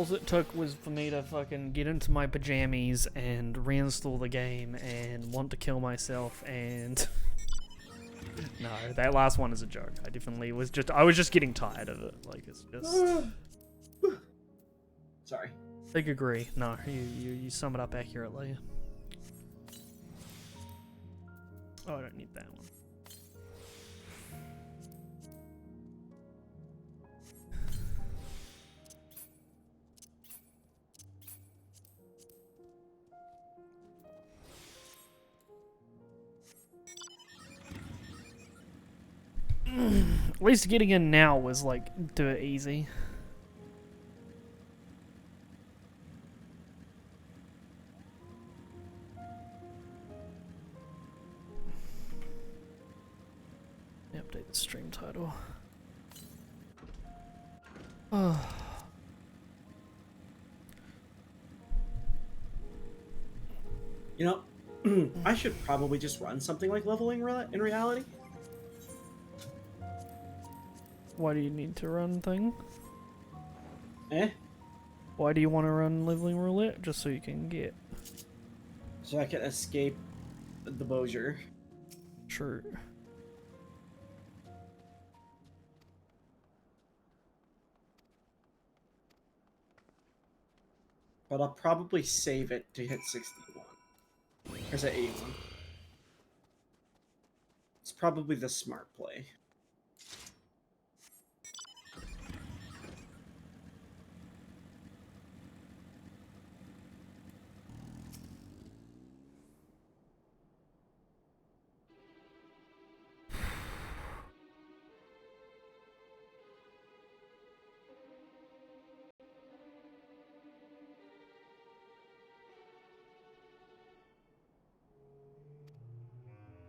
all it took was for me to fucking get into my pajamas and reinstall the game and want to kill myself and... No, that last one is a joke. I definitely was just getting tired of it. Like, it's just... Sorry. Big agree. No, you sum it up accurately. Oh, I don't need that one. At least getting in now was like dirt easy. Update the stream title. You know, I should probably just run something like leveling in reality. Why do you need to run thing? Eh? Why do you want to run leveling roulette? Just so you can get... So I can escape the Bozier. True. But I'll probably save it to hit 61. Or is it 81? It's probably the smart play.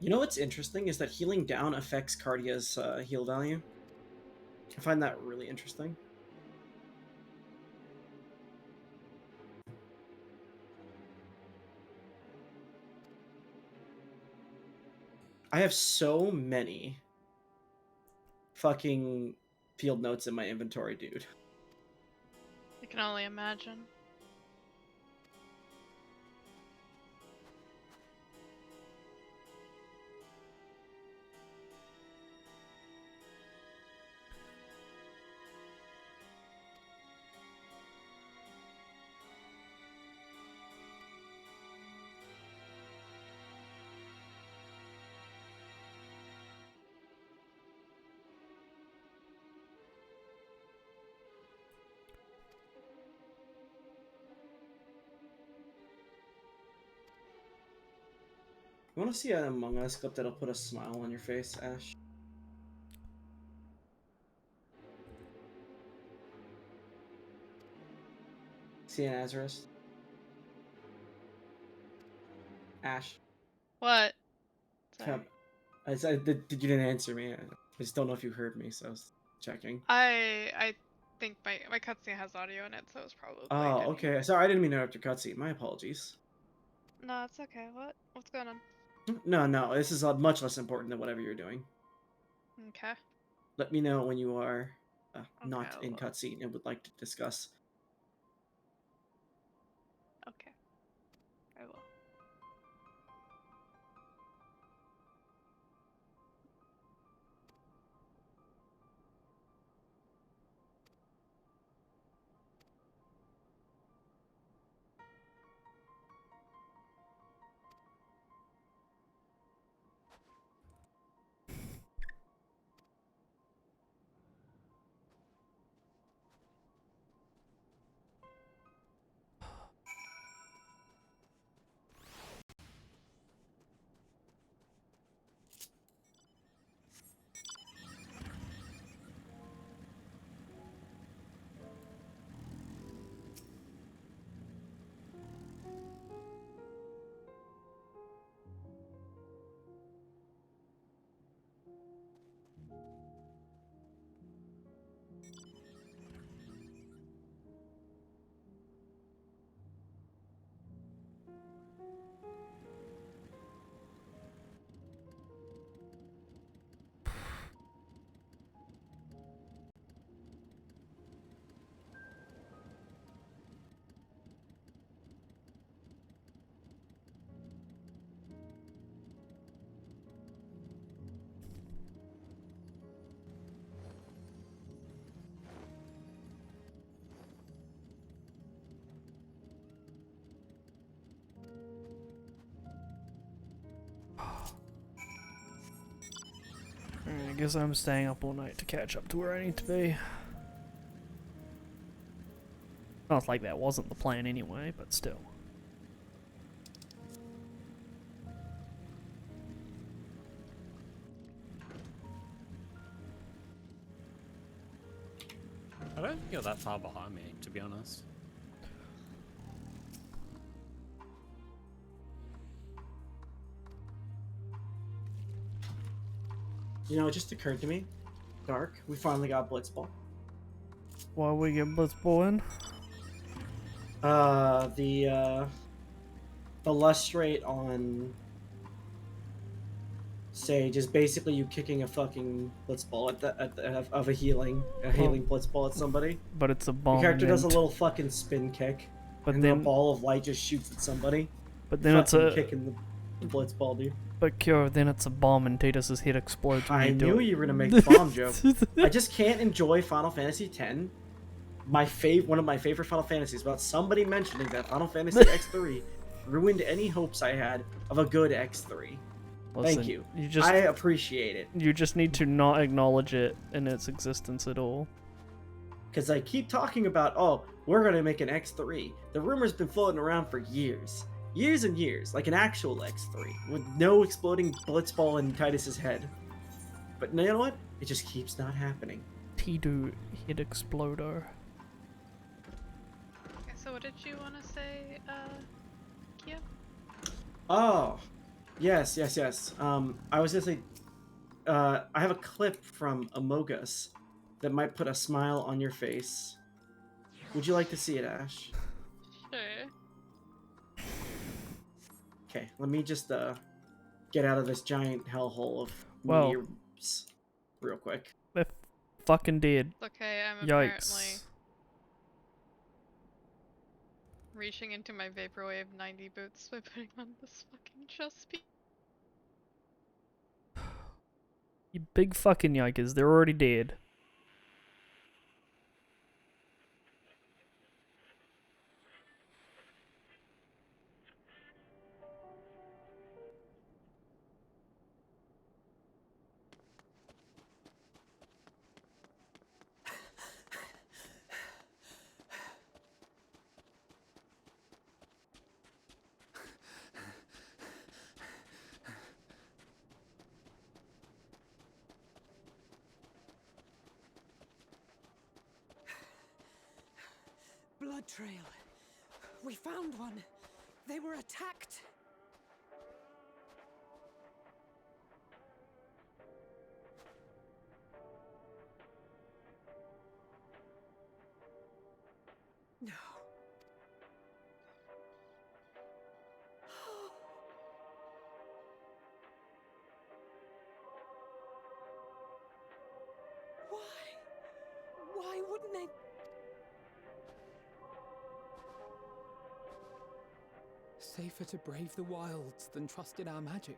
You know what's interesting is that healing down affects Cardia's heal value. I find that really interesting. I have so many fucking field notes in my inventory, dude. I can only imagine. You want to see an Among Us clip that'll put a smile on your face, Ash? See an Azarist? Ash? What? Sorry. Come. I said, you didn't answer me. I just don't know if you heard me, so I was checking. I think my cutscene has audio in it, so it's probably. Oh, okay. Sorry, I didn't mean to interrupt your cutscene. My apologies. No, it's okay. What's going on? No, this is much less important than whatever you're doing. Okay. Let me know when you are not Okay, in cutscene and would like to discuss. Okay. I will. I guess I'm staying up all night to catch up to where I need to be. Not like that wasn't the plan anyway, but still. I don't think you're that far behind me, to be honest. You know, it just occurred to me, Dark, we finally got Blitzball. Why we get Blitzball in? The lustrate on Sage is basically you kicking a fucking Blitzball of a healing Blitzball at somebody. But it's a The bomb. character does a little fucking spin kick, But and then, the ball of light just shoots at somebody. but then it's a. kicking the Blitzball, dude. But Kyo, then it's a bomb and Titus's head explodes when I you do knew it. you were gonna make the bomb joke. I just can't enjoy Final Fantasy X. One of my favorite Final Fantasies, without somebody mentioning that Final Fantasy X3 ruined any hopes I had of a good X3. Listen, Thank you. Just, I appreciate it. you just need to not acknowledge it in its existence at all. Because I keep talking about, oh, we're going to make an X3. The rumor's been floating around for years. Years and years. Like an actual X3. With no exploding Blitzball in Titus's head. But you know what? It just keeps not happening. Tidu head exploder. Okay, so what did you want to say, Kia? Oh, yes. I was gonna say, I have a clip from Amogus that might put a smile on your face. Would you like to see it, Ash? Sure. Okay, let me just get out of this giant hellhole of Well- meteors real quick. They're fucking dead. It's okay, I'm apparently Yikes. reaching into my Vaporwave 90 boots by putting on this fucking chest piece. You big fucking yikers, they're already dead. Blood trail. We found one. They were attacked. No. Why? Why wouldn't they? Safer to brave the wilds than trust in our magic.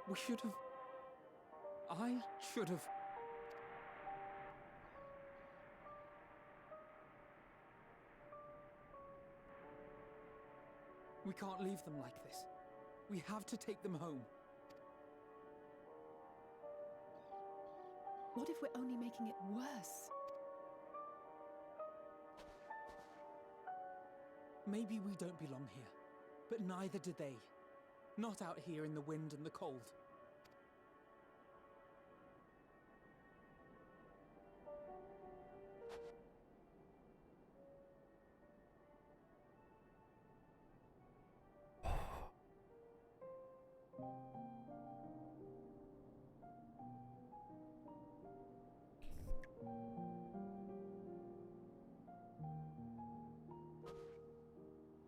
We should have... I should have... We can't leave them like this. We have to take them home. What if we're only making it worse? Maybe we don't belong here, but neither do they. Not out here in the wind and the cold.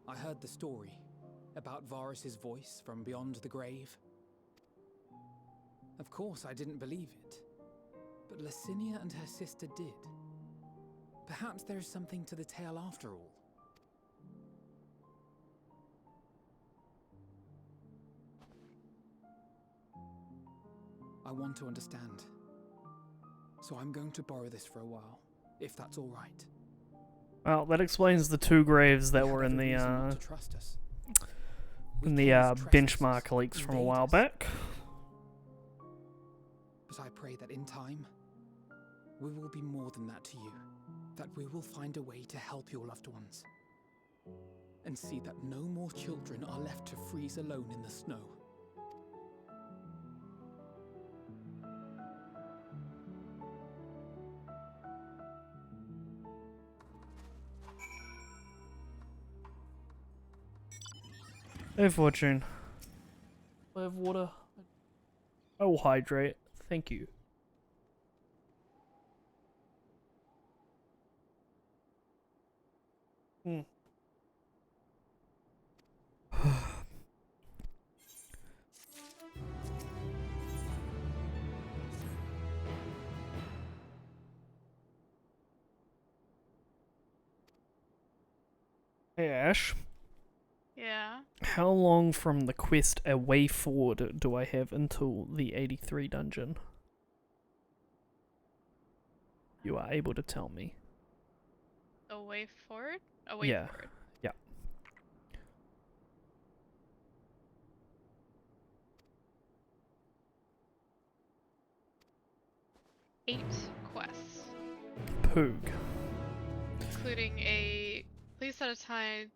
I heard the story about Varus's voice from beyond the grave. Of course, I didn't believe it, but Licinia and her sister did. Perhaps there is something to the tale after all. I want to understand, so I'm going to borrow this for a while, if that's all right. Well, that explains the 2 graves that We were have in every the reason not to trust us. We benchmark trespassers, leaks from a while invaders. back. But I pray that in time, we will be more than that to you. That we will find a way to help your loved ones. And see that no more children are left to freeze alone in the snow. Hey, Fortune. I have water. I will hydrate. Thank you. Hmm. Hey, Ash. Yeah. How long from the quest A Way Forward do I have until the 83 dungeon? You are able to tell me. A way forward? A way Yeah. forward. Yeah. Eight quests, Poog. including a please set aside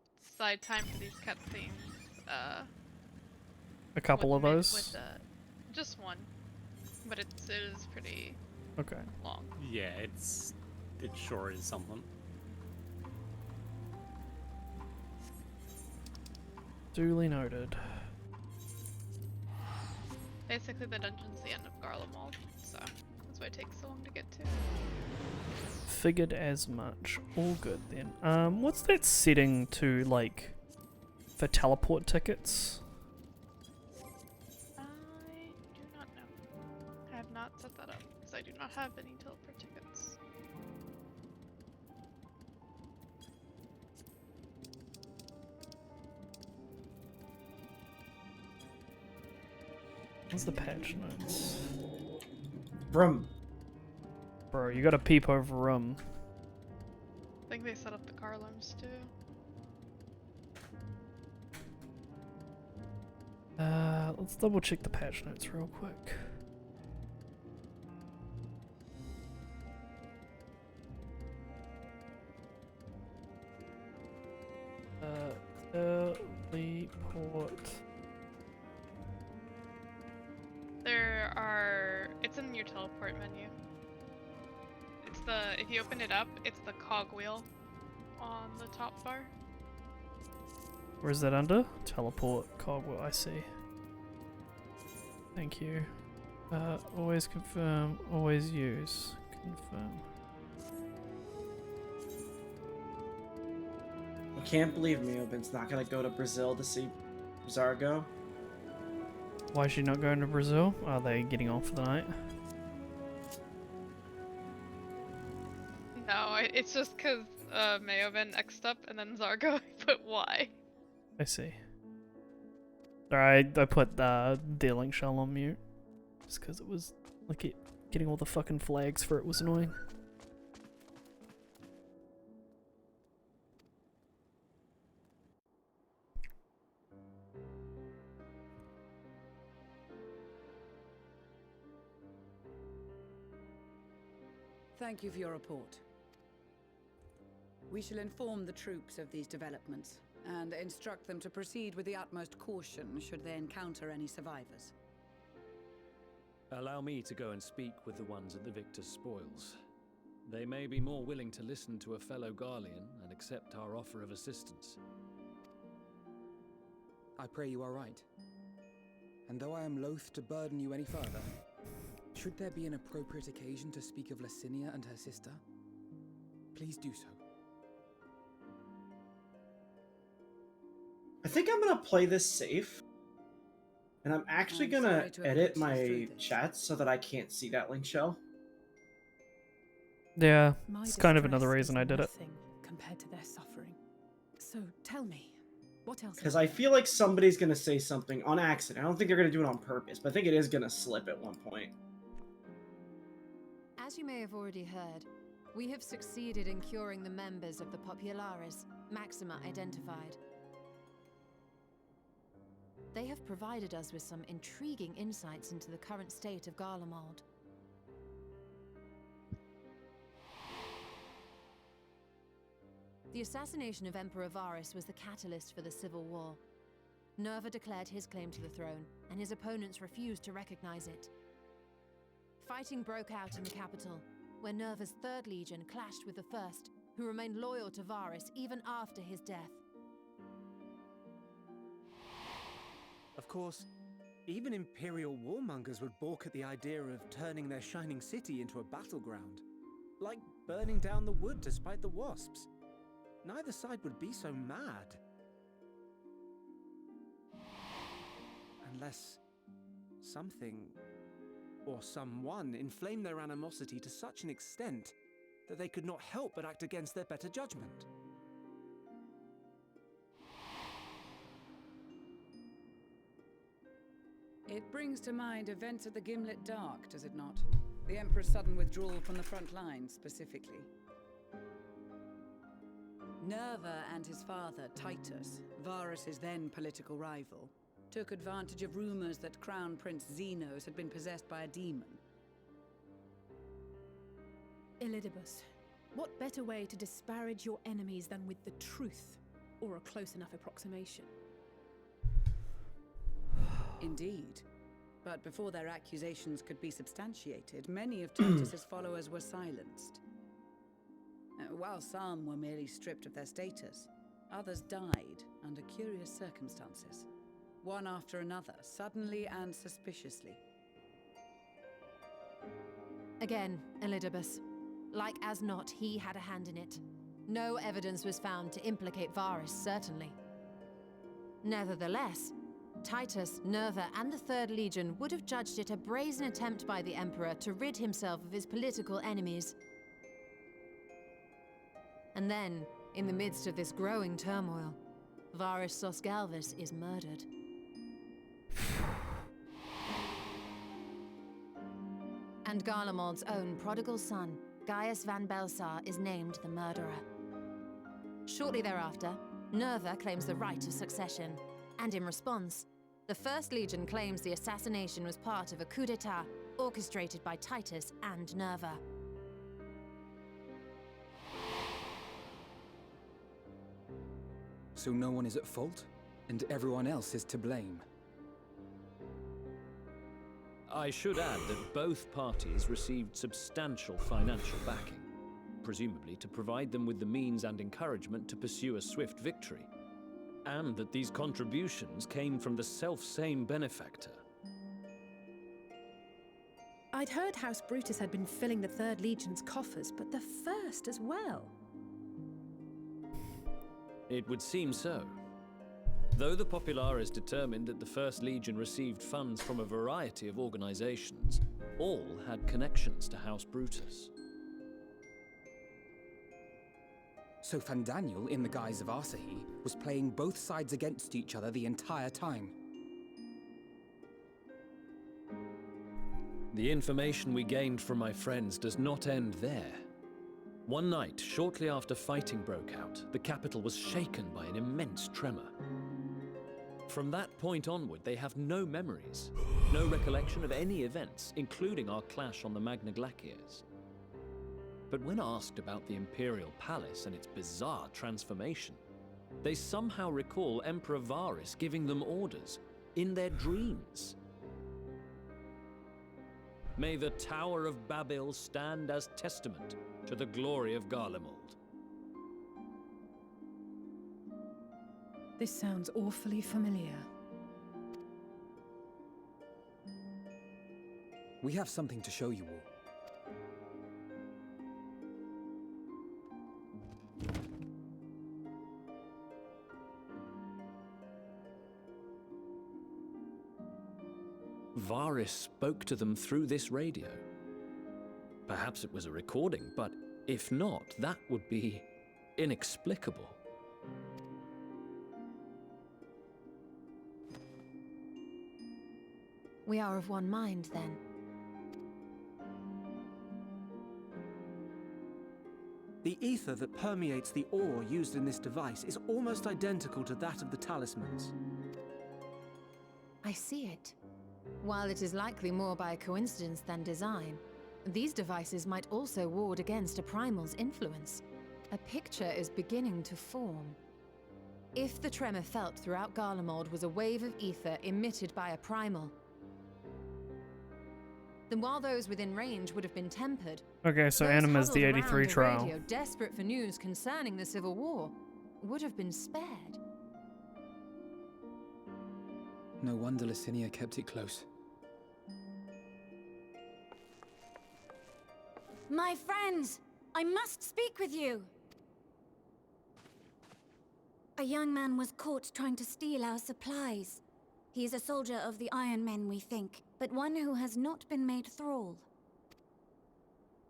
time for these cutscenes. A couple of those? With just one, but it is pretty Okay. long. Yeah, it sure is something. Duly noted. Basically, the dungeon's the end of Garlemald, so that's why it takes so long to get to. Figured as much. All good then. What's that setting to, like, for teleport tickets? I do not know. I have not set that up because I do not have any teleport tickets. What's the patch notes? Brum. Bro, you gotta peep over room. I think they set up the car alarms too. Let's double check the patch notes real quick. Teleport. It's in your teleport menu. If you open it up, it's the cogwheel on the top bar. Where's that under? Teleport cogwheel, I see. Thank you. Always confirm, always use. Confirm. I can't believe Miobin's not gonna go to Brazil to see Zargo. Why is she not going to Brazil? Are they getting off for the night? No, it's just because Mayovan X'd up and then Zargo put Y. I see. Alright, I put the dealing shell on mute. Just because it was, like, getting all the fucking flags for it was annoying. Thank you for your report. We shall inform the troops of these developments and instruct them to proceed with the utmost caution should they encounter any survivors. Allow me to go and speak with the ones at the Victor's spoils. They may be more willing to listen to a fellow Garlean and accept our offer of assistance. I pray you are right. And though I am loath to burden you any further, should there be an appropriate occasion to speak of Licinia and her sister, please do so. I think I'm gonna play this safe. And I'm actually I'm gonna sorry to have edit put you my through this. chats so that I can't see that link shell. Yeah, My it's kind of another distress reason is I did it. nothing compared to their suffering. So tell me, what else? Because is I there? feel like somebody's gonna say something on accident. I don't think they're gonna do it on purpose, but I think it is gonna slip at one point. As you may have already heard, We have succeeded in curing the members of the Populares, Maxima identified. They have provided us with some intriguing insights into the current state of Garlemald. The assassination of Emperor Varus was the catalyst for the civil war. Nerva declared his claim to the throne, and his opponents refused to recognize it. Fighting broke out in the capital, where Nerva's Third Legion clashed with the First, who remained loyal to Varus even after his death. Of course, even Imperial warmongers would balk at the idea of turning their shining city into a battleground. Like burning down the wood to spite the wasps. Neither side would be so mad. Unless something or someone inflamed their animosity to such an extent that they could not help but act against their better judgment. It brings to mind events at the Gimlet Dark, does it not? The Emperor's sudden withdrawal from the front lines, specifically. Nerva and his father, Titus, Varus's then political rival, took advantage of rumors that Crown Prince Xenos had been possessed by a demon. Elidibus, what better way to disparage your enemies than with the truth, or a close enough approximation? Indeed. But before their accusations could be substantiated, many of Titus's followers were silenced. While some were merely stripped of their status, others died under curious circumstances. One after another, suddenly and suspiciously. Again, Elidibus. Like as not, he had a hand in it. No evidence was found to implicate Varus, certainly. Nevertheless, Titus, Nerva, and the Third Legion would have judged it a brazen attempt by the Emperor to rid himself of his political enemies. And then, in the midst of this growing turmoil, Varus Sosgalvis is murdered. And Garlemald's own prodigal son, Gaius van Belsar, is named the murderer. Shortly thereafter, Nerva claims the right of succession, and in response, the First Legion claims the assassination was part of a coup d'etat orchestrated by Titus and Nerva. So no one is at fault, and everyone else is to blame. I should add that both parties received substantial financial backing, presumably to provide them with the means and encouragement to pursue a swift victory, and that these contributions came from the self-same benefactor. I'd heard House Brutus had been filling the Third Legion's coffers, but the First as well. It would seem so. Though the Populares determined that the First Legion received funds from a variety of organizations, all had connections to House Brutus. So Fandaniel, in the guise of Asahi, was playing both sides against each other the entire time. The information we gained from my friends does not end there. One night, shortly after fighting broke out, the capital was shaken by an immense tremor. From that point onward, they have no memories, no recollection of any events, including our clash on the Magna Glaciers. But when asked about the Imperial Palace and its bizarre transformation, they somehow recall Emperor Varus giving them orders in their dreams. May the Tower of Babel stand as testament to the glory of Garlemald. This sounds awfully familiar. We have something to show you all. Varus spoke to them through this radio. Perhaps it was a recording, but if not, that would be inexplicable. We are of one mind, then. The ether that permeates the ore used in this device is almost identical to that of the talismans. I see it. While it is likely more by coincidence than design, these devices might also ward against a primal's influence. A picture is beginning to form. If the tremor felt throughout Garlemald was a wave of ether emitted by a primal, then while those within range would have been tempered, Okay, so those Anima's the huddled 83 around a trial. radio, desperate for news concerning the Civil War, would have been spared. No wonder Licinia kept it close. My friends, I must speak with you. A young man was caught trying to steal our supplies. He is a soldier of the Iron Men, we think, but one who has not been made thrall.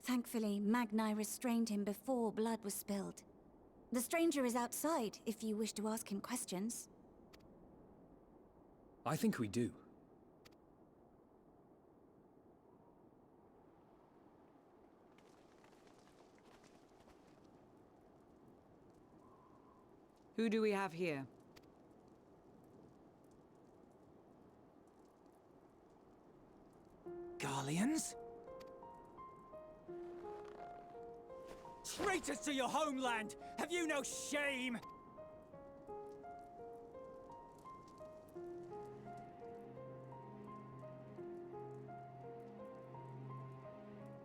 Thankfully, Magni restrained him before blood was spilled. The stranger is outside, if you wish to ask him questions. I think we do. Who do we have here? Garleans? Traitors to your homeland! Have you no shame?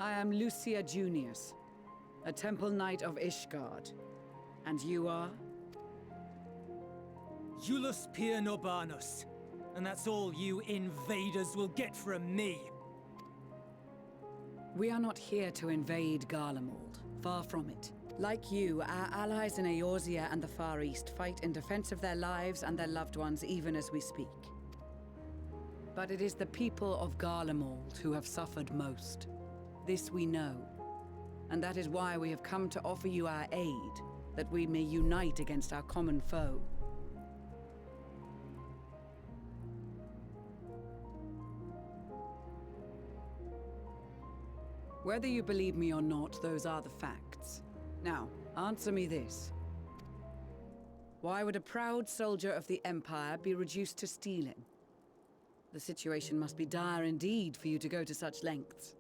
I am Lucia Junius, a Temple Knight of Ishgard. And you are? Iulus Pier Norbanus. And that's all you invaders will get from me. We are not here to invade Garlemald. Far from it. Like you, our allies in Eorzea and the Far East fight in defense of their lives and their loved ones even as we speak. But it is the people of Garlemald who have suffered most. This we know. And that is why we have come to offer you our aid, that we may unite against our common foe. Whether you believe me or not, those are the facts. Now, answer me this. Why would a proud soldier of the Empire be reduced to stealing? The situation must be dire indeed for you to go to such lengths.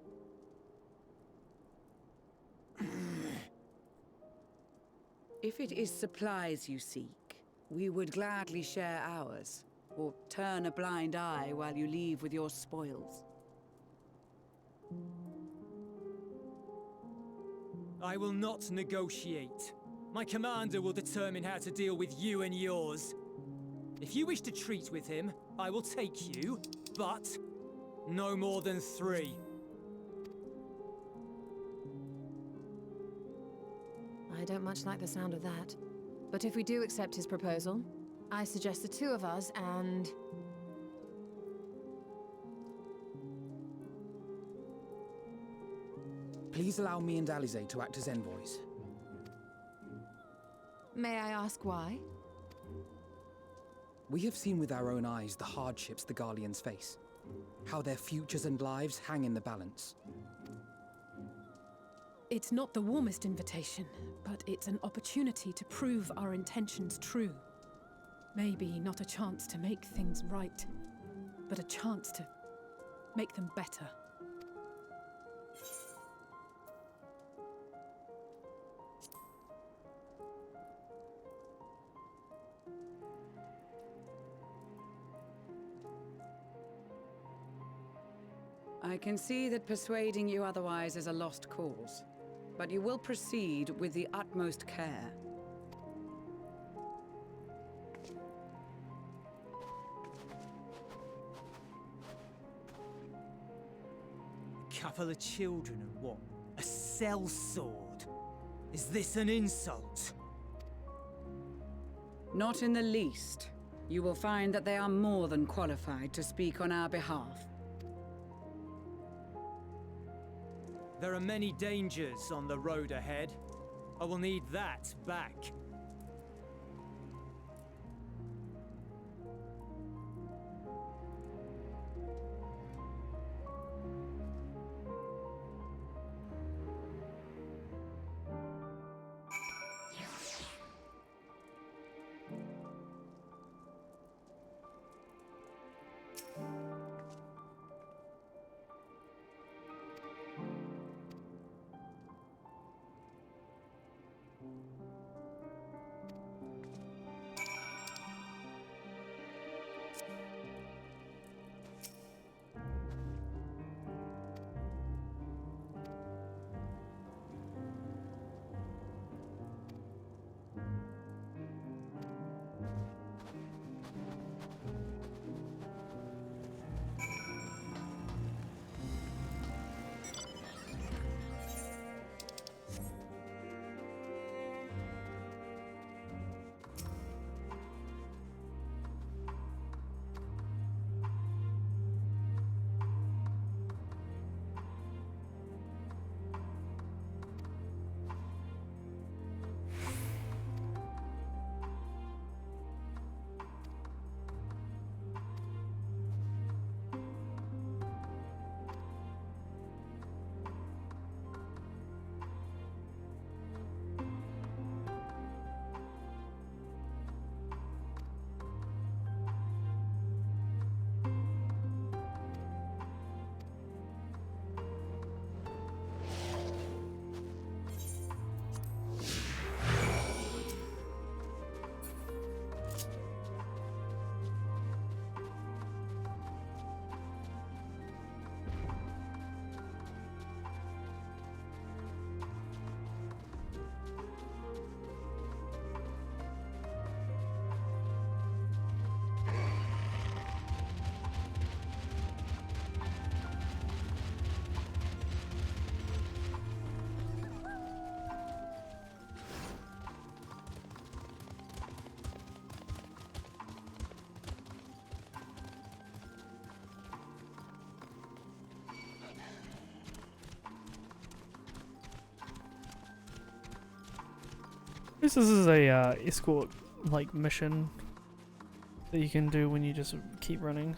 If it is supplies you seek, we would gladly share ours, or turn a blind eye while you leave with your spoils. I will not negotiate. My commander will determine how to deal with you and yours. If you wish to treat with him, I will take you, but no more than 3. I don't much like the sound of that. But if we do accept his proposal, I suggest the 2 of us and... Please allow me and Alize to act as envoys. May I ask why? We have seen with our own eyes the hardships the Garleans face. How their futures and lives hang in the balance. It's not the warmest invitation, but it's an opportunity to prove our intentions true. Maybe not a chance to make things right, but a chance to make them better. I can see that persuading you otherwise is a lost cause, but you will proceed with the utmost care. A couple of children and what? A sellsword? Is this an insult? Not in the least. You will find that they are more than qualified to speak on our behalf. There are many dangers on the road ahead. I will need that back. This is a escort like mission that you can do when you just keep running.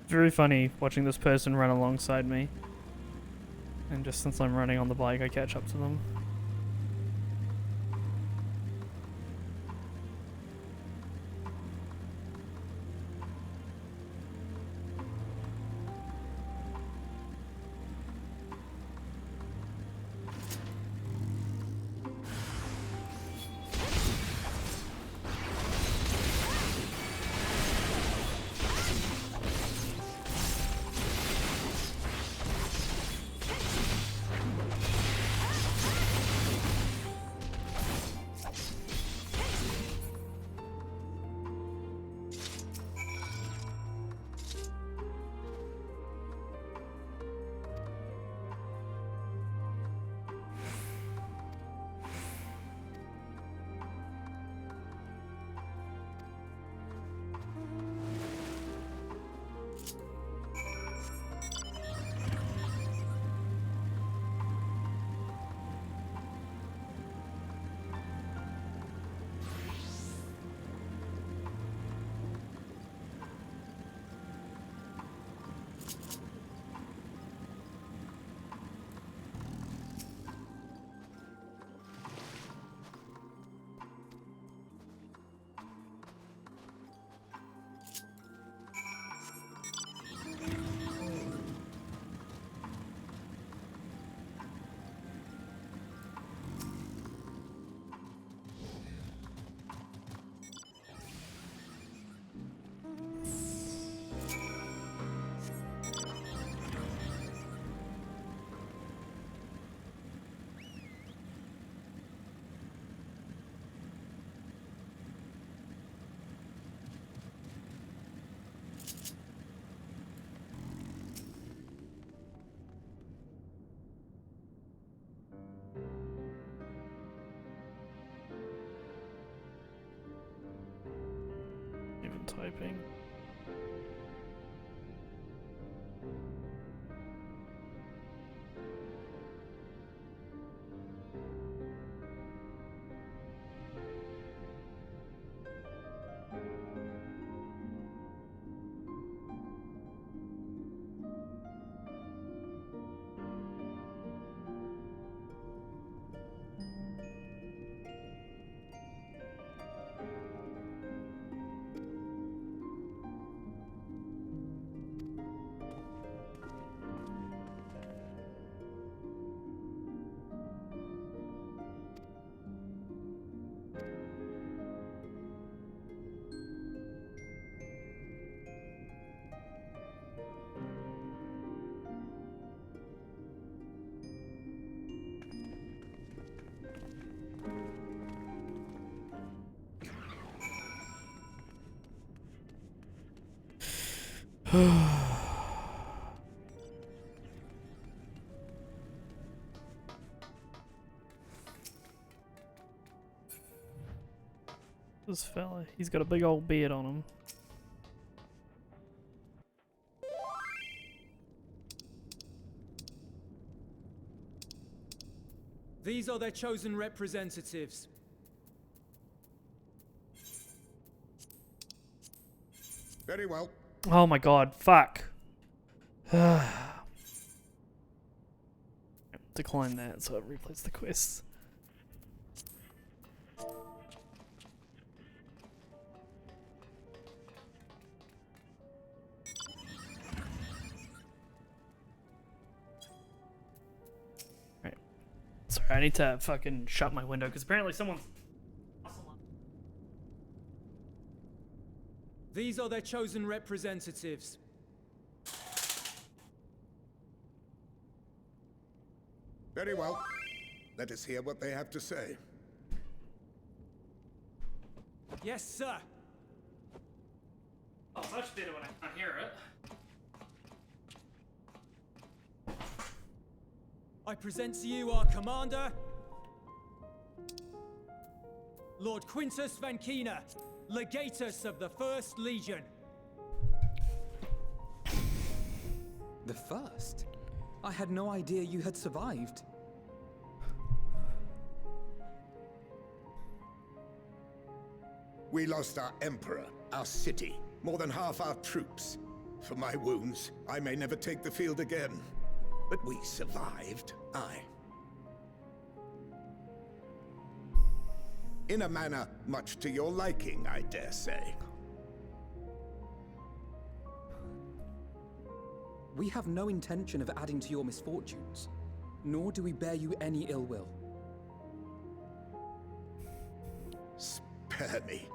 Very funny watching this person run alongside me. And just since I'm running on the bike, I catch up to them. I'm typing. This fella, he's got a big old beard on him. These are their chosen representatives. Very well. Oh my god, fuck. Decline that so it replays the quests. Right. Sorry, I need to fucking shut my window because apparently someone's. These are their chosen representatives. Very well. Let us hear what they have to say. Yes, sir. Oh, much better when I can't hear it. I present to you our commander, Lord Quintus Vankina, Legatus of the First Legion. The first? I had no idea you had survived. We lost our emperor, our city, more than half our troops. For my wounds, I may never take the field again. But we survived, aye. In a manner much to your liking, I dare say. We have no intention of adding to your misfortunes, nor do we bear you any ill will. Spare me.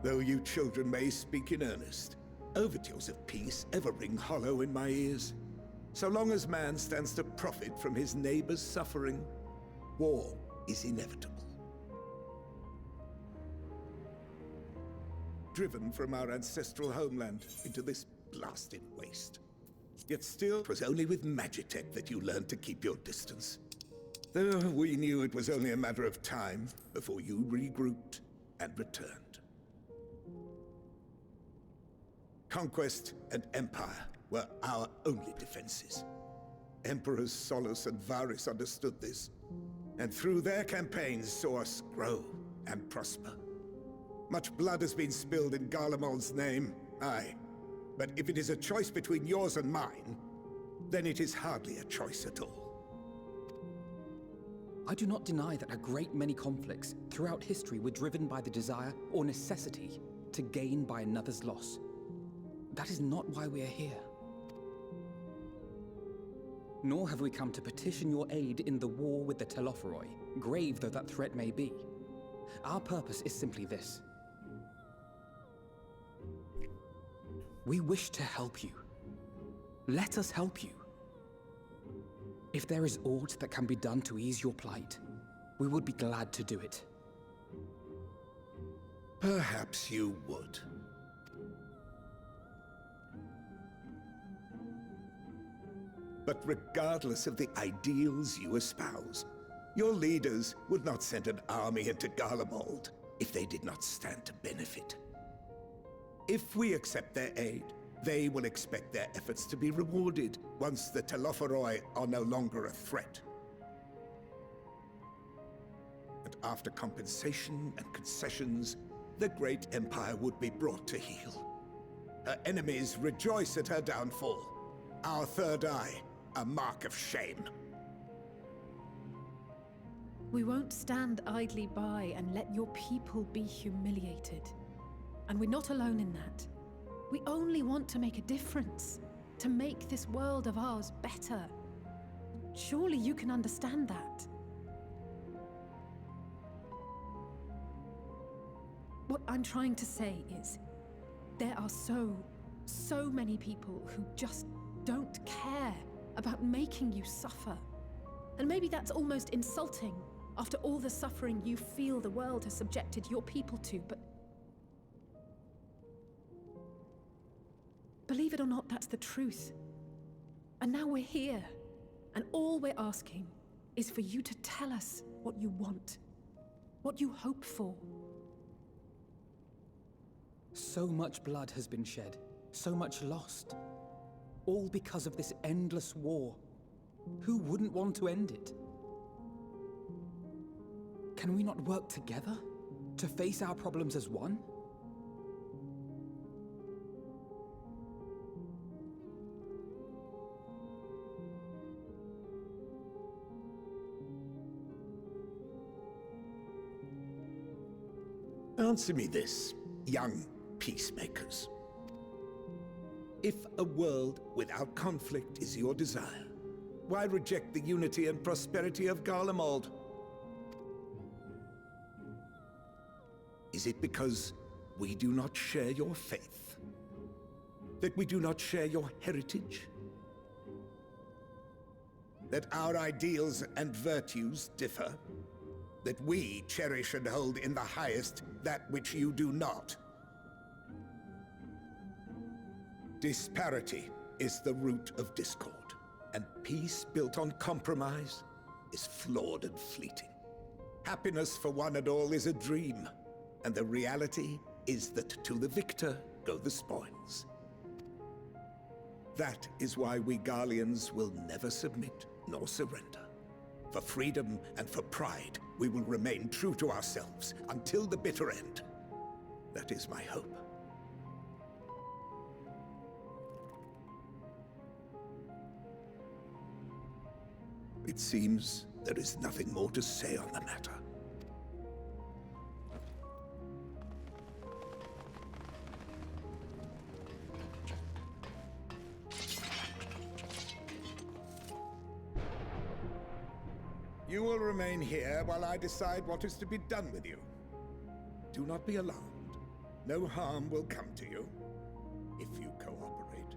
Though you children may speak in earnest, overtures of peace ever ring hollow in my ears. So long as man stands to profit from his neighbor's suffering, war is inevitable. Driven from our ancestral homeland into this blasted waste. Yet still, it was only with Magitech that you learned to keep your distance. Though we knew it was only a matter of time before you regrouped and returned. Conquest and empire were our only defenses. Emperors Solus and Varys understood this, and through their campaigns saw us grow and prosper. Much blood has been spilled in Garlemald's name, aye. But if it is a choice between yours and mine, then it is hardly a choice at all. I do not deny that a great many conflicts throughout history were driven by the desire or necessity to gain by another's loss. That is not why we are here. Nor have we come to petition your aid in the war with the Telophoroi, grave though that threat may be. Our purpose is simply this. We wish to help you. Let us help you. If there is aught that can be done to ease your plight, we would be glad to do it. Perhaps you would. But regardless of the ideals you espouse, your leaders would not send an army into Garlemald if they did not stand to benefit. If we accept their aid, they will expect their efforts to be rewarded once the Telophoroi are no longer a threat. And after compensation and concessions, the great empire would be brought to heel. Her enemies rejoice at her downfall. Our third eye, a mark of shame. We won't stand idly by and let your people be humiliated. And we're not alone in that. We only want to make a difference, to make this world of ours better. Surely you can understand that. What I'm trying to say is, there are so many people who just don't care about making you suffer. And maybe that's almost insulting after all the suffering you feel the world has subjected your people to, but believe it or not, that's the truth. And now we're here, and all we're asking is for you to tell us what you want, what you hope for. So much blood has been shed, so much lost. All because of this endless war. Who wouldn't want to end it? Can we not work together to face our problems as one? Answer me this, young peacemakers. If a world without conflict is your desire, why reject the unity and prosperity of Garlemald? Is it because we do not share your faith? That we do not share your heritage? That our ideals and virtues differ? That we cherish and hold in the highest that which you do not? Disparity is the root of discord, and peace built on compromise is flawed and fleeting. Happiness for one and all is a dream, and the reality is that to the victor go the spoils. That is why we Garleans will never submit nor surrender. For freedom and for pride, we will remain true to ourselves until the bitter end. That is my hope. It seems there is nothing more to say on the matter. You will remain here while I decide what is to be done with you. Do not be alarmed. No harm will come to you if you cooperate.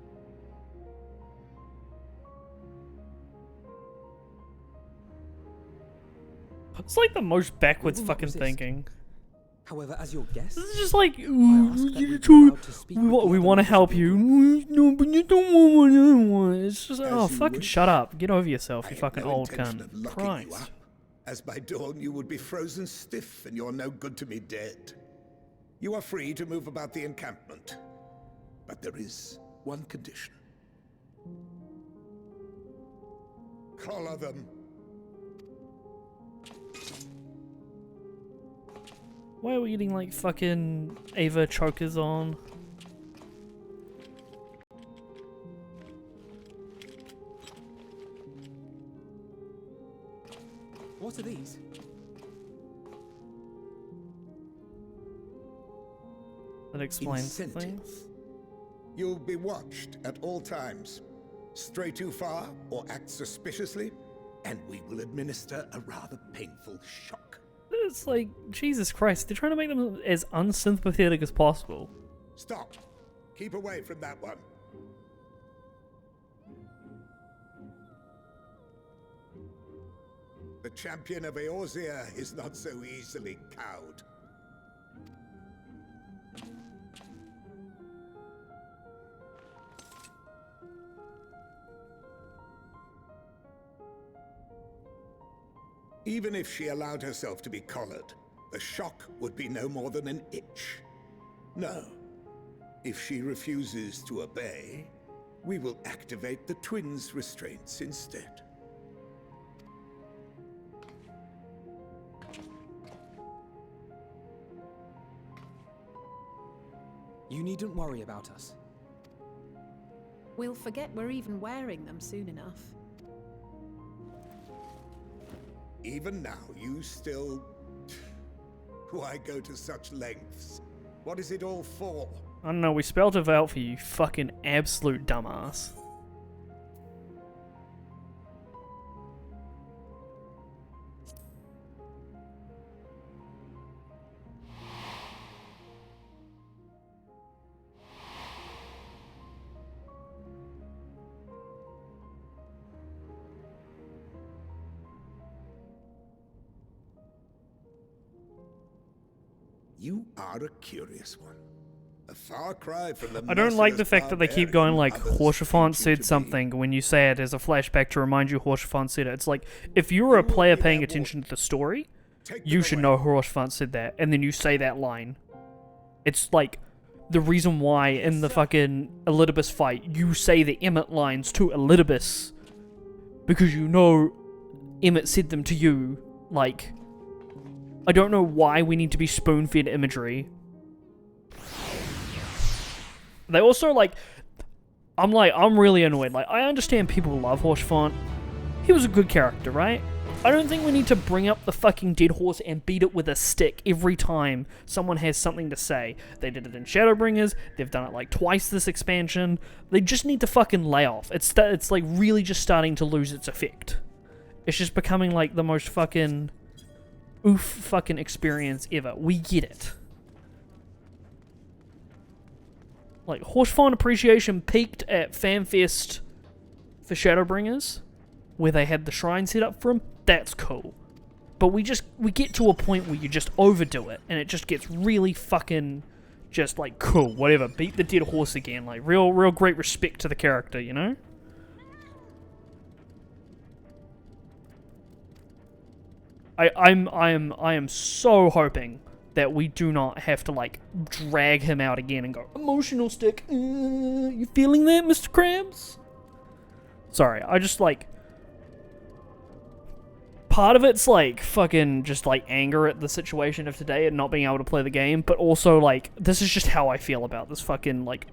It's like the most backwards We will not fucking resist. thinking. However, as your guest, This is just like, ask that we be allowed to speak with the we other want to members help of the you. group. No, but you don't want what I want. It's just, As oh, you fucking wish. shut up. Get over yourself, I you have fucking no old intention of cunt. locking you Christ. up, as by dawn you would be frozen stiff and you're no good to me dead. You are free to move about the encampment, but there is one condition. Collar them. Why are we getting like fucking Ava chokers on? What are these? That explains Incentive. things. You'll be watched at all times. Stray too far or act suspiciously, and we will administer a rather painful shock. It's like, Jesus Christ, they're trying to make them as unsympathetic as possible. Stop. Keep away from that one. The champion of Eorzea is not so easily cowed. Even if she allowed herself to be collared, the shock would be no more than an itch. No. If she refuses to obey, we will activate the twins' restraints instead. You needn't worry about us. We'll forget we're even wearing them soon enough. Even now, you still... Why go to such lengths? What is it all for? I don't know, we spelled it out for you, fucking absolute dumbass. You are a curious one. A far cry from the I don't like the merciless fact that they keep going like, barbarian Horsefant others teach you said to be. something when you say it as a flashback to remind you Horsefant said it. It's like, if you were a player paying attention to the story, you should know Horsefant said that, and then you say that line. It's like, the reason why in the fucking Elidibus fight, you say the Emmett lines to Elidibus, because you know Emmett said them to you. Like, I don't know why we need to be spoon-fed imagery. They also, like, I'm really annoyed. Like, I understand people love Horsefant. He was a good character, right? I don't think we need to bring up the fucking dead horse and beat it with a stick every time someone has something to say. They did it in Shadowbringers. They've done it, like, twice this expansion. They just need to fucking lay off. It's like, really just starting to lose its effect. It's just becoming, like, the most fucking oof fucking experience ever. We get it. Like, Horsefant appreciation peaked at FanFest for Shadowbringers, where they had the shrine set up for him. That's cool. But we get to a point where you just overdo it, and it just gets really fucking just like, cool, whatever, beat the dead horse again. Like, real great respect to the character, you know? I am so hoping that we do not have to, like, drag him out again and go, emotional stick, you feeling that, Mr. Krabs? Sorry, I just, like, part of it's, like, fucking just, like, anger at the situation of today and not being able to play the game, but also, like, this is just how I feel about this fucking, like,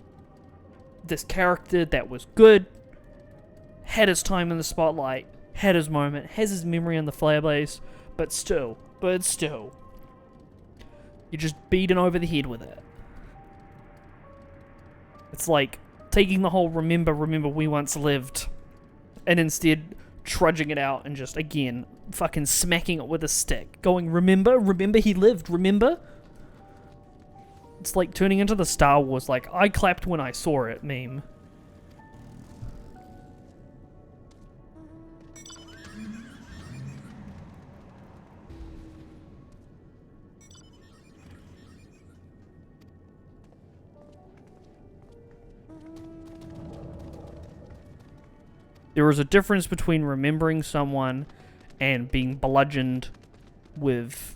this character that was good, had his time in the spotlight, had his moment, has his memory on the Flairblaze, but still, you're just beating over the head with it. It's like taking the whole remember we once lived, and instead trudging it out and just, again, fucking smacking it with a stick. Going, remember he lived, remember? It's like turning into the Star Wars, like, I clapped when I saw it meme. There is a difference between remembering someone and being bludgeoned with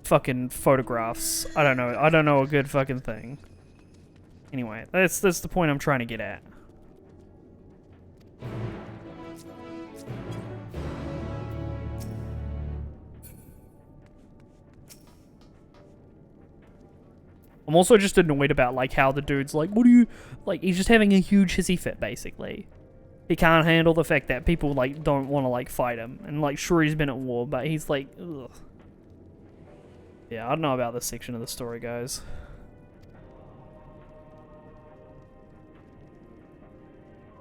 fucking photographs. I don't know a good fucking thing. Anyway, that's the point I'm trying to get at. I'm also just annoyed about, like, how the dude's like, what do you... Like, he's just having a huge hissy fit, basically. He can't handle the fact that people, like, don't want to, like, fight him. And, like, sure, he's been at war, but he's like, ugh. Yeah, I don't know about this section of the story, guys.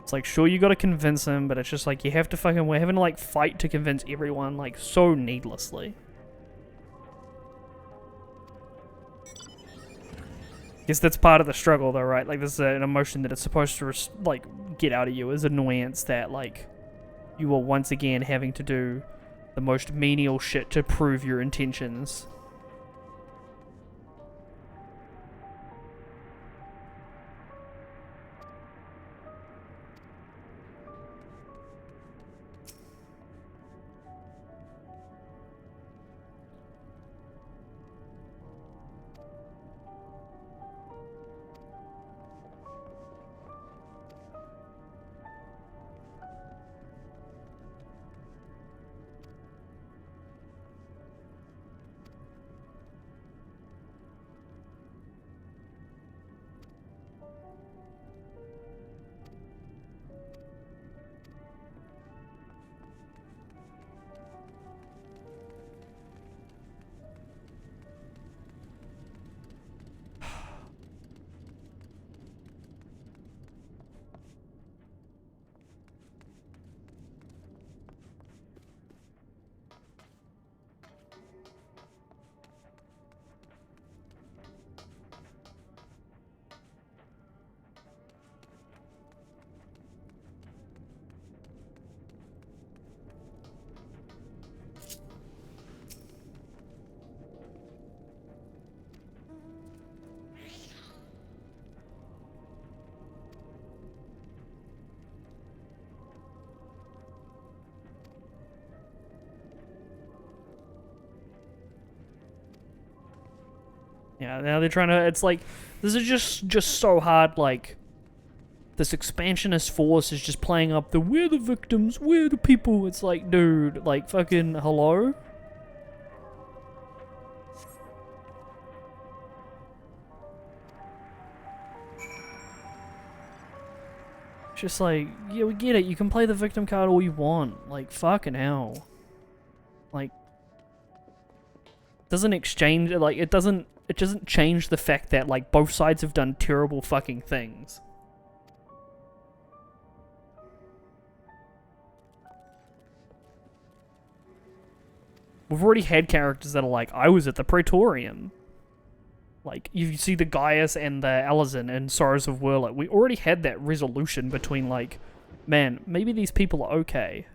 It's like, sure, you gotta convince him, but it's just like, you have to fucking... We're having to, like, fight to convince everyone, like, so needlessly. Guess that's part of the struggle, though, right? Like, this is an emotion that it's supposed to, like, get out of you, is annoyance that, like, you are once again having to do the most menial shit to prove your intentions. Yeah, now they're trying to. It's like this is just so hard. Like this expansionist force is just playing up the we're the victims, we're the people. It's like, dude, like fucking hello. Just like, yeah, we get it. You can play the victim card all you want. Like, fucking hell. Like, doesn't exchange, like, it doesn't change the fact that, like, both sides have done terrible fucking things. We've already had characters that are like, I was at the Praetorium. Like, you see the Gaius and the Alizin in Sorrows of War, like, we already had that resolution between, like, man, maybe these people are okay.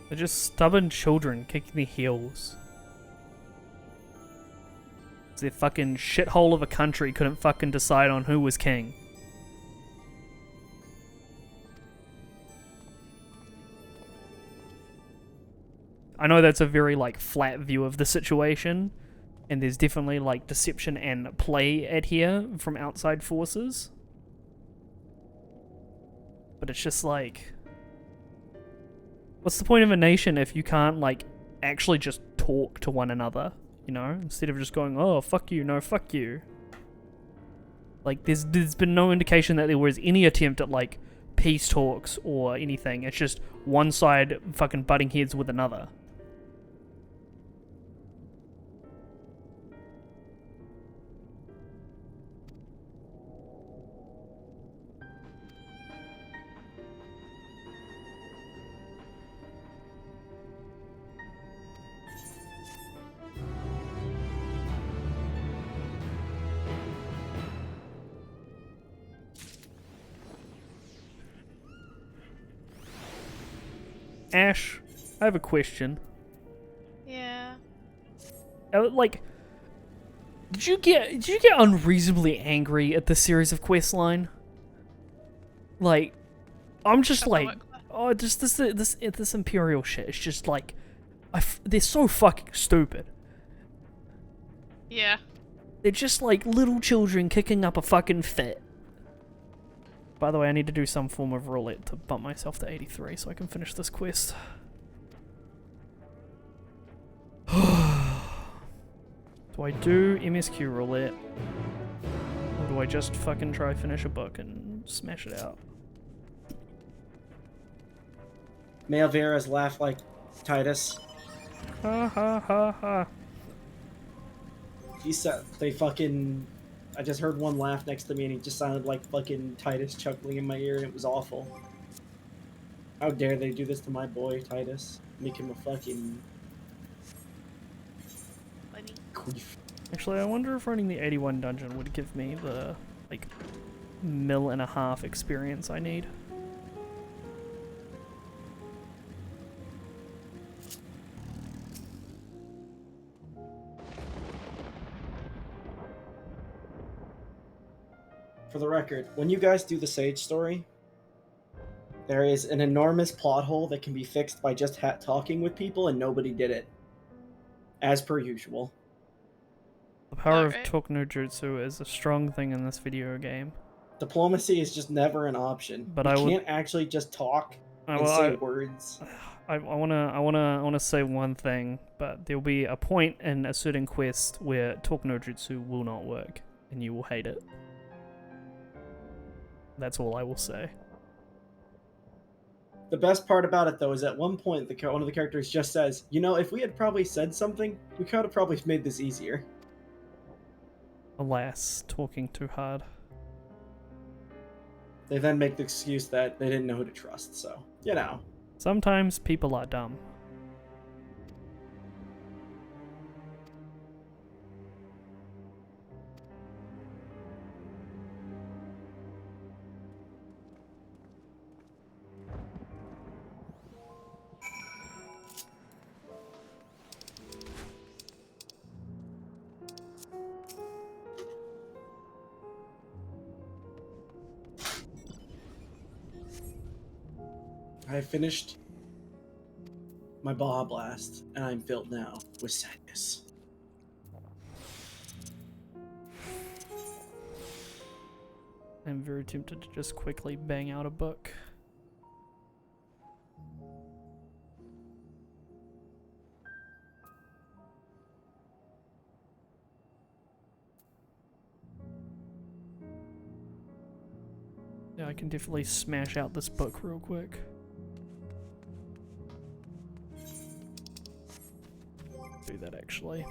They're just stubborn children kicking their heels. Their fucking shithole of a country couldn't fucking decide on who was king. I know that's a very, like, flat view of the situation, and there's definitely, like, deception and play at here from outside forces. But it's just like, what's the point of a nation if you can't, like, actually just talk to one another, you know? Instead of just going, oh, fuck you, no, fuck you. Like, there's been no indication that there was any attempt at, like, peace talks or anything. It's just one side fucking butting heads with another. Ash, I have a question. Yeah. Like, did you get unreasonably angry at the series of quest line? Like, I'm just like, oh, just this Imperial shit. It's just like, they're so fucking stupid. Yeah. They're just like little children kicking up a fucking fit. By the way, I need to do some form of roulette to bump myself to 83 so I can finish this quest. Do I do MSQ roulette? Or do I just fucking try finish a book and smash it out? Malvera's laugh like Titus. Ha ha ha ha. He said they fucking. I just heard one laugh next to me and he just sounded like fucking Titus chuckling in my ear and it was awful. How dare they do this to my boy Titus? Make him a fucking queef. Actually, I wonder if running the 81 dungeon would give me the, like, 1.5 mil experience I need. For the record, when you guys do the Sage story, there is an enormous plot hole that can be fixed by just talking with people, and nobody did it. As per usual. The power of talk no jutsu is a strong thing in this video game. Diplomacy is just never an option. But you I would... can't actually just talk and say words. I wanna say one thing, but there'll be a point in a certain quest where talk no jutsu will not work, and you will hate it. That's all I will say. The best part about it, though, is at one point one of the characters just says, "You know, if we had probably said something, we could have probably made this easier." Alas, talking too hard. They then make the excuse that they didn't know who to trust, so, you know. Sometimes people are dumb. I finished my Baja Blast, and I'm filled now with sadness. I'm very tempted to just quickly bang out a book. Yeah, I can definitely smash out this book real quick. Do that actually.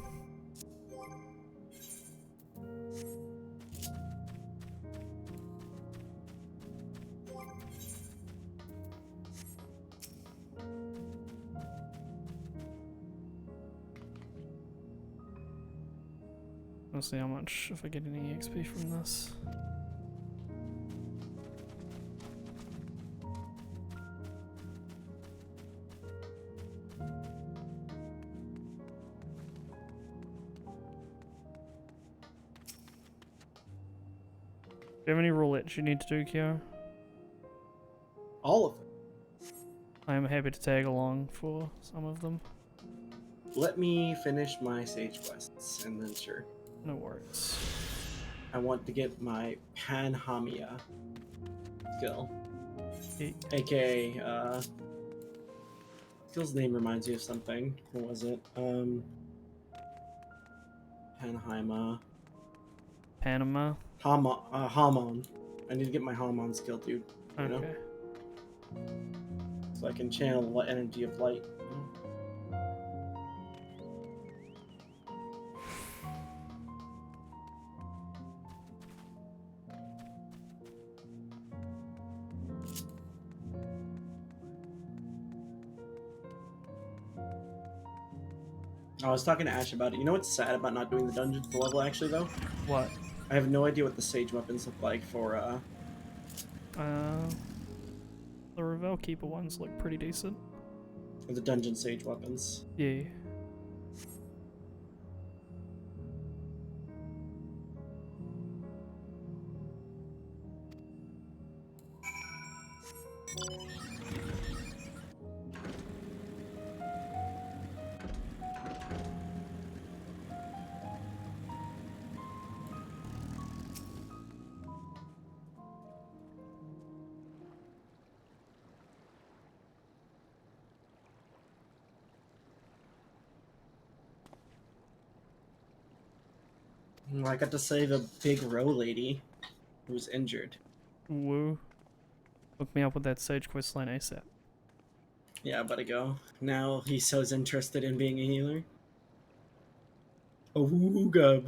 We'll see how much, if I get any XP from this. Do you have any roulettes you need to do, Kyo? All of them. I am happy to tag along for some of them. Let me finish my Sage quests, and then sure. No worries. I want to get my Panhamia skill. AKA, skill's name reminds me of something. What was it? Panheima. Panama? Hamon. I need to get my Hamon skill, dude. You know? Okay. So I can channel the energy of light. I was talking to Ash about it. You know what's sad about not doing the dungeon full level, actually, though? What? I have no idea what the Sage weapons look like for, The Revel Keeper ones look pretty decent. The dungeon sage weapons. Yeah. I got to save a big row lady who was injured. Woo. Hook me up with that Sage questline ASAP. Yeah, but go. Now he's so interested in being a healer. Ooga.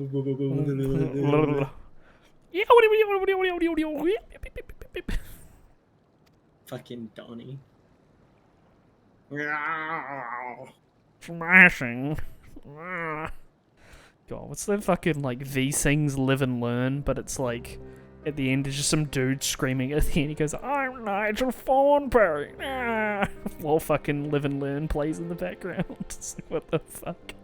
Fucking Donnie. Smashing. God, what's that fucking like V-Sings Live and Learn, but it's like at the end, it's just some dude screaming at the end. He goes, "I'm Nigel Thornberry," while fucking Live and Learn plays in the background. It's like, what the fuck?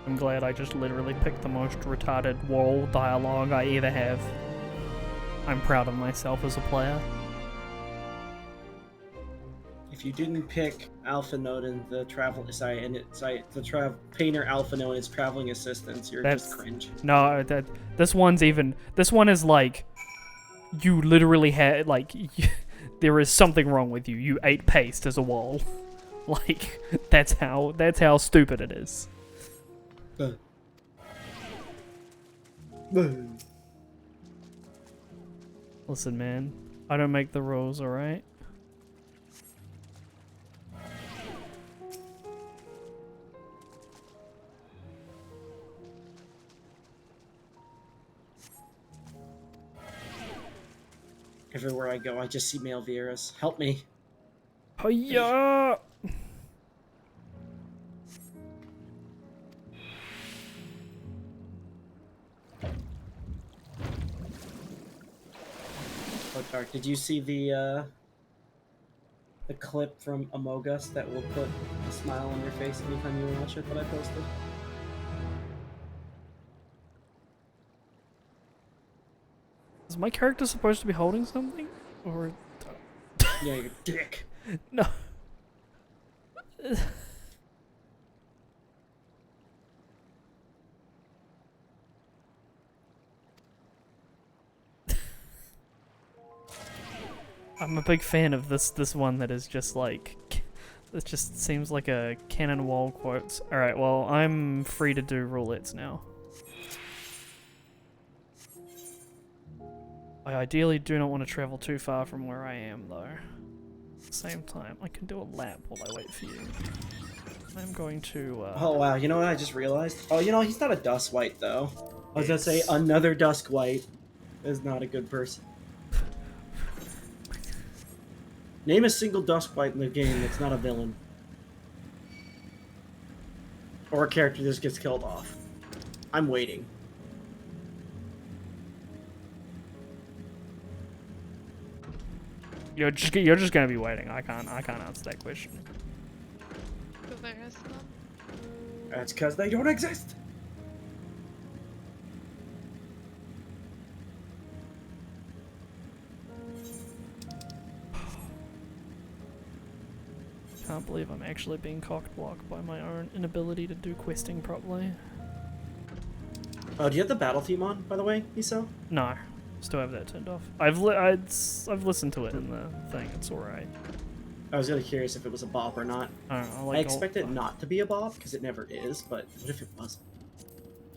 I'm glad I just literally picked the most retarded wall dialogue I ever have. I'm proud of myself as a player. If you didn't pick Alpha Note and the painter Alpha Note and his traveling assistants, you're just cringe. No, this one is like, you literally had like, there is something wrong with you. You ate paste as a wall. Like, that's how stupid it is. Listen, man, I don't make the rules, alright? Everywhere I go, I just see male Vieras. Help me. Hiya! Oh, Dark, did you see the clip from Among Us that will put a smile on your face anytime you watch it that I posted? Is my character supposed to be holding something? Or... Yeah, your dick. No. I'm a big fan of this one that is just like, it just seems like a cannon wall quotes. All right, well I'm free to do roulettes now. I ideally do not want to travel too far from where I am though. At the same time, I can do a lap while I wait for you. I'm going to. Oh wow! You know what I just realized? Oh, you know he's not a Dusk White though. I was gonna say another Dusk White is not a good person. Name a single Dusk White in the game that's not a villain. Or a character that just gets killed off. I'm waiting. You're just gonna be waiting. I can't answer that question. Because there is none. That's because they don't exist. Can't believe I'm actually being cock-blocked by my own inability to do questing properly. Oh, do you have the battle theme on, by the way, Iso? No, still have that turned off. I've listened to it in the thing. It's alright. I was really curious if it was a bop or not. I don't know. Like I expect it not to be a bop because it never is, but what if it wasn't?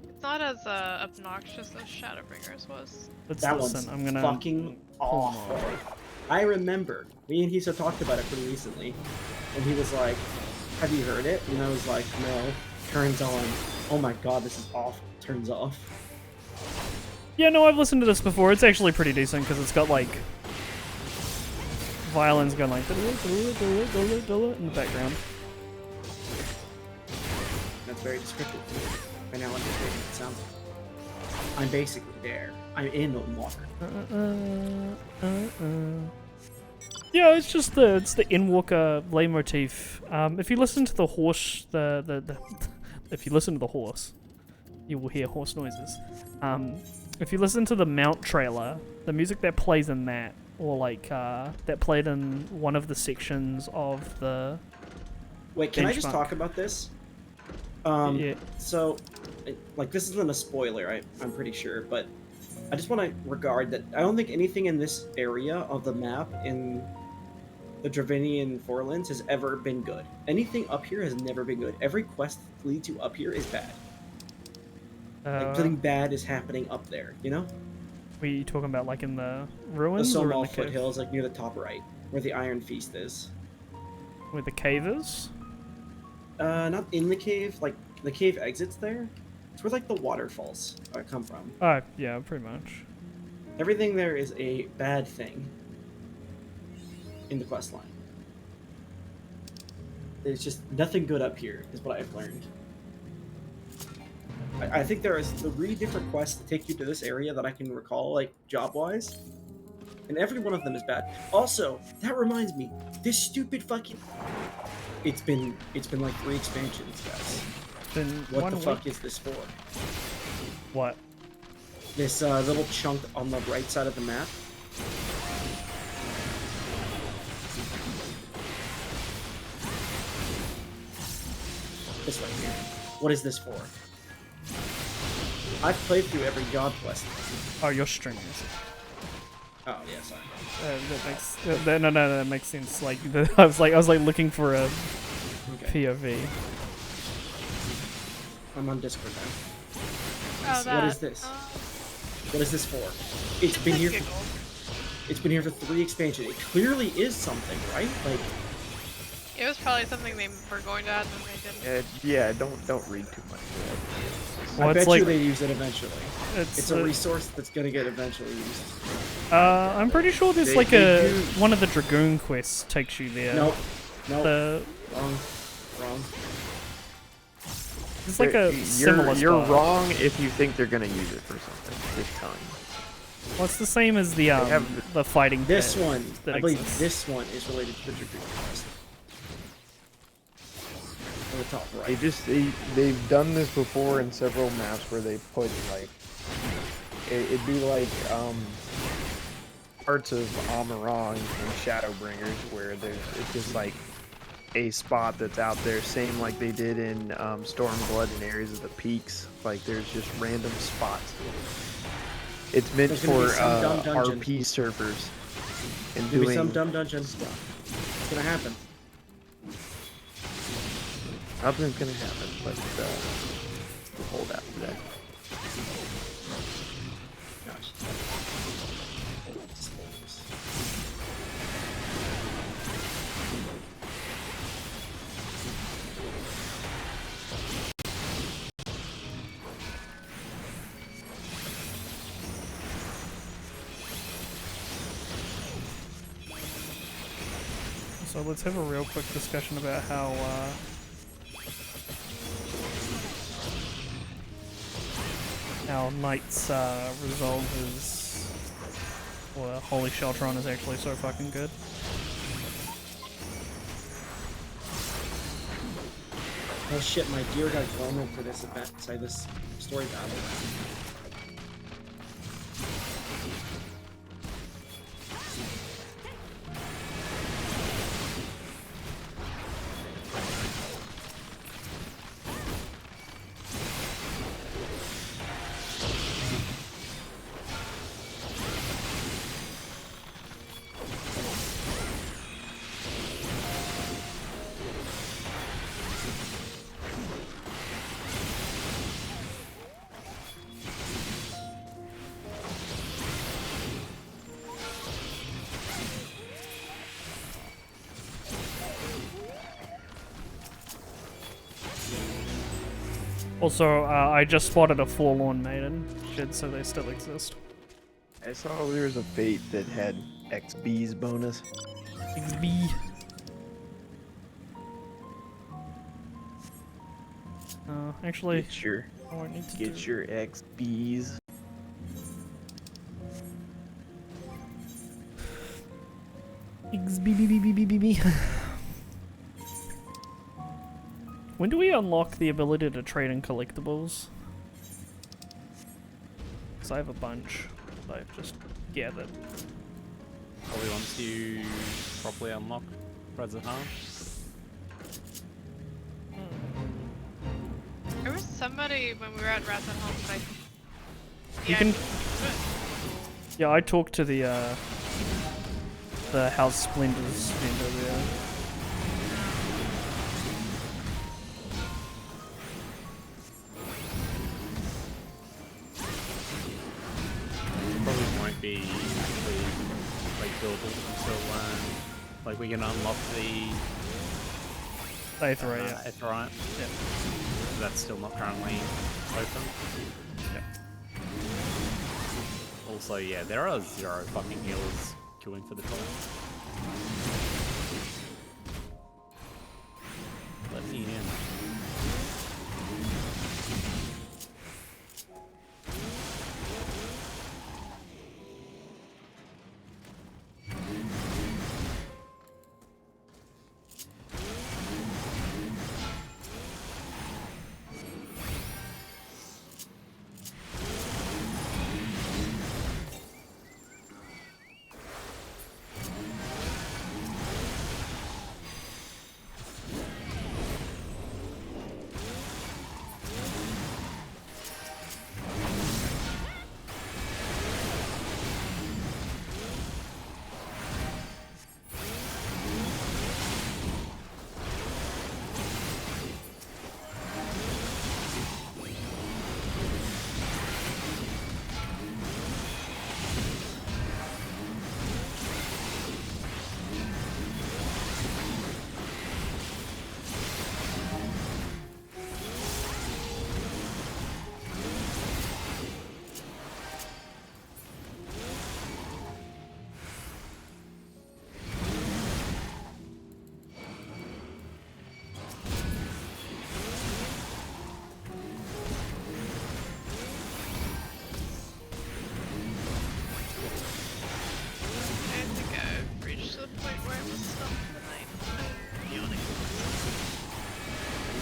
It's not as obnoxious as Shadowbringers was. Let's That listen. one's I'm gonna fucking awful. I remember me and Hiso talked about it pretty recently, and he was like, "Have you heard it?" And I was like, "No." Turns on. Oh my god, this is awful. Turns off. Yeah, no, I've listened to this before. It's actually pretty decent because it's got like violins going like in the background. That's very descriptive. I now understand what it sounds like. I'm basically there. I'm in Endwalker. Yeah, it's just the Endwalker leitmotif. If you listen to the horse, if you listen to the horse, you will hear horse noises. If you listen to the mount trailer, the music that plays in that, or like that played in one of the sections of the. Wait, can I just talk about this? Yeah. So, like, this isn't a spoiler, I'm pretty sure, but I just want to regard that I don't think anything in this area of the map in the Dravinian Forelands has ever been good. Anything up here has never been good. Every quest that leads you up here is bad. Like, something bad is happening up there, you know? Were you talking about like in the The ruins or in Somal the cave? foothills, like near the top right, where the Iron Feast is. Where the cave is? Not in the cave, like, the cave exits there. It's where, like, the waterfalls come from. Yeah, pretty much. Everything there is a bad thing in the quest line. There's just nothing good up here, is what I've learned. I think there is 3 different quests that take you to this area that I can recall, like, job-wise. And every one of them is bad. Also, that reminds me, this stupid fucking... It's been like 3 expansions, guys. What the fuck is this for? What? This little chunk on the right side of the map. This right here. What is this for? I've played through every job quest. Oh, you're streaming this. Oh yeah, sorry. That makes sense. Like I was like looking for a POV. I'm on Discord now. Oh, what is this? What is this for? It's been here. It's been here for 3 expansions. It clearly is something, right? Like. It was probably something they were going to add and they didn't. Yeah, don't read too much into it. Well, I bet you they use it eventually. It's a resource that's gonna get eventually used. I'm pretty sure there's one of the Dragoon quests takes you there. Nope. Wrong. It's like a similar You're spot. wrong if you think they're gonna use it for something. Just telling you. Well, it's the same as the the fighting. This pit one, that I believe exists. this one is related to the Dragoon quest. On the top right. They've done this before in several maps where they put like it'd be like parts of Amarong and Shadowbringers where it's just like a spot that's out there, same like they did in Stormblood and areas of the peaks. Like there's just random spots. It's meant for RP servers. and Maybe doing some dumb dungeon stuff. It's gonna happen. Nothing's gonna happen, but we'll hold out for that. Gosh. So let's have a real quick discussion about how Knight's resolve is, well, Holy Sheltron is actually so fucking good. Oh shit, my gear got dormant for this event. Sorry, this story battle. Also, I just spotted a Forlorn Maiden shed, so they still exist. I saw there was a fate that had XB's bonus. XB. Actually, Get your, oh, I need to get your XB's. XB. When do we unlock the ability to trade in collectibles? Because I have a bunch that I've just gathered. Probably once you properly unlock Threads of Harm. There was somebody when we were at Rathenholm, like... You can... Yeah, I talked to the House Splendors vendor there. Probably won't be actually like buildable until like we can unlock the Aetheryte, yeah. Aetheryte. Yeah. So that's still not currently open. Yeah. Also, yeah, there are 0 fucking healers queuing for the top. Let me in.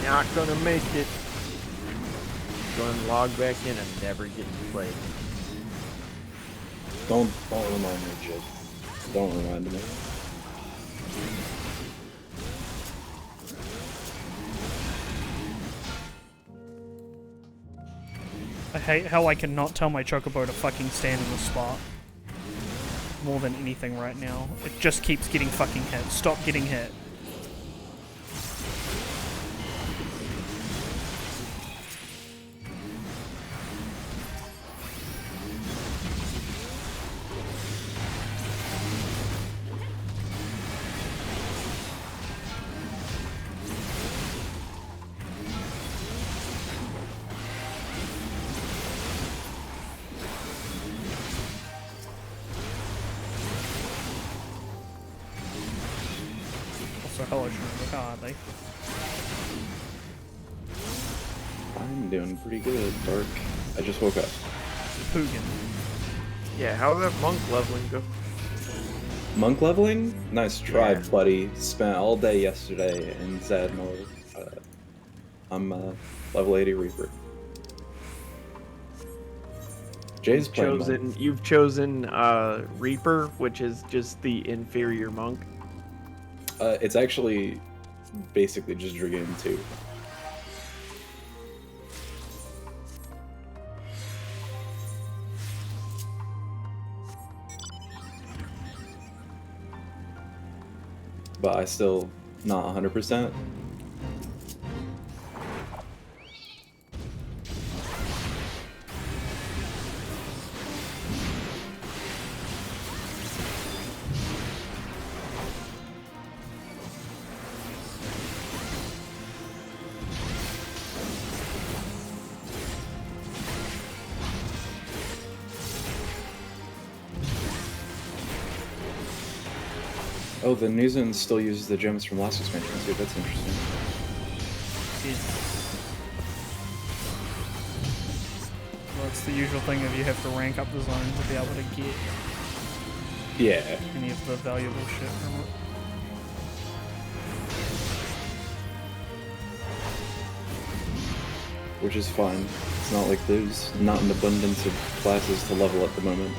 Not gonna make it. Going to log back in and never get to play. Don't remind me, Jid. Don't remind me. I hate how I cannot tell my Chocobo to fucking stand in the spot. more than anything right now. It just keeps getting fucking hit. Stop getting hit. Hello, how are they? I'm doing pretty good, Dark. I just woke up. Hugin. Yeah, how'd that monk leveling go? Monk leveling? Nice try, Yeah. buddy. Spent all day yesterday in Zadnor. I'm level 80 Reaper. Jay's playing monk. You've chosen Reaper, which is just the inferior monk. It's actually basically just Dragoon 2. But I still not 100%. Oh, the New Zone still uses the gems from last expansion too. That's interesting. Well, it's the usual thing of you have to rank up the zone to be able to get any of the valuable shit from it. Which is fine. It's not like there's not an abundance of classes to level at the moment.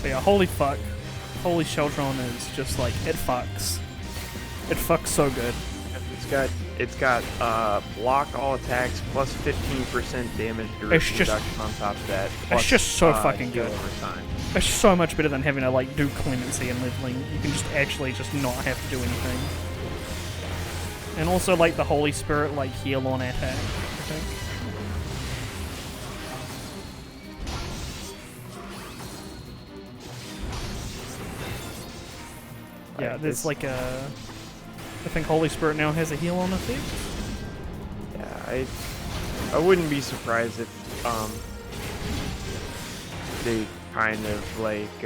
But yeah, holy fuck. Holy Sheltron is just like, it fucks. It fucks so good. It's got block all attacks plus 15% damage reduction on top of that. Plus, It's just so fucking heal good. over time. It's so much better than having to like do clemency and leveling. You can just actually just not have to do anything. And also like the Holy Spirit like heal on attack, I think. Yeah, there's like a... I think Holy Spirit now has a heal on effect. Yeah, I wouldn't be surprised if they kind of like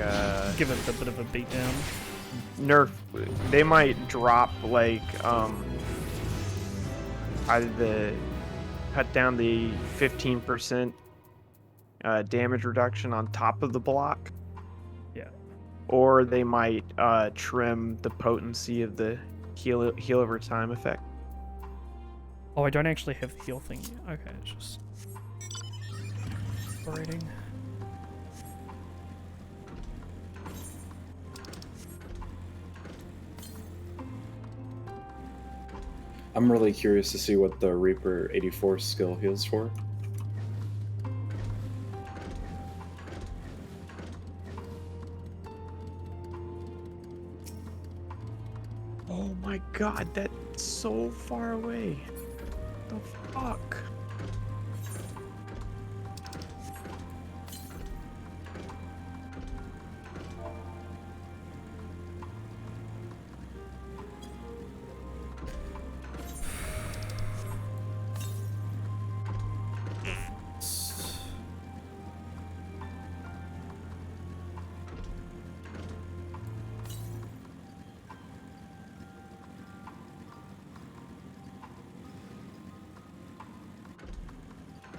give it a bit of a beatdown. Nerf. They might drop like either the cut down the 15% damage reduction on top of the block. Yeah. Or they might trim the potency of the heal over time effect. Oh, I don't actually have the heal thing yet. Okay, it's just operating. I'm really curious to see what the Reaper 84 skill heals for. Oh my god, that's so far away. The fuck?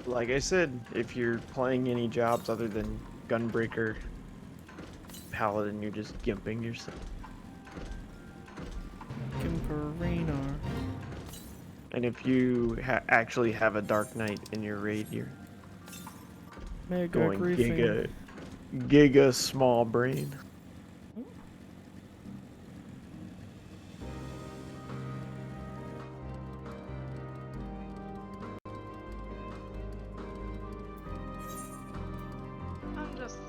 Like I said, if you're playing any jobs other than Gunbreaker, Paladin, you're just gimping yourself. Gimperino. And if you actually have a Dark Knight in your raid, you're Mega going griefing. giga small brain. I'm just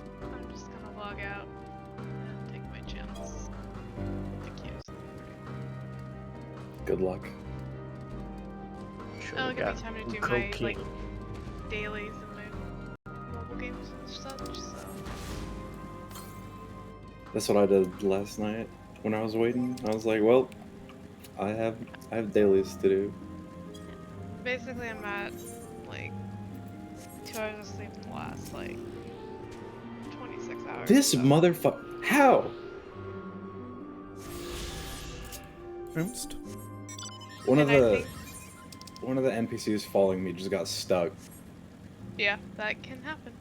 gonna log out and take my chance. Thank you. Good luck. That'll give me time to do my like dailies and my mobile games and such. So That's what I did last night when I was waiting. I was like, well, I have dailies to do. basically, I'm at like 2 hours of sleep in the last like 26 hours. This so. motherfucker. How? Oops. One of the NPCs following me just got stuck. Yeah, that can happen.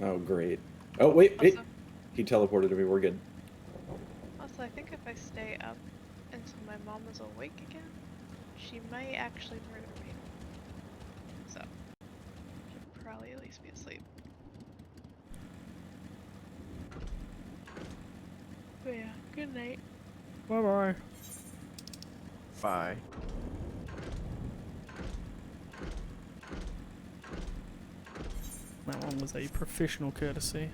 Oh great. Oh wait, he teleported to me. We're good. Also, I think if I stay up until my mom is awake again, she might actually murder me. So, should probably at least be asleep. But yeah, good night. Bye-bye. Bye. That one was a professional courtesy.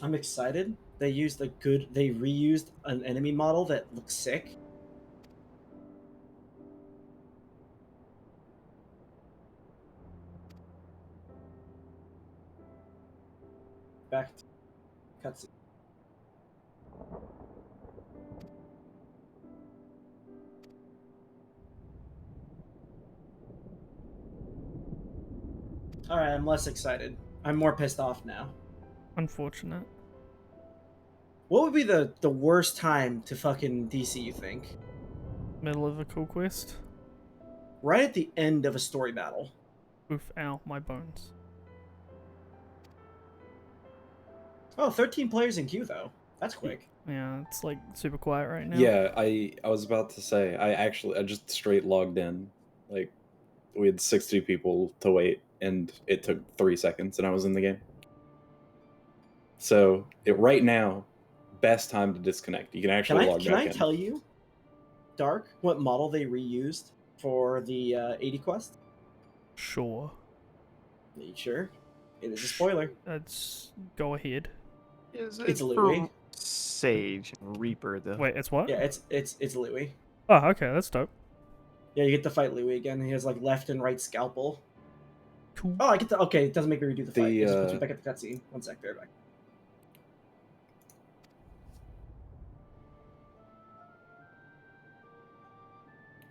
I'm excited. They reused an enemy model that looks sick. Back to cutscene. Alright, I'm less excited. I'm more pissed off now. Unfortunate. What would be the worst time to fucking DC, you think? Middle of a cool quest. Right at the end of a story battle. Oof, ow, my bones. Oh, 13 players in queue, though. That's quick. Yeah, it's like super quiet right now. Yeah, I was about to say I just straight logged in. Like we had 60 people to wait, and it took 3 seconds, and I was in the game. So right now, best time to disconnect. You can actually log back in. Can I tell you, Dark, what model they reused for the 80 quest? Sure. Are you sure? It is a spoiler. Let's go ahead. It's Louis. Sage and Reaper, though. Wait, it's what? Yeah, it's Louis. Oh, okay, that's dope. Yeah, you get to fight Louis again. He has like left and right scalpel. Cool. Oh, I get to. Okay, it doesn't make me redo the fight. It just puts me back at the cutscene. One sec, there, back.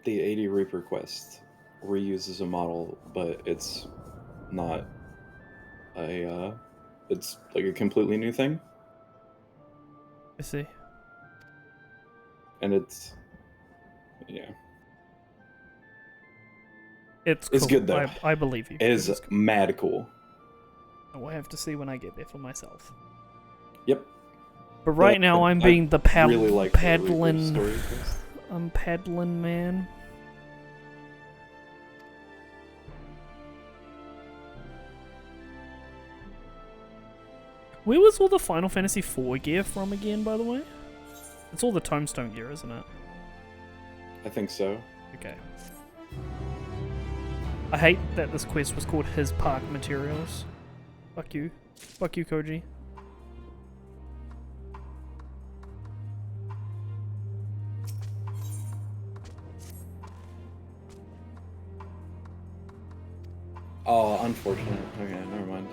the 80 Reaper quest reuses a model, but it's not a it's like a completely new thing. I see. And it's It's cool. good though. I believe you. It is cool. mad cool. I will have to see when I get there for myself. Yep. But right now I'm being the really like paddling. the Reaper story. I'm paddling man. Where was all the Final Fantasy IV gear from again, by the way? It's all the Tomestone gear, isn't it? I think so. Okay. I hate that this quest was called His Park Materials. Fuck you. Fuck you, Koji. Oh, unfortunate. Okay, never mind.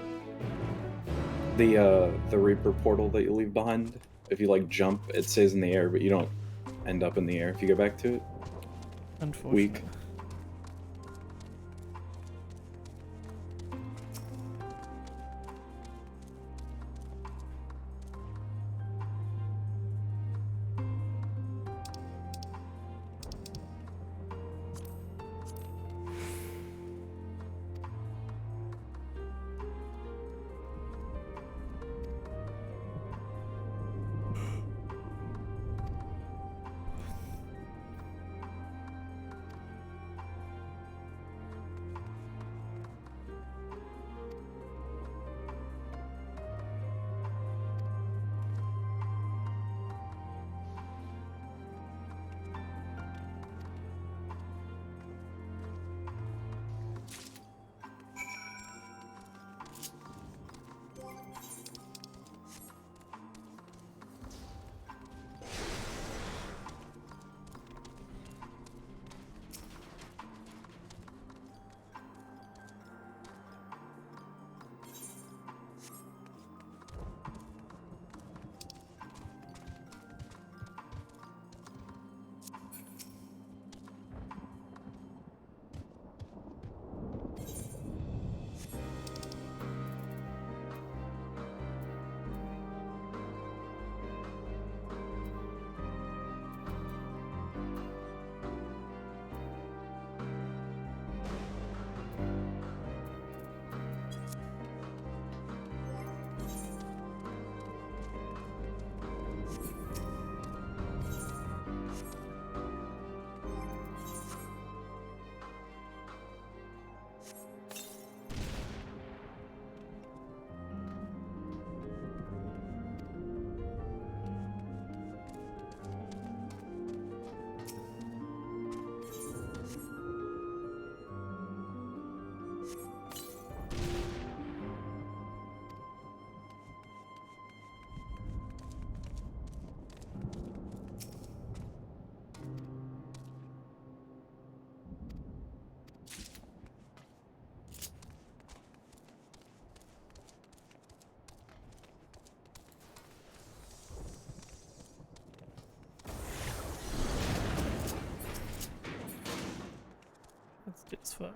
The Reaper portal that you leave behind, if you like jump, it stays in the air, but you don't end up in the air if you go back to it. Unfortunate. Weak. That's dead as fuck.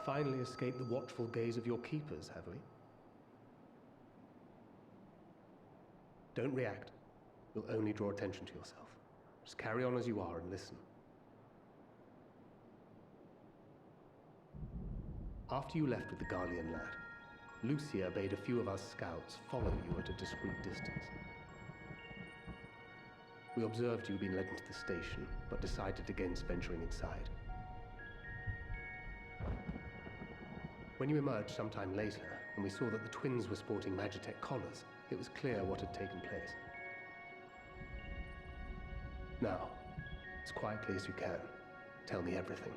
finally escaped the watchful gaze of your keepers, have we? Don't react. You'll only draw attention to yourself. Just carry on as you are and listen. After you left with the Garlean lad, Lucia bade a few of us scouts follow you at a discreet distance. We observed you being led into the station, but decided against venturing inside. When you emerged sometime later, and we saw that the twins were sporting Magitech collars, it was clear what had taken place. Now, as quietly as you can, tell me everything.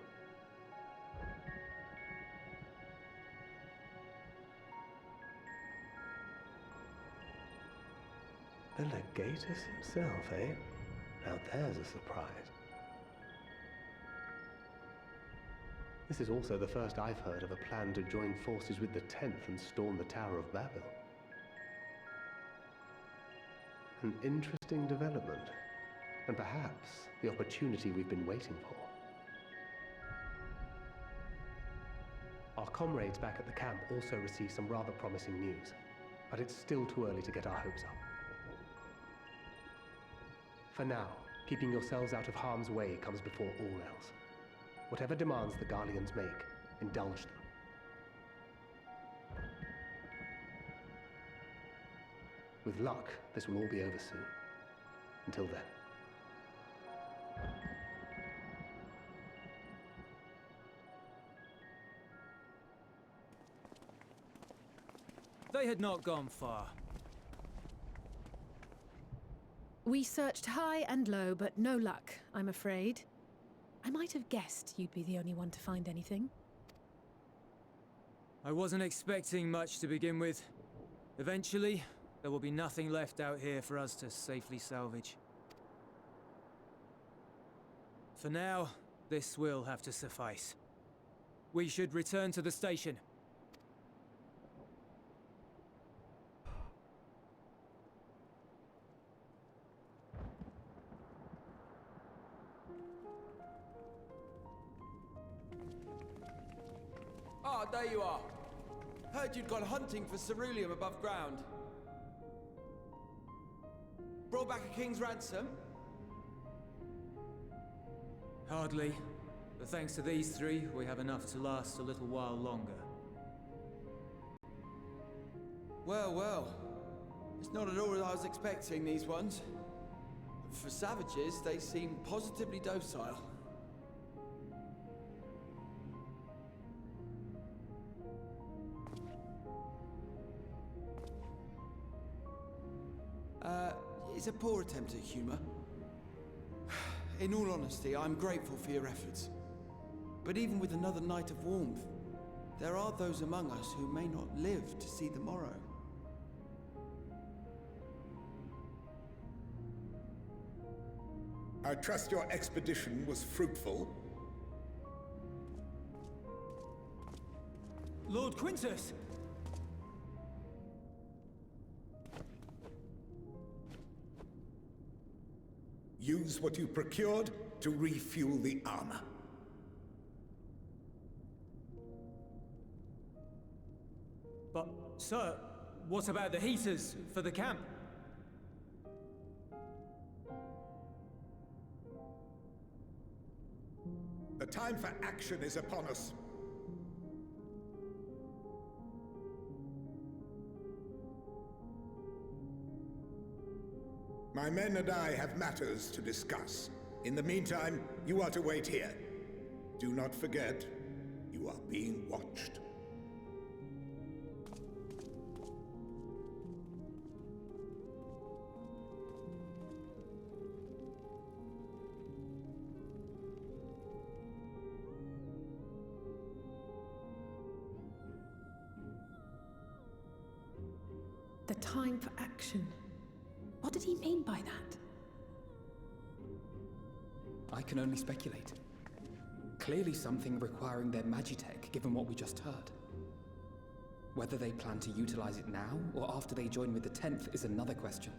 The Legatus himself, eh? Now there's a surprise. This is also the first I've heard of a plan to join forces with the 10th and storm the Tower of Babel. An interesting development, and perhaps the opportunity we've been waiting for. Our comrades back at the camp also received some rather promising news, but it's still too early to get our hopes up. For now, keeping yourselves out of harm's way comes before all else. Whatever demands the Garleans make, indulge them. With luck, this will all be over soon. Until then. They had not gone far. We searched high and low, but no luck, I'm afraid. I might have guessed you'd be the only one to find anything. I wasn't expecting much to begin with. Eventually, there will be nothing left out here for us to safely salvage. For now, this will have to suffice. We should return to the station. Ah, there you are. Heard you'd gone hunting for ceruleum above ground. Brought back a king's ransom? Hardly. But thanks to these three, we have enough to last a little while longer. Well, well. It's not at all as I was expecting, these ones. For savages, they seem positively docile. It's a poor attempt at humor. In all honesty, I'm grateful for your efforts. But even with another night of warmth, there are those among us who may not live to see the morrow. I trust your expedition was fruitful. Lord Quintus! Use what you procured to refuel the armor. But, sir, what about the heaters for the camp? The time for action is upon us. My men and I have matters to discuss. In the meantime, you are to wait here. Do not forget, you are being watched. The time for action. What did he mean by that? I can only speculate. Clearly something requiring their magitech, given what we just heard. Whether they plan to utilize it now, or after they join with the 10th, is another question.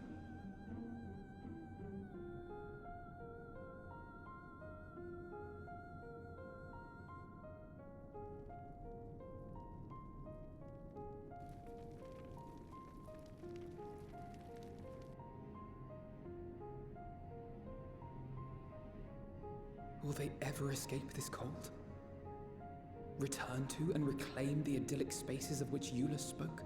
Will they ever escape this cold? Return to and reclaim the idyllic spaces of which Eula spoke?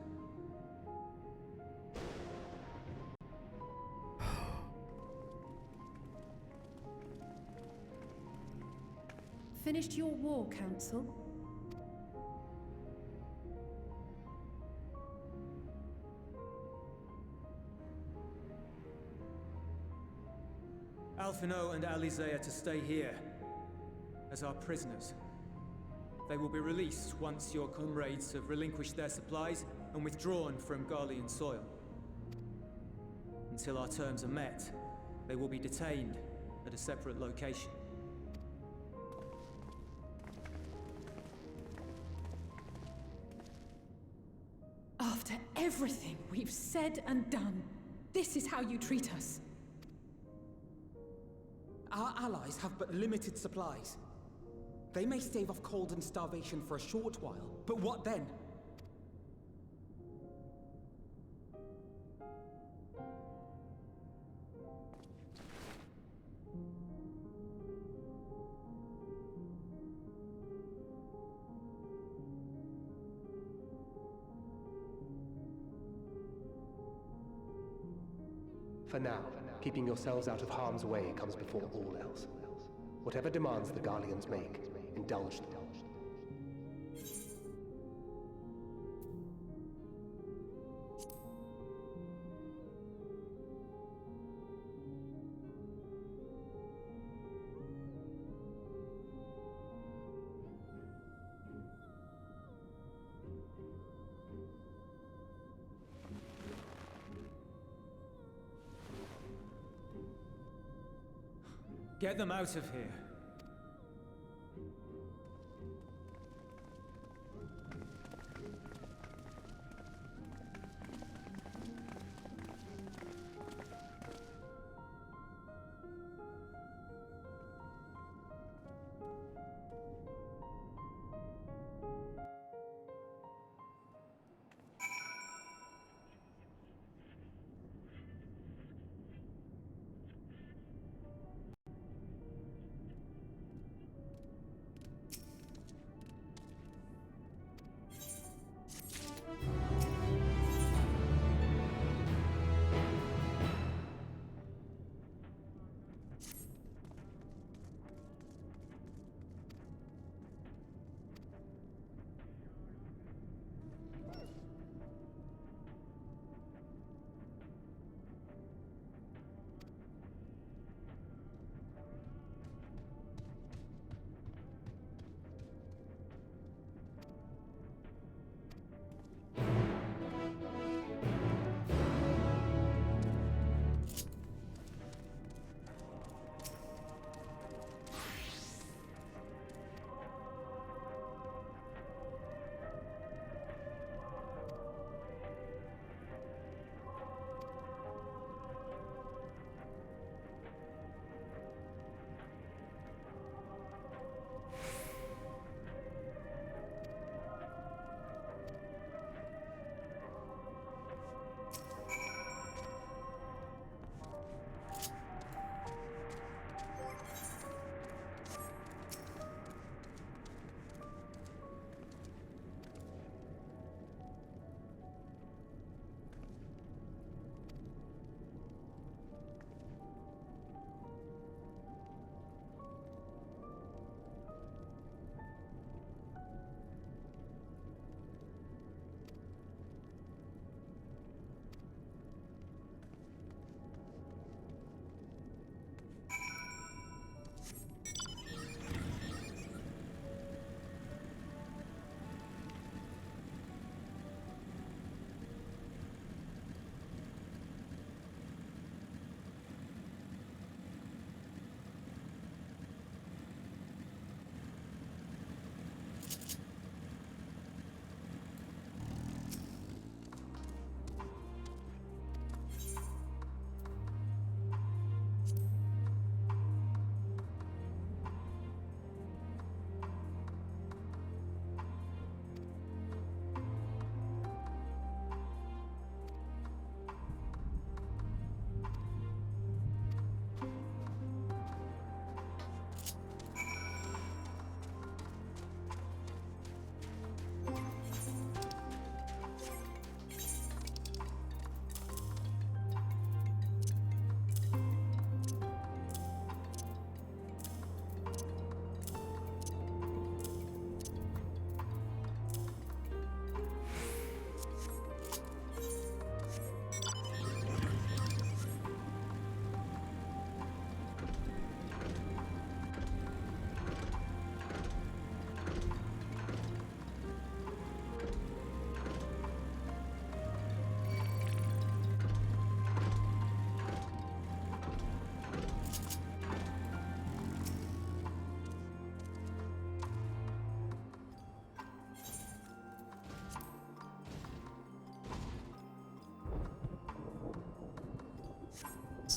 Finished your war, Council? Alphino and Alizé are to stay here as our prisoners. They will be released once your comrades have relinquished their supplies and withdrawn from Garlean soil. Until our terms are met, they will be detained at a separate location. After everything we've said and done, this is how you treat us. Our allies have but limited supplies. They may stave off cold and starvation for a short while, but what then? For now, keeping yourselves out of harm's way comes before all else. Whatever demands the Garleans make, indulge them. Get them out of here.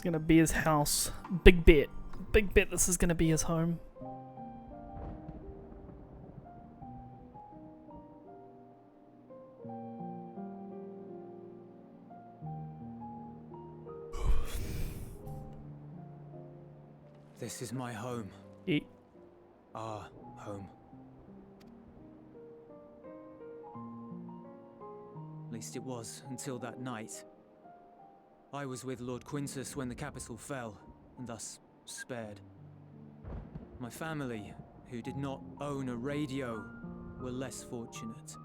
is gonna be his house. Big bet. Big bet this is gonna be his home. This is my home. Our home. At least it was, until that night. I was with Lord Quintus when the capital fell, and thus spared. My family, who did not own a radio, were less fortunate.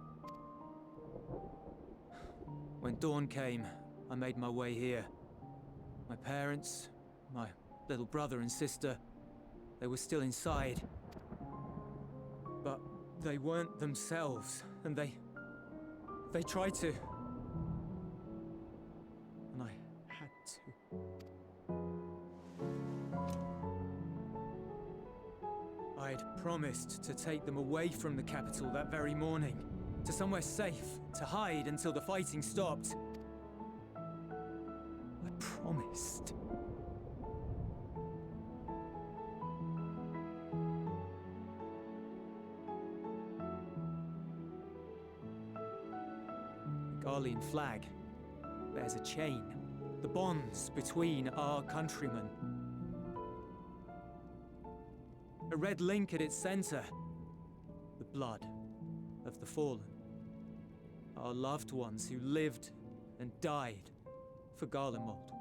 When dawn came, I made my way here. My parents, my little brother and sister, they were still inside. But they weren't themselves, and they tried to. And I had to. I'd promised to take them away from the capital that very morning, to somewhere safe, to hide until the fighting stopped. I promised. The Garlean flag bears a chain, the bonds between our countrymen. A red link at its center, the blood of the fallen. Our loved ones who lived and died for Garlemald.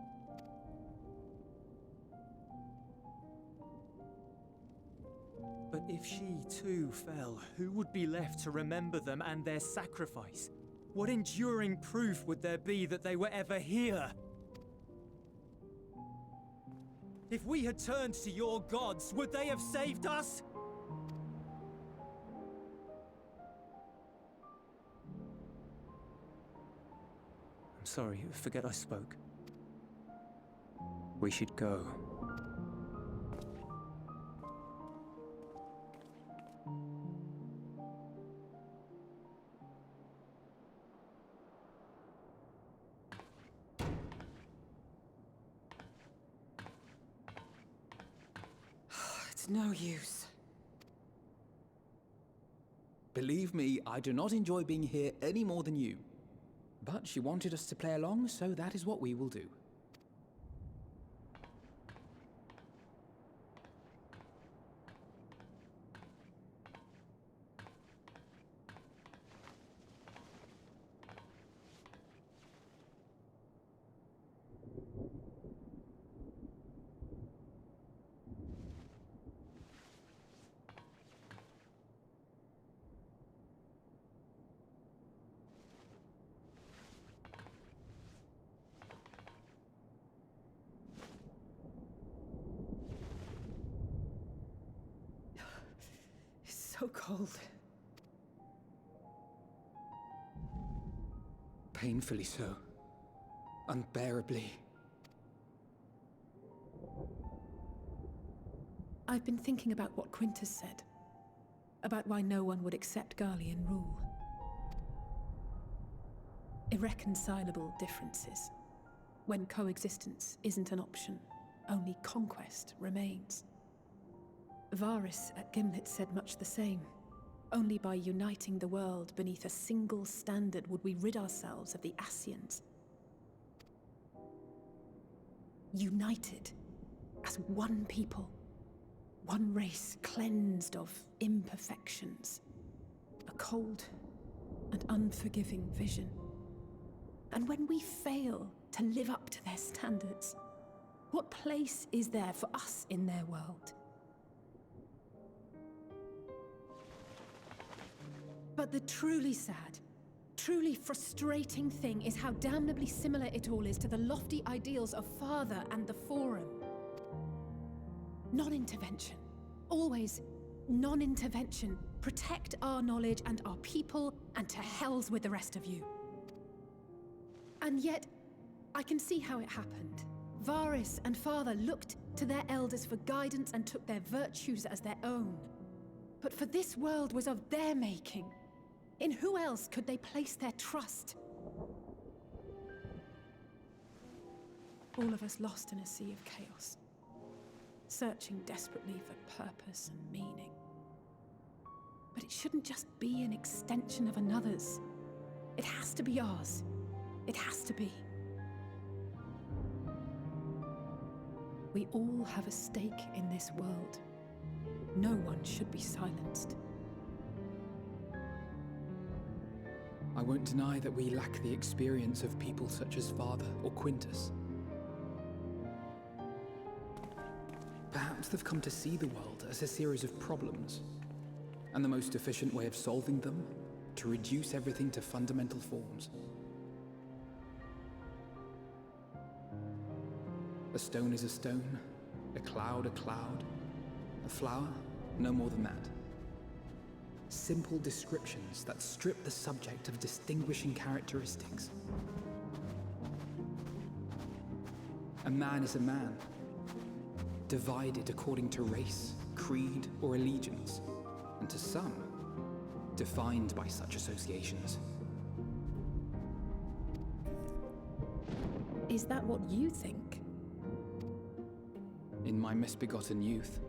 But if she too fell, who would be left to remember them and their sacrifice? What enduring proof would there be that they were ever here? If we had turned to your gods, would they have saved us? I'm sorry, forget I spoke. We should go. It's no use. Believe me, I do not enjoy being here any more than you. But she wanted us to play along, so that is what we will do. So cold. Painfully so. Unbearably. I've been thinking about what Quintus said. About why no one would accept Garlean rule. Irreconcilable differences. When coexistence isn't an option, only conquest remains. Varys at Gimlet said much the same. Only by uniting the world beneath a single standard would we rid ourselves of the Ascians. United as one people, one race cleansed of imperfections, a cold and unforgiving vision. And when we fail to live up to their standards, what place is there for us in their world? But the truly sad, truly frustrating thing is how damnably similar it all is to the lofty ideals of Father and the Forum. Non-intervention. Always non-intervention. Protect our knowledge and our people, and to hells with the rest of you. And yet, I can see how it happened. Varys and Father looked to their elders for guidance and took their virtues as their own. But for this world was of their making. In who else could they place their trust? All of us lost in a sea of chaos, searching desperately for purpose and meaning. But it shouldn't just be an extension of another's. It has to be ours. It has to be. We all have a stake in this world. No one should be silenced. I won't deny that we lack the experience of people such as Father or Quintus. Perhaps they've come to see the world as a series of problems, and the most efficient way of solving them, to reduce everything to fundamental forms. A stone is a stone, a cloud, a flower, no more than that. Simple descriptions that strip the subject of distinguishing characteristics. A man is a man, divided according to race, creed, or allegiance, and to some, defined by such associations. Is that what you think? In my misbegotten youth.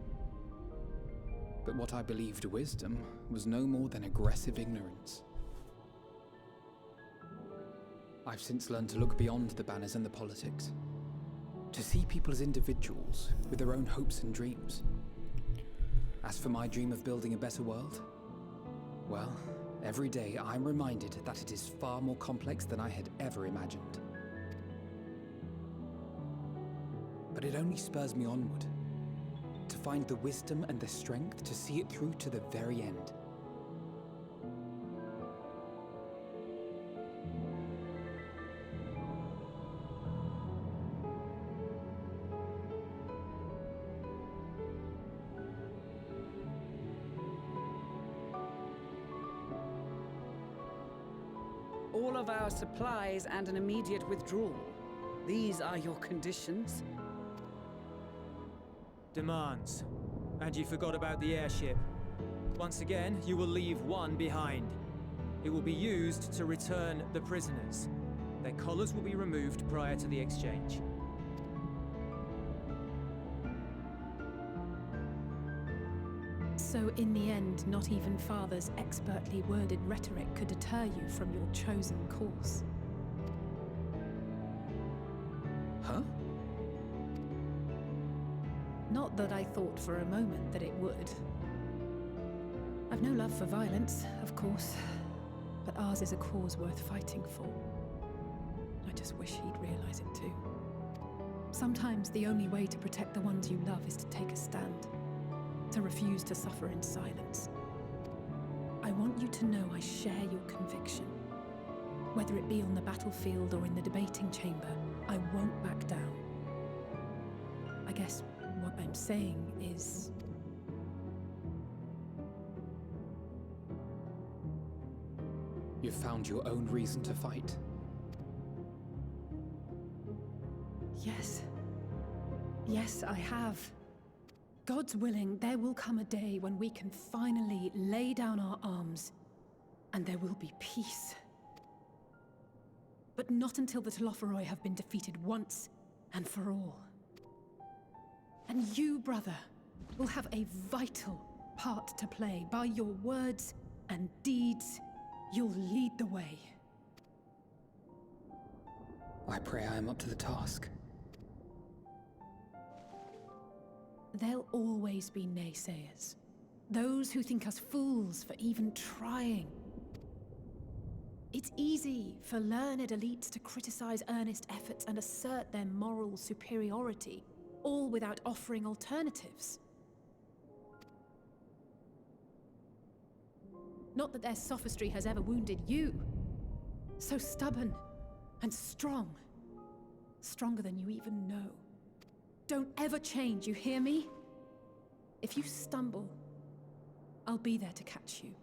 But what I believed wisdom was no more than aggressive ignorance. I've since learned to look beyond the banners and the politics, to see people as individuals with their own hopes and dreams. As for my dream of building a better world, well, every day I'm reminded that it is far more complex than I had ever imagined. But it only spurs me onward, to find the wisdom and the strength to see it through to the very end. All of our supplies and an immediate withdrawal. These are your conditions? Demands. And you forgot about the airship. Once again, you will leave one behind. It will be used to return the prisoners. Their collars will be removed prior to the exchange. So in the end, not even Father's expertly worded rhetoric could deter you from your chosen course. Huh? Not that I thought for a moment that it would. I've no love for violence, of course, but ours is a cause worth fighting for. I just wish he'd realize it too. Sometimes the only way to protect the ones you love is to take a stand, to refuse to suffer in silence. I want you to know I share your conviction. Whether it be on the battlefield or in the debating chamber, I won't back down. I guess what I'm saying is... You've found your own reason to fight. Yes. Yes, I have. God's willing, there will come a day when we can finally lay down our arms, and there will be peace. But not until the Telophoroi have been defeated once and for all. And you, brother, will have a vital part to play. By your words and deeds, you'll lead the way. I pray I am up to the task. There'll always be naysayers. Those who think us fools for even trying. It's easy for learned elites to criticize earnest efforts and assert their moral superiority, all without offering alternatives. Not that their sophistry has ever wounded you. So stubborn and strong. Stronger than you even know. Don't ever change, you hear me? If you stumble, I'll be there to catch you.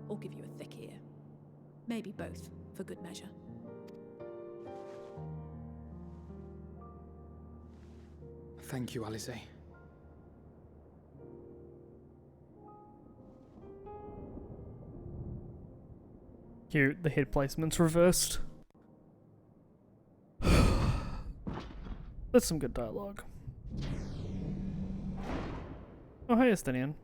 Or give you a thick ear. Maybe both, for good measure. Thank you, Alice. Here, the hit placement's reversed. That's some good dialogue. Oh, hey, Estinian.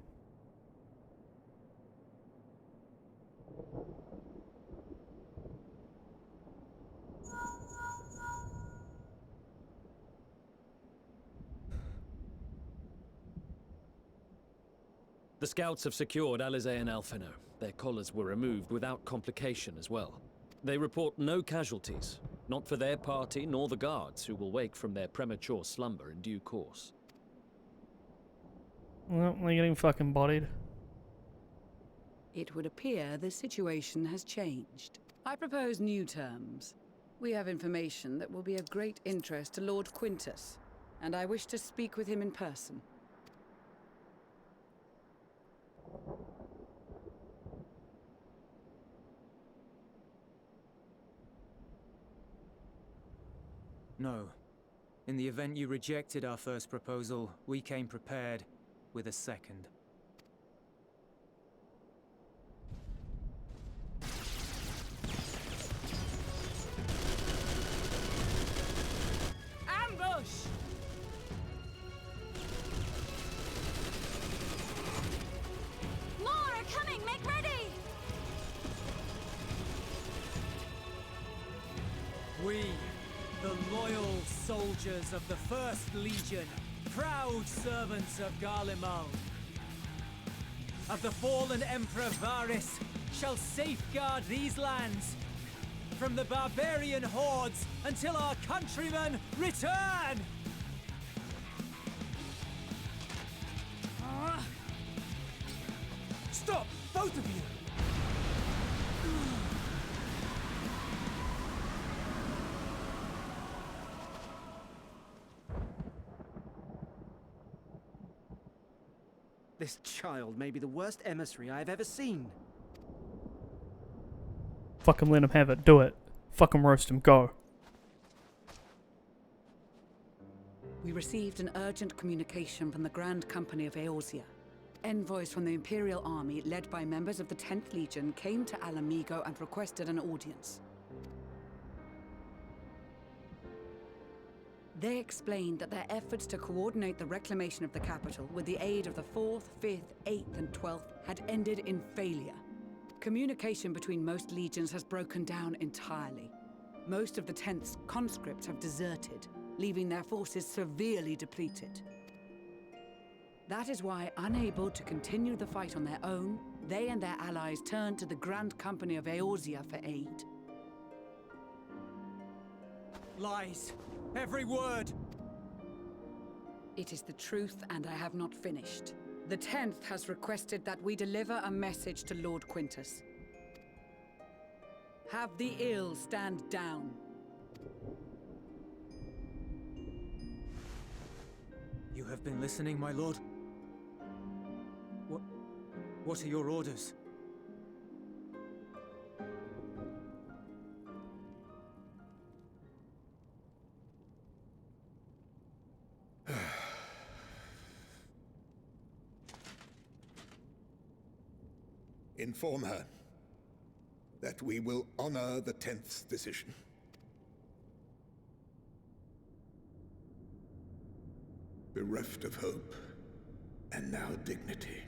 The scouts have secured Alize and Alfeno. Their collars were removed without complication as well. They report no casualties, not for their party nor the guards, who will wake from their premature slumber in due course. Well, they're getting fucking bodied. It would appear the situation has changed. I propose new terms. We have information that will be of great interest to Lord Quintus, and I wish to speak with him in person. No. In the event you rejected our first proposal, we came prepared with a second. Ambush! More are coming! Make ready! We, the loyal soldiers of the First Legion, proud servants of Garlemald, of the fallen Emperor Varys, shall safeguard these lands from the barbarian hordes until our countrymen return! Stop! Both of you! This child may be the worst emissary I've ever seen. Fucking let him have it. Do it. Fucking roast him. Go. We received an urgent communication from the Grand Company of Eorzea. Envoys from the Imperial Army, led by members of the 10th Legion, came to Alamigo and requested an audience. They explained that their efforts to coordinate the reclamation of the capital with the aid of the 4th, 5th, 8th, and 12th had ended in failure. Communication between most legions has broken down entirely. Most of the 10th's conscripts have deserted, leaving their forces severely depleted. That is why, unable to continue the fight on their own, they and their allies turned to the Grand Company of Eorzea for aid. Lies! Every word! It is the truth, and I have not finished. The 10th has requested that we deliver a message to Lord Quintus. Have the ill stand down. You have been listening, my lord? What are your orders? Inform her that we will honor the 10th's decision. Bereft of hope, and now dignity.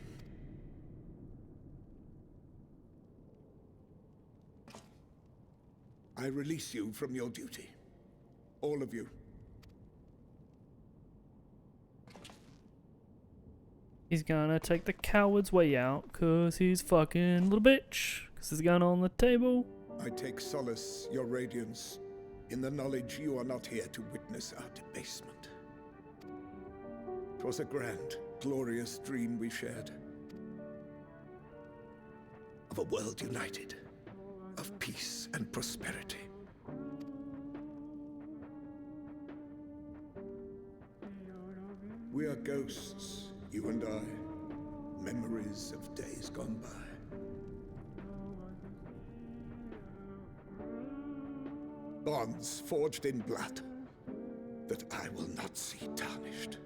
I release you from your duty. All of you. He's gonna take the coward's way out, cause he's fucking little bitch. Cause there's a gun on the table. I take solace, your radiance, in the knowledge you are not here to witness our debasement. 'Twas a grand, glorious dream we shared. Of a world united, of peace and prosperity. We are ghosts, you and I, memories of days gone by. Bonds forged in blood that I will not see tarnished.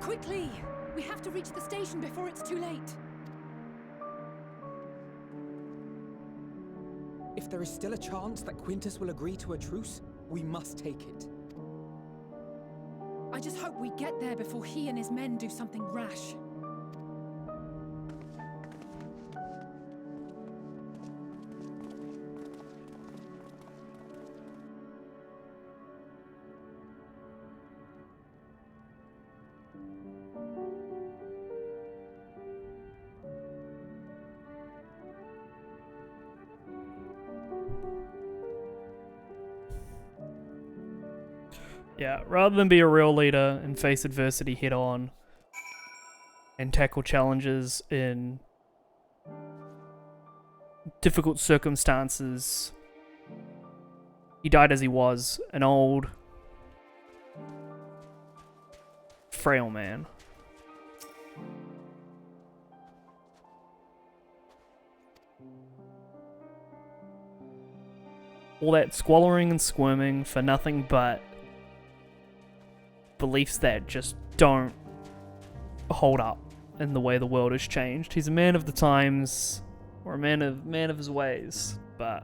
Quickly! We have to reach the station before it's too late. If there is still a chance that Quintus will agree to a truce, we must take it. I just hope we get there before he and his men do something rash. Yeah, rather than be a real leader and face adversity head on and tackle challenges in difficult circumstances, he died as he was, an old, frail man. All that squalling and squirming for nothing but beliefs that just don't hold up in the way the world has changed. He's a man of the times, or a man of his ways, but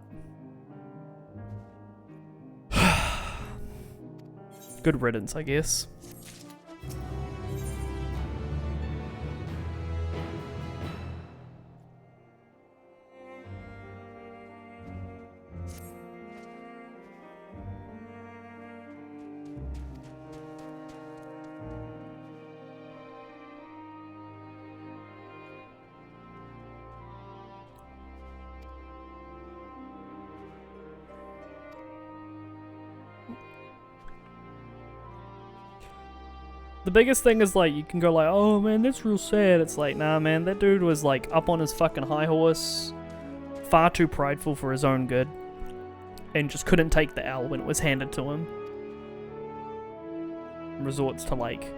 good riddance, I guess. The biggest thing is, like, you can go like, oh man, that's real sad. It's like, nah man, that dude was like up on his fucking high horse, far too prideful for his own good, and just couldn't take the L when it was handed to him. Resorts to like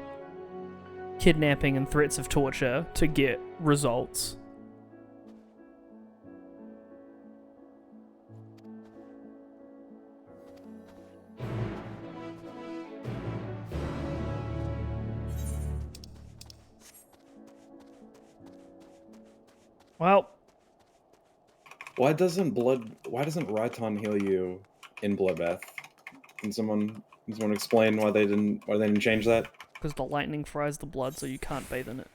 kidnapping and threats of torture to get results. Well, why doesn't Raiton heal you in Bloodbath? Can someone explain why they didn't change that? Because the lightning fries the blood, so you can't bathe in it.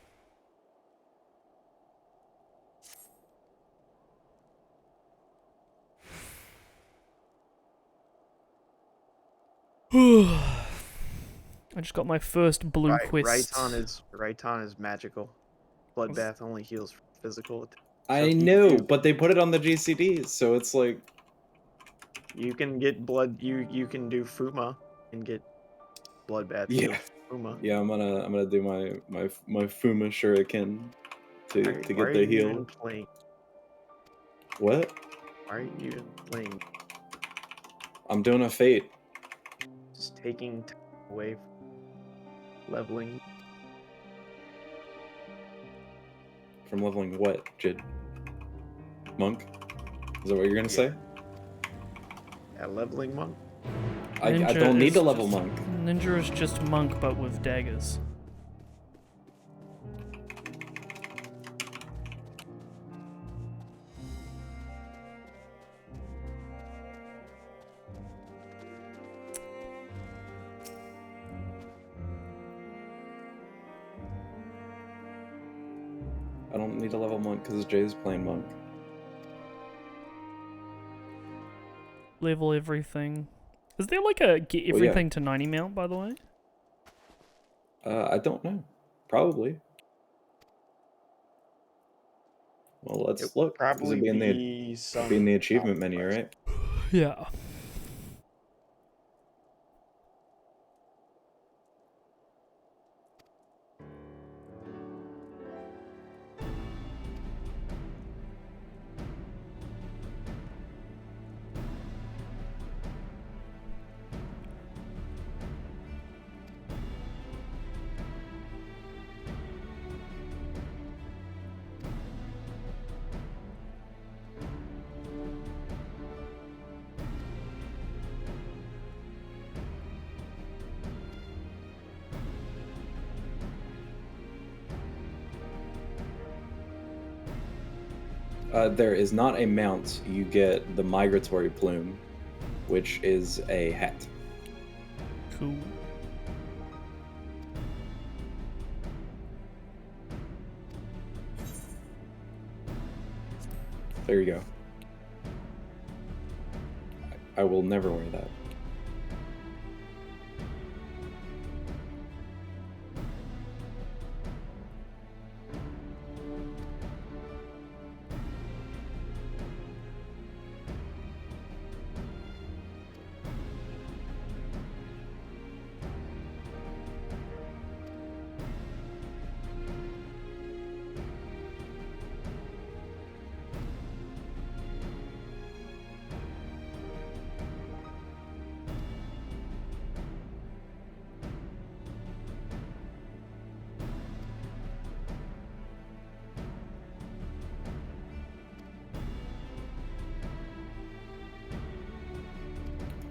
I just got my first blue quest. Raiton is magical. Bloodbath only heals physical. I know, but they put it on the GCD, so it's like you can get blood. You can do Fuma and get Bloodbath. Yeah, Fuma. Yeah, I'm gonna do my Fuma Shuriken to get the heal. Even playing? What? Why are you even playing? I'm doing a Fate. Just taking time away from leveling. From leveling what, Jid? Monk? Is that what you're gonna say? Yeah, leveling monk. I don't need to level monk. Ninja is just monk, but with daggers. I don't need to level monk because Jay's playing monk. Level everything. Is there like a get everything to 90 mount, by the way? I don't know. Probably. Well, let's look. Probably be in the achievement menu, right? Yeah. There is not a mount. You get the migratory plume, which is a hat. Cool. There you go. I will never wear that.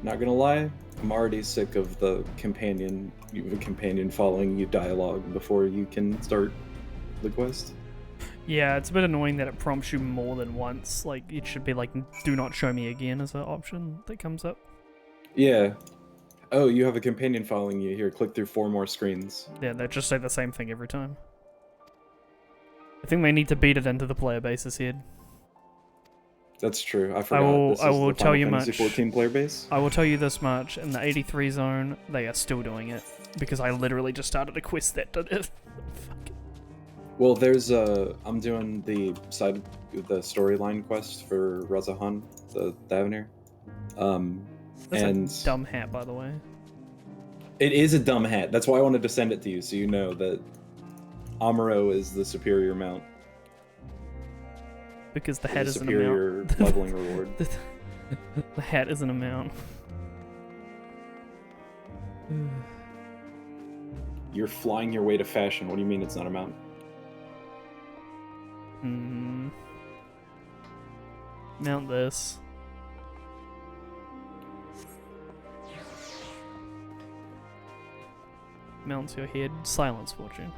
Not gonna lie, I'm already sick of the companion following you dialogue before you can start the quest. Yeah, it's a bit annoying that it prompts you more than once. Like, it should be like, do not show me again as an option that comes up. Yeah. Oh, you have a companion following you. Here, click through 4 more screens. Yeah, they just say the same thing every time. I think they need to beat it into the player base's head. That's true. I forgot. I will tell you much. 14 player base. I will tell you this much: in the 83 zone, they are still doing it because I literally just started a quest that did it. Well, there's I'm doing the storyline quest for Razahan, the Avenir. That's and a dumb hat, by the way. It is a dumb hat. That's why I wanted to send it to you, so you know that Amuro is the superior mount. Because the hat is an superior amount. leveling reward. The hat is an amount. You're flying your way to fashion. What do you mean it's not a mount? Mount this. Mounts your head. Silence fortune.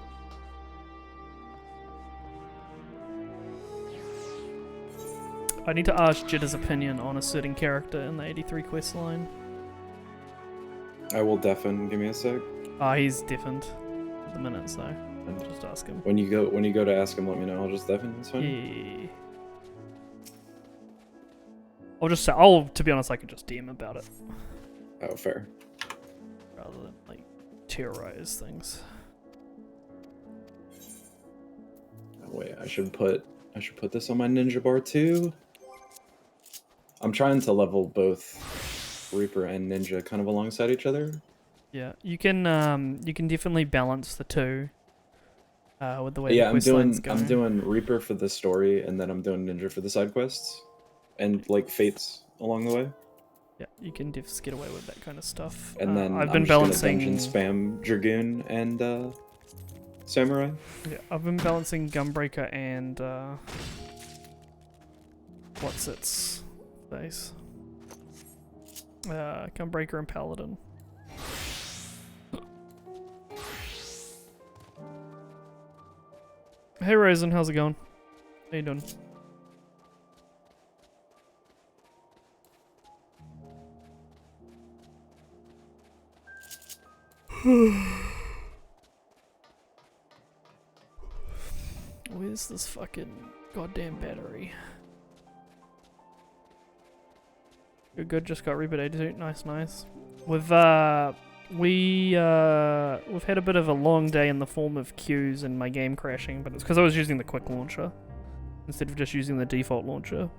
I need to ask Jitter's opinion on a certain character in the 83 quest line. I will deafen. Give me a sec. He's deafened at the minute, so just ask him. When you go to ask him, let me know. I'll just deafen. That's fine. Yeah. I'll just say, to be honest, I could just DM about it. Oh, fair. Rather than, like, terrorize things. Oh, wait, I should put this on my ninja bar too. I'm trying to level both Reaper and Ninja kind of alongside each other. Yeah, you can definitely balance the two. With the way the quest line's going. I'm doing Reaper for the story, and then I'm doing Ninja for the side quests, and like fates along the way. Yeah, you can just get away with that kind of stuff. And then I've been just gonna balancing dungeon spam Dragoon and Samurai. Yeah, I've been balancing Gunbreaker and what's its face? Gunbreaker and Paladin. Hey Raisin, how's it going? How you doing? Where's this fucking goddamn battery? You're good, just got Reaper 82. Nice, nice. We've had a bit of a long day in the form of queues and my game crashing, but it's because I was using the quick launcher instead of just using the default launcher.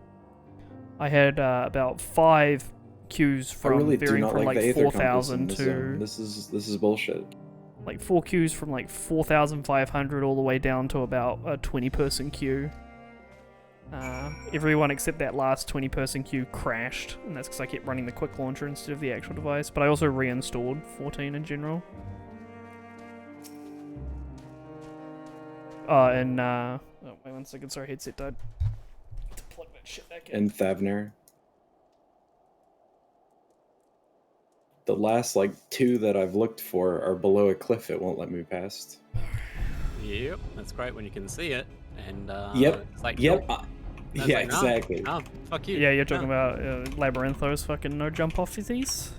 I had about 5 queues from varying from like 4,000 to this is bullshit. Like 4 queues from like 4,500 all the way down to about a 20-person queue. Everyone except that last 20-person queue crashed, and that's because I kept running the quick launcher instead of the actual device, but I also reinstalled 14 in general. Oh, wait 1 second, sorry, headset died. To plug that shit back in. And Thavner. The last, like, 2 that I've looked for are below a cliff it won't let me past. Yep, that's great when you can see it. And yep, it's like, yep. I was Yeah, like, no, exactly. No, fuck you. Yeah, you're talking No. about Labyrinthos fucking no jump off these?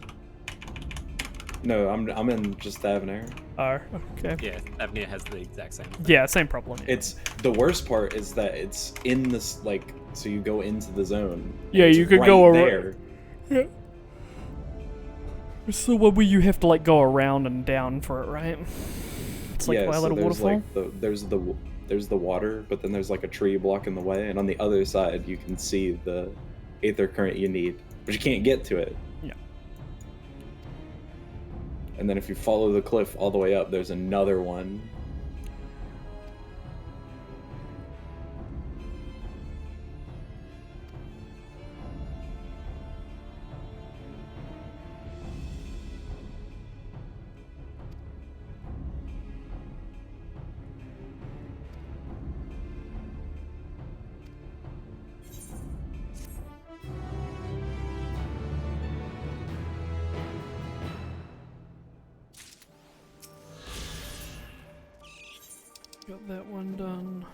No, I'm in just Avenair. Oh, okay. Yeah, Avenir has the exact same. Yeah, same problem. Yeah. It's the worst part is that it's in this like so you go into the zone. Yeah, it's you could right go there. Yeah. It's the one where you have to like go around and down for it, right? It's like by a little there's waterfall. like there's the water, but then there's like a tree blocking the way, and on the other side you can see the aether current you need, but you can't get to it. Yeah. And then if you follow the cliff all the way up, there's another one. Got that one done.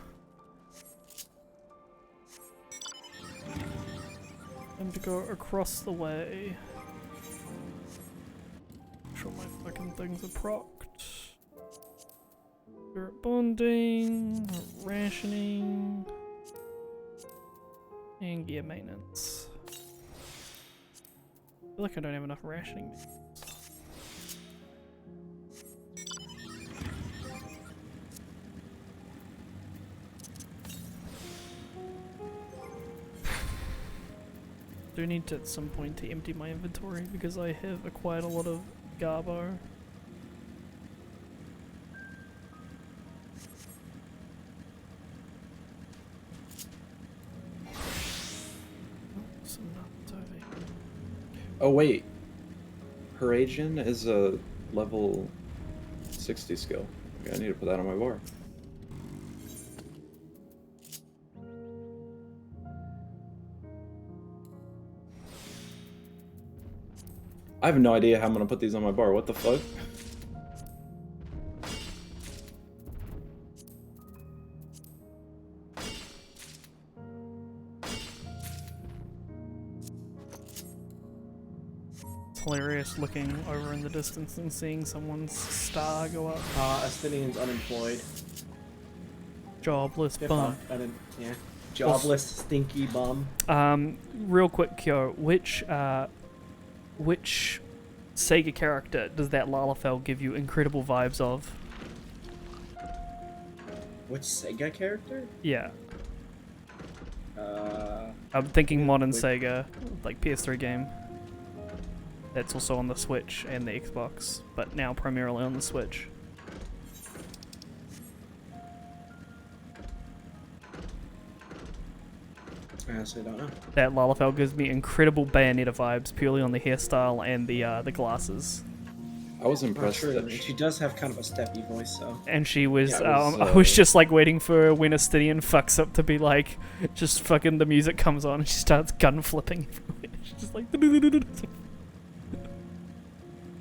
Time to go across the way. Make sure my fucking things are procced. Spirit bonding, rationing, and gear maintenance. I feel like I don't have enough rationing. I do need to at some point to empty my inventory because I have acquired a lot of garbo. Oh wait, her agent is a level 60 skill. Okay, I need to put that on my bar. I have no idea how I'm gonna put these on my bar. What the fuck? It's hilarious looking over in the distance and seeing someone's star go up. Estinian's unemployed. Jobless bum. Yeah. Jobless, stinky bum. Real quick, Kyo, which Sega character does that Lalafell give you incredible vibes of? Which Sega character? Yeah. I'm thinking modern Sega, like PS3 game. That's also on the Switch and the Xbox, but now primarily on the Switch. I honestly don't know. That Lalafell gives me incredible Bayonetta vibes purely on the hairstyle and the glasses. I was impressed True. that She does have kind of a steppy voice, so. And she was, Yeah, it was, I was just like waiting for when Estinian fucks up to be like, just fucking the music comes on and she starts gun flipping everywhere. She's just like,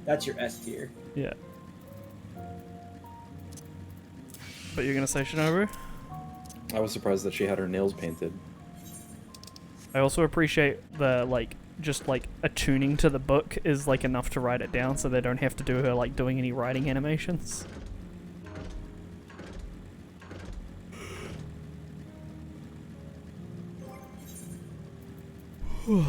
That's your S tier. yeah. But you're gonna say Shinobu? I was surprised that she had her nails painted. I also appreciate the, like, just like attuning to the book is like enough to write it down so they don't have to do her like doing any writing animations. Well,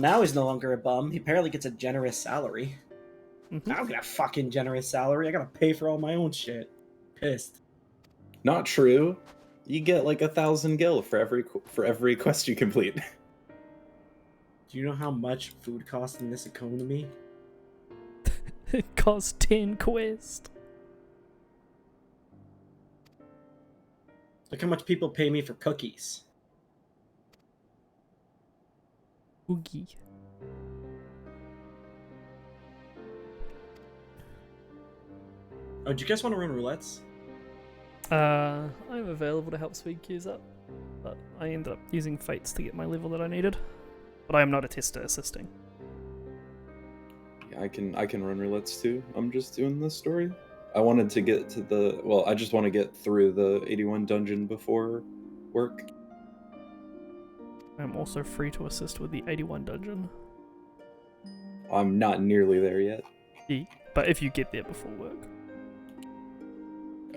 now he's no longer a bum. He apparently gets a generous salary. Mm-hmm. I don't get a fucking generous salary. I gotta pay for all my own shit. Pissed. Not true. You get like 1,000 gil for every quest you complete. Do you know how much food costs in this economy? It costs 10 quest. Look how much people pay me for cookies. Oogie. Oh, do you guys want to run roulettes? I'm available to help speed queues up, but I ended up using fates to get my level that I needed. But I am not a tester assisting. I can run roulettes too. I'm just doing this story. I wanted to get to the I just want to get through the 81 dungeon before work. I'm also free to assist with the 81 dungeon. I'm not nearly there yet. But if you get there before work.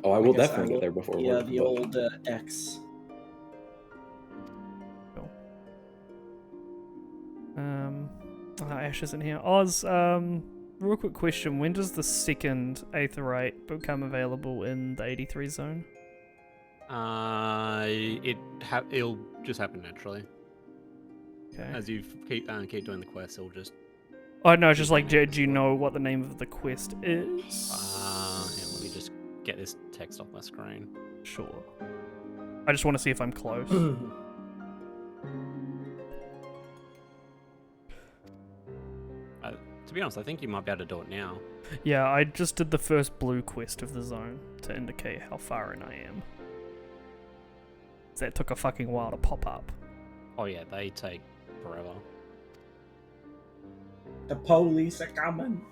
Oh, I will definitely get there before Yeah, work. the old X. Cool. Ash isn't here. Oz, real quick question. When does the second Aetherite become available in the 83 zone? It'll just happen naturally. Okay. As you keep doing the quest, it'll just... Oh, no, it's just like, do you know what the name of the quest is? Yeah, let me just get this text off my screen. Sure. I just want to see if I'm close. To be honest, I think you might be able to do it now. Yeah, I just did the first blue quest of the zone to indicate how far in I am. That took a fucking while to pop up. Oh yeah, they take forever. The police are coming.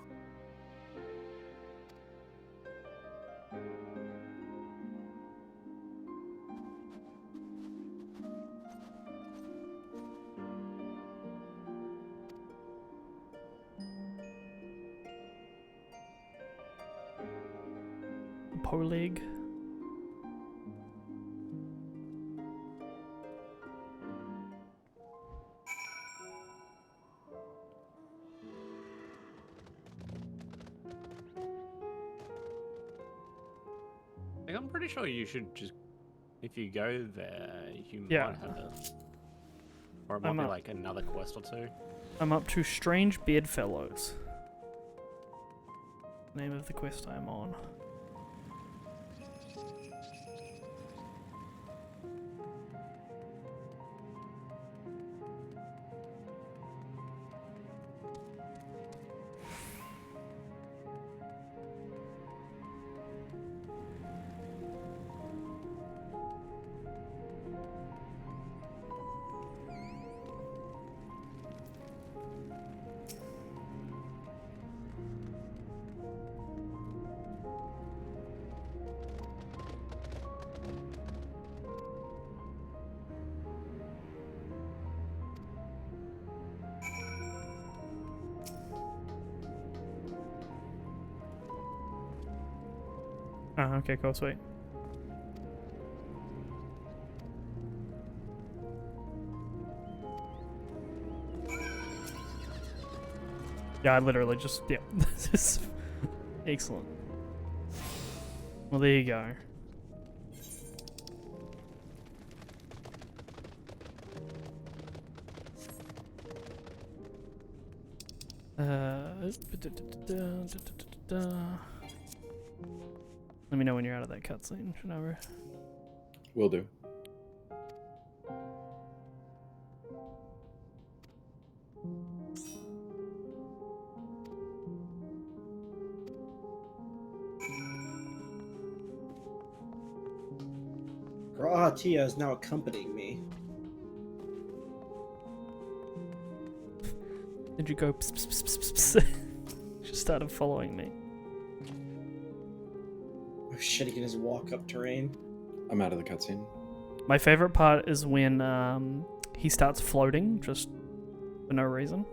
Polig. Like, I'm pretty sure you should just, if you go there, you might have it. Or it might be like another quest or two. I'm up to Strange Bedfellows. Name of the quest I'm on. Oh, okay, cool, sweet. Yeah, I literally just, yeah, this is excellent. Well, there you go. Let me know when you're out of that cutscene, Shinobu. Will do. Tia is now accompanying me. Did you go pss, pss, pss, pss, pss? She started following me. Oh shit, he can just walk up terrain. I'm out of the cutscene. My favorite part is when he starts floating, just for no reason.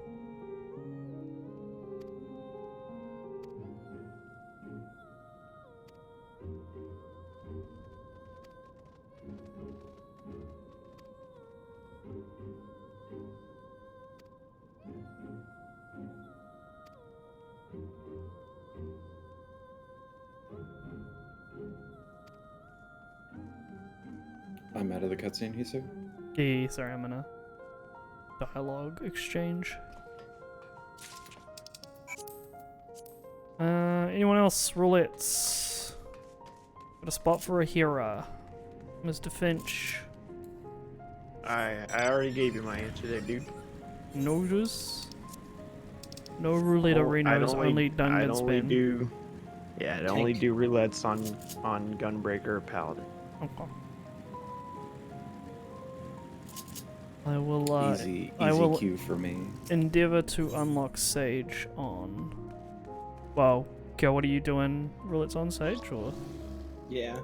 I'm out of the cutscene, he said. Yeah, sorry, I'm in a dialogue exchange. Anyone else? Roulettes. Got a spot for a hero. Mr. Finch. I already gave you my answer there, dude. Notice. No roulette arenas, only dungeon spin. I only do roulettes on Gunbreaker or Paladin. Okay. I will. Easy I will queue for me. endeavor to unlock Sage on. Well, okay. What are you doing? Roulettes on Sage or? Yeah.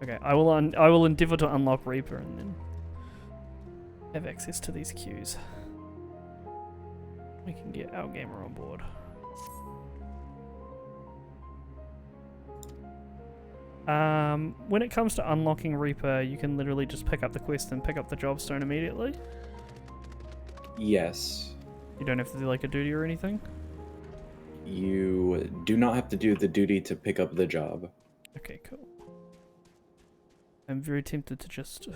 Okay. I will endeavor to unlock Reaper and then have access to these queues. We can get our gamer on board. When it comes to unlocking Reaper, you can literally just pick up the quest and pick up the jobstone immediately. Yes. You don't have to do like a duty or anything? You do not have to do the duty to pick up the job. Okay, cool. I'm very tempted to just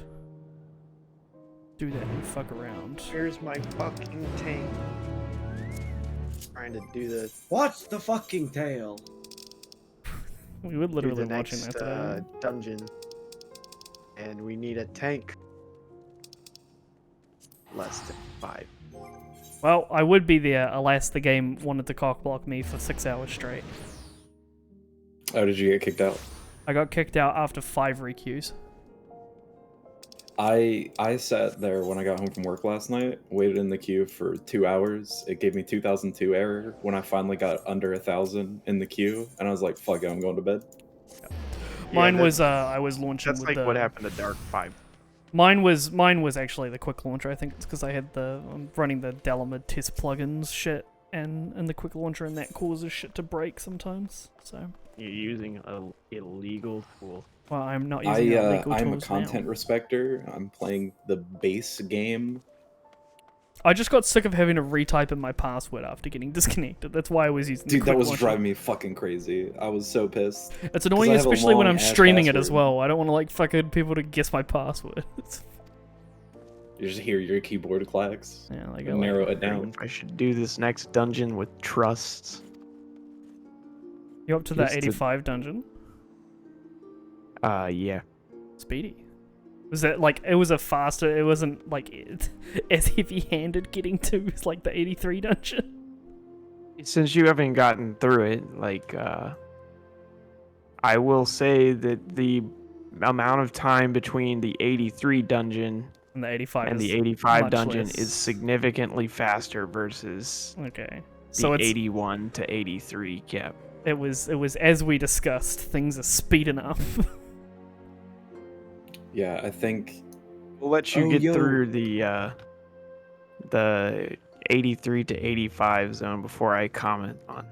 do that and fuck around. Here's my fucking tank. Trying to do the... Watch the fucking tail. We were literally the watching next, that today. dungeon. And we need a tank. Less than 5. Well, I would be there, alas the game wanted to cockblock me for 6 hours straight. Oh, did you get kicked out? I got kicked out after 5 requeues. I sat there when I got home from work last night, waited in the queue for 2 hours. It gave me 2002 error when I finally got under 1,000 in the queue, and I was like, fuck it, I'm going to bed. Mine was I was launching That's with like what happened to Dark 5. Mine was actually the quick launcher. I think it's because I had I'm running the Delamid test plugins shit and the quick launcher, and that causes shit to break sometimes. So You're using a illegal tool. well, I'm not using illegal I'm a tools content now. respecter. I'm playing the base game. I just got sick of having to retype in my password after getting disconnected. That's why I was using the Dude, quick that was launcher. driving me fucking crazy. I was so pissed. It's annoying, especially when I'm streaming it as well. I don't want to like fucking people to guess my password. You just hear your keyboard clacks. Yeah, like and narrow it down. I should do this next dungeon with trusts. You up to that 85 dungeon? Yeah. Speedy. Was that like, it was a faster, it wasn't like as heavy-handed getting to as like the 83 dungeon? Since you haven't gotten through it, like, I will say that the amount of time between the 83 dungeon and the 85 dungeon is significantly faster versus so the it's 81 to 83 cap. It was as we discussed, things are speeding up. Yeah, I think We'll let you get through the 83 to 85 zone before I comment on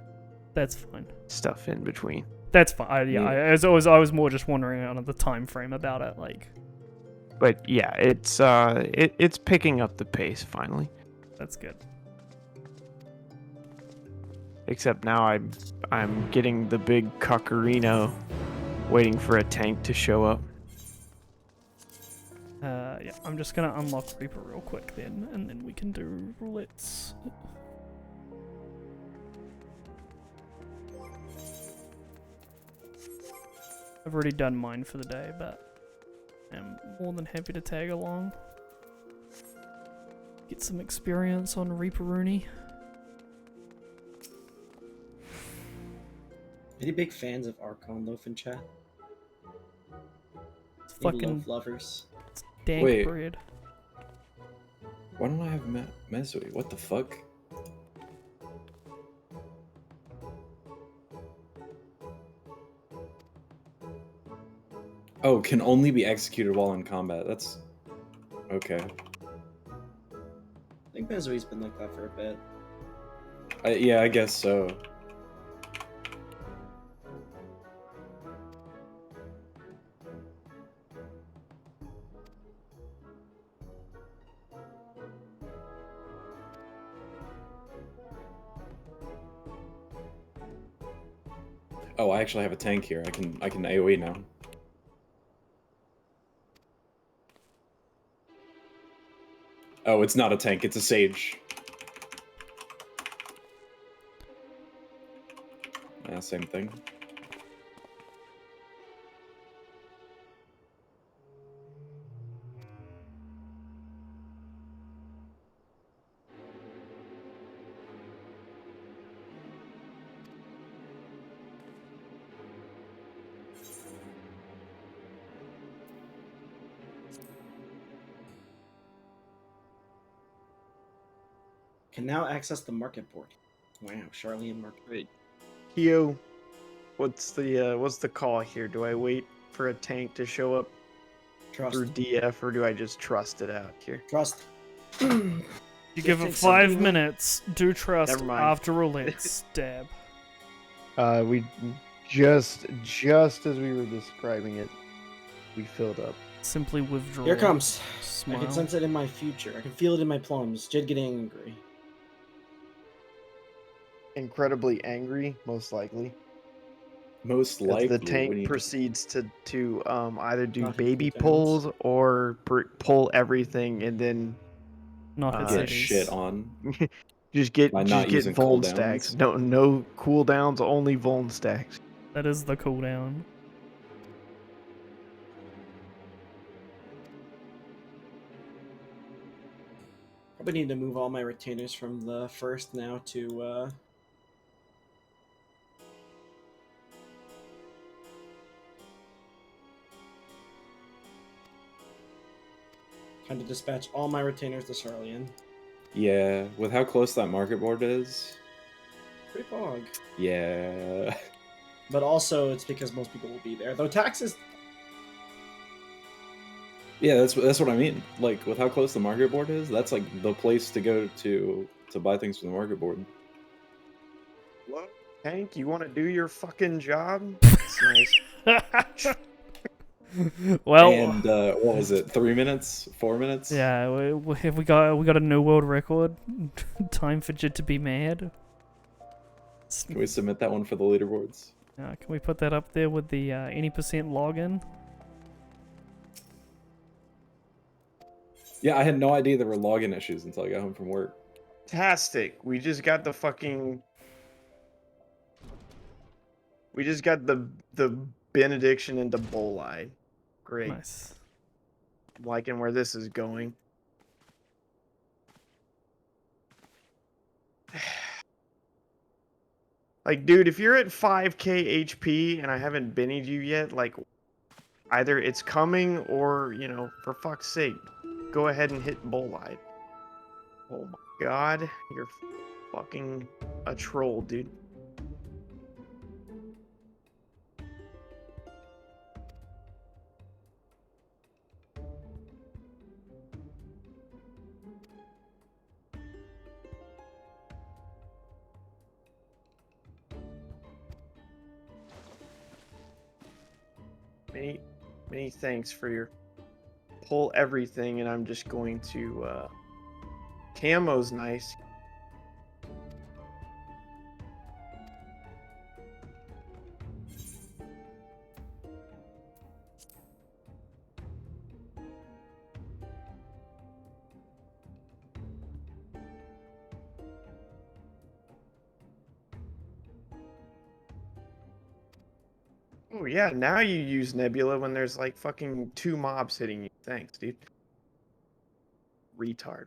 That's fine. stuff in between. That's fine. I was more just wondering on the time frame about it, like. But yeah, it's picking up the pace finally. That's good. Except now I'm getting the big cockerino, waiting for a tank to show up. Yeah, I'm just gonna unlock Reaper real quick then, and then we can do roulettes. I've already done mine for the day, but I'm more than happy to tag along. Get some experience on Reaper Rooney. Any big fans of Archon Loaf in chat? It's Any fucking loaf lovers. It's dank Wait. bread. Why don't I have Mesui? What the fuck? Oh, can only be executed while in combat. That's okay. I think Mezui's been like that for a bit. Yeah, I guess so. Oh, I actually have a tank here. I can AoE now. Oh, it's not a tank, it's a sage. Yeah, same thing. Can now access the market board. Wow, Charlene market. Wait, Kyo, what's the call here? Do I wait for a tank to show up through DF, or do I just trust it out here? Trust. You give it 5 minutes. Do trust Never mind. after roulette stab. We just as we were describing it, we filled up. Simply withdraw. Here it comes. Smile. I can sense it in my future. I can feel it in my plums. Jed getting angry. Incredibly angry, most likely. Most As likely. the tank proceeds to either do Knocking baby cooldowns. pulls or pull everything and then Not get shit on. just get By not using vuln cooldowns. stacks. No cooldowns, only vuln stacks. That is the cooldown. Probably need to move all my retainers from the first now to kind of dispatch all my retainers to Charlian. Yeah, with how close that market board is. Pretty fog. Yeah. But also it's because most people will be there. Though taxes. Yeah, that's what I mean. Like with how close the market board is, that's like the place to go to buy things from the market board. What? Tank, you want to do your fucking job? That's nice. Well, and what was it? 3 minutes? 4 minutes? Yeah, we got a new world record. Time for Jid to be mad. Can we submit that one for the leaderboards? Can we put that up there with the any percent login? Yeah, I had no idea there were login issues until I got home from work. Fantastic. We just got the benediction into Bolide. Great. Nice. I'm liking where this is going. Like, dude, if you're at 5k HP and I haven't bennied you yet, like, either it's coming or, you know, for fuck's sake, go ahead and hit Bolide. Oh my god, you're fucking a troll, dude. Many thanks for your pull everything, and I'm just going to camo's nice. Oh yeah, now you use Nebula when there's like fucking 2 mobs hitting you. Thanks, dude. Retard.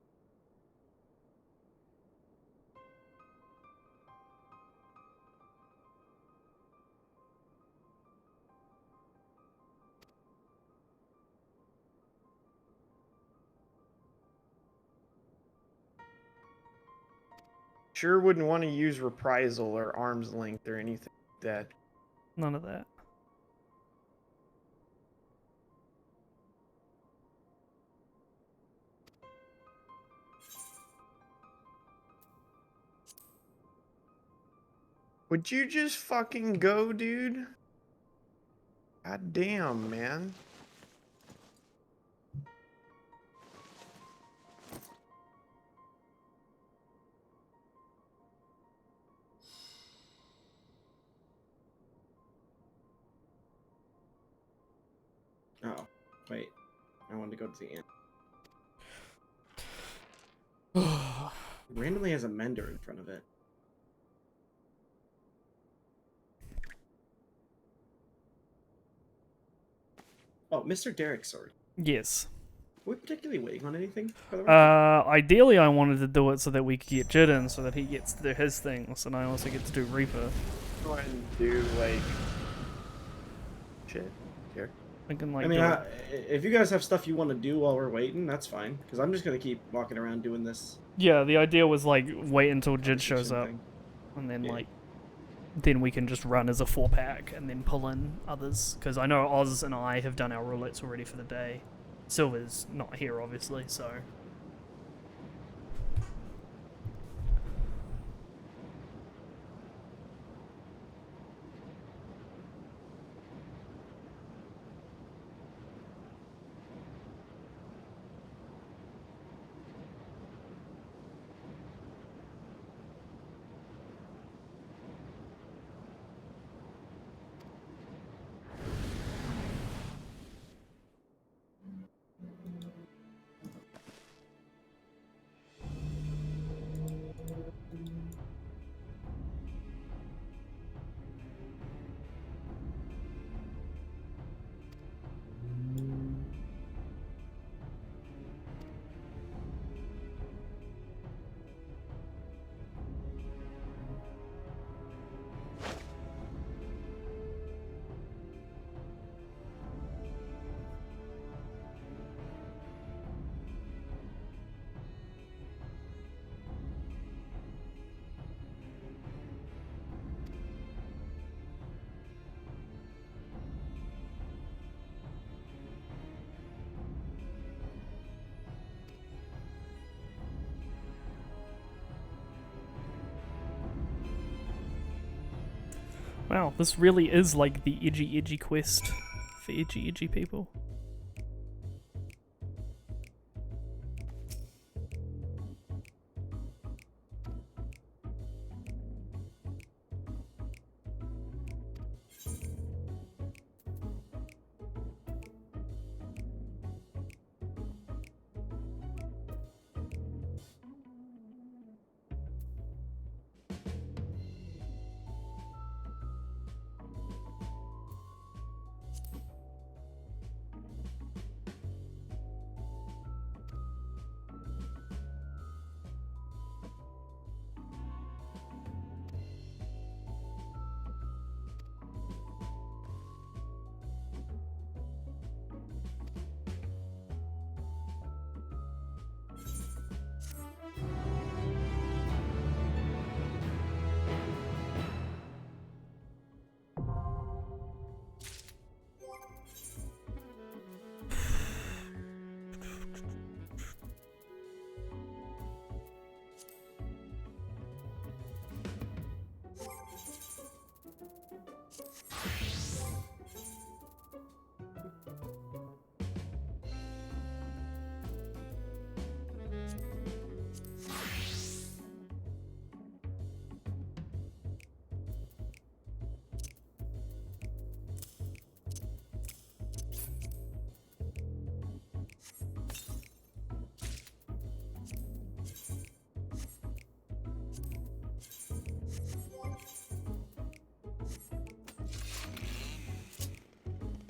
Sure wouldn't want to use reprisal or arm's length or anything like that. None of that. Would you just fucking go, dude? God damn, man. Oh, wait. I wanted to go to the end. Randomly has a mender in front of it. Oh, Mr. Derek's sword. Yes. Are we particularly waiting on anything? For the record? Ideally, I wanted to do it so that we could get Jid in, so that he gets to do his things, and I also get to do Reaper. Go ahead and do like shit here. We can like. I mean, do it. if you guys have stuff you want to do while we're waiting, that's fine. Because I'm just gonna keep walking around doing this. Yeah, the idea was like wait until Jid shows up, thing. and then Yeah. like, then we can just run as a 4-pack and then pull in others. Because I know Oz and I have done our roulettes already for the day. Silver's not here, obviously, so. Wow, this really is like the edgy quest for edgy people.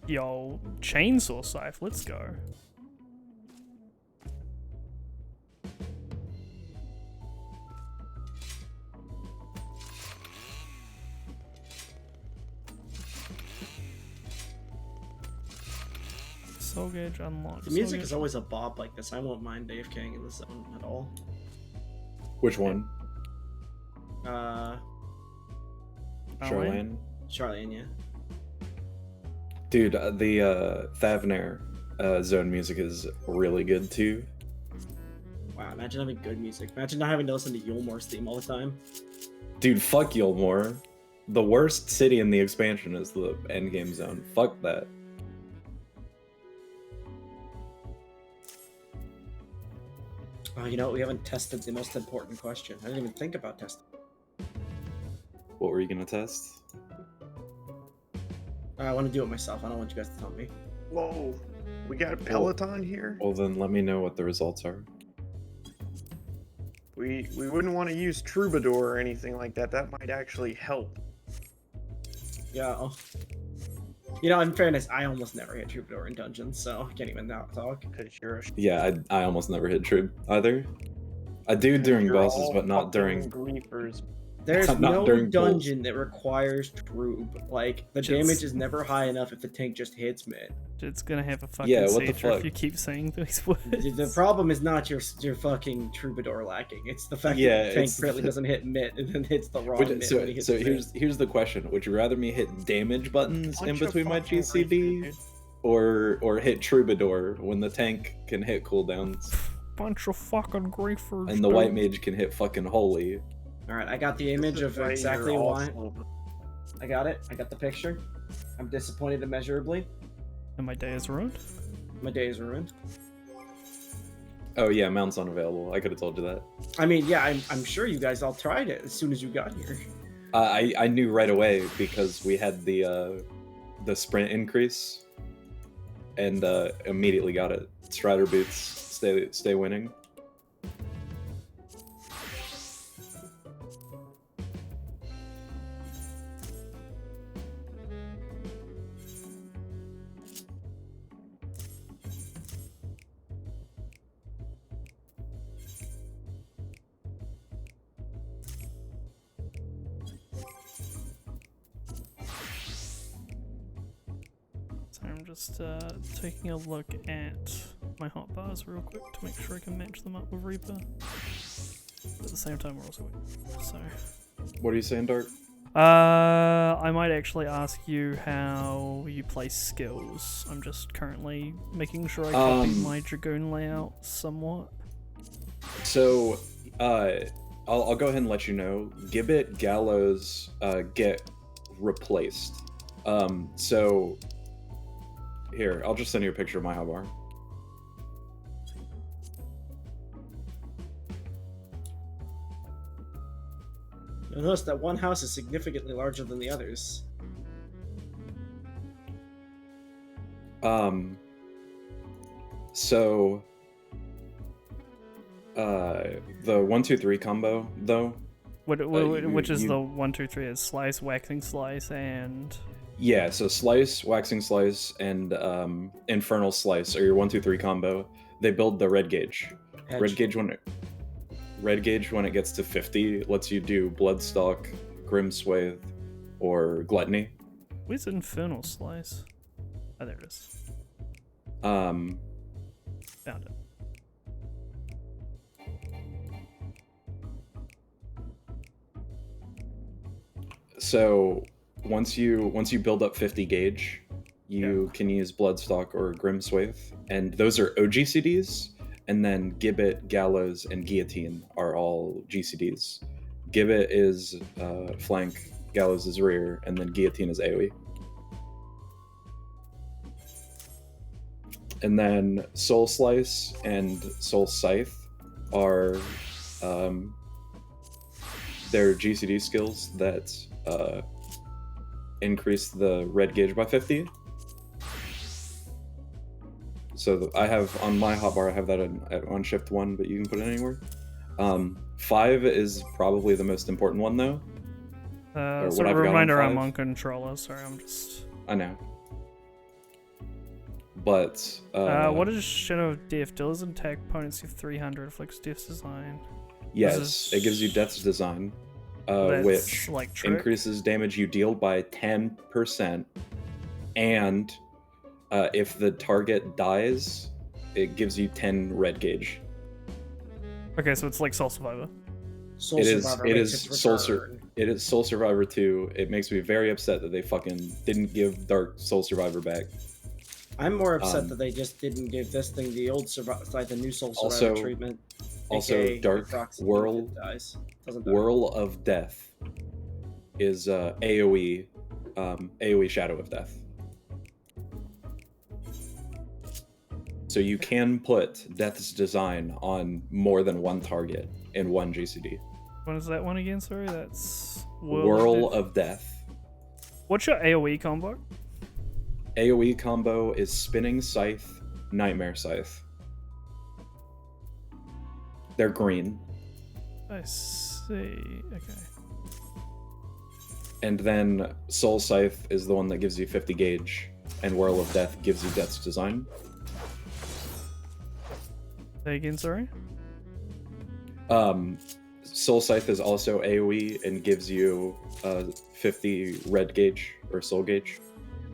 Yo, chainsaw scythe, let's go. Soul gauge unlocked. The music is always a bop like this. I won't mind AFKing in this zone at all. Which one? Charlene, yeah. Dude, the Thavnair zone music is really good too. Wow, imagine having good music. Imagine not having to listen to Yulmore's theme all the time. Dude, fuck Yulmore. The worst city in the expansion is the endgame zone. Fuck that. Oh, you know, we haven't tested the most important question. I didn't even think about testing. What were you gonna test? I want to do it myself. I don't want you guys to tell me. Whoa, we got a Peloton here? Well, then let me know what the results are. We wouldn't want to use Troubadour or anything like that. That might actually help. Yeah. You know, in fairness, I almost never hit Troubadour in dungeons, so I can't even now talk. Yeah, I almost never hit Trib either. I do during You're bosses, all but not during. fucking griefers. There's Not no during dungeon that requires troop. Like, the Just- damage is never high enough if the tank just hits mid. It's gonna have a fucking Yeah, what the seizure if fuck? you keep saying these words. The problem is not your fucking troubadour lacking. It's the fact Yeah, that the tank it's apparently the- doesn't hit mid and then hits the wrong Would- mid so when he hits so mid. here's the question: would you rather me hit damage buttons in Bunch of between my fucking GCD, dude. or hit troubadour when the tank can hit cooldowns Bunch of fucking griefers. and the white mage can hit fucking holy? Alright, I got the image of Right, exactly you're why. awesome. I got it. I got the picture. I'm disappointed immeasurably. And my day is ruined. My day is ruined. Oh yeah, mount's unavailable. I could have told you that. I mean, yeah, I'm sure you guys all tried it as soon as you got here. I knew right away because we had the sprint increase, and immediately got it. Strider boots stay winning. So I'm just taking a look at my hotbars real quick to make sure I can match them up with Reaper. But at the same time, we're also weak. So. What are you saying, Dark? I might actually ask you how you place skills. I'm just currently making sure I copy my Dragoon layout somewhat. So, I'll go ahead and let you know. Gibbet, Gallows, get replaced. So, here, I'll just send you a picture of my hotbar. You'll notice that one house is significantly larger than the others. So, the 1-2-3 combo though. Which is the 1, 2, 3 is slice, waxing slice, and Yeah, so slice, waxing slice, and infernal slice are your 1-2-3 combo. They build the red gauge. Hedge. Red gauge when it gets to 50 lets you do Bloodstalk, Grim Swathe, or Gluttony. where's infernal slice? Oh, there it is. Um, Found it. So once you build up 50 gauge, you can use Bloodstock or Grim Swathe, and those are OGCDs. And then Gibbet, Gallows, and Guillotine are all GCDs. Gibbet is flank, Gallows is rear, and then Guillotine is AoE. And then Soul Slice and Soul Scythe are their GCD skills that increase the red gauge by 50. So I have on my hotbar, I have that on shift 1, but you can put it anywhere. 5 is probably the most important one though. So a reminder, I'm on controller. Sorry, I'm just. I know. But what does Shadow of Death do? Does attack opponents if 300 reflects Death's design? Yes, it gives you Death's Design, which like trick? increases damage you deal by 10%, and if the target dies, it gives you 10 red gauge. Okay, so it's like Soul Survivor. Soul Survivor it makes is its Soul return. it is Soul Survivor 2. It makes me very upset that they fucking didn't give Dark Soul Survivor back. I'm more upset that they just didn't give this thing the old like the new Soul Survivor treatment. Also, AKA Dark proxy Whirl, dies. Doesn't die. Whirl of Death is AoE Shadow of Death. So you can put Death's Design on more than one target in one GCD. What is that one again? Sorry, that's Whirl of Death. What's your AoE combo? AoE combo is Spinning Scythe, Nightmare Scythe. They're green. I see. Okay. And then Soul Scythe is the one that gives you 50 gauge, and Whirl of Death gives you Death's Design. Say again, sorry? Soul Scythe is also AoE and gives you 50 red gauge or soul gauge.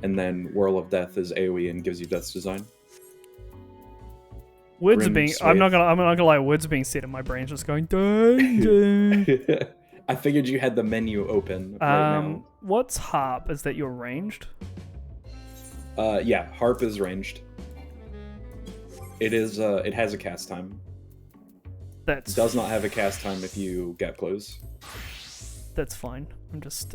And then Whirl of Death is AoE and gives you Death's Design. Words are being. I'm not gonna lie. Words are being said, and my brain's just going. Dun, dun. I figured you had the menu open right now. What's harp? Is that your ranged? Yeah, harp is ranged. It is. It has a cast time. That does not have a cast time if you get close. That's fine. I'm just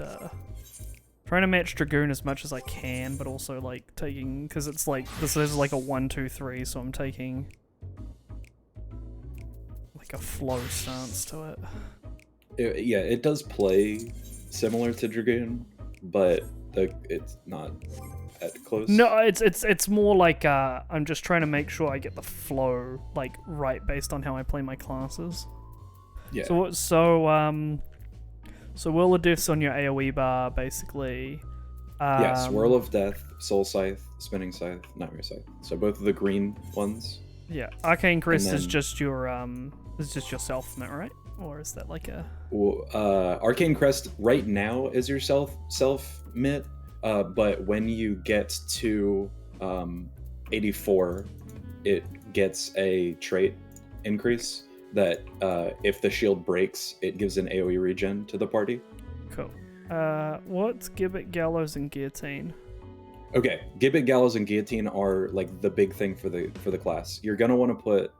trying to match Dragoon as much as I can, but also like taking, because it's like this is like a 1, 2, 3, so I'm taking like a flow stance to it. Yeah, it does play similar to Dragoon, but it's not at close. No, it's more like I'm just trying to make sure I get the flow like right based on how I play my classes. Yeah. So Whirl of Death's on your AoE bar, basically. Yes, Whirl of Death, Soul Scythe, Spinning Scythe, Nightmare Scythe. So both of the green ones. Yeah, Arcane Crest is just your yourself, isn't that right? Or is that like a? Well, Arcane Crest right now is your self mitt, but when you get to 84, it gets a trait increase that if the shield breaks, it gives an AoE regen to the party. Cool. What's Gibbet, Gallows, and Guillotine? Okay, Gibbet, Gallows, and Guillotine are like the big thing for the class. You're gonna want to put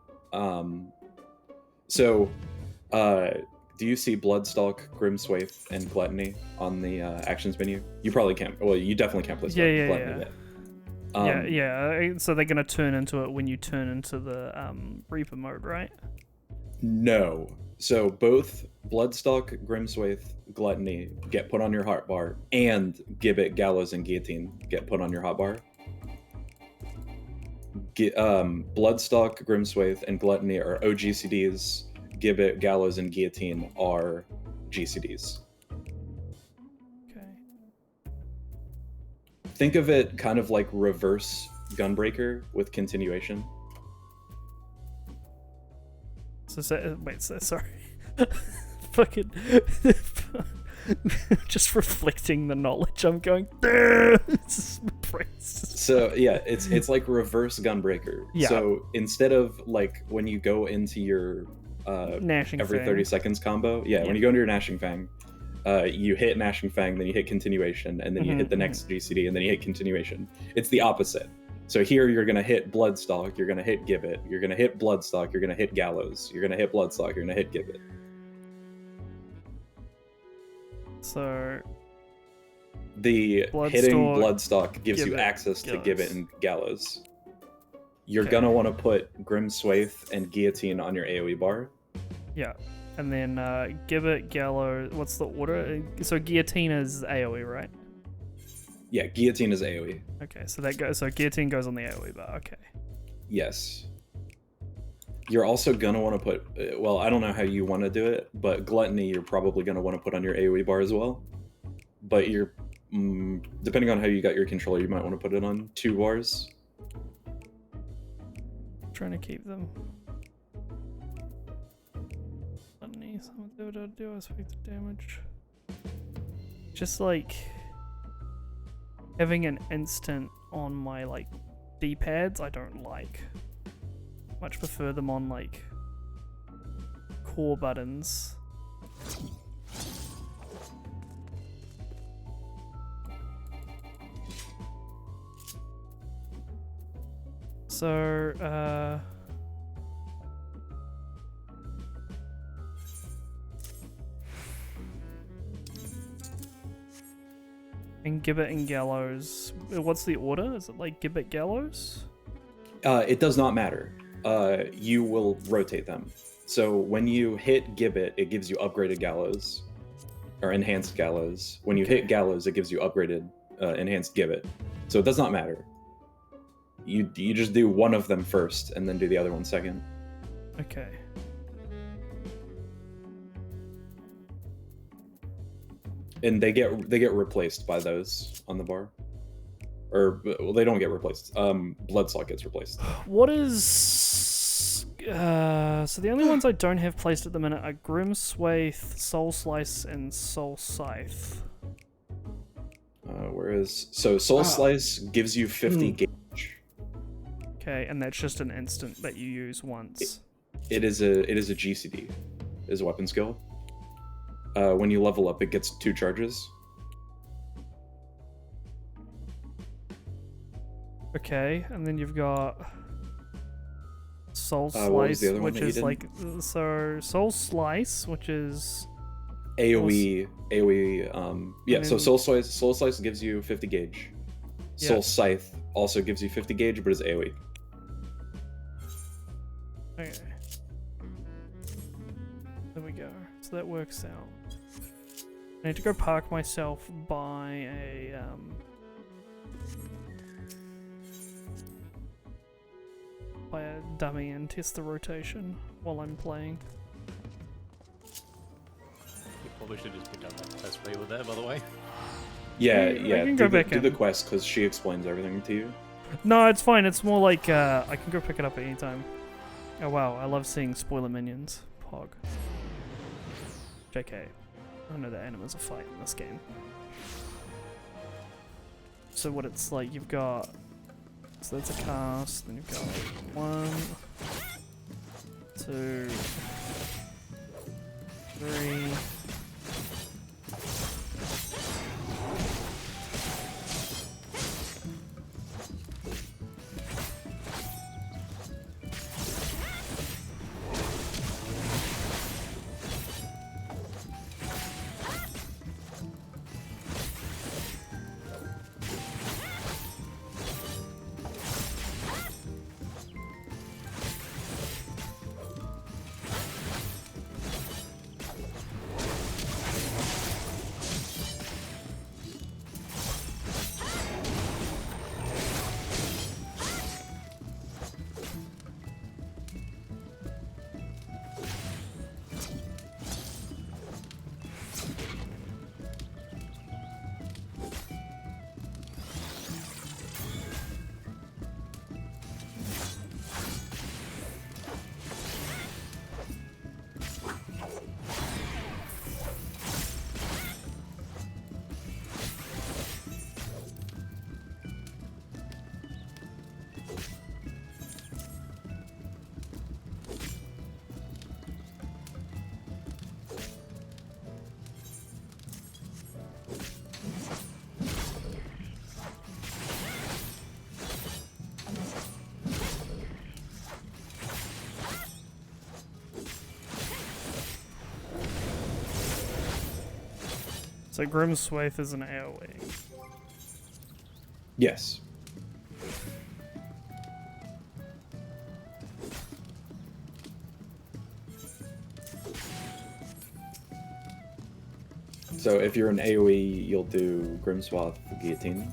do you see Bloodstalk, Grimswaith, and Gluttony on the actions menu? You probably can't. Well, you definitely can't place Gluttony yet. Yeah. So they're gonna turn into it when you turn into the Reaper mode, right? No. So both Bloodstalk, Grimswaith, Gluttony get put on your hotbar, and Gibbet, Gallows, and Guillotine get put on your hotbar. Bloodstock, Grimswaith, and Gluttony are OGCDs. Gibbet, Gallows, and Guillotine are GCDs. Okay. Think of it kind of like reverse Gunbreaker with continuation. Sorry. Fucking just reflecting the knowledge. I'm going. So yeah, it's like reverse Gunbreaker. Yeah. So instead of like when you go into your Gnashing every Fang. 30 seconds combo, when you go into your Gnashing Fang, you hit Gnashing Fang, then you hit continuation, and then you hit the next GCD, and then you hit continuation. It's the opposite. So here you're gonna hit Bloodstalk, you're gonna hit Gibbet, you're gonna hit Bloodstock, you're gonna hit Gallows, you're gonna hit Bloodstock, you're gonna hit Gibbet. So hitting Bloodstock gives you access to Gibbet and Gallows. You're gonna want to put Grimswaith and Guillotine on your AoE bar. Yeah, and then Gibbet, Gallows. What's the order? So Guillotine is AoE, right? Yeah, Guillotine is AoE. Okay, so that goes. So Guillotine goes on the AoE bar. Okay. Yes. You're also gonna want to put. Well, I don't know how you want to do it, but Gluttony you're probably gonna want to put on your AoE bar as well. But you're depending on how you got your controller, you might want to put it on 2 bars. Trying to keep them. Do expect damage. Just like having an instant on my like D-pads, I don't like. Much prefer them on like core buttons. So, and Gibbet and Gallows. What's the order? Is it like Gibbet, Gallows? It does not matter. You will rotate them. So when you hit Gibbet, it gives you upgraded Gallows, or enhanced Gallows. When you hit Gallows, it gives you upgraded, enhanced Gibbet. So it does not matter. You just do one of them first, and then do the other one second. Okay. And they get replaced by those on the bar, or well, they don't get replaced. Bloodstalk gets replaced. What is So the only ones I don't have placed at the minute are Grim Swathe, Soul Slice, and Soul Scythe. Soul Slice gives you 50 gauge. Okay, and that's just an instant that you use once. It is a GCD, is a weapon skill. When you level up, it gets 2 charges. Okay, and then you've got Soul What was Slice, the other one which that you is did? like Soul Slice, which is AoE. Yeah. So then- Soul Slice gives you 50 gauge. Yeah. Soul Scythe also gives you 50 gauge, but is AoE. Okay. There we go. So that works out. I need to go park myself by a dummy and test the rotation while I'm playing. You probably should just pick up that quest while you were there, by the way. Yeah, I can go back do the in. quest because she explains everything to you. No, it's fine. It's more like I can go pick it up at any time. Oh wow, I love seeing spoiler minions. Pog. JK. I know that animals are fighting in this game. So what it's like, you've got... So that's a cast, then you've got 1, 2, 3... So Grim Swathe is an AoE. Yes. So if you're an AoE, you'll do Grimswath Guillotine.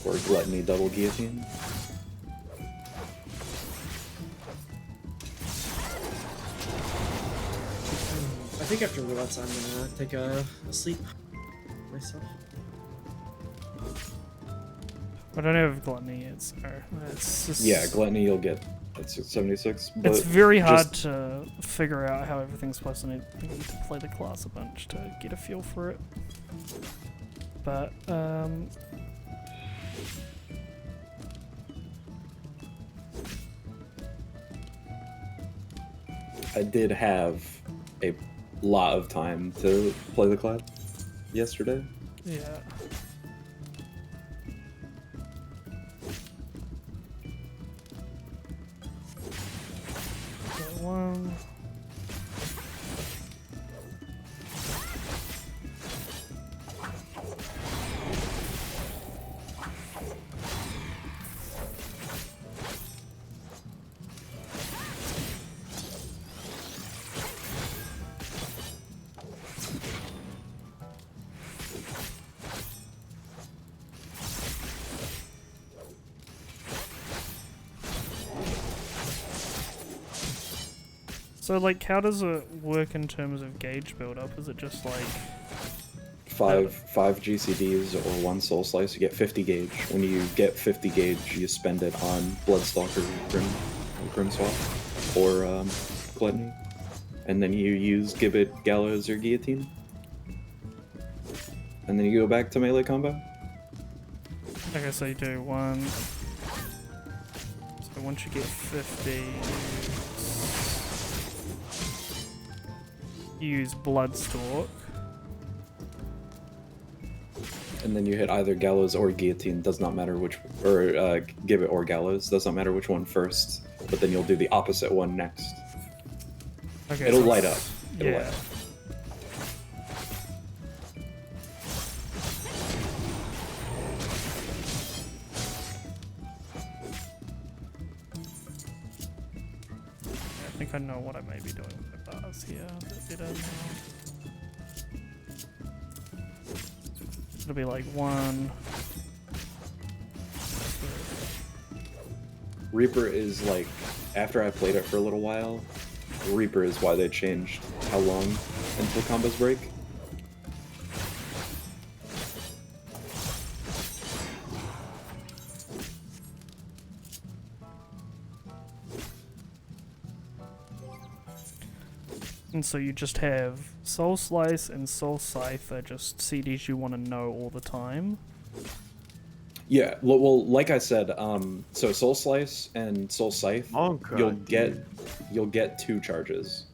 Or Gluttony Double Guillotine. I think after roulettes, I'm gonna take a sleep myself. I don't have Gluttony yet, so it's just... Yeah, Gluttony you'll get at 76. But It's very hard just- to figure out how everything's supposed to need to play the class a bunch to get a feel for it. But, I did have a lot of time to play the class yesterday. yeah. Got one. So, like, how does it work in terms of gauge build-up? Is it just like... five GCDs or 1 soul slice, you get 50 gauge. When you get 50 gauge, you spend it on Bloodstalker, Grim Swap, or Gluttony. And then you use Gibbet, Gallows, or Guillotine. And then you go back to melee combo. Okay, so you do 1. So once you get 50, you use Bloodstalk. And then you hit either Gallows or Guillotine, does not matter which, or Gibbet or Gallows, does not matter which one first, but then you'll do the opposite one next. Okay, It'll so light up. It'll yeah. light up. I think I know what I may be doing with the bars here. It'll be like 1. Reaper is like, after I played it for a little while, Reaper is why they changed how long until combos break. And so you just have Soul Slice and Soul Scythe are just CDs you want to know all the time. Yeah, well, like I said, so Soul Slice and Soul Scythe, you'll get 2 charges.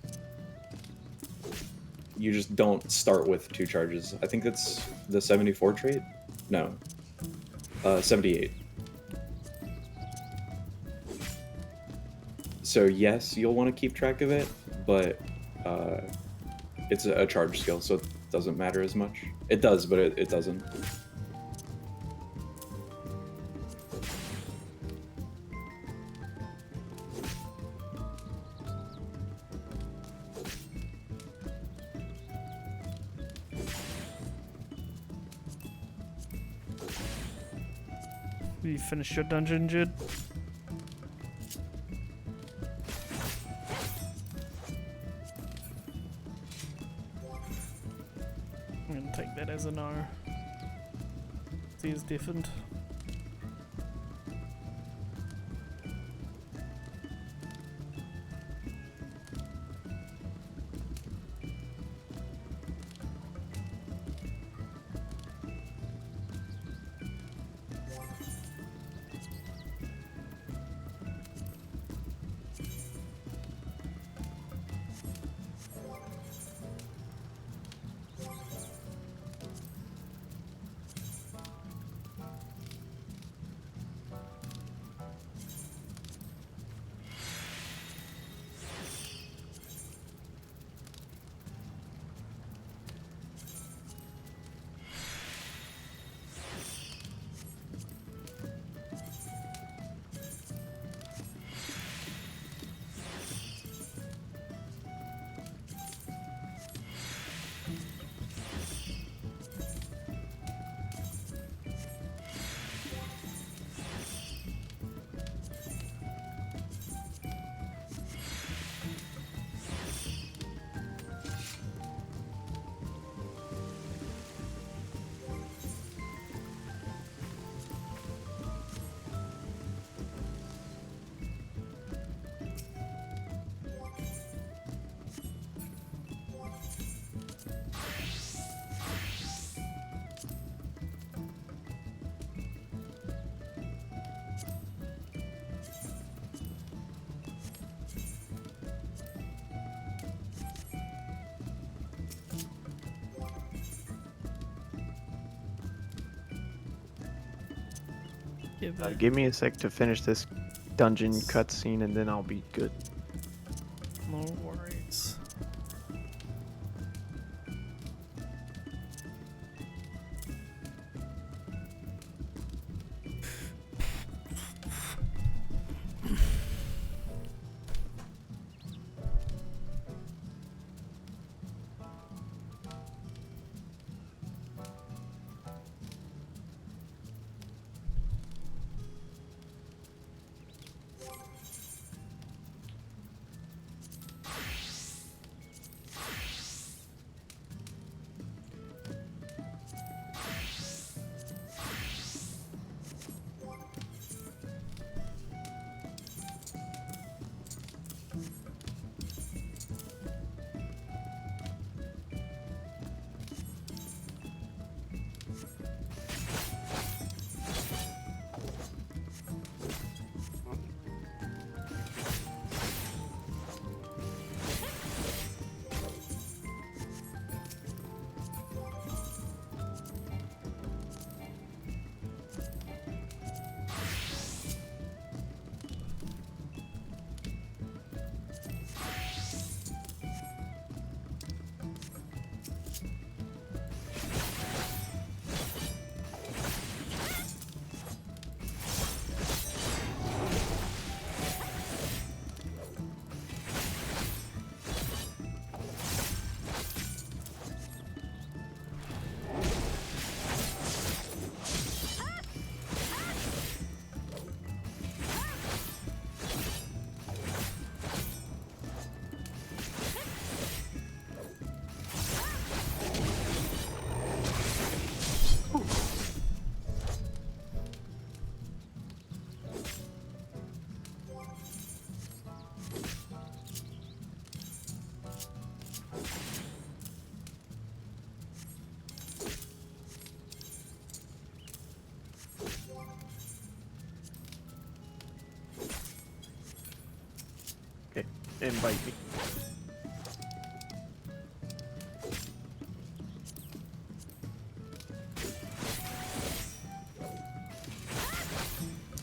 You just don't start with 2 charges. I think that's the 74 trait? No. 78. So yes, you'll want to keep track of it, but it's a charge skill, so it doesn't matter as much. It does, but it doesn't. You finished your dungeon, Jid? I'm gonna take that as a no. See, it's different. Give me a sec to finish this dungeon cutscene and then I'll be good. No worries. invite me.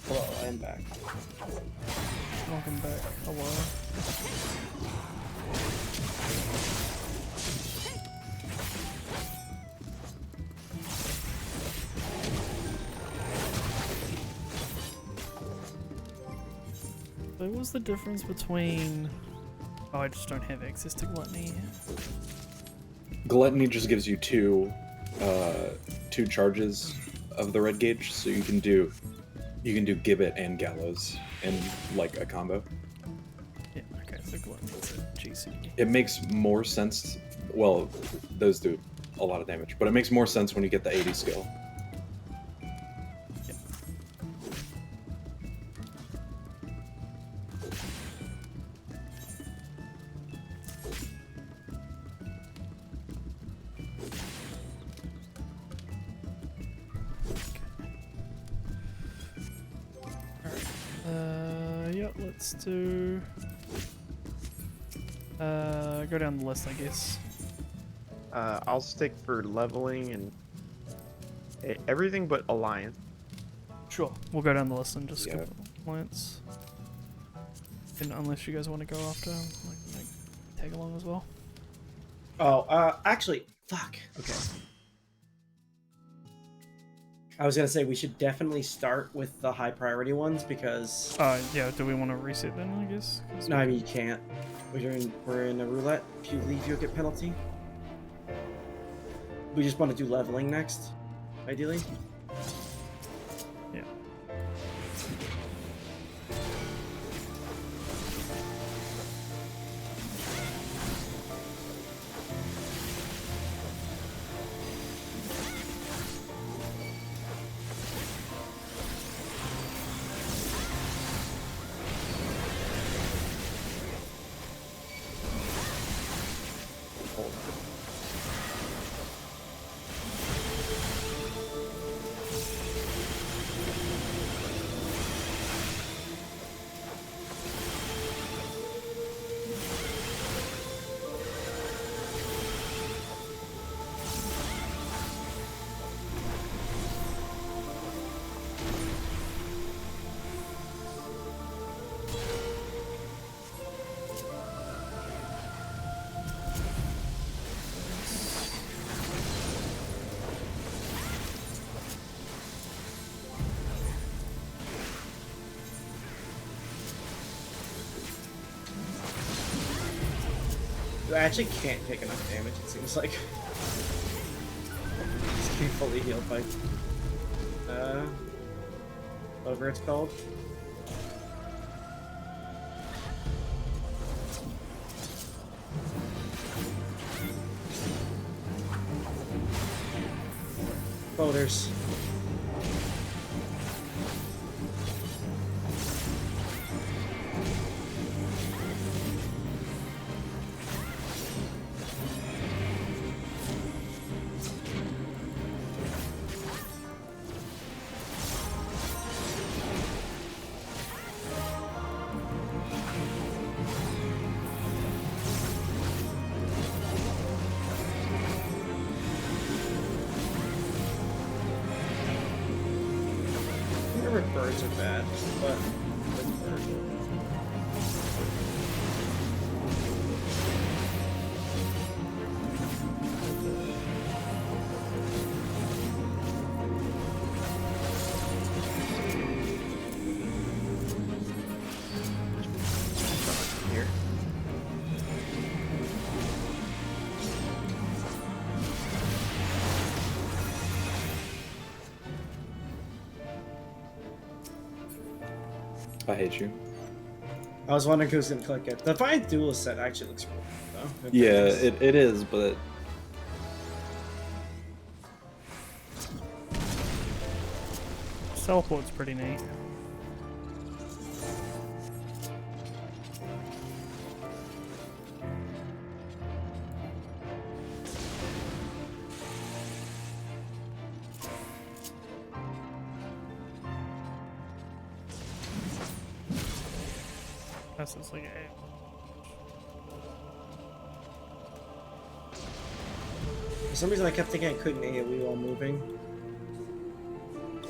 Hello, I am back. Welcome back. Hello. So what's the difference between... Oh, I just don't have access to Gluttony. Gluttony just gives you two charges of the red gauge, so you can do Gibbet and Gallows in like a combo. Yeah, okay, so Gluttony's a GC. It makes more sense. Well, those do a lot of damage, but it makes more sense when you get the 80 skill. Yeah, let's do... go down the list, I guess. I'll stick for leveling and everything but Alliance. Sure, we'll go down the list and just skip Alliance. And unless you guys want to go after, like tag along as well. Oh, actually, fuck. Okay. I was gonna say we should definitely start with the high priority ones because. Yeah. Do we want to reset then? I guess. No, I mean you can't. We're in a roulette. If you leave, you'll get penalty. We just want to do leveling next, ideally. Yeah. I actually can't take enough damage, it seems like. Just be fully healed by... whatever it's called. Boulders. Birds are bad, but here. I hate you. I was wondering who's gonna click it. The Defiant Duelist set actually looks cool, though. Yeah, it is, but Teleport's pretty neat. That's just like a... For some reason I kept thinking I couldn't AoE while moving.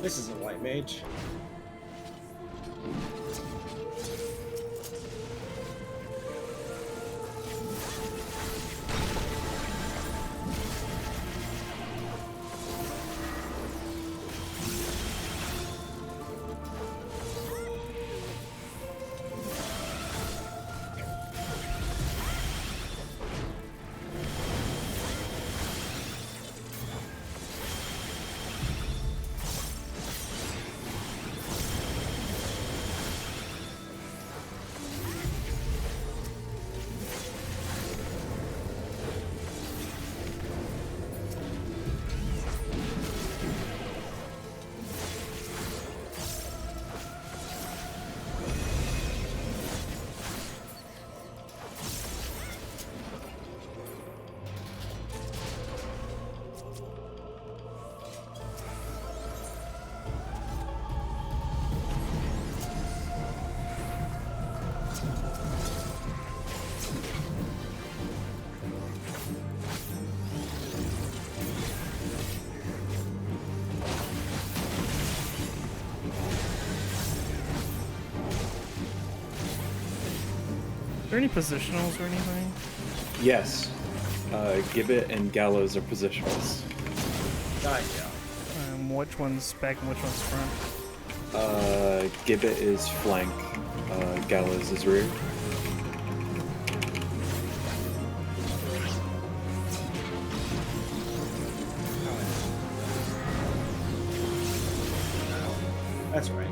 This isn't White Mage. Are there any positionals or anything? Yes. Gibbet and Gallows are positionals. Yeah. Which one's back and which one's front? Gibbet is flank. Gallows is rear. That's right.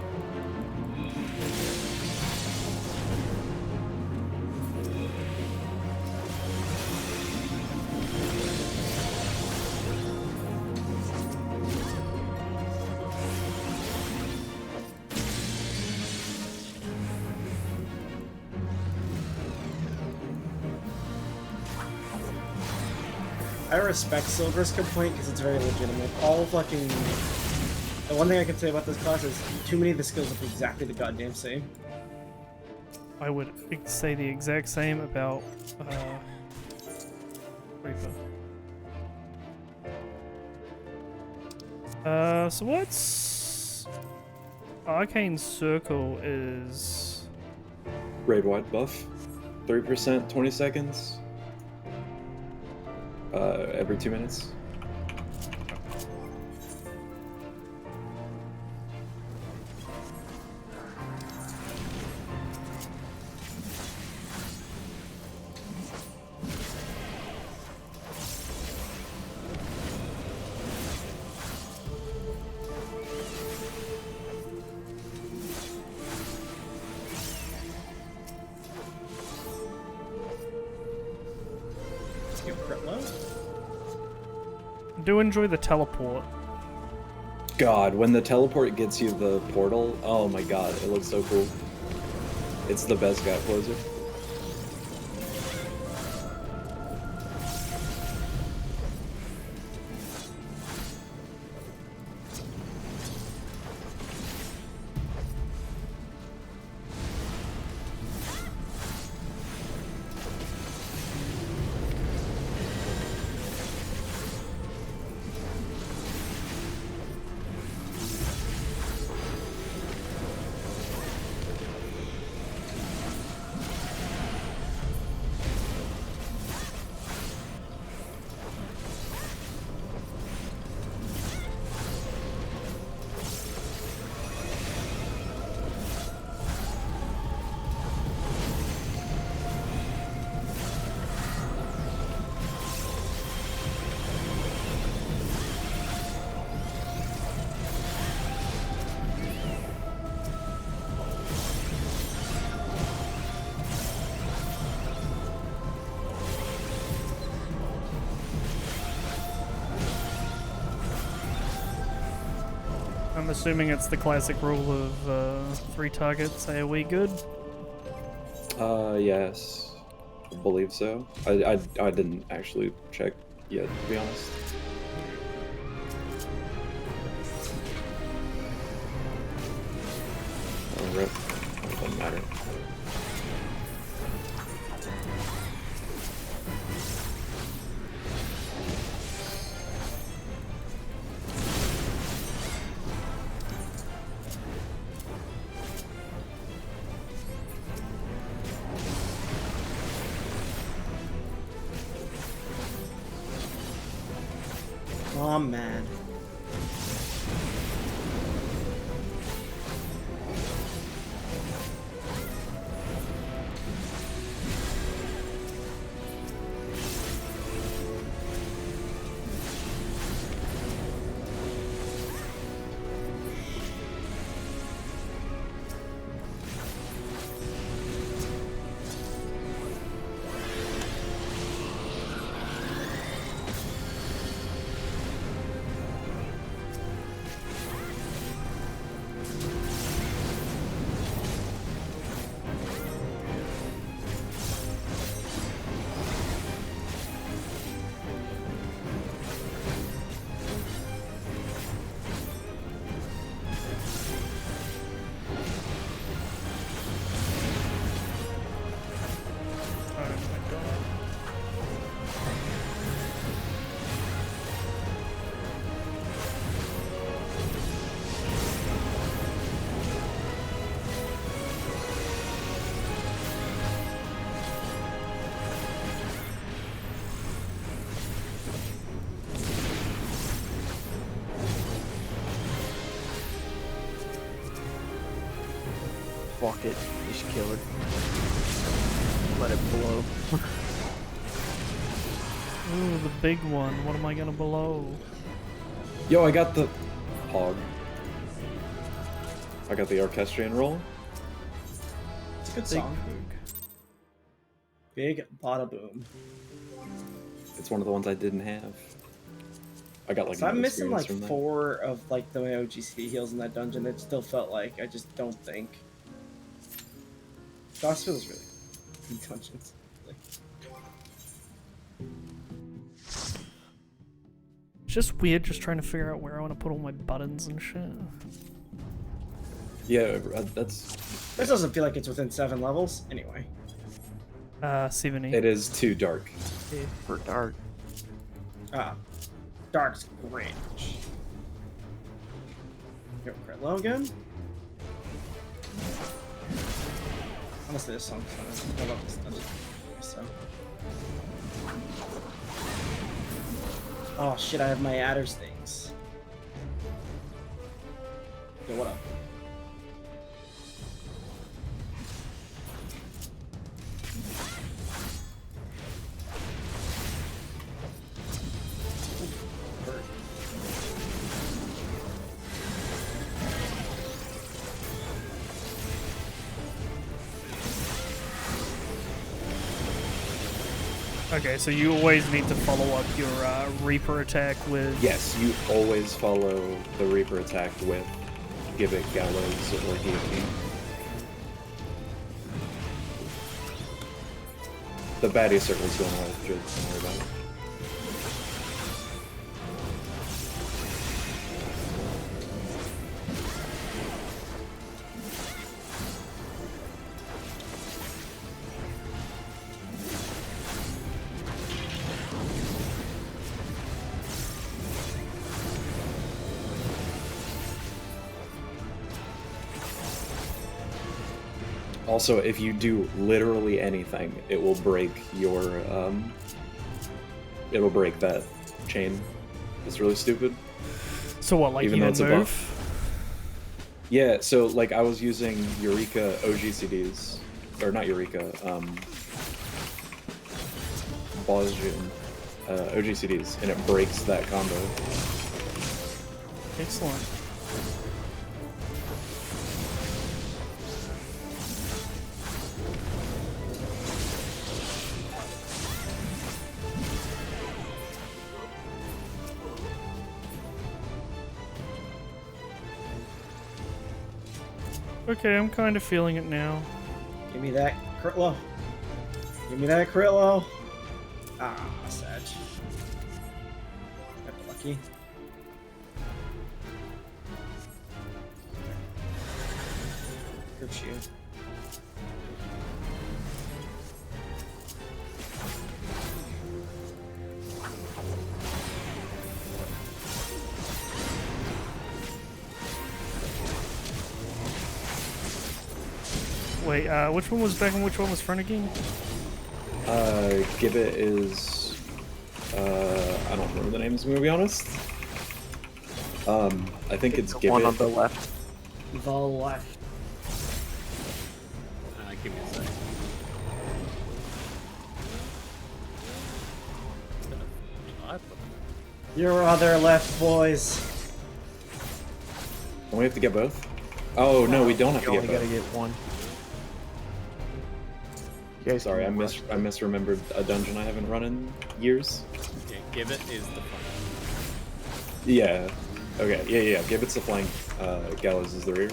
I respect Silver's complaint because it's very legitimate. All fucking... The one thing I can say about this class is too many of the skills look exactly the goddamn same. I would say the exact same about Reaper. So what's Arcane Circle is Raid wide buff. 3%, 20 seconds. Every 2 minutes. I do enjoy the teleport. God, when the teleport gets you the portal, oh my god, it looks so cool. It's the best gap closer. I'm assuming it's the classic rule of 3 targets AoE good? Yes. I believe so. I didn't actually check yet, to be honest. Oh, rip. It doesn't matter. I'm mad. Fuck it. Just kill it. Let it blow. Ooh, the big one. What am I gonna blow? Yo, I got the hog. I got the orchestrion roll. It's a good song. Big bada boom. It's one of the ones I didn't have. I got like. So I'm no missing like experience from that. 4 of like the OGCD heals in that dungeon. It still felt like I just don't think. Boss feels really good in dungeons. It's just weird just trying to figure out where I want to put all my buttons and shit. Yeah, that's. This doesn't feel like it's within 7 levels. Anyway. 70. It is too dark. Yeah. For dark. Ah. Dark's great. Go crit low again. Honestly, this song's fun. I love this dungeon. So. Oh shit, I have my adder's things. Yo, what up? Okay, so you always need to follow up your Reaper attack with... Yes, you always follow the Reaper attack with Give It Gallows or Guillotine. The baddie circle's going away, don't worry about it. Also, if you do literally anything, it will break your, it'll break that chain. It's really stupid. So what, like even you though it's a move? buff. Yeah, so like I was using Eureka OGCDs, or not Eureka, Bosjian OGCDs, and it breaks that combo. Excellent. Okay, I'm kind of feeling it now. Give me that crit low. Give me that crit low. Ah, Sag. Got lucky. Good shoot. Wait, which one was back and which one was front again? Gibbet is, I don't remember the names, I'm gonna be honest. I think it's the give one it. on the left. The left. Give me a sec. Your other left, boys. Don't we have to get both? Oh no, we don't have to You get only both. gotta get one. Sorry, I misremembered a dungeon I haven't run in years. Yeah, give it is the flank. Yeah. Okay. Yeah. Give it's the flank. Gallows is the rear.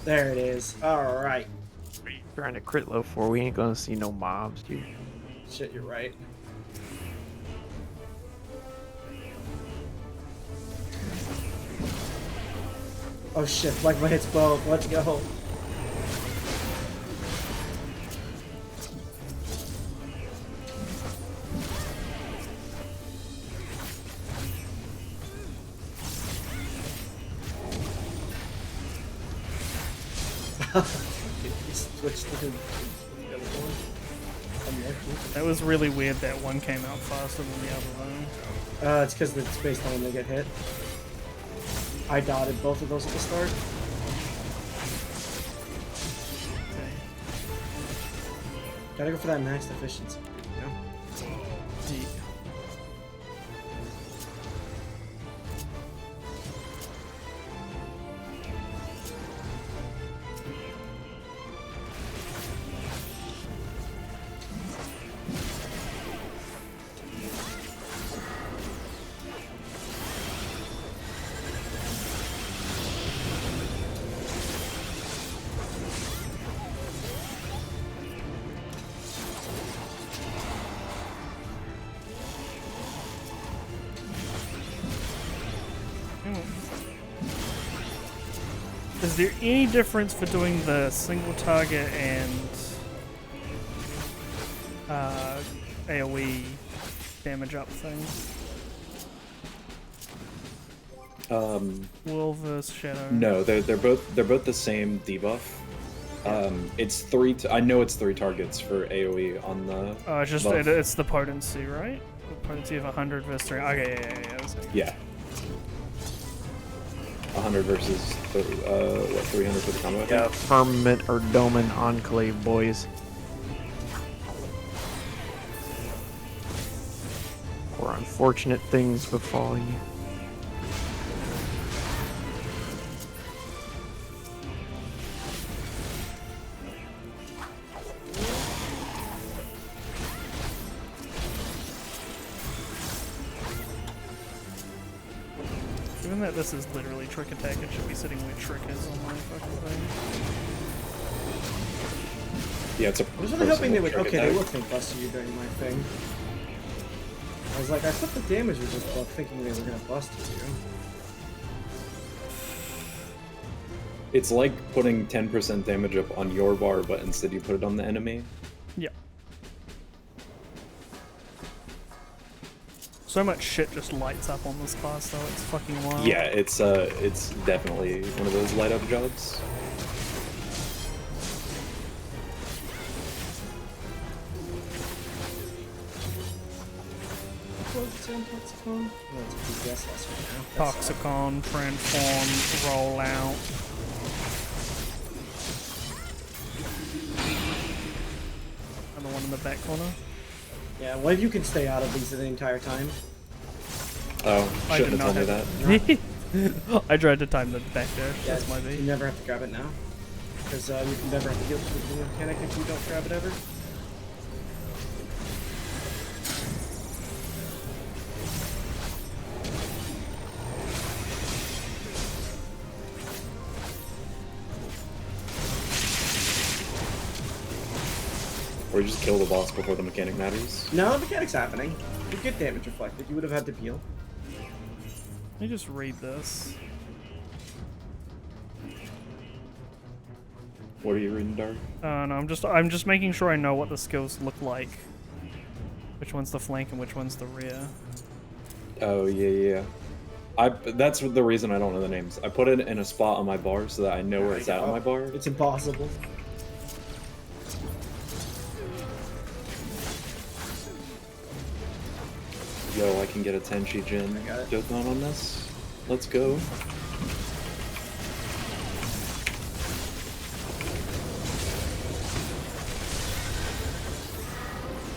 There it is. All right. What are you trying to crit low for? We ain't gonna see no mobs, dude. Shit, you're right. Oh shit, like my hits both. Let's go. Switch to the other one. That was really weird that one came out faster than the other though. It's because it's based on when they get hit. I dotted both of those at the start. Gotta go for that maxed efficiency, you know? Yeah. Is there any difference for doing the single target and AoE damage up thing? Will versus Shadow. No, they're both the same debuff. It's three. I know it's 3 targets for AoE on the. Oh, it's just buff. it's the potency, right? The potency of 100 versus 3. Okay, yeah. Yeah. 100 versus what 300 for the combo. I think? Yeah, Firmament or Doman Enclave, boys. Or unfortunate things befall you. Given that this is literally trick attack, it should be sitting where trick is on my fucking thing. Yeah, it's a. I was really hoping they would. trick Okay, attack. they will think busted you during my thing. I was like, I thought the damage was just buff, thinking they were gonna bust you. It's like putting 10% damage up on your bar, but instead you put it on the enemy. Yeah. So much shit just lights up on this class though, it's fucking wild. Yeah, it's definitely one of those light up jobs. Toxicon? Oh, it's a PPS loss right now. Toxicon, transform, roll out. Another one in the back corner. Yeah, what if you can stay out of these the entire time? Oh, I shouldn't did have told not me that. I tried to time the back dash, Yeah, that's my you B. never have to grab it now. Because you can never have to deal with the mechanic if you don't grab it ever. Or just kill the boss before the mechanic matters. No, the mechanic's happening. You get damage reflected. You would have had to peel. Let me just read this. What are you reading, Dark? No, I'm just making sure I know what the skills look like. Which one's the flank and which one's the rear. Oh yeah. That's the reason I don't know the names. I put it in a spot on my bar so that I know where it's at on my bar. It's impossible. Yo, I can get a Tenchi Jin Doton on this. Let's go.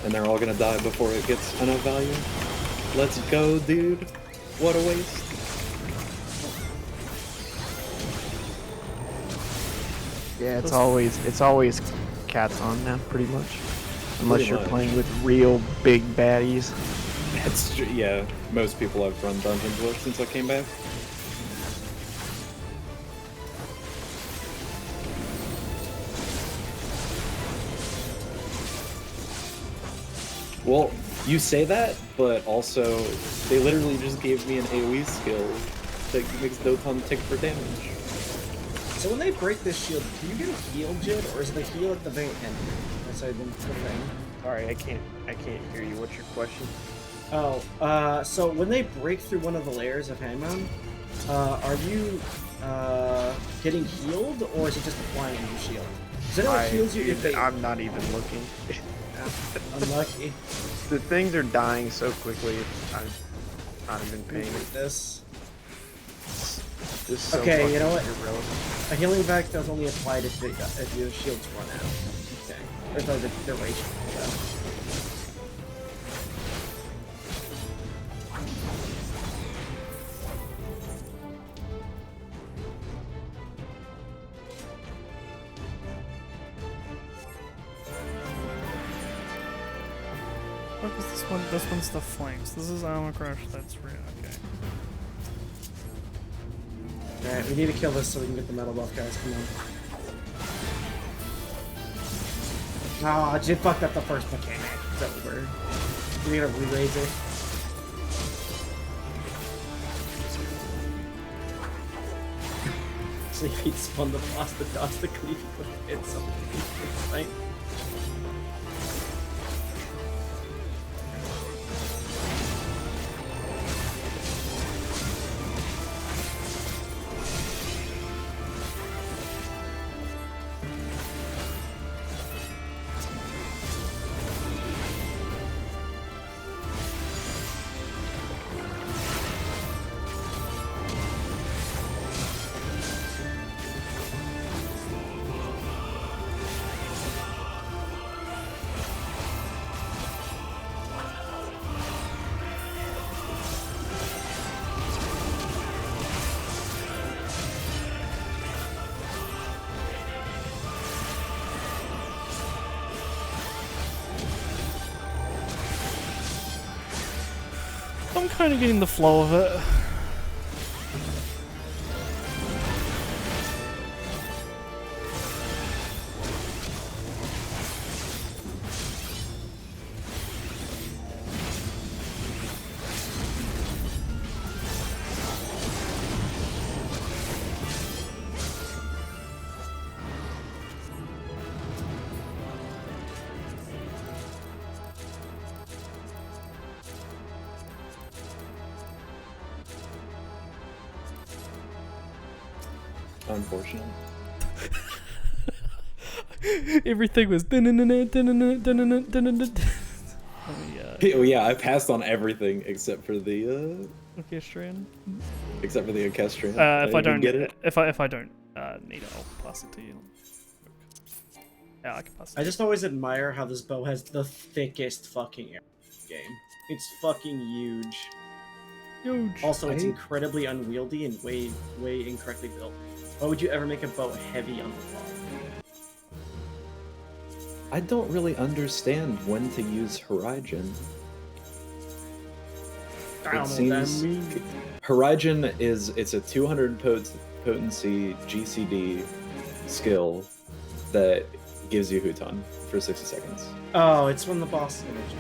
And they're all gonna die before it gets enough value. Let's go, dude. What a waste. Yeah, it's always cats on now, pretty much. Unless you're playing with real big baddies. That's true. Yeah, most people I've run dungeons with since I came back. Well, you say that, but also they literally just gave me an AoE skill that makes Doton tick for damage. So when they break this shield, do you get a heal, Jid, or is the heal at the very end? That's the thing. Sorry, I can't hear you. What's your question? Oh, so when they break through one of the layers of Hangman, are you getting healed, or is it just applying a new shield? Does anyone heals you if they... I'm not even looking. Unlucky. The things are dying so quickly, I'm not even paying with this. So okay, you know what? Irrelevant. A healing back does only apply if your shields run out. Okay. Or sorry, the duration. What is this one? This one's the flanks. This is armor crush. That's real. Okay. Alright, we need to kill this so we can get the metal buff, guys. Come on. Ah, Jid fucked up the first mechanic. It's over. We're gonna re-raise it. So he spun the boss to dodge the cleave with it, so it's right. I'm kind of getting the flow of it. Unfortunate. Everything was. Oh yeah, I passed on everything except for the Orchestrion. Except for the Orchestrion. If I don't get it, if I don't need it, I'll pass it to you. Yeah, I can pass it. I just always admire how this bow has the thickest fucking arrow in the game. It's fucking huge. Huge. Also, it's incredibly unwieldy and way incorrectly built. Why would you ever make a bow heavy on the wall? I don't really understand when to use Horizon. I don't know what that means. Horizon it's a 200 potency GCD skill that gives you Huton for 60 seconds. Oh, it's when the boss image.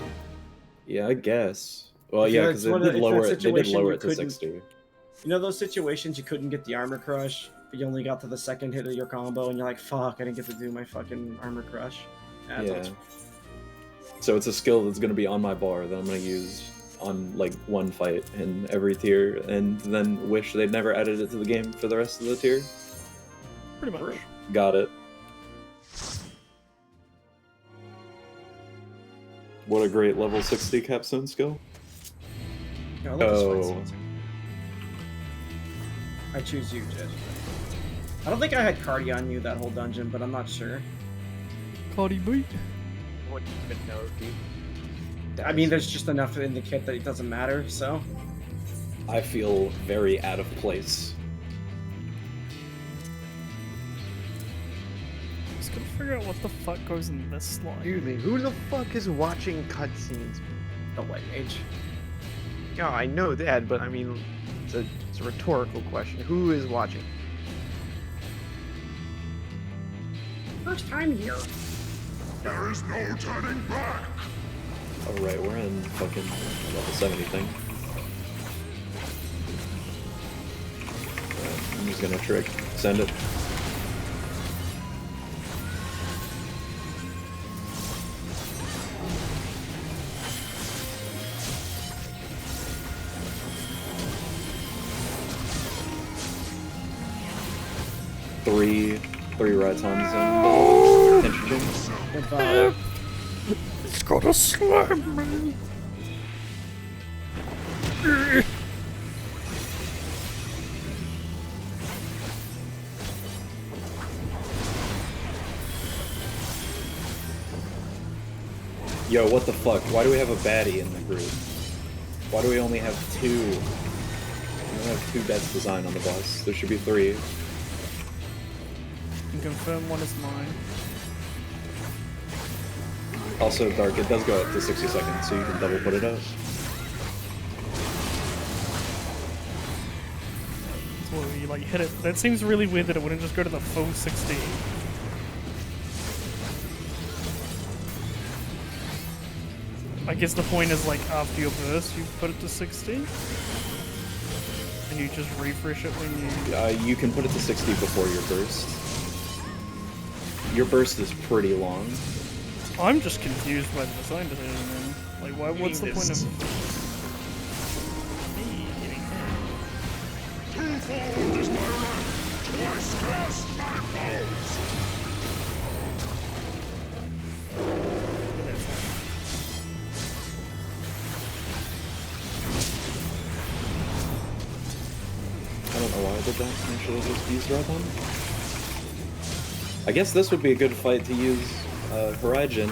Yeah, I guess. Well, yeah, because they did lower it to 60. You know those situations you couldn't get the armor crush, but you only got to the second hit of your combo, and you're like, fuck, I didn't get to do my fucking armor crush. Yeah. So it's a skill that's going to be on my bar that I'm going to use on like one fight in every tier, and then wish they'd never added it to the game for the rest of the tier. Pretty much. Got it. What a great level 60 capstone skill. Yeah, I love this fight. I choose you, Jed. I don't think I had Cardi on you that whole dungeon, but I'm not sure. Cardi B. Wouldn't even know, dude. I mean, there's just enough in the kit that it doesn't matter, so. I feel very out of place. Just gotta figure out what the fuck goes in this slot. Excuse me, who the fuck is watching cutscenes? The White Mage. Yeah, I know that, but I mean, it's a rhetorical question. Who is watching? First time here. There is no turning back. Alright, we're in fucking level 70 thing. I'm just gonna trick. Send it. Three Ratons and Tension. Goodbye. It's gotta slam me. Yo, what the fuck? Why do we have a baddie in the group? Why do we only have two? We only have two deaths design on the boss. There should be three. You can confirm one is mine. Also, Dark, it does go up to 60 seconds, so you can double put it up. So you like hit it. That seems really weird that it wouldn't just go to the full 60. I guess the point is like after your burst, you put it to 60, and you just refresh it when you. You can put it to 60 before your burst. Your burst is pretty long. I'm just confused by the design decision, man. Like, why? What's the point of me getting hit? Twofold is my rank. Twice cast my foes. I don't know why I did that. I should have just used Radon. I guess this would be a good fight to use Horizon.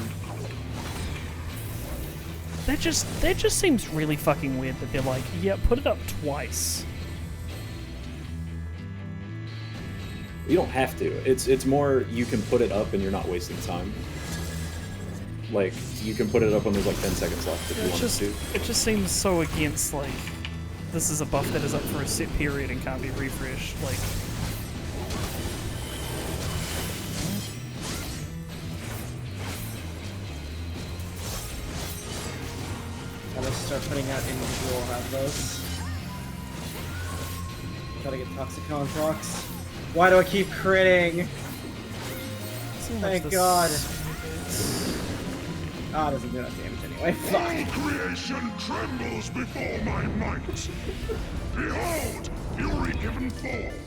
That just seems really fucking weird that they're like, yeah, put it up twice. You don't have to. It's more you can put it up and you're not wasting time. Like, you can put it up when there's like 10 seconds left if you want to. It just seems so against, like, this is a buff that is up for a set period and can't be refreshed. Like, Gotta start putting out individual have those. Gotta get Toxicon procs. Why do I keep critting? Thank God. Ah, it doesn't do enough damage anyway. Fuck. All creation trembles before my might. Behold, fury given forth.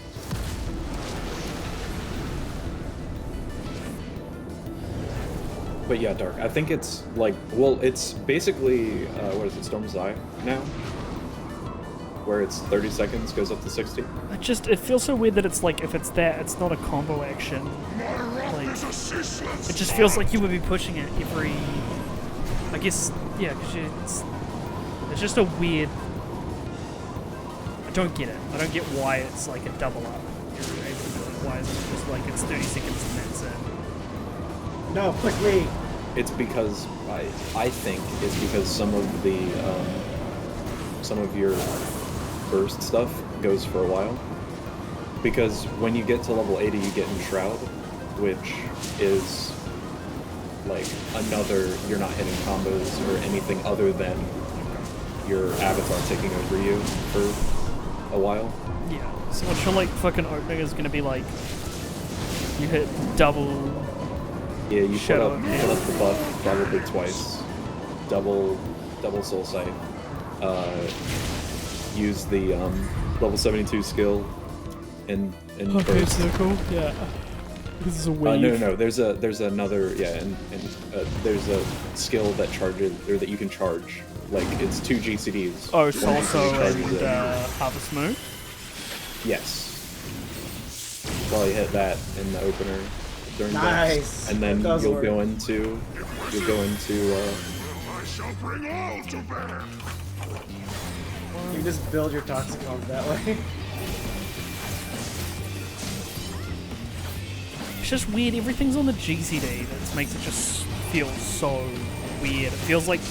But yeah, Dark, I think it's like, well, it's basically, what is it, Storm's Eye now? Where it's 30 seconds, goes up to 60. it feels so weird that it's like, if it's that, it's not a combo action. Like, it just feels like you would be pushing it every, I guess, yeah, because it's just a weird, I don't get it. I don't get why it's like a double up. You're able to do it. Why is it just like, it's 30 seconds and that's it? No, quickly. It's because I think it's because some of your burst stuff goes for a while. Because when you get to level 80, you get Enshroud, which is like another. You're not hitting combos or anything other than your avatar taking over you for a while. Yeah. So what's your like fucking opening is gonna be like? You hit double. Yeah, you put Shadow up the buff probably twice. Double soul sight. Use the level 72 skill and Okay, burst. circle. Yeah. This is a wave. No. There's another and there's a skill that charges or that you can charge. Like it's 2 GCDs. Oh, One Salso charges and it. Harvest Moon. Yes. Probably hit that in the opener during Nice. that, and then That does you'll work. go into I shall bring all to bear. You just build your Toxicons that way. It's just weird. Everything's on the GCD. That makes it just feel so weird. It feels like.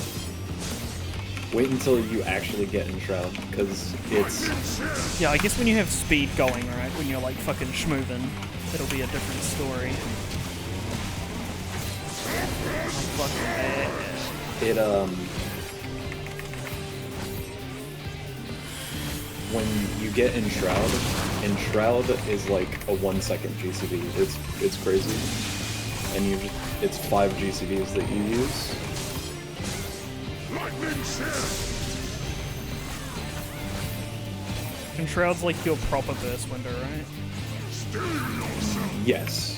Wait until you actually get in Shroud, because it's... Yeah, I guess when you have speed going, right? When you're like fucking schmoovin', it'll be a different story. I'm fucking bad. When you get in Shroud is like a 1 second GCD. It's crazy. And it's 5 GCDs that you use. And Shroud's like your proper burst window, right? Yes.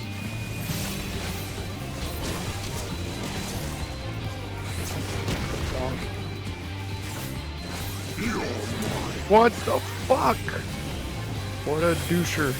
What the fuck? What a doucher.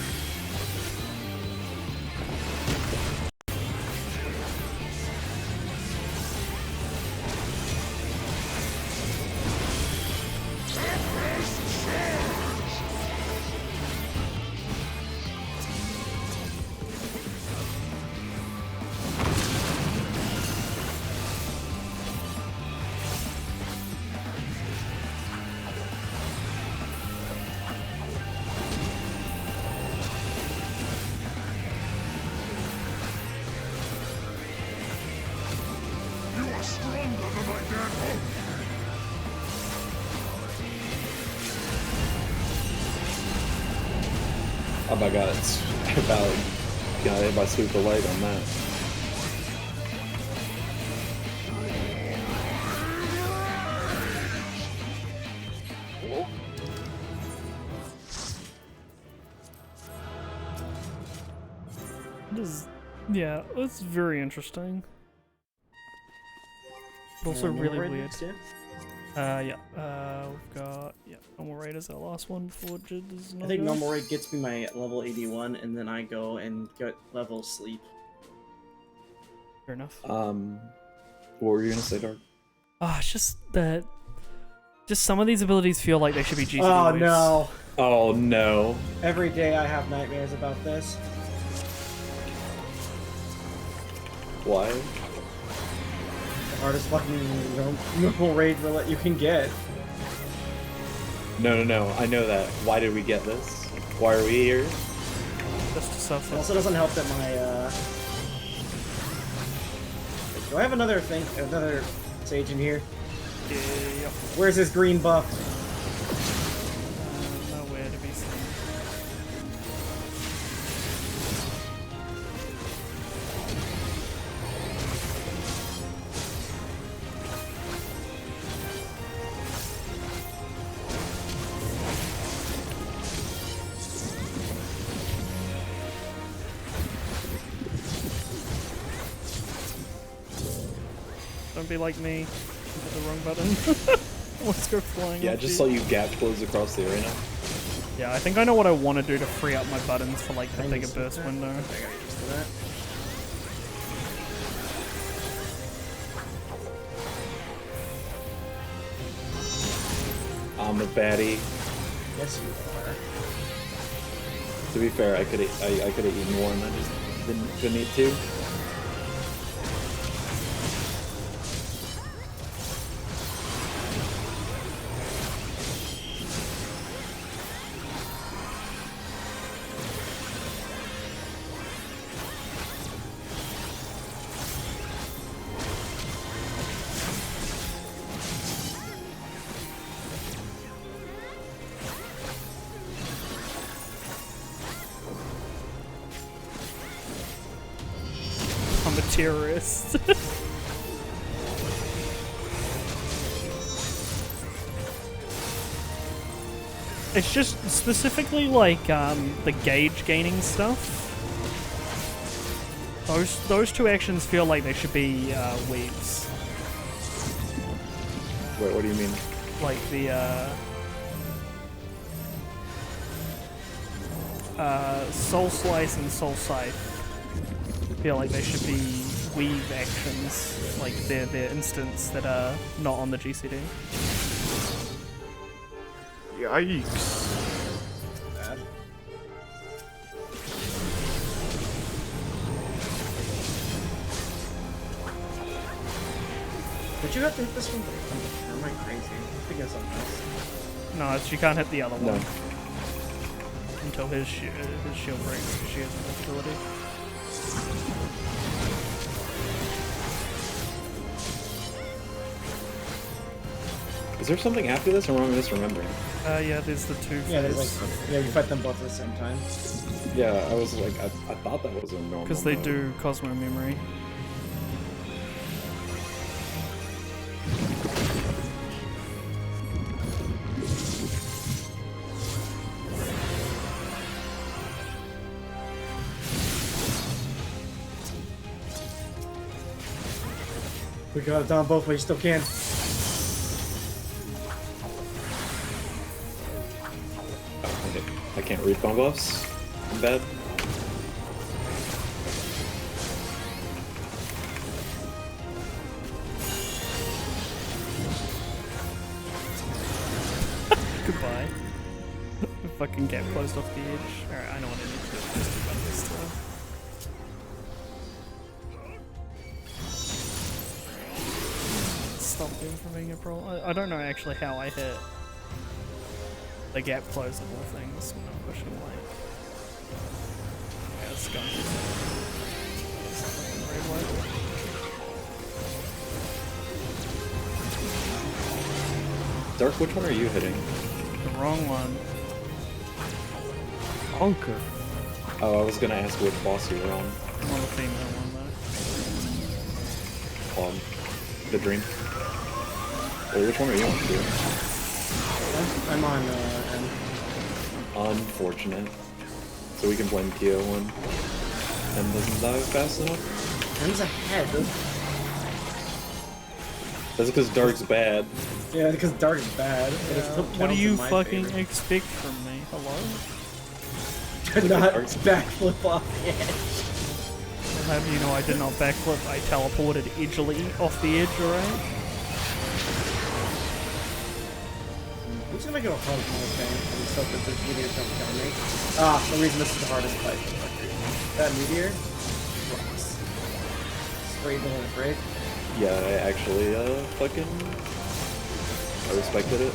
Oh my god, it's about got hit by Sweep the Light on that. Yeah, it's very interesting. But also really weird. Yeah. We've got normal raid is our last one before Jid does I think normal raid gets me my level 81, and then I go and get level sleep. Fair enough. What were you gonna say, Dark? It's just that. Just some of these abilities feel like they should be GCD Oh waves. no! Oh no! Every day I have nightmares about this. Why? The hardest fucking normal raid roulette you can get. No. I know that. Why did we get this? Why are we here? Just to suffer. It also doesn't help that my do I have another sage in here? Yeah. Where's his green buff? Nowhere to be seen. Don't be like me. Hit the wrong button. Let's go flying. Yeah, off just you. let you gap close across the arena. Yeah, I think I know what I want to do to free up my buttons for like the bigger burst window. I got used to that. I'm a baddie. Yes, you are. To be fair, I could have eaten one. I just couldn't eat two. terrorists. It's just specifically like the gauge gaining stuff. Those two actions feel like they should be weaves. Wait, what do you mean? Like the Soul Slice and Soul Scythe feel like they should be weave actions, like they're instants that are not on the GCD. Yikes. Bad. Did you have to hit this one? Or am I crazy? I think it's something else. No, you can't hit the other No. one until his shield breaks because she has invincibility. Is there something after this, or am I misremembering? Yeah, there's the two. Yeah, there's like, yeah, you fight them both at the same time. Yeah, I was like, I thought that was a normal. Because they mode. do Cosmo Memory. We got it down both ways, still can. I can't read phone gloves. I'm bad. Goodbye. Fucking get closed off the edge. Alright, I know what I need to do. Just do about this stuff. Stop him from being a problem. I don't know actually how I hit the gap closable things when I'm pushing like. Yeah, skunk. Dark, which one are you hitting? The wrong one. Anka. Oh, I was gonna ask which boss you were on. I'm on the female one though. The Dream. Wait, which one are you on, dude? I'm on N. Unfortunate. So we can blame Kyo when M doesn't die fast enough? N's ahead. That's because Dark's bad. Yeah, because Dark is bad. But it still What do counts you in my fucking favor. expect from me? Hello? Not backflip off the edge. How do you know I did not backflip? I teleported edgily off the edge, alright? I'm just gonna make it a hard thing. And stuff that this meteor don't kill me. Ah, the reason this is the hardest fight. That meteor rocks. Straight into the break. Yeah, I actually, I respected it.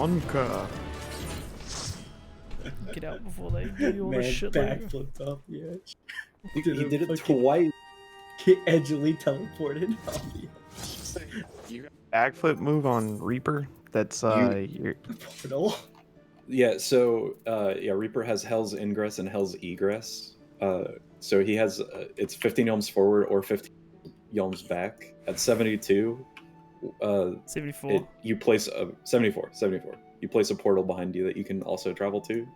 Anka. Get out before they do you all the shit later. Backflipped off the edge. He did it twice. He edgily teleported off the edge. Backflip move on Reaper. That's your Portal. Yeah, so yeah, Reaper has Hell's Ingress and Hell's Egress. So he has it's 15 yalms forward or 15 yalms back. At 72, 74. You place a 74. You place a portal behind you that you can also travel to.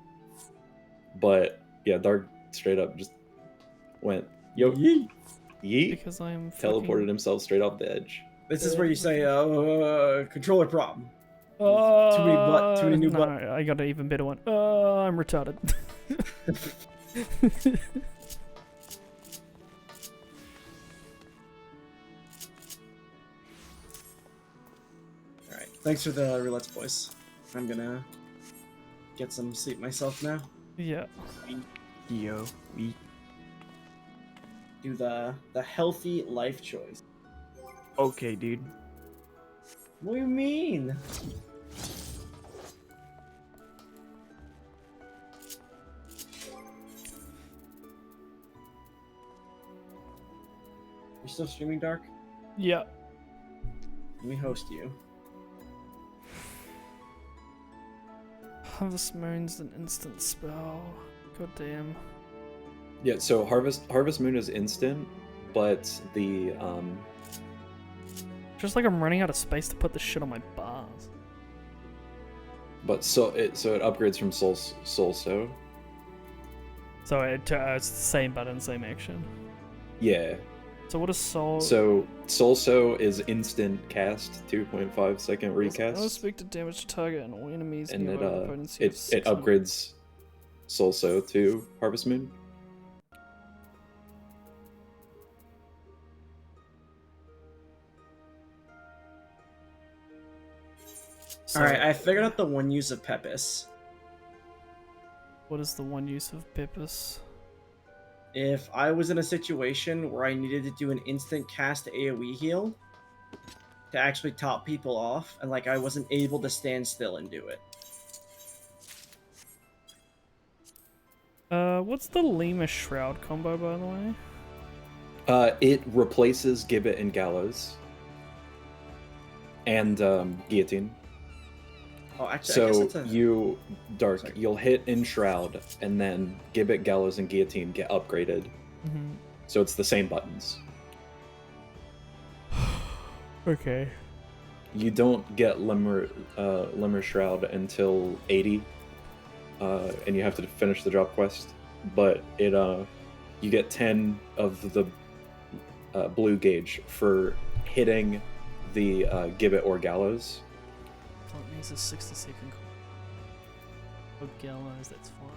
But yeah, Dark straight up just went yo yeet. Because I'm teleported himself straight off the edge. This is where you say, controller problem. Too many new no, buttons. I got an even better one. I'm retarded. Alright, thanks for the roulettes, boys. I'm gonna get some sleep myself now. Yeah. Yo, we. Do the healthy life choice. Okay, dude. What do you mean? You're still streaming, Dark? Yeah. Let me host you. Harvest Moon's an instant spell. God damn. Yeah, so Harvest Moon is instant, but the Just like I'm running out of space to put this shit on my bars. but it upgrades from Soul So. So it's the same button, same action. Yeah. So what is Soul? So Soul So is instant cast, 2.5 second recast. I'll speak to damage to target and all enemies And nearby it opponents. it upgrades Soul So to Harvest Moon. Alright, I figured out the one use of Pepis. What is the one use of Pepis? If I was in a situation where I needed to do an instant cast AoE heal to actually top people off, and like I wasn't able to stand still and do it. What's the Lima Shroud combo, by the way? It replaces Gibbet and Gallows. And Guillotine. Oh, actually, so I guess it's a... you'll hit Enshroud, and then Gibbet, Gallows, and Guillotine get upgraded. Mm-hmm. So it's the same buttons. Okay. You don't get Limmer Shroud until 80, and you have to finish the drop quest. But you get 10 of the blue gauge for hitting the Gibbet or Gallows. It needs a 60-second oh, Gallows, that's fine.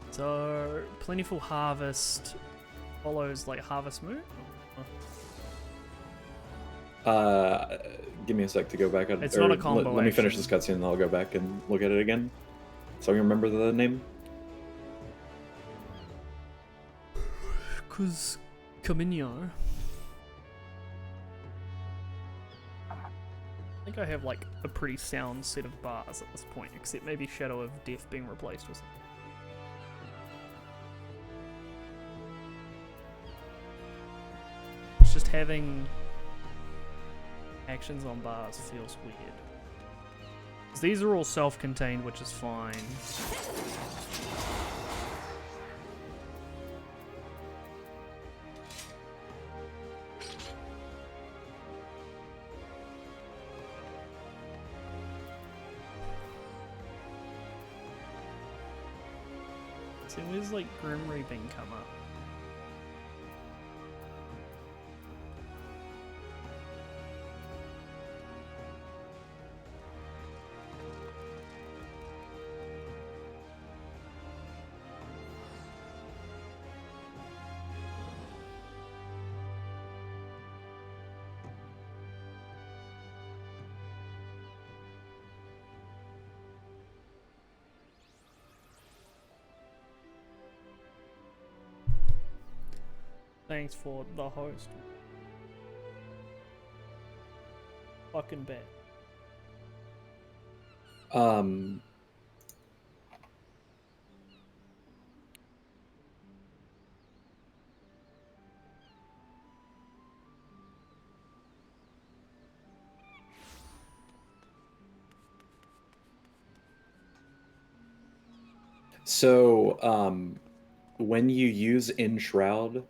So Plentiful Harvest follows like Harvest Moon? Give me a sec to go back. It's not a combo Let me finish action. this cutscene and I'll go back and look at it again. So you remember the name? Cause Camino. I think I have like a pretty sound set of bars at this point, except maybe Shadow of Death being replaced with something. It's just having actions on bars feels weird. 'Cause these are all self-contained, which is fine. See, where's like Grim Reaping come up? Thanks for the host. Fucking bet. So, when you use Enshroud,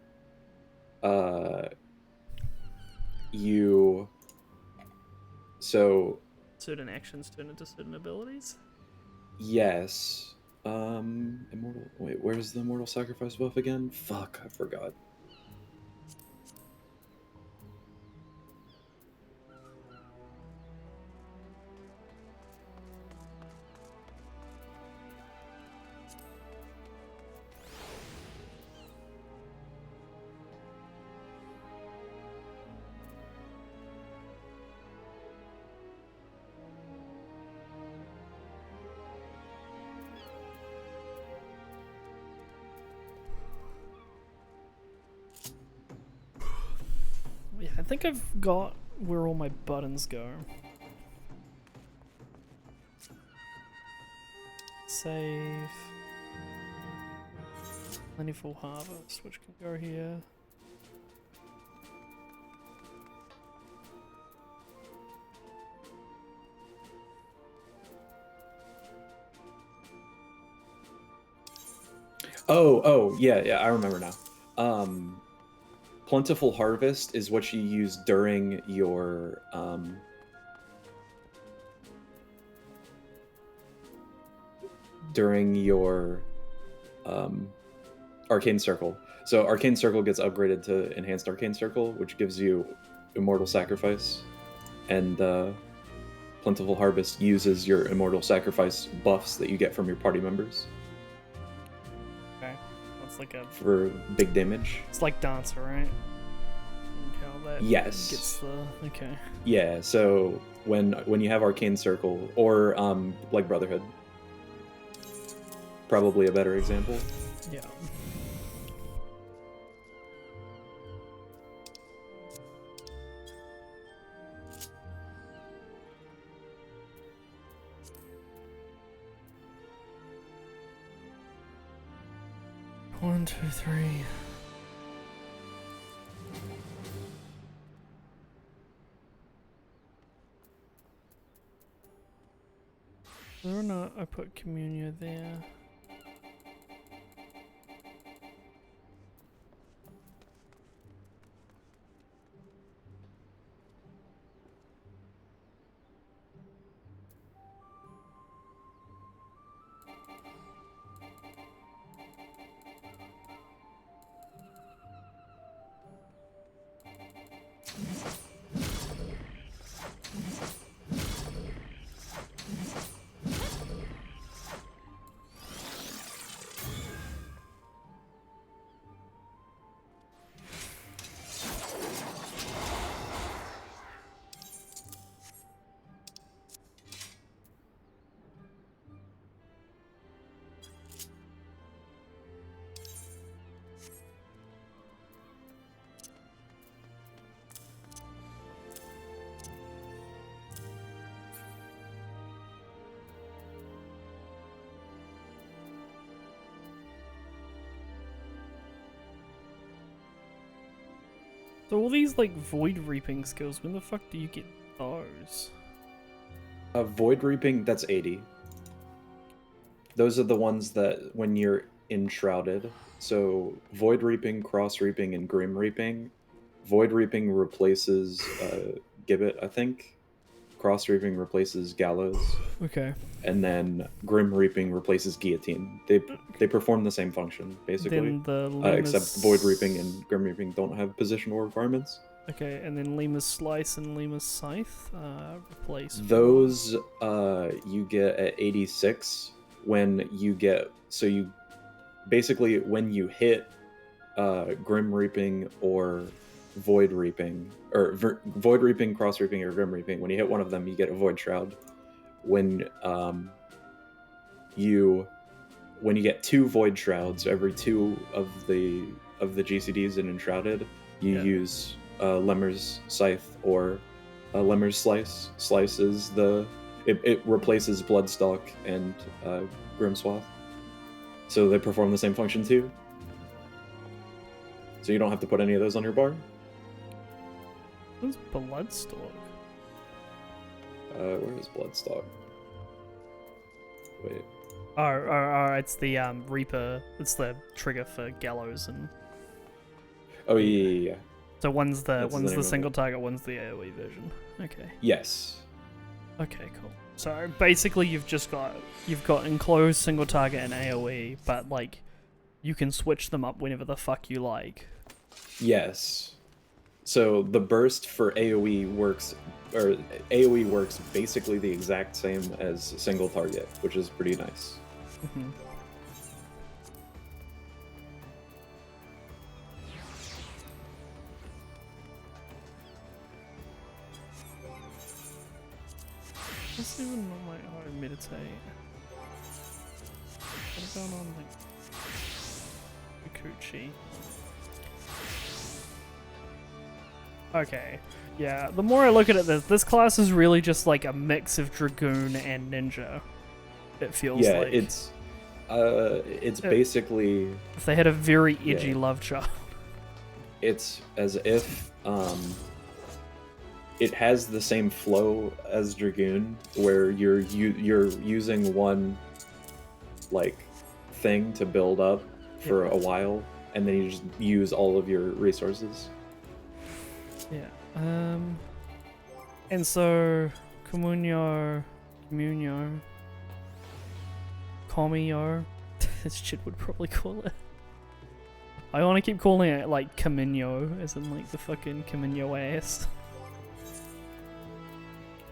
Certain actions turn into certain abilities? yes. Immortal. Wait, where's the Immortal Sacrifice buff again? Fuck, I forgot. think I've got where all my buttons go. Save. Plentiful harvest, which can go here. Oh, yeah, I remember now. Plentiful harvest is what you use during your Arcane Circle. So Arcane Circle gets upgraded to Enhanced Arcane Circle, which gives you Immortal Sacrifice, and Plentiful Harvest uses your Immortal Sacrifice buffs that you get from your party members. Okay, that's like a for big damage. It's like Dancer, right? How that Yes. Gets the okay. Yeah. So when you have Arcane Circle or like Brotherhood, probably a better example. Yeah. One, two, three. Whether or not I put Communia there. So all these like void reaping skills, when the fuck do you get those? Void Reaping, that's 80. Those are the ones that when you're enshrouded. So Void Reaping, Cross Reaping, and Grim Reaping. Void Reaping replaces Gibbet, I think. Cross Reaping replaces Gallows. Okay. And then Grim Reaping replaces Guillotine. They perform the same function, basically. Then the except Void Reaping and Grim Reaping don't have positional requirements. Okay, and then Lima's Slice and Lima's Scythe replace. Those you get at 86 when you get... So you... Basically, when you hit Grim Reaping or Void Reaping, or Void Reaping, Cross Reaping, or Grim Reaping, when you hit one of them, you get a Void Shroud. When you get 2 Void Shrouds, every 2 of the GCDs in Enshrouded, you use Lemur's Scythe or Lemur's Slice. Slice is it replaces Bloodstalk and Grimswath. So they perform the same function too. So you don't have to put any of those on your bar. What's Bloodstalk? Where is Bloodstalk? Wait. Oh, it's the Reaper. It's the trigger for Gallows and. Oh yeah. So one's the name of single it. target, one's the AoE version. Okay. Yes. Okay, cool. So basically, you've got enclosed single target and AoE, but like, you can switch them up whenever the fuck you like. Yes. So the burst for AoE works basically the exact same as single target, which is pretty nice. Mm-hmm. What's even on my meditate? What's going on like Kikuchi? Okay. Yeah, the more I look at it, this class is really just like a mix of Dragoon and Ninja. It feels like. Yeah, it's basically... If they had a very edgy yeah. love child. It's as if it has the same flow as Dragoon, where you're using one like thing to build up for a while, and then you just use all of your resources. Yeah. And so Comunio, Comio, this shit would probably call it. I want to keep calling it like Camino, as in like the fucking Camino ass.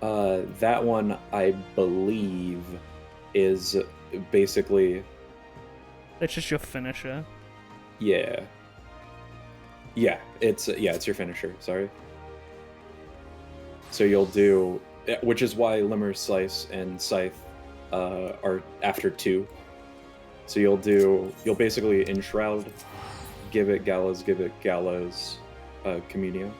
That one, I believe, is basically... It's just your finisher. Yeah. Yeah, it's your finisher, sorry. So you'll do... Which is why Limmer Slice and Scythe are after 2. So you'll basically Enshroud, Give It Gallows, Communio.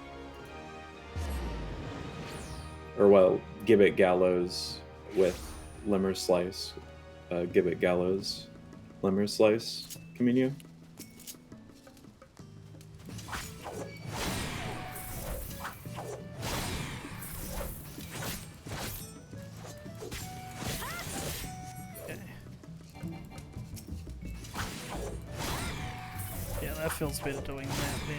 Or well, Give It Gallows with Limmer Slice, Give It Gallows, Limmer Slice, Communio. Yeah, that feels better doing that there.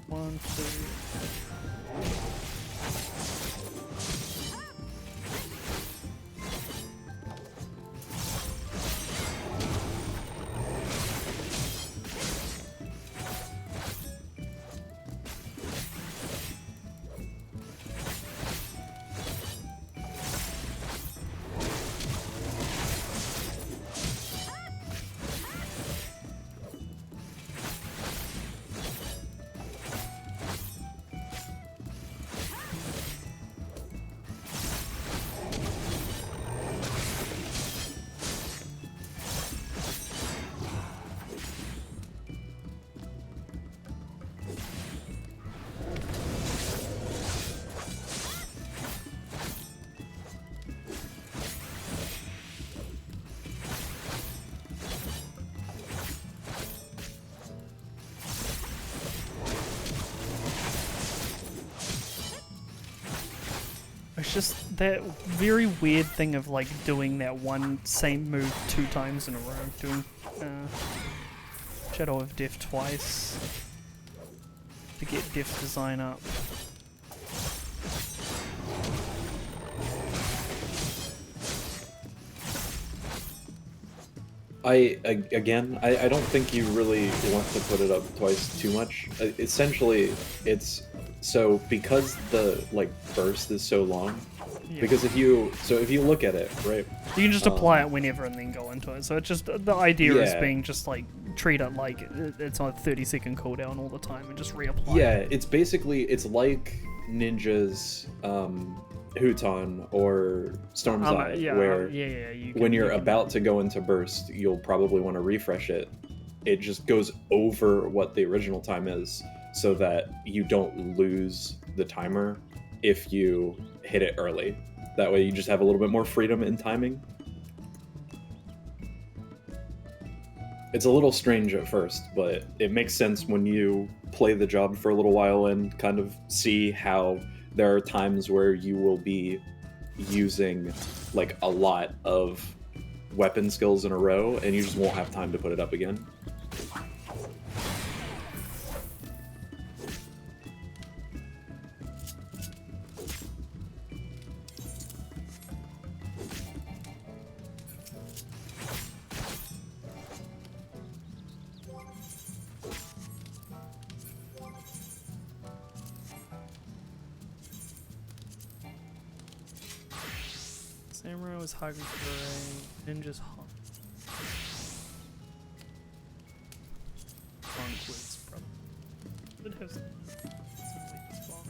One, two. It's just that very weird thing of like doing that one same move 2 times in a row, doing Shadow of Death twice to get Death Design up. I don't think you really want to put it up twice too much. Essentially, it's so because the like burst is so long. Yeah. Because if you look at it, right? You can just apply it whenever and then go into it. So it's just the idea is Yeah. being just like treat it like it's on a 30-second cooldown all the time and just reapply. Yeah, it. it's like Ninja's Huton or Storm's Eye, where when you're about to go into burst, you'll probably want to refresh it. It just goes over what the original time is, so that you don't lose the timer if you hit it early. That way you just have a little bit more freedom in timing. It's a little strange at first, but it makes sense when you play the job for a little while and kind of see how there are times where you will be using like a lot of weapon skills in a row and you just won't have time to put it up again. Samurai was Hagu's Beret, Ninja's Hon. Conquist's brother. It has some weak spot.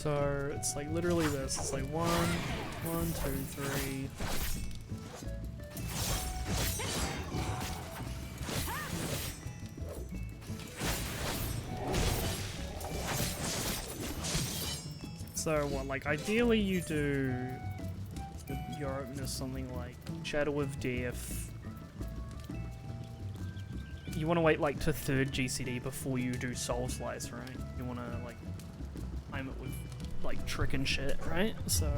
So it's like literally this. It's like 1, 1, 2, 3. So what, like ideally you do your opener something like Shadow of Death. You want to wait like to 3rd GCD before you do Soul Slice, right? You want to like time it with like trick and shit, right? So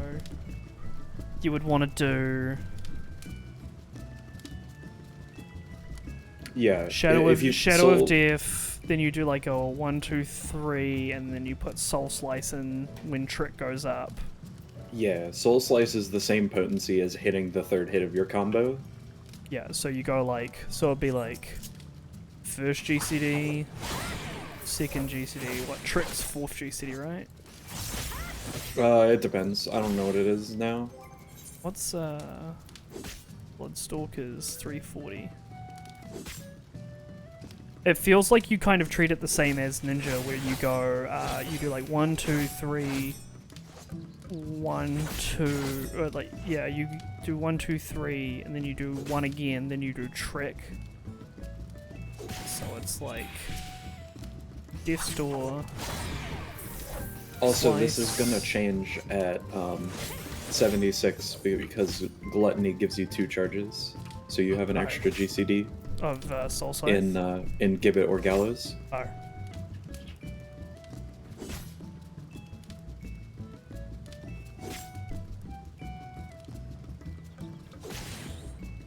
you would want to do Shadow of Death, then you do like a 1, 2, 3, and then you put Soul Slice in when trick goes up. Yeah, Soul Slice is the same potency as hitting the 3rd hit of your combo. Yeah, so you go like, so it'd be like 1st GCD, 2nd GCD, what, trick's 4th GCD, right? It depends. I don't know what it is now. What's Bloodstalker's 340? It feels like you kind of treat it the same as Ninja, where you go, you do like 1, 2, 3, 1, 2, or like, yeah, you do 1, 2, 3, and then you do 1 again, then you do trick. So it's like Death Store. Also, Slice. this is gonna change at 76 because Gluttony gives you 2 charges, so you have an extra GCD Of Soul Slice? in Gibbet or Gallows. Oh.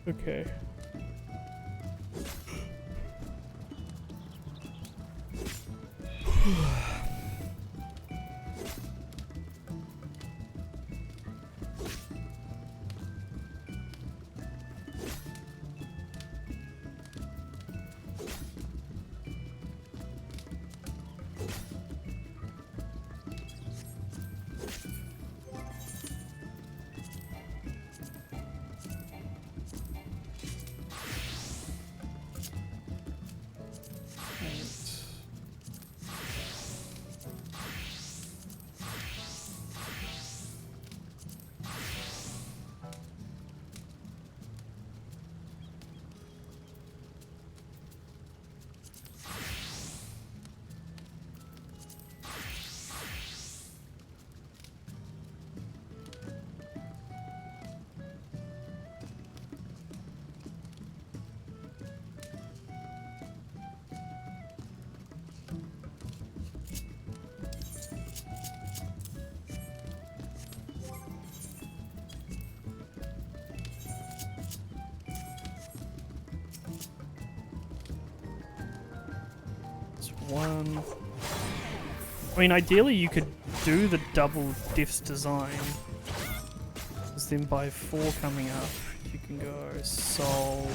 Okay. One. I mean, ideally you could do the double diffs design. Because then by 4 coming up, you can go Soul.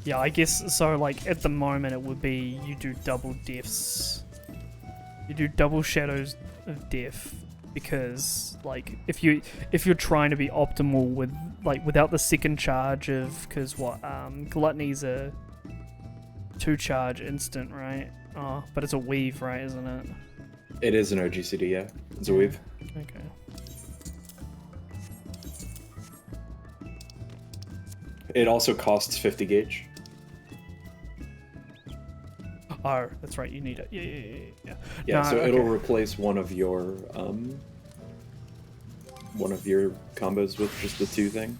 Yeah, I guess so. Like at the moment, it would be you do double diffs. You do double Shadows of Death. Because like if you're trying to be optimal with like without the 2nd charge of, because what Gluttony's a 2 charge instant, right? Oh, but it's a weave, right? Isn't it? It is an OGCD, yeah. It's a weave. Okay. It also costs 50 gauge. Oh, that's right. You need it. Yeah. Yeah, No, so okay. it'll replace one of your combos with just the 2 thing.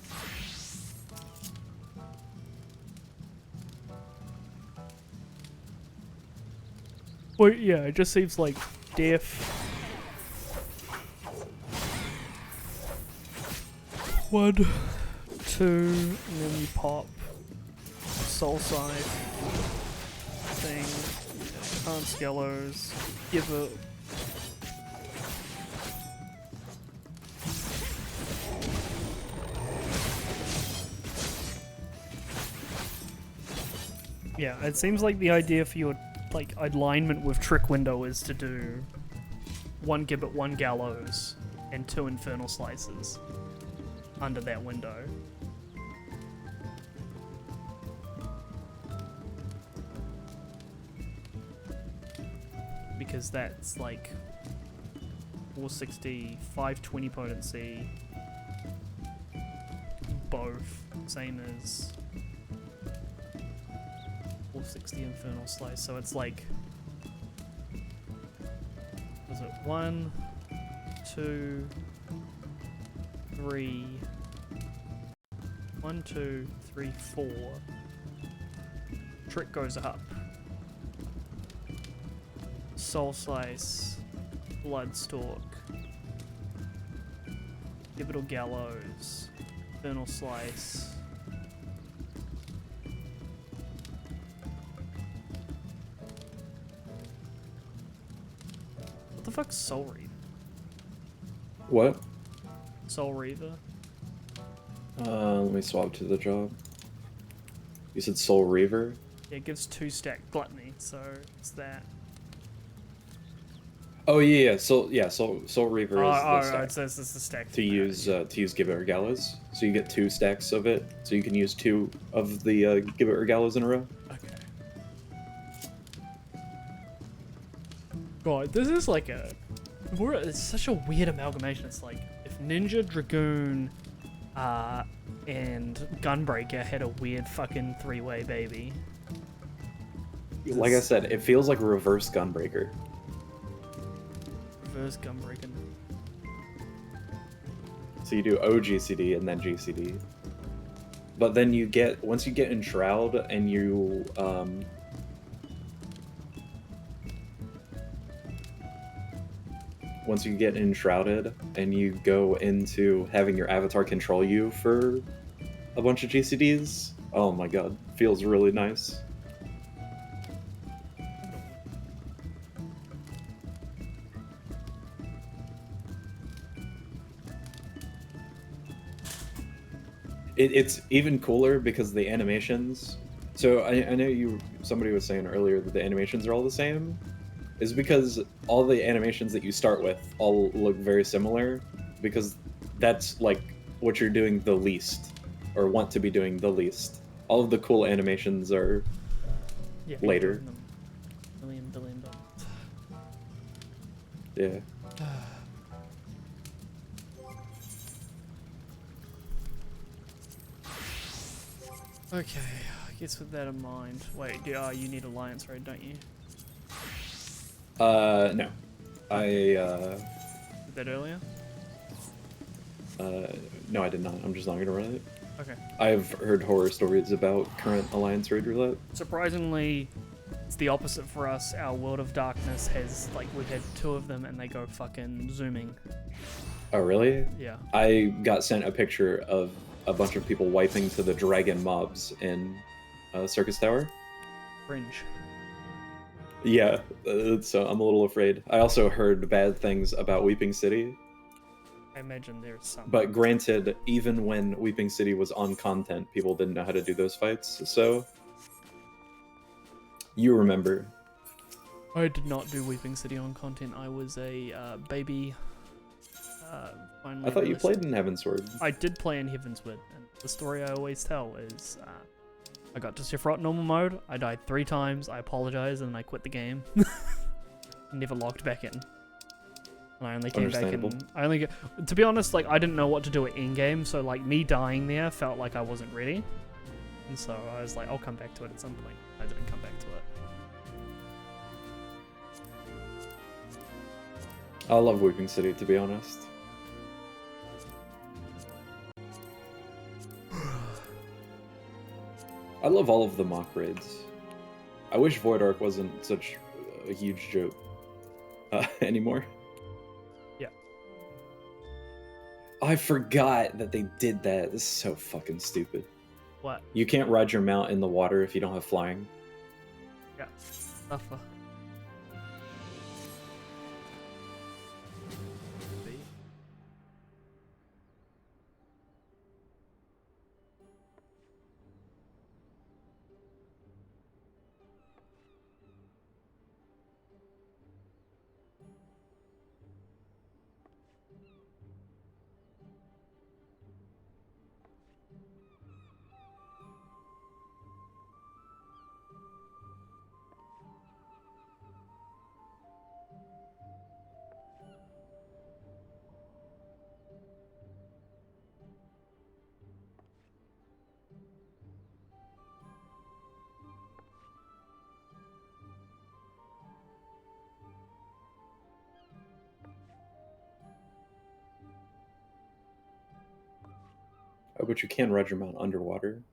Well, yeah, it just seems like Death. 1, 2, and then you pop Soul Scythe thing, Can't Gallows, give it. Yeah, it seems like the idea for your like alignment with Trick Window is to do 1 Gibbet, 1 Gallows, and 2 Infernal Slices under that window. because that's like 460, 520 potency, both, same as 460 Infernal Slice, so it's like, was it 1, 2, 3, 1, 2, 3, 4. Trick goes up. Soul Slice, Bloodstalk, Orbital Gallows, Infernal Slice. What the fuck's Soul Reaver? What? Soul Reaver? Let me swap to the job. You said Soul Reaver? Yeah, it gives 2 stack Gluttony, so it's that. Oh yeah, Soul Reaver is the stack. Right, so it's the stack to use Gibbet or Gallows. So you get 2 stacks of it, so you can use 2 of the Gibbet or Gallows in a row. Okay. God, this is like it's such a weird amalgamation. It's like if Ninja, Dragoon, and Gunbreaker had a weird fucking 3-way baby. Like I said, it feels like reverse Gunbreaker. Reverse Gunbreaker. So you do OGCD and then GCD. But then you get, once you get in Shroud and you, once you get enshrouded and you go into having your avatar control you for a bunch of GCDs, oh my god, feels really nice. It's even cooler because the animations. So I know somebody was saying earlier that the animations are all the same. Is because all the animations that you start with all look very similar, because that's like what you're doing the least, or want to be doing the least. All of the cool animations are later. Billion. Yeah. Okay, I guess with that in mind. Wait, you need Alliance Raid, don't you? No. I, Did that earlier? No, I did not. I'm just not gonna run it. Okay. I've heard horror stories about current Alliance Raid Roulette. Surprisingly, it's the opposite for us. Our World of Darkness has, like, we've had 2 of them and they go fucking zooming. Oh, really? Yeah. I got sent a picture of a bunch of people wiping to the dragon mobs in Circus Tower. Cringe. Yeah, so I'm a little afraid. I also heard bad things about Weeping City. I imagine there's some. But granted, even when Weeping City was on content, people didn't know how to do those fights, so... You remember. I did not do Weeping City on content. I was a baby. I thought you played in Heavensward. I did play in Heavensward, and the story I always tell is I got to Sephiroth normal mode, I died 3 times, I apologized, and I quit the game. Never logged back in. And I only came back in. To be honest, like, I didn't know what to do in game, so like me dying there felt like I wasn't ready. And so I was like, I'll come back to it at some point. I didn't come back to it. I love Weeping City, to be honest. I love all of the mock raids. I wish Void Ark wasn't such a huge joke anymore. Yeah. I forgot that they did that. This is so fucking stupid. What? You can't ride your mount in the water if you don't have flying. Yeah. Oh, but you can regiment underwater.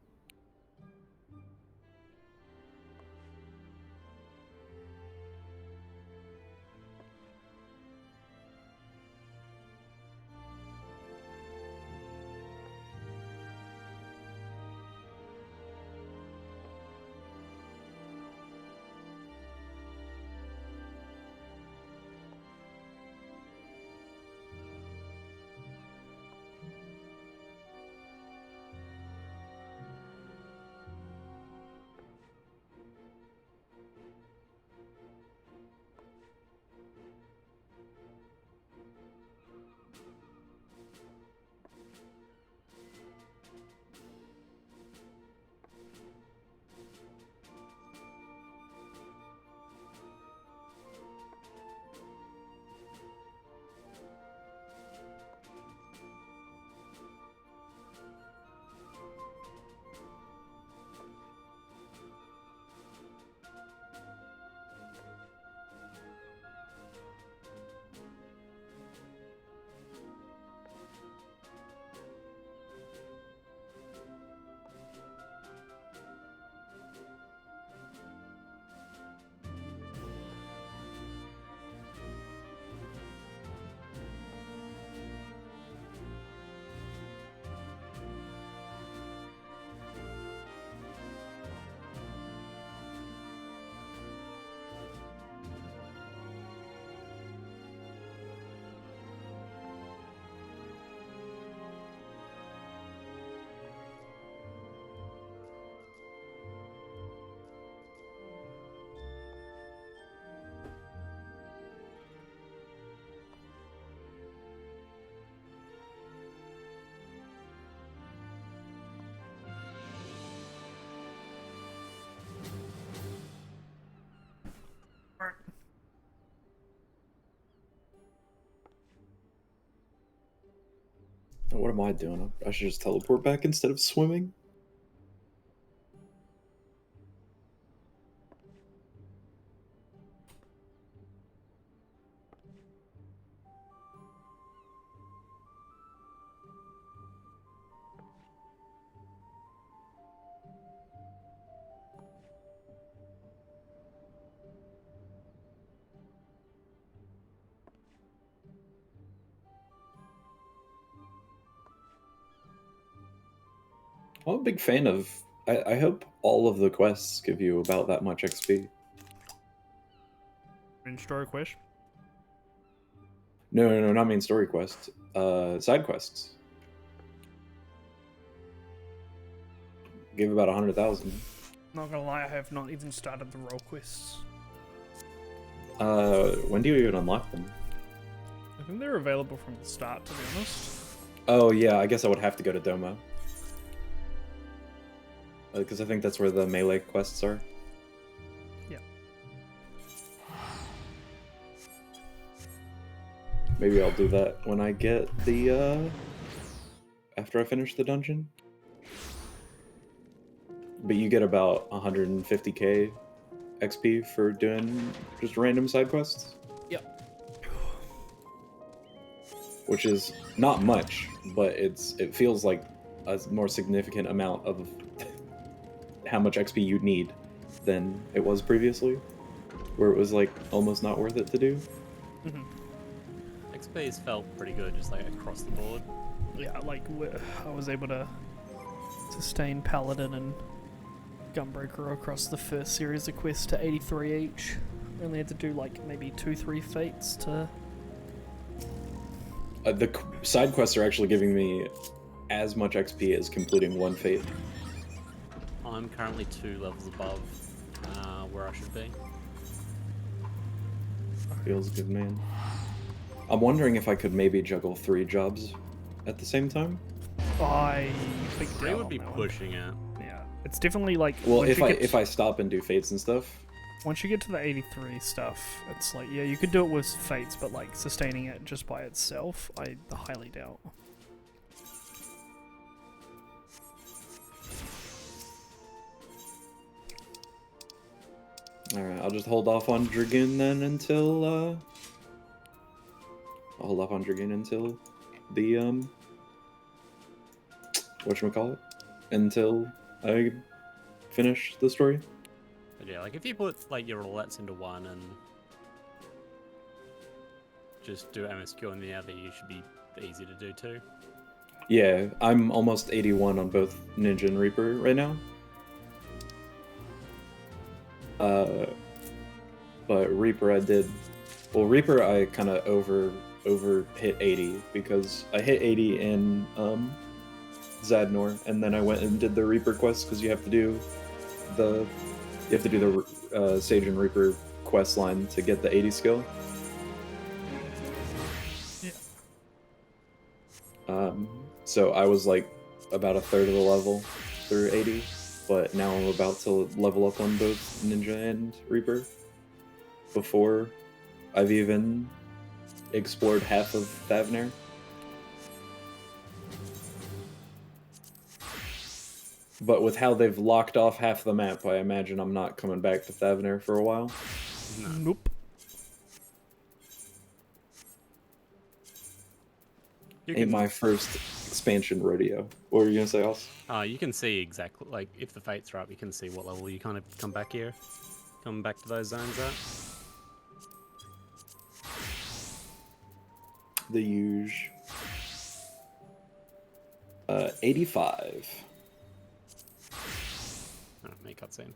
What am I doing? I should just teleport back instead of swimming. I'm a big fan of... I hope all of the quests give you about that much XP. In story quest? No, not main story quests. Side quests. Give about 100,000. Not gonna lie, I have not even started the role quests. When do you even unlock them? I think they're available from the start, to be honest. Oh yeah, I guess I would have to go to Doma. Because I think that's where the melee quests are. Yeah. Maybe I'll do that when I get the, after I finish the dungeon. But you get about 150k XP for doing just random side quests. Yep. Which is not much, but it feels like a more significant amount of how much XP you'd need than it was previously, where it was like almost not worth it to do. XP has felt pretty good, just like across the board. Yeah, like I was able to sustain Paladin and Gunbreaker across the first series of quests to 83 each. I only had to do like maybe 2-3 fates to... The side quests are actually giving me as much XP as completing one fate. I'm currently 2 levels above where I should be. Feels good, man. I'm wondering if I could maybe juggle 3 jobs at the same time. I think 3 would be pushing it. Yeah, it's definitely like... Well, if I stop and do fates and stuff. Once you get to the 83 stuff, it's like, yeah, you could do it with fates, but like sustaining it just by itself, I highly doubt. Alright, I'll just hold off on Dragoon then until, I'll hold off on Dragoon until the, whatchamacallit, until I finish the story. But yeah, like if you put like your roulettes into one and just do MSQ on the other, you should be easy to do too. Yeah, I'm almost 81 on both Ninja and Reaper right now. But Reaper Reaper I kind of over hit 80 because I hit 80 in Zadnor, and then I went and did the Reaper quest because you have to do the Sage and Reaper quest line to get the 80 skill. Yeah. So I was like about a third of the level through 80, but now I'm about to level up on both Ninja and Reaper before I've even explored half of Thavnair. But with how they've locked off half the map, I imagine I'm not coming back to Thavnair for a while. Nope. Ain't my first expansion rodeo. What were you gonna say, Oz? You can see exactly, like, if the fates are up, you can see what level you kind of come back here. Come back to those zones at. The huge. 85. Oh, make cutscene.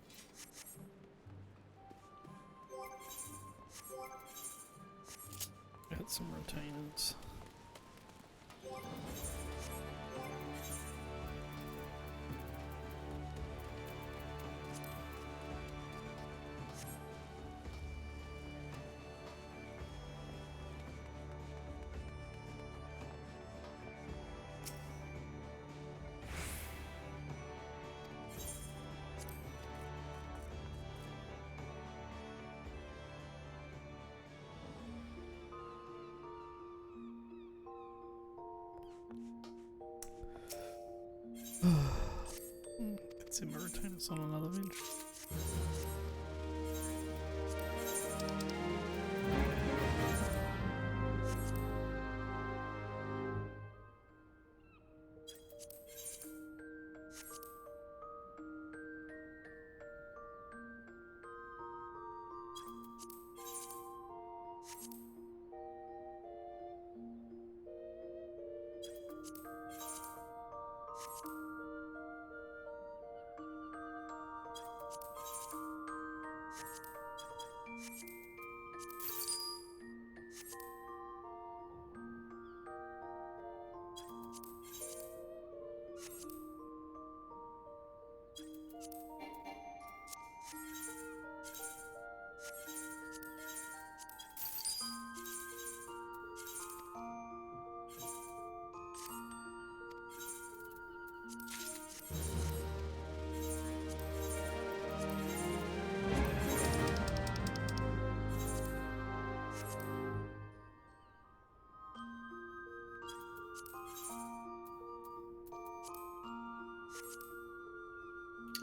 Got some retainers. Could see my retainers on another bench.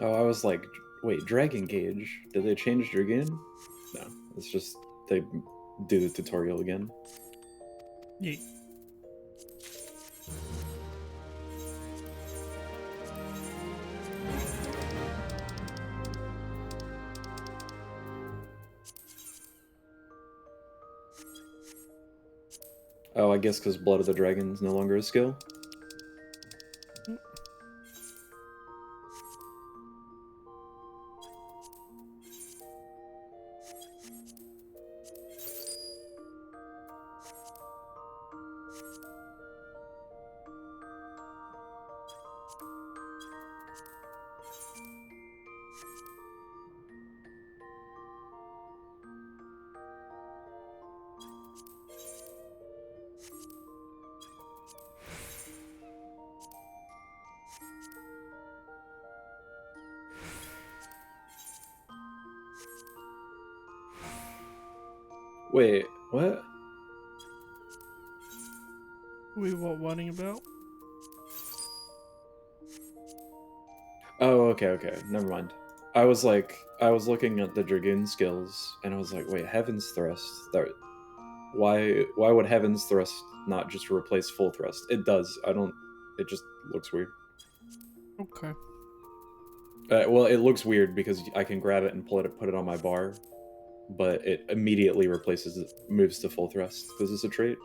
Oh, I was like, wait, Dragon Gauge? Did they change Dragoon? No, it's just they do the tutorial again. Yeah. Oh, I guess because Blood of the Dragon is no longer a skill. Wait, what? We what whining about? Oh, okay, never mind. I was looking at the Dragoon skills, and I was like, wait, Heaven's Thrust, why would Heaven's Thrust not just replace Full Thrust? It does, it just looks weird. Okay. Well, it looks weird because I can grab it and put it on my bar, but it immediately replaces it, moves to full thrust because it's a trait.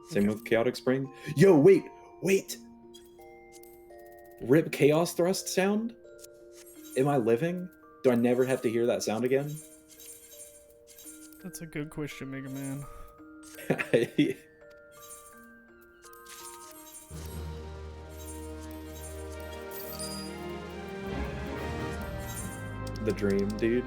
Same with chaotic spring. Yo, wait. Rip chaos thrust sound? Am I living? Do I never have to hear that sound again? That's a good question, Mega Man. The dream, dude.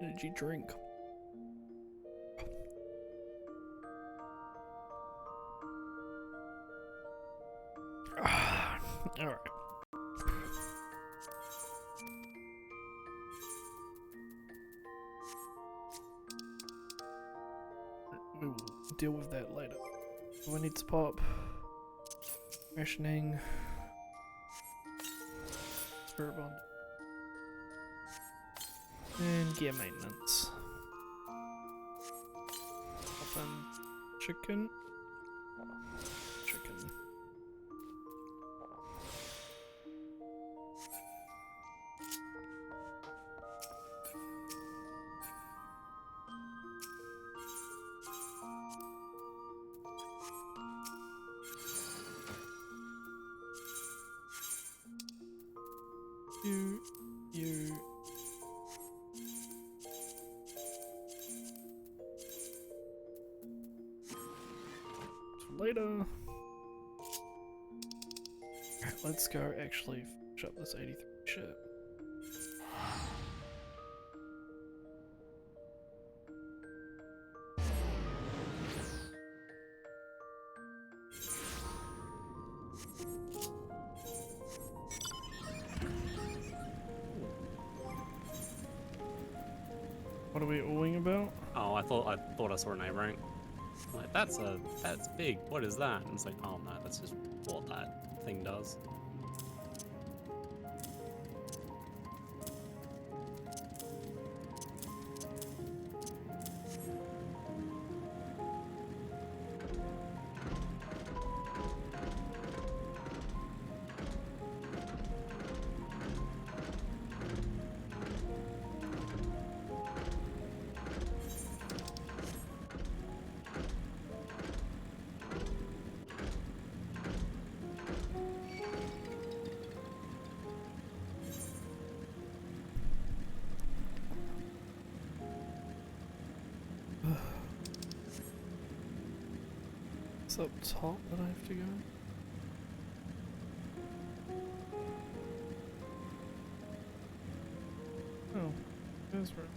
Energy drink. Alright. We will deal with that later. We need to pop. Rationing. Spirit Bond. And gear maintenance. Open chicken. Chicken. You. Later. Alright, let's go actually finish up this 83 shit. What are we oohing about? Oh, I thought I saw an A rank. I'm like, that's big. What is that? And it's like, oh no, that's just what that thing does. It's up top that I have to go. Oh, that's right.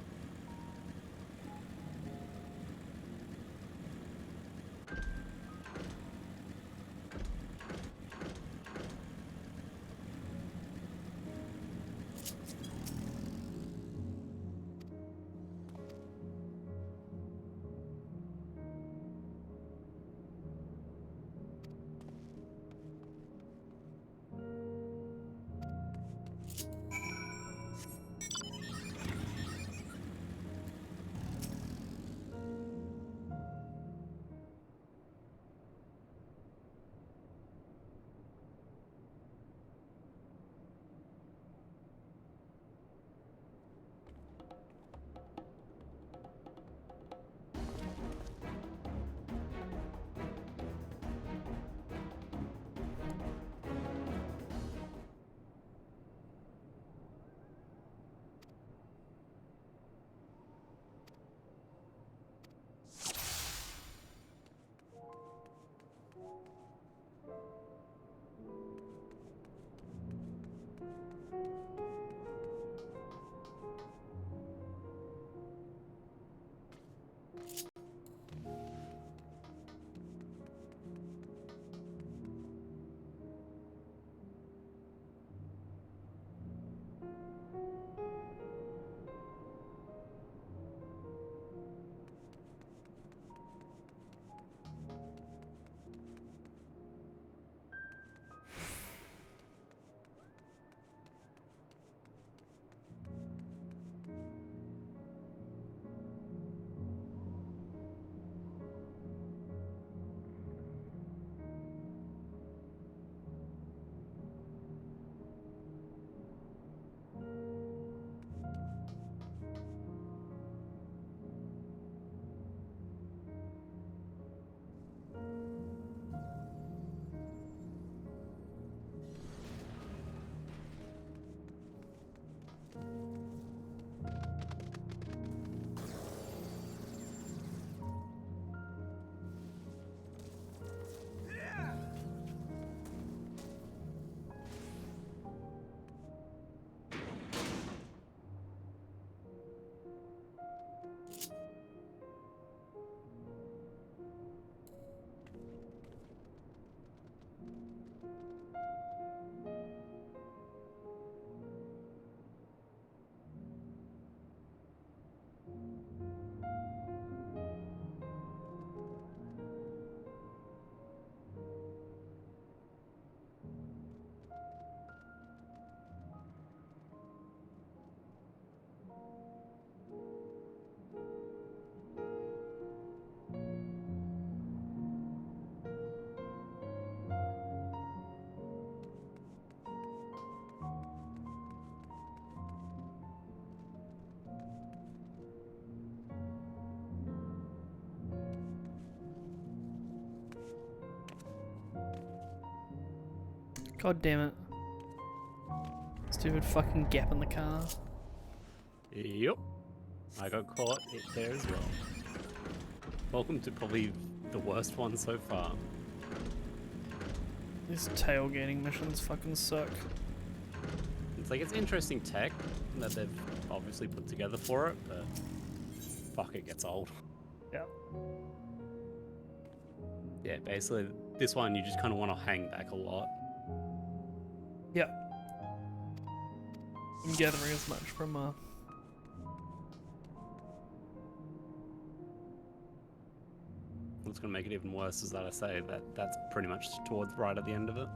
God damn it. Stupid fucking gap in the car. Yep. I got caught there as well. Welcome to probably the worst one so far. These tailgating missions fucking suck. It's like, it's interesting tech that they've obviously put together for it, but fuck, it gets old. Yeah. Yeah, basically, this one you just kind of want to hang back a lot. Yeah. I'm gathering as much from What's going to make it even worse is that I say that's pretty much towards right at the end of it.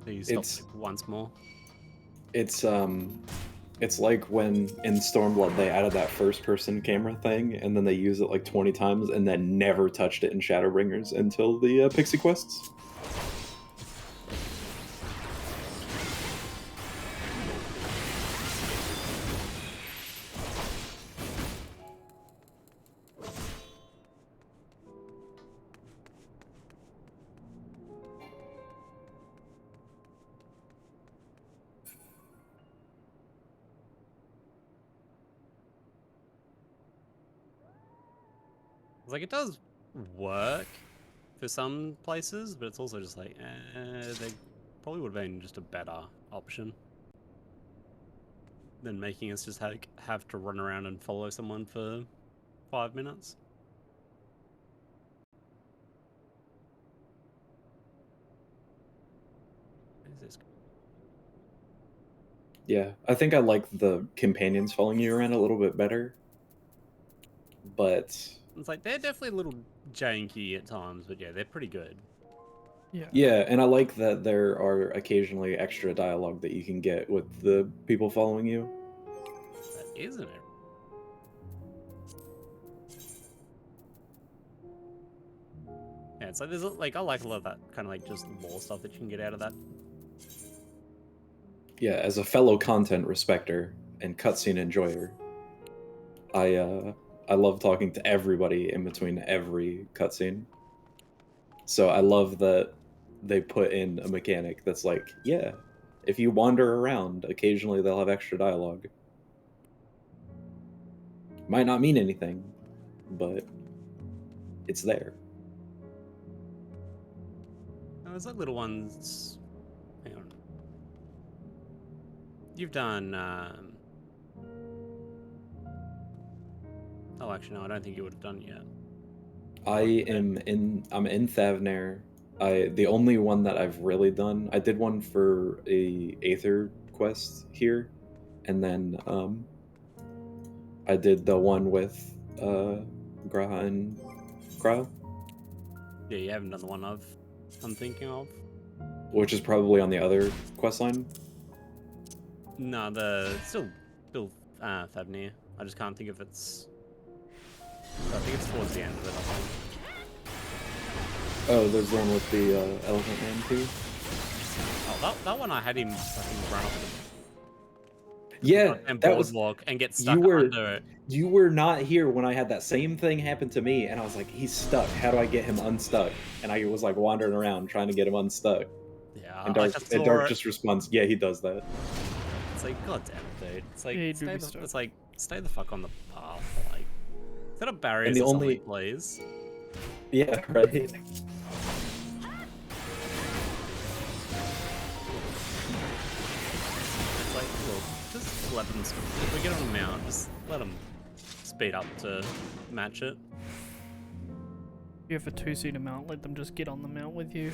So you stop like once more. It's like when in Stormblood they added that first-person camera thing, and then they used it like 20 times, and then never touched it in Shadowbringers until the Pixie Quests. Like, it does work for some places, but it's also just like, they probably would have been just a better option than making us just have to run around and follow someone for 5 minutes. What is this? Yeah, I think I like the companions following you around a little bit better, but It's like, they're definitely a little janky at times, but yeah, they're pretty good. yeah, and I like that there are occasionally extra dialogue that you can get with the people following you. That isn't it? Yeah, it's like, there's like, I like a lot of that kind of like just lore stuff that you can get out of that. Yeah, as a fellow content respecter and cutscene enjoyer, I love talking to everybody in between every cutscene. So I love that they put in a mechanic that's like, yeah, if you wander around, occasionally they'll have extra dialogue. Might not mean anything, but it's there. There's like little ones. Hang on. You've done. Oh, actually, no. I don't think you would have done it yet. I'm in Thavnair. The only one that I've really done, I did one for a Aether quest here, and then I did the one with Graha and Kryle. Yeah, you haven't done the one I'm thinking of. Which is probably on the other quest line. No, still Thavnair. I just can't think if it's. I think it's towards the end of it. I think. Oh, there's one with the Elephant Man too. Oh, that one I had him fucking run off the Yeah, that was boardwalk and get stuck under it. You were not here when I had that same thing happen to me, and I was like, he's stuck. How do I get him unstuck? And I was like wandering around trying to get him unstuck. Yeah, and Dark just responds, yeah, he does that. It's like, god damn it, dude. It's like, Yeah, stay the fuck on the path. Like, set up barriers And the or something, only- please. Yeah, right. It's like, look, just let them. If we get on a mount, just let them speed up to match it. If you have a two-seater mount, let them just get on the mount with you.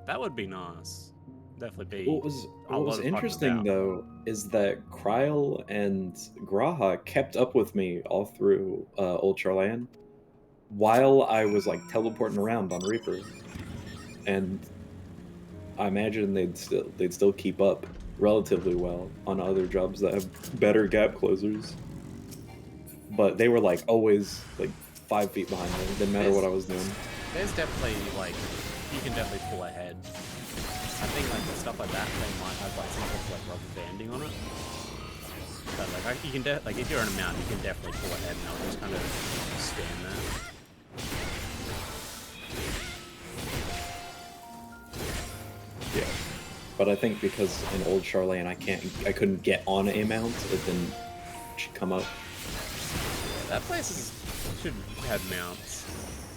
That would be nice. Definitely be. What was interesting though is that Kryle and Graha kept up with me all through Old Charlan, while I was like teleporting around on Reaper, and I imagine they'd still keep up relatively well on other jobs that have better gap closers. But they were like always like 5 feet behind me. Didn't matter what I was doing. There's definitely like, you can definitely pull ahead. I think like with stuff like that, they might have like some sort of like rubber banding on it. But like you can like if you're on a mount, you can definitely pull ahead and they'll just kind of stand there. but I think because in Old Charlane I couldn't get on a mount, it didn't come up. That place should have mounts.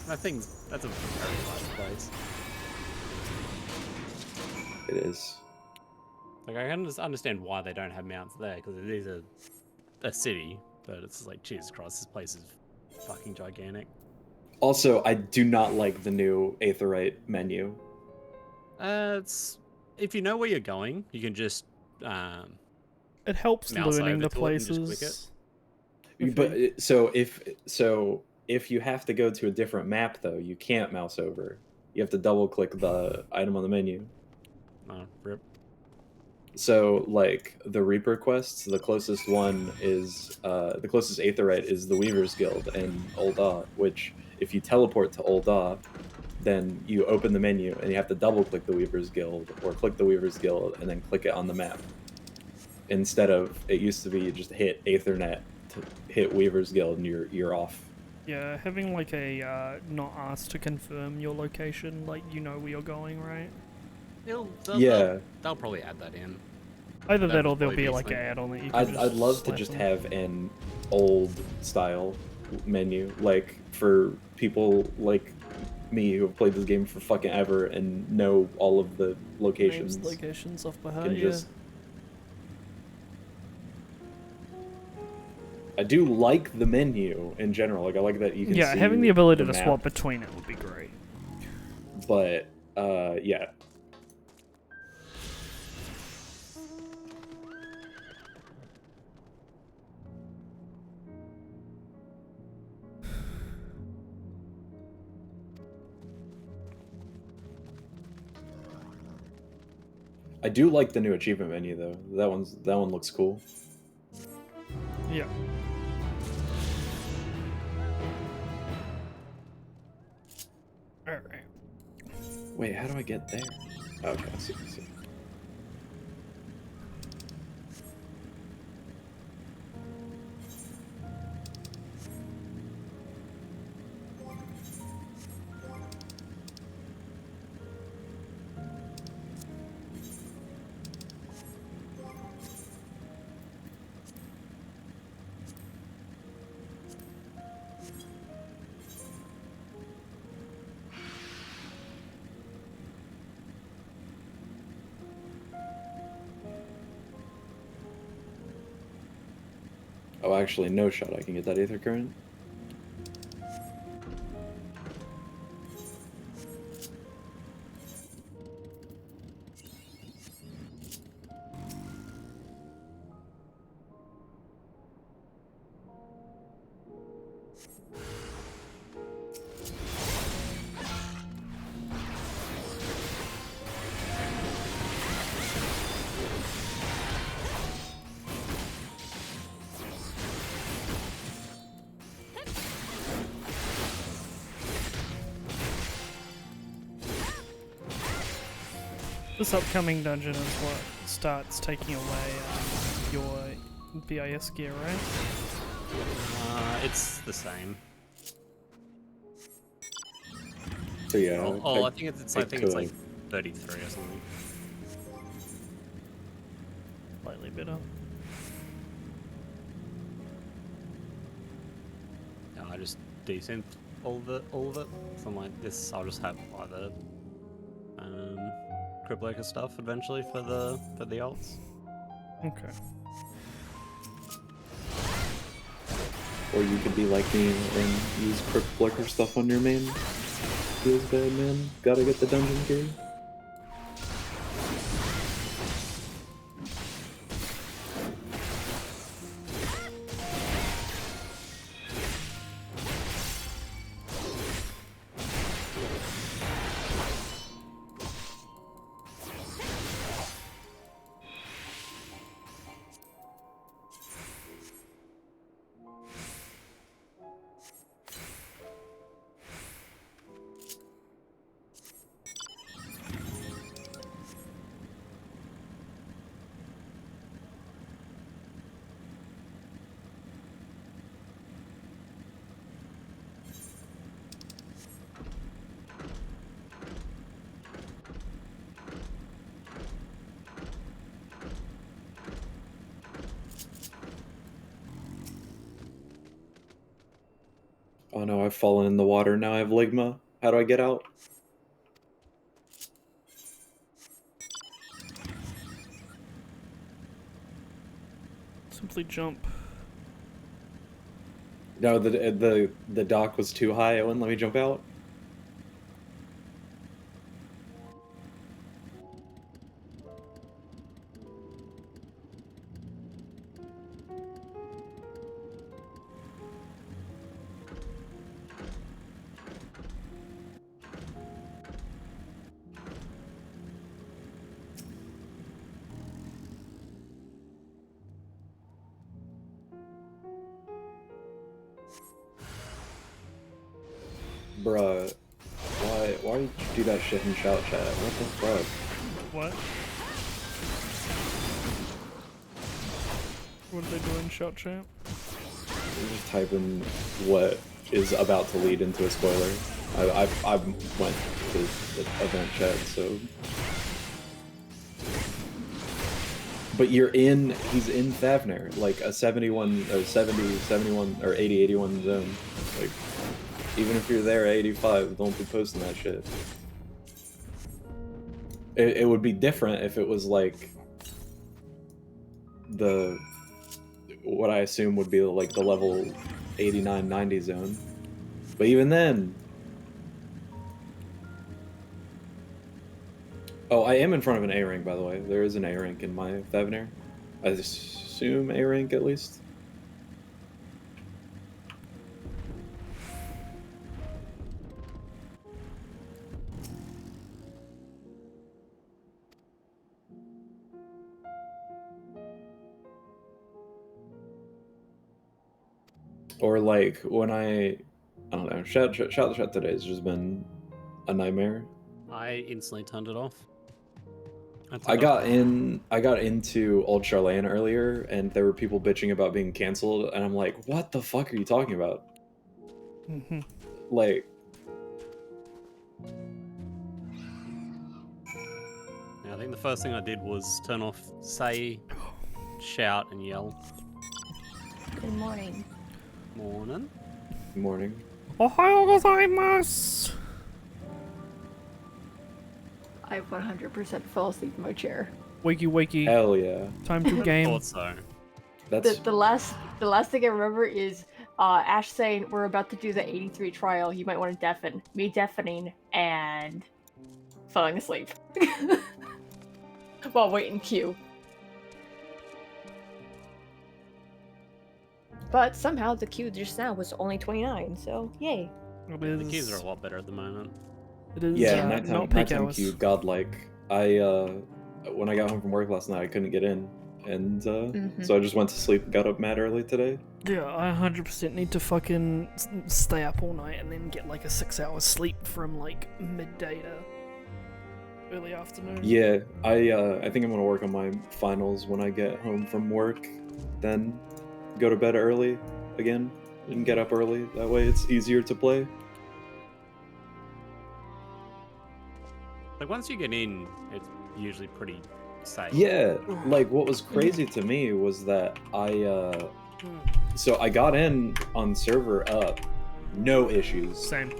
I think that's a very nice place. It is. Like, I can understand why they don't have mounts there, because it is a city, but it's like, Jesus Christ, this place is fucking gigantic. Also, I do not like the new Aetheryte menu. It's if you know where you're going, you can just It helps mouse learning over the to it and just click places. But if you have to go to a different map though, you can't mouse over. You have to double click the item on the menu. Oh, rip. So like the Reaper quests, the closest one is the closest Aetheryte is the Weaver's Guild in Ul'dah, which if you teleport to Ul'dah, then you open the menu and you have to double click the Weaver's Guild or click the Weaver's Guild and then click it on the map. Instead of it used to be you just hit Aethernet to hit Weaver's Guild and you're off. Yeah, having like a not asked to confirm your location, like you know where you're going, right? They'll probably add that in. Either that or That'll there'll be probably like an something. add-on that you can just I'd love to slap just on. have an old style menu, like for people like me who have played this game for fucking ever and know all of the locations. Names, locations off by heart, Can yeah. just... I do like the menu in general. Like I like that you can Yeah, see having the ability to map, swap between it would be great. But yeah. I do like the new achievement menu though. That one looks cool. Yeah. Alright. Wait, how do I get there? Okay, I see. Oh, actually, no shot. I can get that Aether Current. This upcoming dungeon is what starts taking away your VIS gear, right? It's the same. So yeah. I think it's like 33 or something. Slightly better. No, I just desynth all of it. From like this, I'll just have either Cripplacre stuff eventually for the alts. Okay. Or you could be like me and use Cripplacre stuff on your main. Feels bad, man. Gotta get the dungeon key. Oh no, I've fallen in the water. Now I have Ligma. How do I get out? Simply jump. No, the dock was too high. It wouldn't let me jump out. Bruh, why did you do that shit in shout chat? What the fuck? What? What did they do in shot chat? You just type in what is about to lead into a spoiler. I went to the event chat, so. But he's in Thavner, like a 71 or 70, 71 or 80, 81 zone. Like, even if you're there at 85, don't be posting that shit. It would be different if it was like what I assume would be like the level 89, 90 zone. But even then... Oh, I am in front of an A rank, by the way. There is an A rank in my Thavner. I assume A rank at least. Or like when I don't know, shout today has just been a nightmare. I instantly turned it off. I got into Old Charlene earlier, and there were people bitching about being canceled, and I'm like, what the fuck are you talking about? Like, Yeah, I think the first thing I did was turn off say, shout, and yell. Good morning. Morning. Morning. Ohayou gozaimasu! I 100% fell asleep in my chair. Wakey wakey. Hell yeah. Time to game. Thought so. That's The last thing I remember is Ash saying we're about to do the 83 trial. You might want to deafen. Me deafening and falling asleep while waiting queue. But somehow the queue just now was only 29, so yay. The queues are a lot better at the moment. It is. yeah, nighttime queue, godlike. When I got home from work last night, I couldn't get in, and so I just went to sleep and got up mad early today. Yeah, I 100% need to fucking stay up all night and then get like a 6 hours sleep from like midday to early afternoon. Yeah, I think I'm gonna work on my finals when I get home from work, then go to bed early again and get up early. That way it's easier to play. Like once you get in, it's usually pretty safe. Yeah, like what was crazy to me was that so I got in on server up, no issues. Same.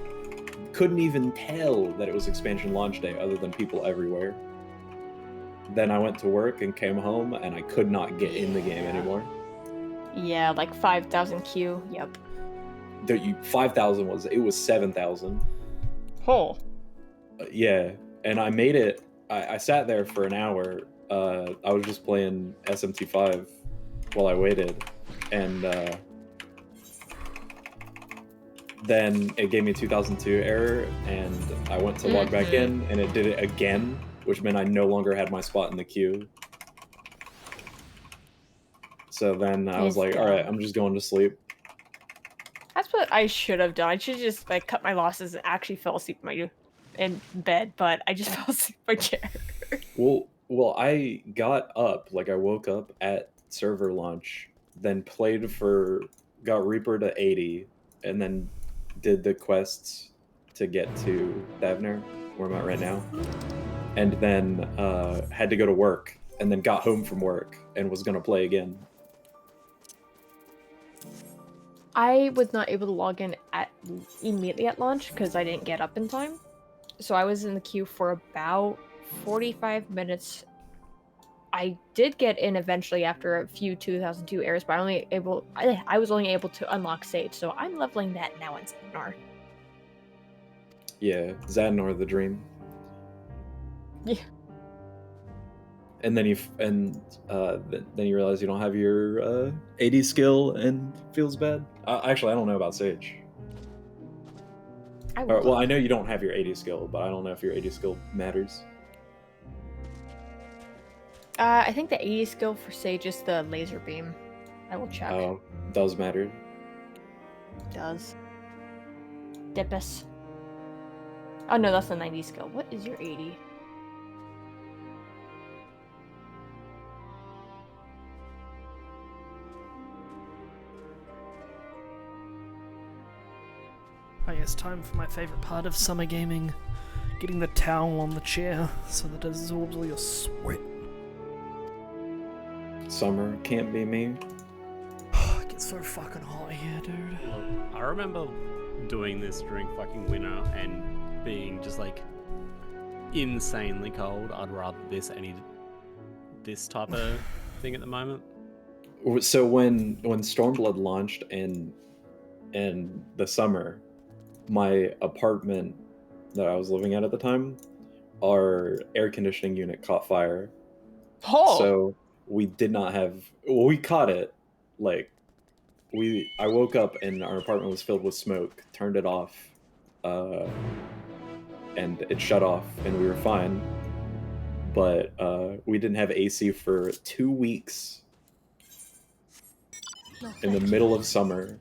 Couldn't even tell that it was expansion launch day other than people everywhere. Then I went to work and came home and I could not get in the game anymore. Yeah, like 5,000 queue. Yep. 5,000 it was 7,000. Oh. Yeah, and I made it. I sat there for an hour. I was just playing SMT5 while I waited, and then it gave me a 2002 error, and I went to log back in, and it did it again, which meant I no longer had my spot in the queue. So then I was like, all right, I'm just going to sleep. That's what I should have done. I should just like cut my losses and actually fell asleep in bed, but I just fell asleep in my chair. Well, I got up, like I woke up at server launch, then got Reaper to 80, and then did the quests to get to Thavner, where I'm at right now, and then had to go to work, and then got home from work and was gonna play again. I was not able to log in immediately at launch because I didn't get up in time. So I was in the queue for about 45 minutes. I did get in eventually after a few 2002 errors, but I was only able to unlock Sage, so I'm leveling that now in Zadnar. Yeah, Zadnor the dream. Yeah. And then then you realize you don't have your AD skill and feels bad. Actually, I don't know about Sage. Well, I know you don't have your AD skill, but I don't know if your AD skill matters. I think the AD skill for Sage is the laser beam. I will check. Oh, does matter. Does. Dippus. Oh no, that's the 90 skill. What is your 80? I guess time for my favorite part of summer gaming. Getting the towel on the chair so that it absorbs all your sweat. Summer can't be me. It gets so fucking hot here, dude. Look, I remember doing this during fucking winter and being just like insanely cold. I'd rather this this type of thing at the moment. So when Stormblood launched in the summer, my apartment that I was living at the time, our air conditioning unit caught fire. Oh. So we did not have. Well, we caught it. Like I woke up and our apartment was filled with smoke. Turned it off, and it shut off, and we were fine. But we didn't have AC for 2 weeks in the middle of summer.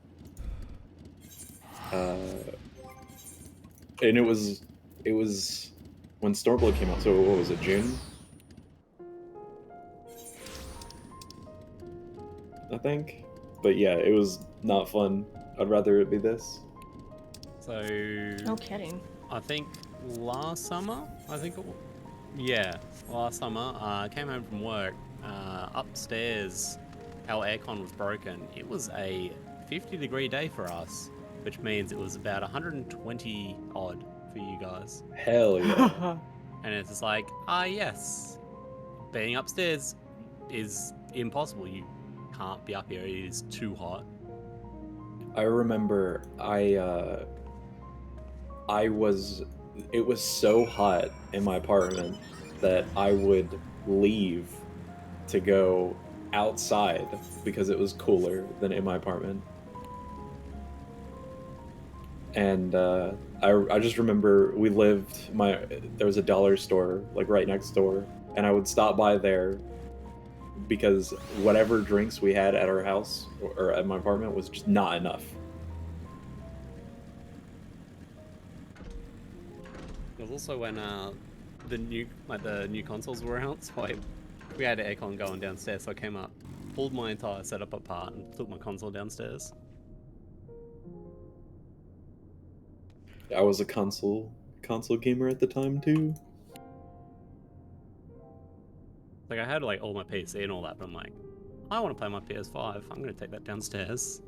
And it was when Stormblood came out. So what was it, June? I think. But yeah, it was not fun. I'd rather it be this. So. No kidding. I think last summer. Last summer. I came home from work. Upstairs, our aircon was broken. It was a 50-degree day for us, which means it was about 120 odd for you guys. Hell yeah. And it's just like, yes, being upstairs is impossible. You can't be up here. It is too hot. I remember it was so hot in my apartment that I would leave to go outside because it was cooler than in my apartment. And I just remember there was a dollar store like right next door, and I would stop by there because whatever drinks we had at our house or at my apartment was just not enough. It was also when the new consoles were out, so we had aircon going downstairs, so I came up, pulled my entire setup apart, and took my console downstairs. I was a console gamer at the time too. Like I had like all my PC and all that, but I'm like, I want to play my PS5. I'm gonna take that downstairs.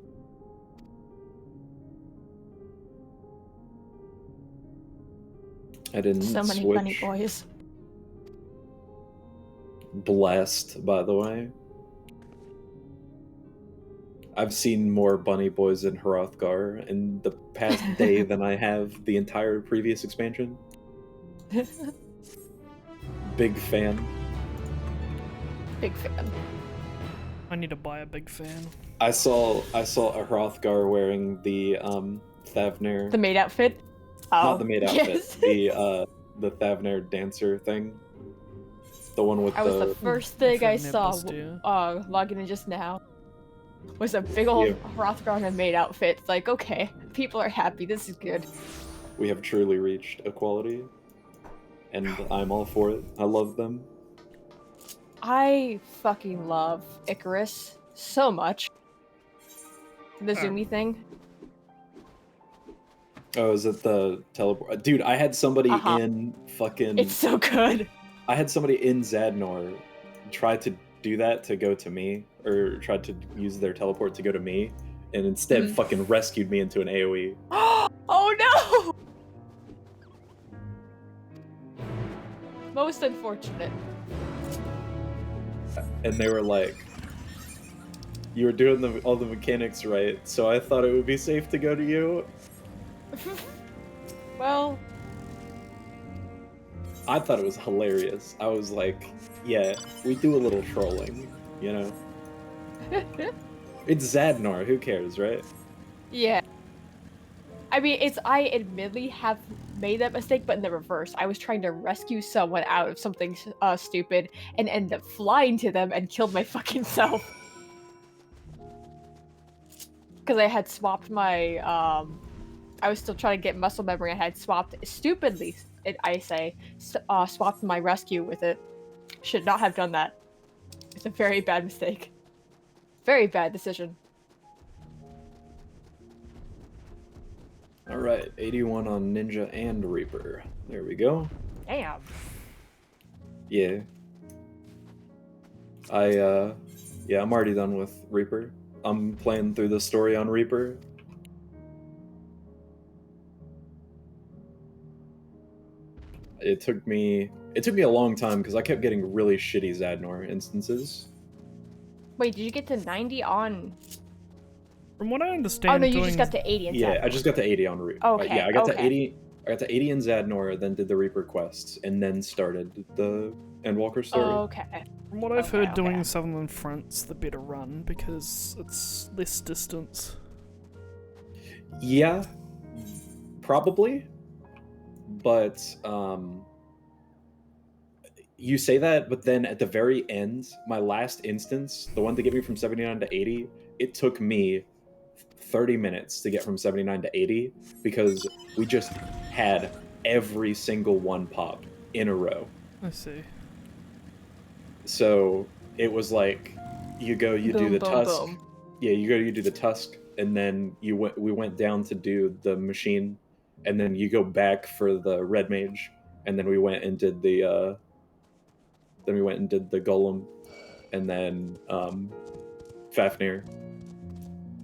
I didn't So many switch. funny boys. Blessed, by the way. I've seen more bunny boys in Hrothgar in the past day than I have the entire previous expansion. Big fan. Big fan. I need to buy a big fan. I saw a Hrothgar wearing the Thavnair. The maid outfit? Oh, Not the maid outfit. yes. The Thavnair dancer thing. The one with That was the first thing I saw logging in just now. Was a big old Hrothgar in a maid outfit. It's like, okay, people are happy. This is good. We have truly reached equality, and I'm all for it. I love them. I fucking love Icarus so much. The zoomy thing. Oh, is it the teleport? Dude, I had somebody in fucking... It's so good. I had somebody in Zadnor try to do that to go to me, or tried to use their teleport to go to me, and instead fucking rescued me into an AoE. Oh no! Most unfortunate. And they were like, you were doing all the mechanics right, so I thought it would be safe to go to you. Well, I thought it was hilarious. I was like, yeah, we do a little trolling, you know? It's Zadnor, who cares, right? yeah. I mean, I admittedly have made that mistake, but in the reverse. I was trying to rescue someone out of something stupid and ended up flying to them and killed my fucking self. Because I had swapped my, I was still trying to get muscle memory. I had swapped, stupidly, swapped my rescue with it. Should not have done that. It's a very bad mistake. Very bad decision. Alright, 81 on Ninja and Reaper. There we go. Damn. Yeah. Yeah, I'm already done with Reaper. I'm playing through the story on Reaper. It took me a long time because I kept getting really shitty Zadnor instances. Wait, did you get to 90 on... From what I understand, oh no, you just got to 80 in Zadnor. Yeah, I just got to 80 on Reaper. Okay, yeah, I got to okay. 80. I got to 80 in Zadnor, then did the Reaper quests, and then started the Endwalker story. Okay. From what I've heard, doing Sutherland Front's the better run because it's less distance. Yeah, probably. But you say that, but then at the very end, my last instance, the one to get me from 79 to 80, it took me 30 minutes to get from 79 to 80 because we just had every single one pop in a row. I see. So it was like you do the tusk. Boom. Yeah, you do the tusk, and then we went down to do the machine, and then you go back for the red mage, and then we went and did the golem, and then Fafnir,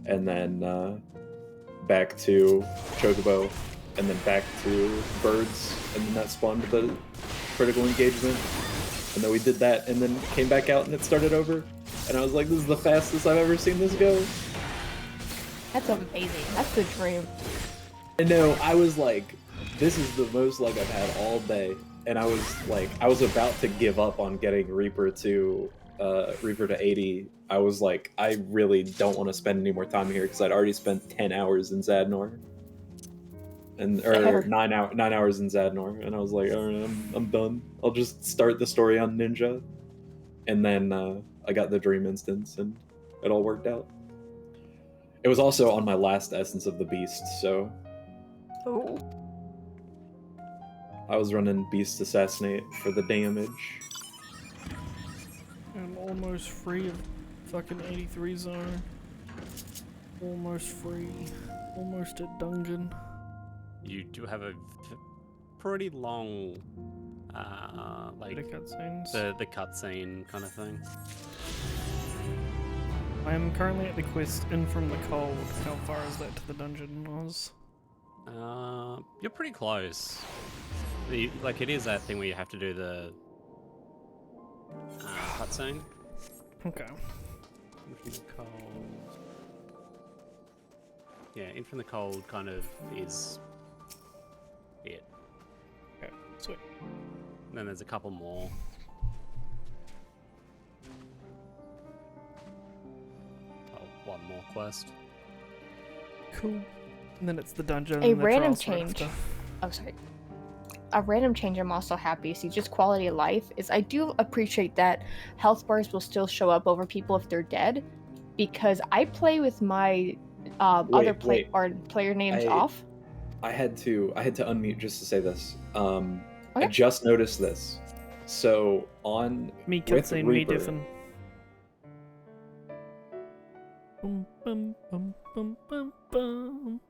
and then back to Chocobo, and then back to birds, and then that spawned the critical engagement, and then we did that, and then came back out, and it started over, and I was like, this is the fastest I've ever seen this go. That's amazing. That's the dream. And no, I was like, this is the most like I've had all day, and I was about to give up on getting Reaper to 80. I was like, I really don't want to spend any more time here because I'd already spent 10 hours in Zadnor, or 9 hours in Zadnor, and I was like, all right, I'm done. I'll just start the story on Ninja, and then I got the Dream instance, and it all worked out. It was also on my last Essence of the Beast, so oh. I was running Beast Assassinate for the damage. I'm almost free of fucking 83 zone. Almost free. Almost at dungeon. You do have a pretty long, like the cutscenes. The cutscene kind of thing. I am currently at the quest In From the Cold. How far is that to the dungeon, Oz? You're pretty close. Like, it is that thing where you have to do the cutscene. Okay. In From the Cold. Yeah, In From the Cold kind of is it. Okay, sweet. And then there's a couple more. One more quest. Cool. And then it's the dungeon. A and the random trials right change. after. Oh, sorry. A random change I'm also happy to see, just quality of life, is I do appreciate that health bars will still show up over people if they're dead, because I play with my player names off. I had to unmute just to say this. I just noticed this. So on Me with cutscene, me Reaper, diffin. Bum, bum, bum, bum, bum, bum.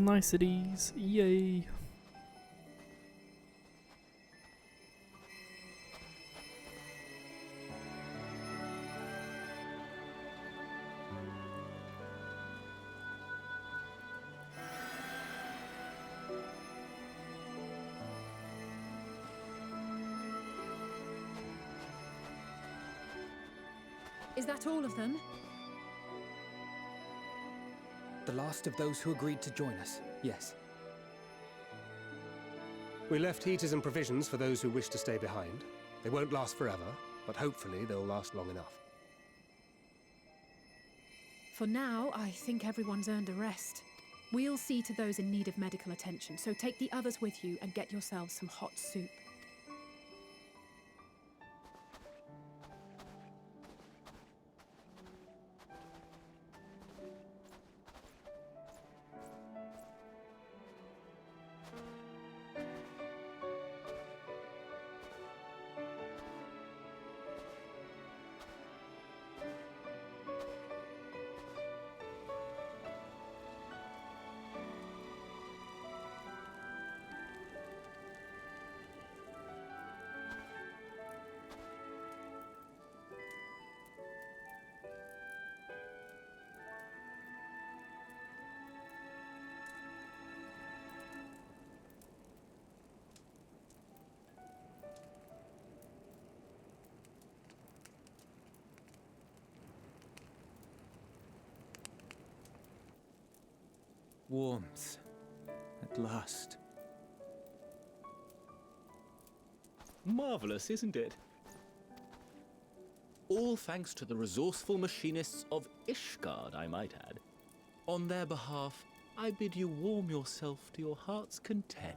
Niceties, yay. Is that all of them? The last of those who agreed to join us, yes. We left heaters and provisions for those who wish to stay behind. They won't last forever, but hopefully they'll last long enough. For now, I think everyone's earned a rest. We'll see to those in need of medical attention, so take the others with you and get yourselves some hot soup. Warmth. At last. Marvelous, isn't it? All thanks to the resourceful machinists of Ishgard, I might add. On their behalf, I bid you warm yourself to your heart's content.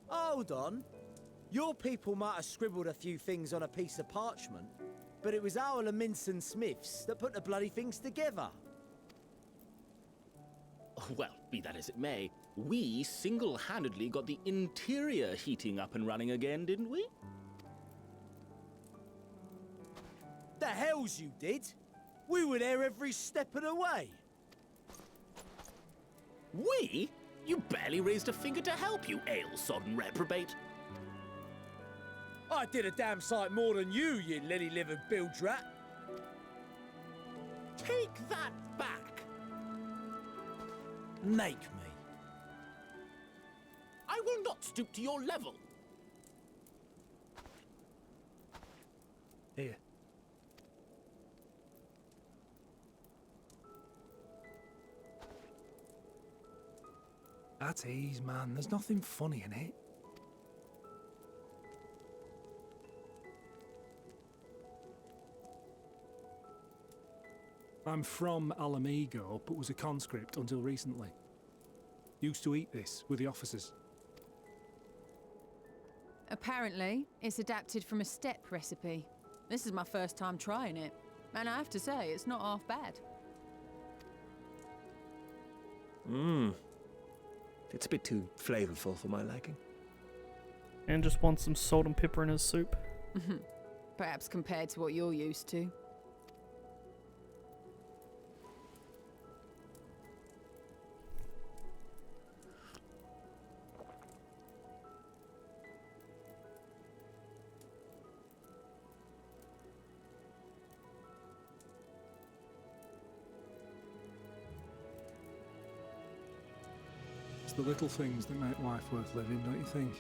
Hold on. Your people might have scribbled a few things on a piece of parchment, but it was our Leminson Smiths that put the bloody things together. Well, be that as it may, we single-handedly got the interior heating up and running again, didn't we? The hells you did! We were there every step of the way. We? You barely raised a finger to help, you ale-sodden reprobate. I did a damn sight more than you, you lily-livered bilge rat. Take that back. Make me. I will not stoop to your level. Here. At ease, man. There's nothing funny in it. I'm from Alamigo, but was a conscript until recently. Used to eat this with the officers. Apparently, it's adapted from a steppe recipe. This is my first time trying it, and I have to say, it's not half bad. It's a bit too flavorful for my liking. And just wants some salt and pepper in his soup. Perhaps compared to what you're used to. It's the little things that make life worth living, don't you think?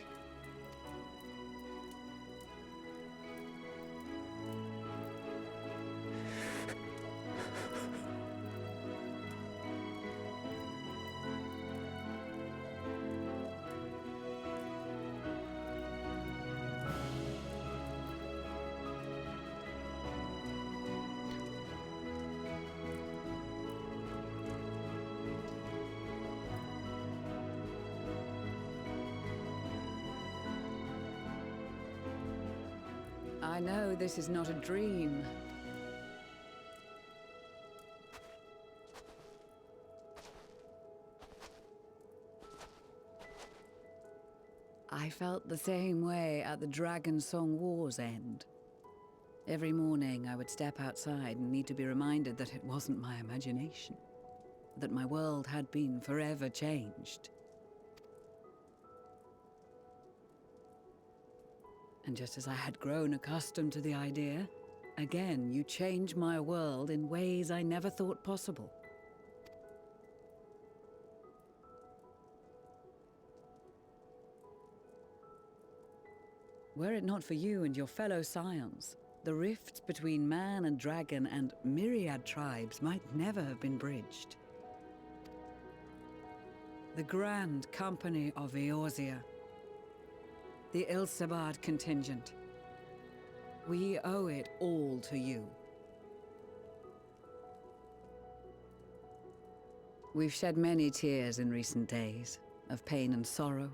I know this is not a dream. I felt the same way at the Dragon Song War's end. Every morning I would step outside and need to be reminded that it wasn't my imagination. that my world had been forever changed. And just as I had grown accustomed to the idea, again you change my world in ways I never thought possible. Were it not for you and your fellow scions, the rifts between man and dragon and myriad tribes might never have been bridged. The Grand Company of Eorzea, the Ilsabard contingent, we owe it all to you. We've shed many tears in recent days, of pain and sorrow,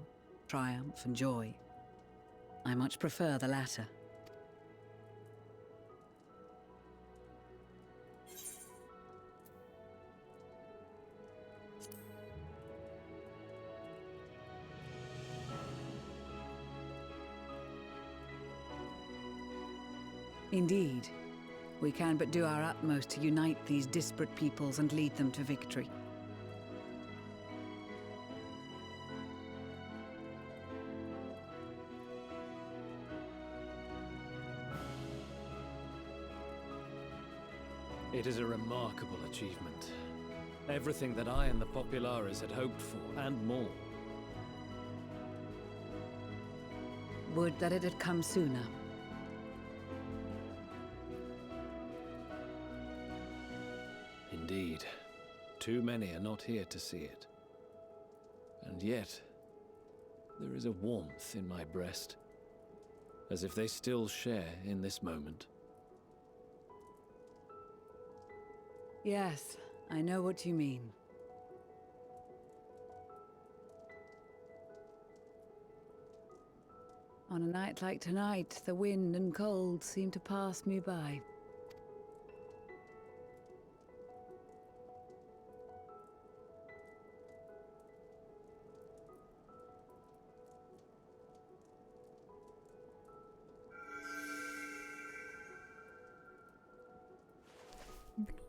triumph and joy. I much prefer the latter. Indeed, we can but do our utmost to unite these disparate peoples and lead them to victory. It is a remarkable achievement. Everything that I and the Populares had hoped for, and more. Would that it had come sooner. Indeed. Too many are not here to see it. And yet, there is a warmth in my breast, as if they still share in this moment. Yes, I know what you mean. On a night like tonight, the wind and cold seem to pass me by.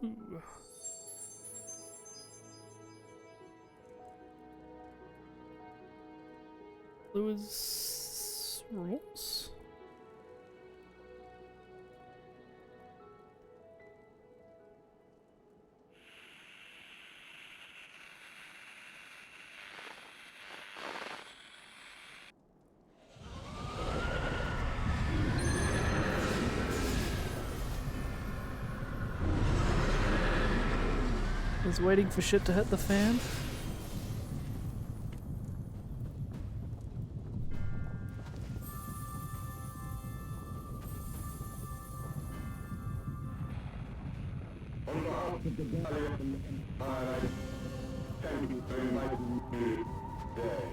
Blue. Blue is rules. Is waiting for shit to hit the fan. On behalf of the Galleon Empire, thank you for inviting me today.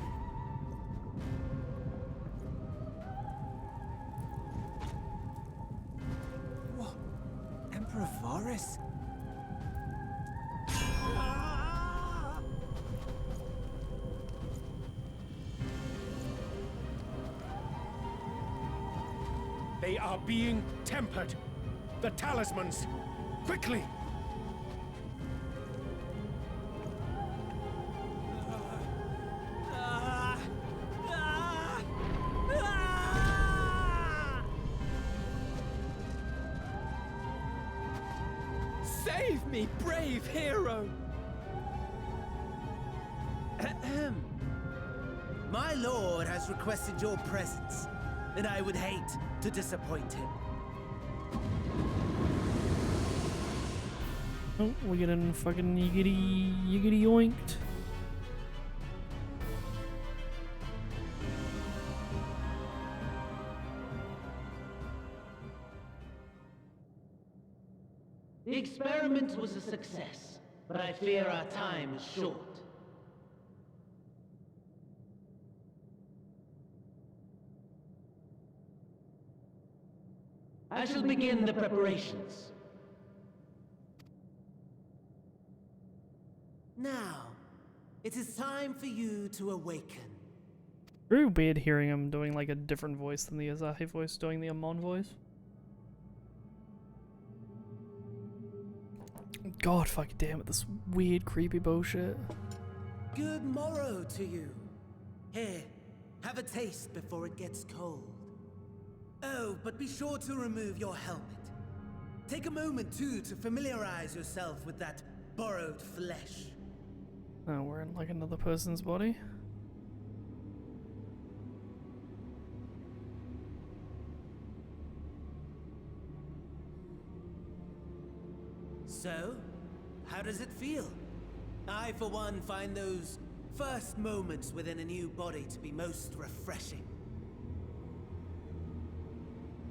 What? Emperor Varus? They are being tempered. The talismans. Quickly! Save me, brave hero! Ahem. My lord has requested your presence, and I would hate to disappoint him. Oh, we're getting fucking yiggity yoinked. The experiment was a success, but I fear our time is short. I shall begin the preparations. Now, it is time for you to awaken. Very weird hearing him doing like a different voice than the Azahi voice doing the Amon voice. God fucking damn it, this weird creepy bullshit. Good morrow to you. Here, have a taste before it gets cold. Oh, but be sure to remove your helmet. Take a moment, too, to familiarize yourself with that borrowed flesh. Oh, we're in like another person's body? So, how does it feel? I, for one, find those first moments within a new body to be most refreshing.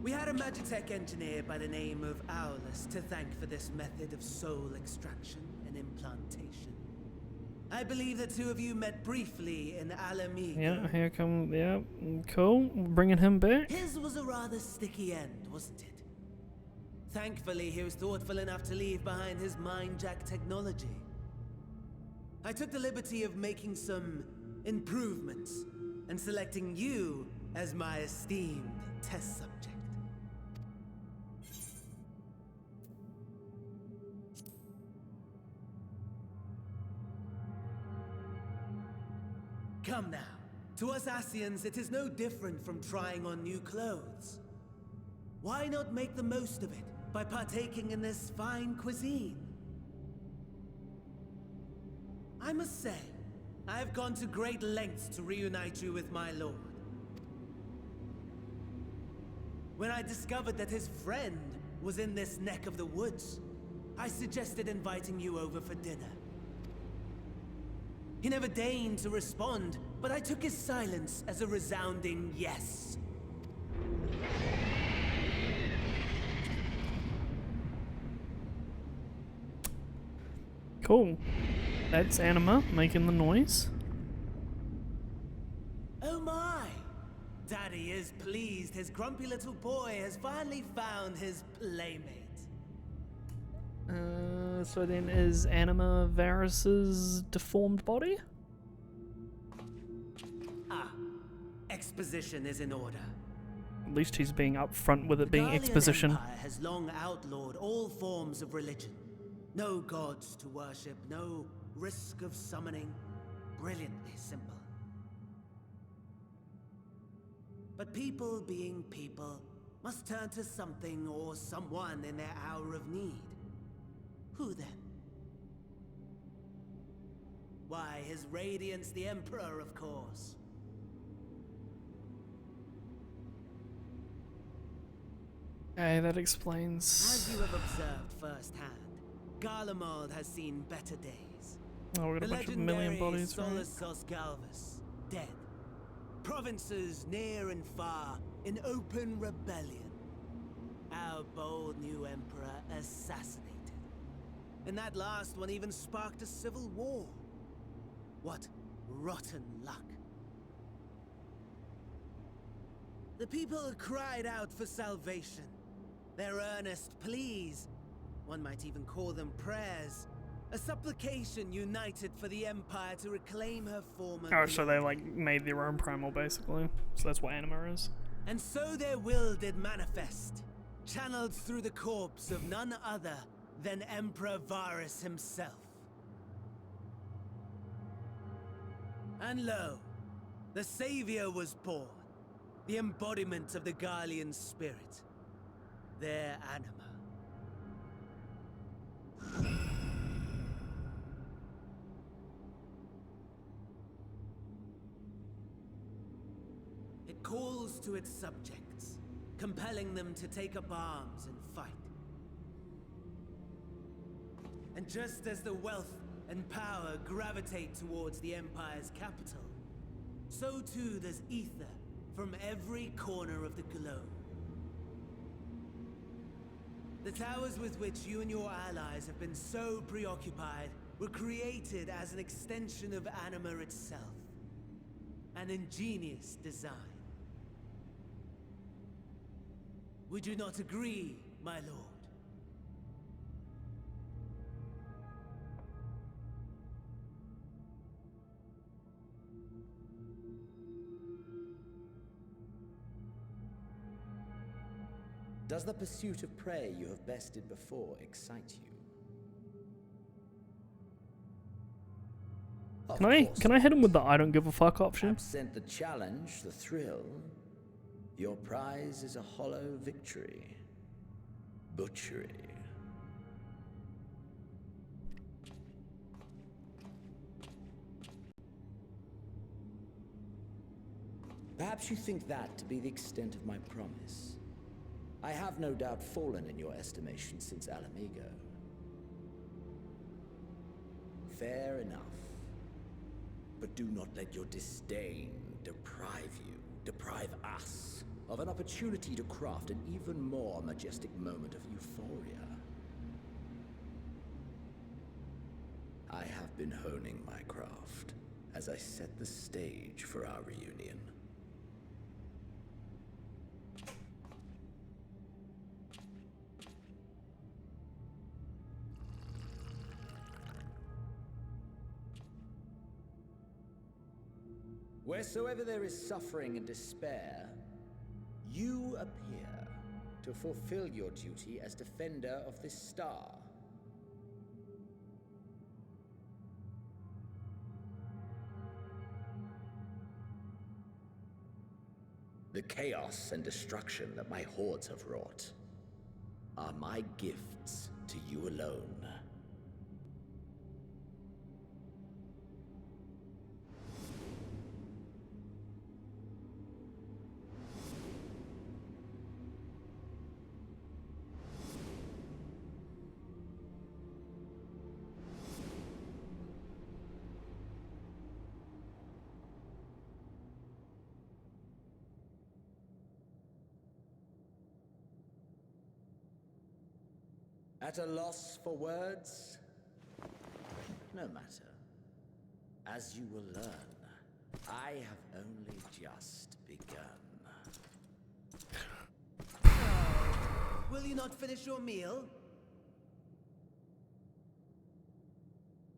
We had a Magitech engineer by the name of Owlus to thank for this method of soul extraction and implantation. I believe the two of you met briefly in Alamigo. Yeah, here come, yeah, cool, bringing him back. His was a rather sticky end, wasn't it? Thankfully, he was thoughtful enough to leave behind his mind-jack technology. I took the liberty of making some improvements and selecting you as my esteemed test subject. Come now. To us Asians, it is no different from trying on new clothes. Why not make the most of it by partaking in this fine cuisine? I must say, I have gone to great lengths to reunite you with my lord. When I discovered that his friend was in this neck of the woods, I suggested inviting you over for dinner. He never deigned to respond, but I took his silence as a resounding yes. Cool. That's Anima making the noise. Oh my! Daddy is pleased his grumpy little boy has finally found his playmate. So then is Anima Varus's deformed body? Ah, exposition is in order. At least he's being upfront with it being The Guardian exposition. Empire has long outlawed all forms of religion. No gods to worship, no risk of summoning. Brilliantly simple. But people being people must turn to something or someone in their hour of need. Who then? Why, His Radiance the Emperor, of course. Okay, that explains. As you have observed firsthand, Garlemald has seen better days. Oh, we've got a bunch of million bodies, right? Solasos Galvus, dead. Provinces near and far in open rebellion. Our bold new emperor assassinated. And that last one even sparked a civil war. What rotten luck. The people cried out for salvation. Their earnest pleas, one might even call them prayers, a supplication united for the Empire to reclaim her former Oh, so they like made their own primal basically. So that's what Anima is. And so their will did manifest, channeled through the corpse of none other than Emperor Varus himself. And lo, the Savior was born, the embodiment of the Garlean spirit, their Anima. It calls to its subjects, compelling them to take up arms and fight. And just as the wealth and power gravitate towards the Empire's capital, so too does ether from every corner of the globe. The towers with which you and your allies have been so preoccupied were created as an extension of Anima itself. An ingenious design. Would you not agree, my lord? Does the pursuit of prey you have bested before excite you? Can I hit him with the I don't give a fuck option? Absent the challenge, the thrill, your prize is a hollow victory. Butchery. Perhaps you think that to be the extent of my promise. I have no doubt fallen in your estimation since Alamigo. Fair enough. But do not let your disdain deprive us, of an opportunity to craft an even more majestic moment of euphoria. I have been honing my craft as I set the stage for our reunion. Wheresoever there is suffering and despair, you appear to fulfill your duty as defender of this star. The chaos and destruction that my hordes have wrought are my gifts to you alone. At a loss for words? No matter. As you will learn, I have only just begun. Will you not finish your meal?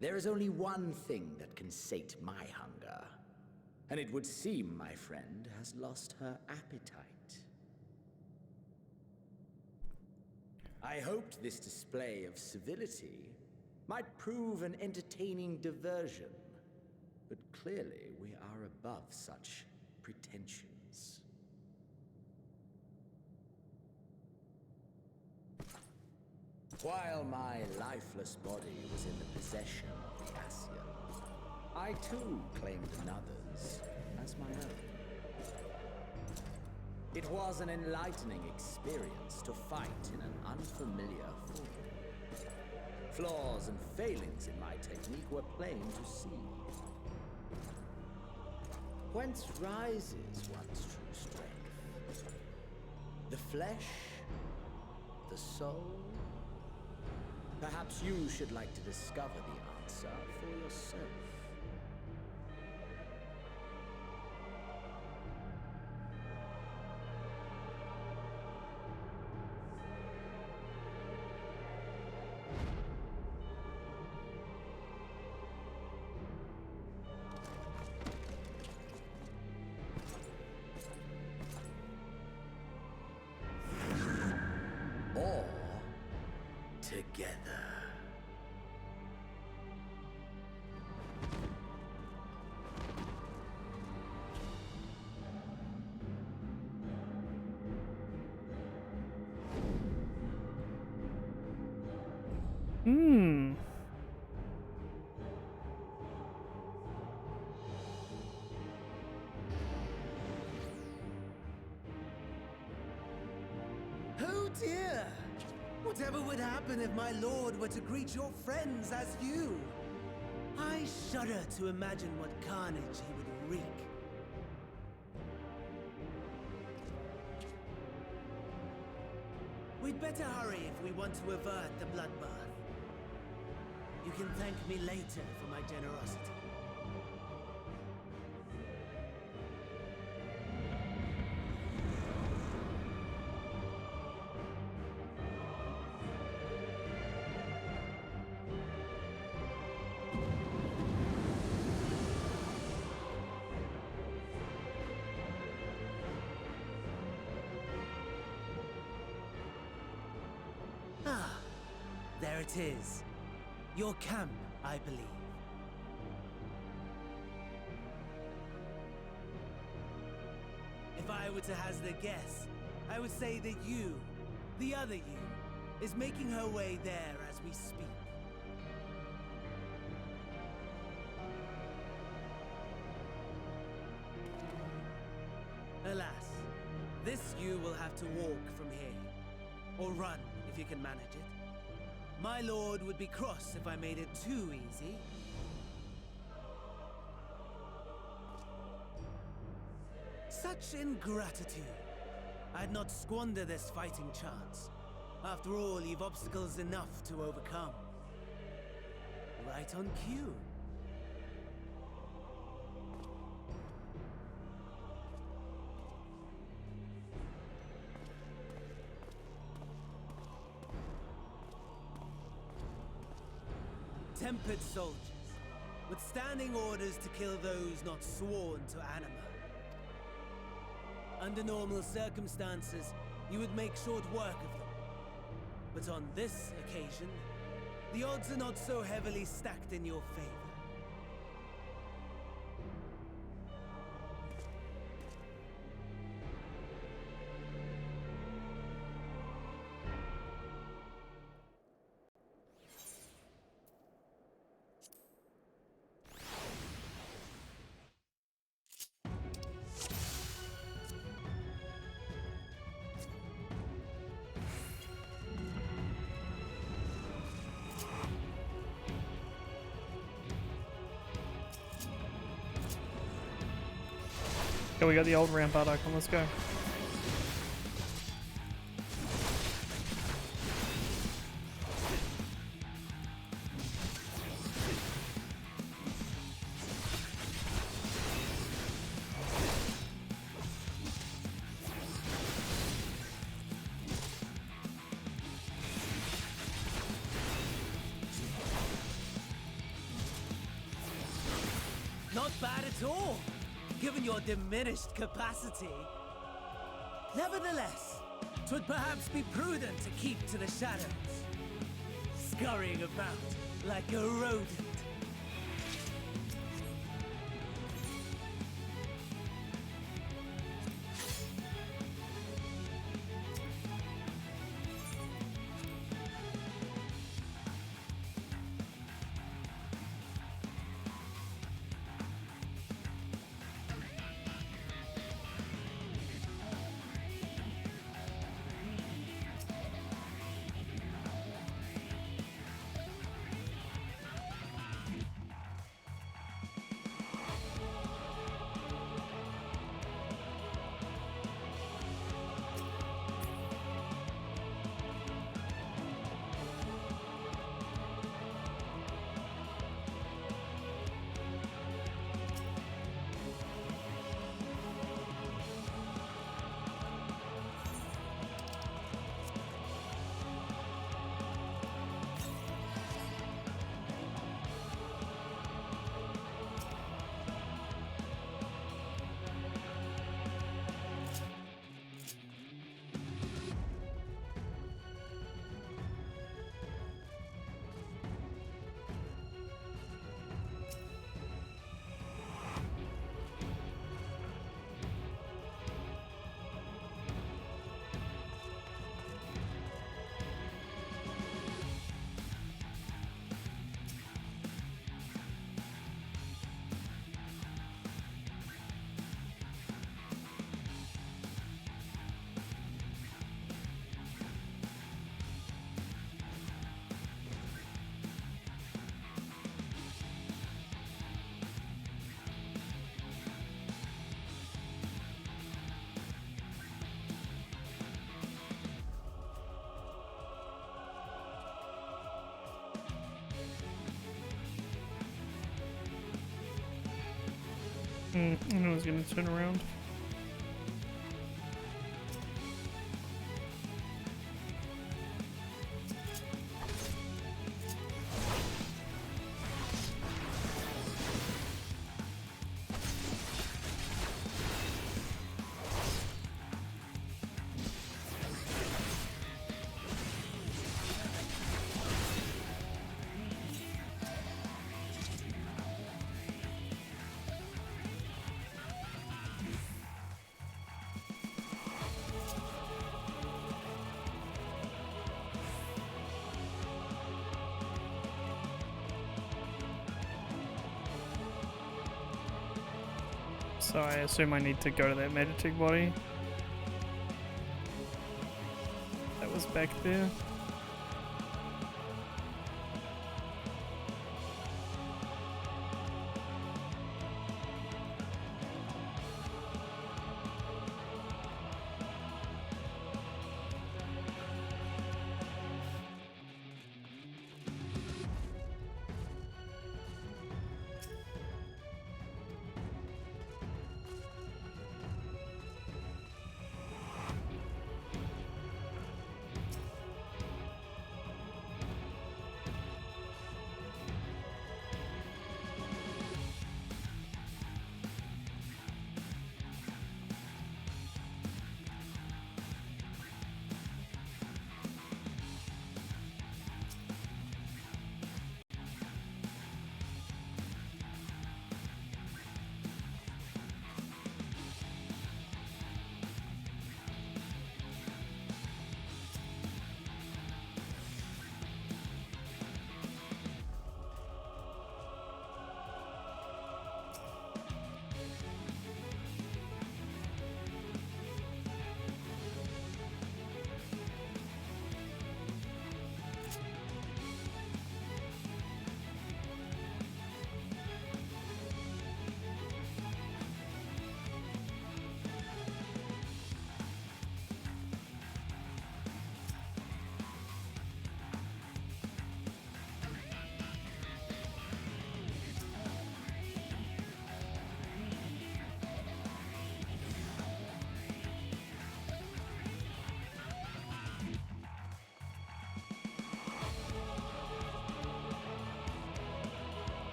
There is only one thing that can sate my hunger, and it would seem my friend has lost her appetite. I hoped this display of civility might prove an entertaining diversion, but clearly we are above such pretensions. While my lifeless body was in the possession of the Ascians, I too claimed another's as my own. It was an enlightening experience to fight in an unfamiliar form. Flaws and failings in my technique were plain to see. Whence rises one's true strength? The flesh? The soul? Perhaps you should like to discover the answer for yourself. Together. Oh dear! Whatever would happen if my lord were to greet your friends as you? I shudder to imagine what carnage he would wreak. We'd better hurry if we want to avert the bloodbath. You can thank me later for my generosity. Ah, there it is. Your camp, I believe. were to hazard a guess, I would say that you, the other you, is making her way there as we speak. Alas, this you will have to walk from here. Or run, if you can manage it. My lord would be cross if I made it too easy. Such ingratitude. I'd not squander this fighting chance. After all, you've obstacles enough to overcome. Right on cue. Tempered soldiers, with standing orders to kill those not sworn to anima. Under normal circumstances, you would make short work of them. But on this occasion, the odds are not so heavily stacked in your favor. Okay, we got the old rampart icon, let's go. Not bad at all, given your diminished capacity. Nevertheless, 'twould perhaps be prudent to keep to the shadows, scurrying about like a rodent. I knew it was gonna turn around. So I assume I need to go to that magic body. That was back there.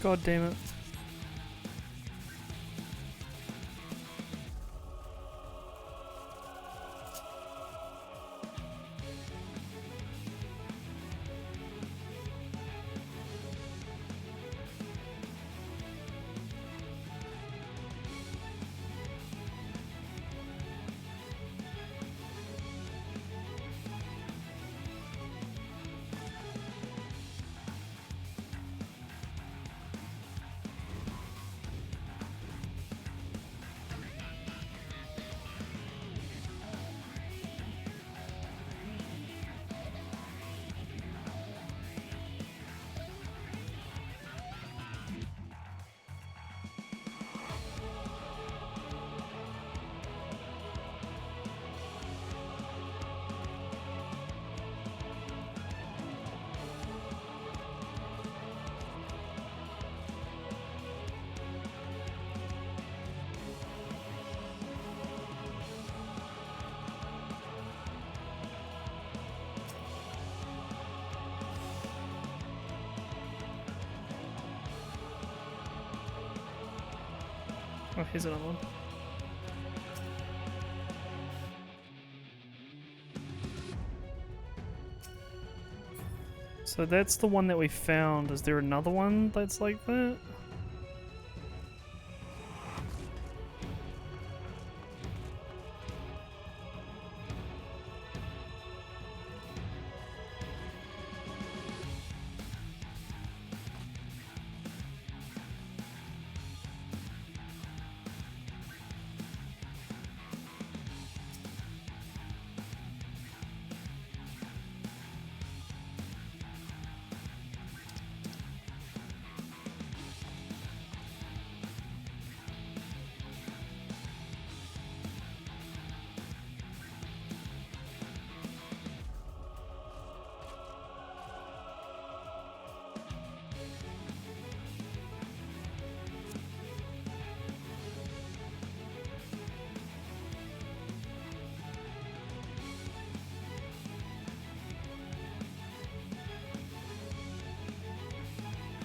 God damn it. Oh, here's another one. So that's the one that we found. Is there another one that's like that?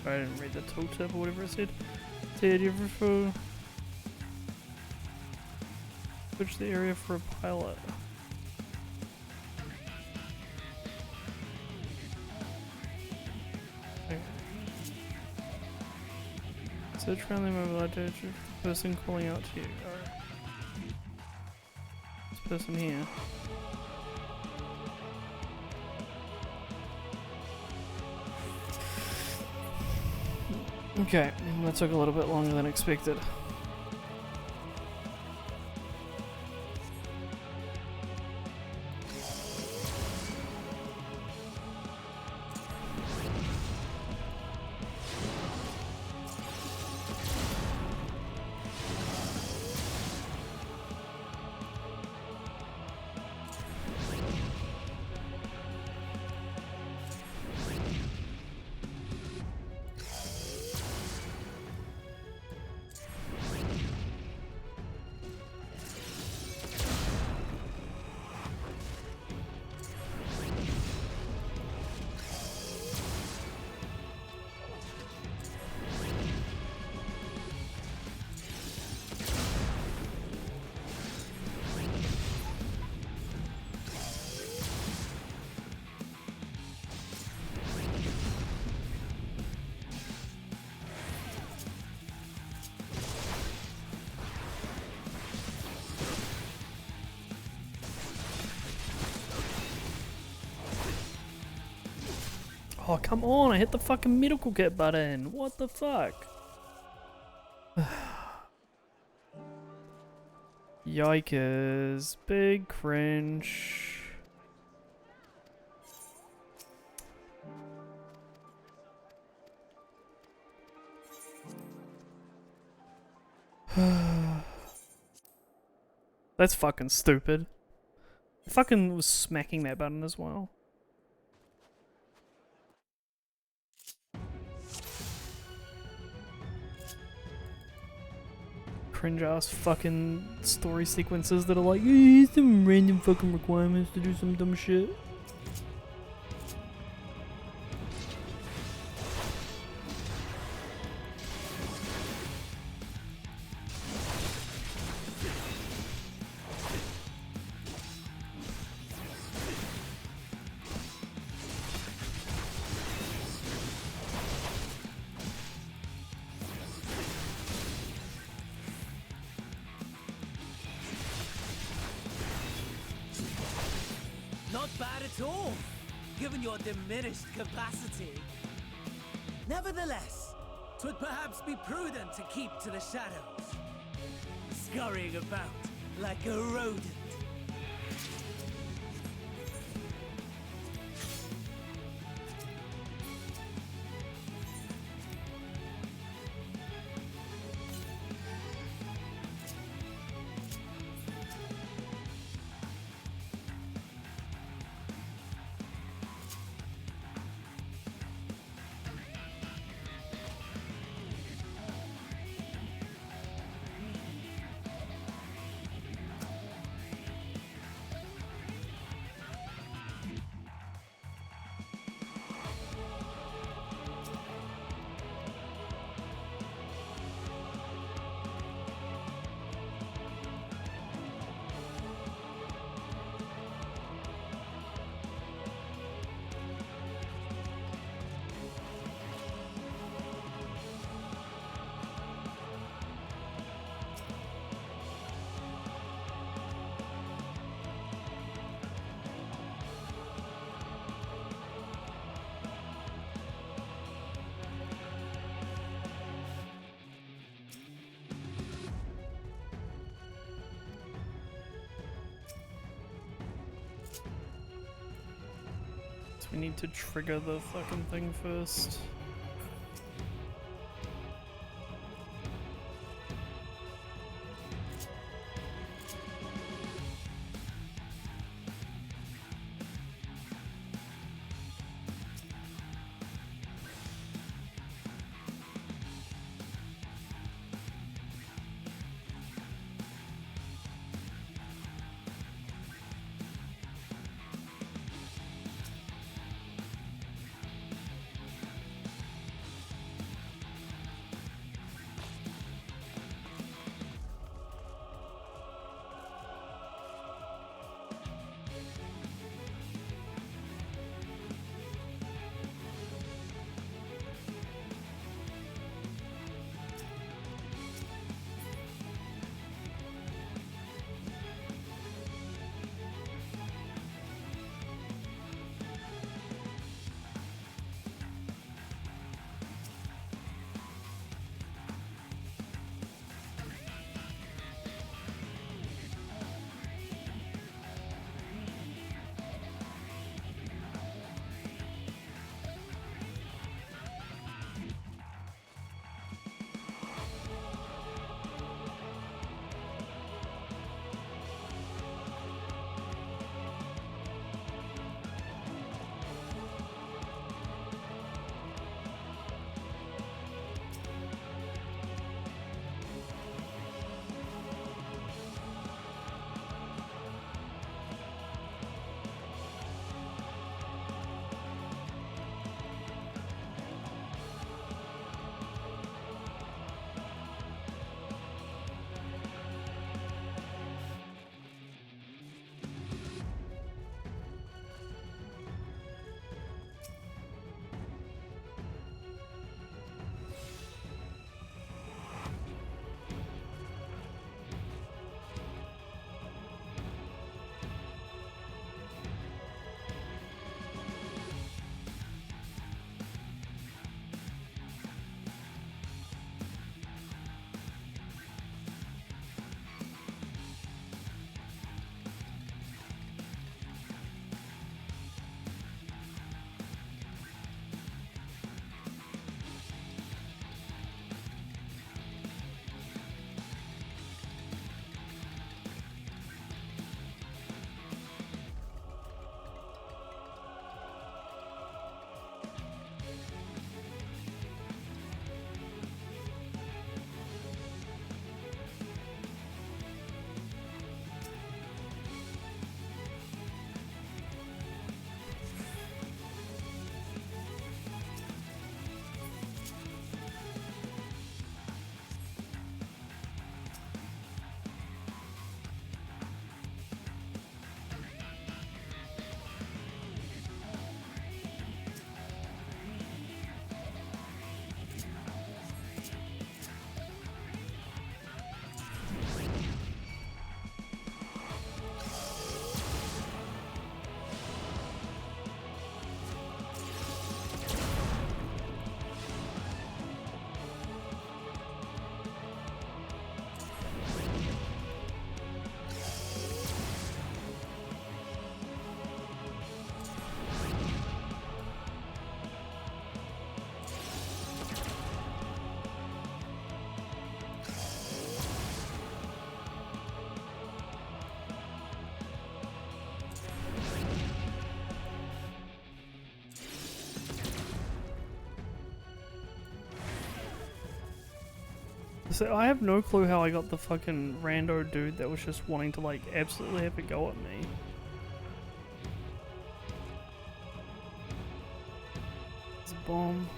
Sorry, I didn't read the tooltip or whatever it said. Did you ever switch the area for a pilot? Okay. Search around the mobile data for the person calling out to you. Alright. This person here. Okay, that took a little bit longer than expected. Oh, come on, I hit the fucking medical kit button. What the fuck? Yikers. Big cringe. That's fucking stupid. I fucking was smacking that button as well. Cringe ass fucking story sequences that are like, here's some random fucking requirements to do some dumb shit. Not bad at all, given your diminished capacity. Nevertheless, 'twould perhaps be prudent to keep to the shadows, scurrying about like a rodent. We need to trigger the fucking thing first. So I have no clue how I got the fucking rando dude that was just wanting to like absolutely have a go at me. It's a bomb.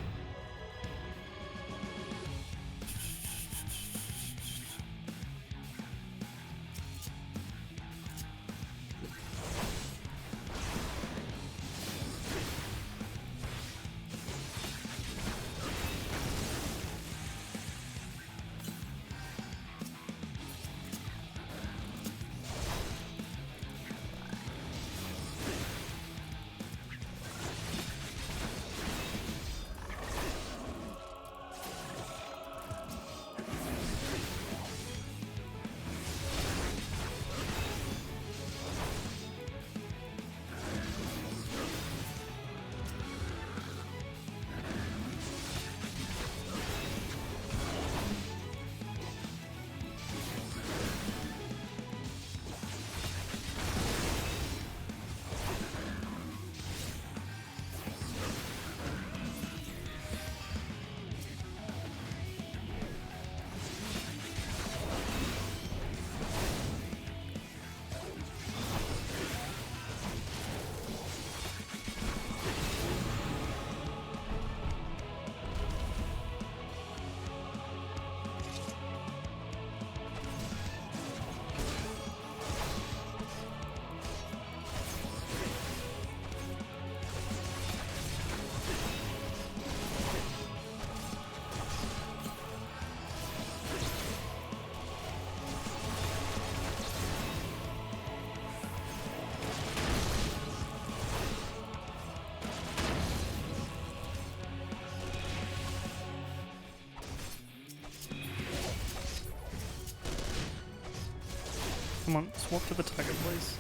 Come on, swap to the tiger, please.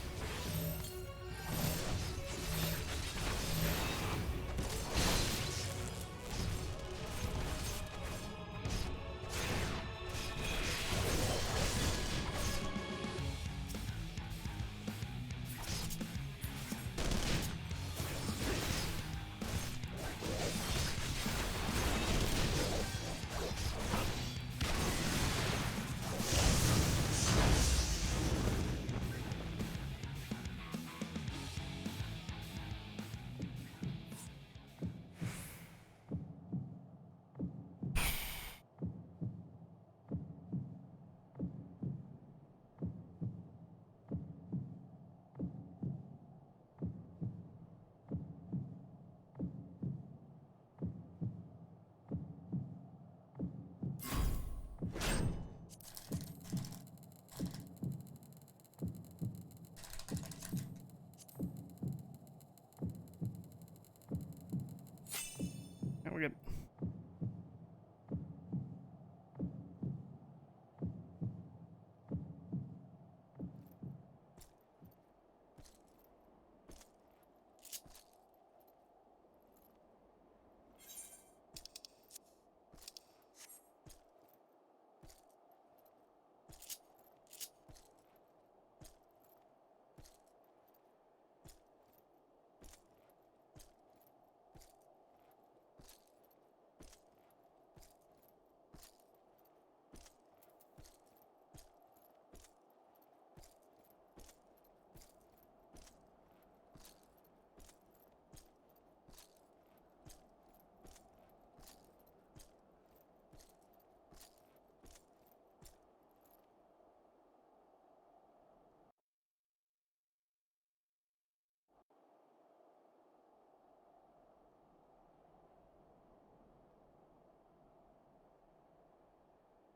Yeah, we're good.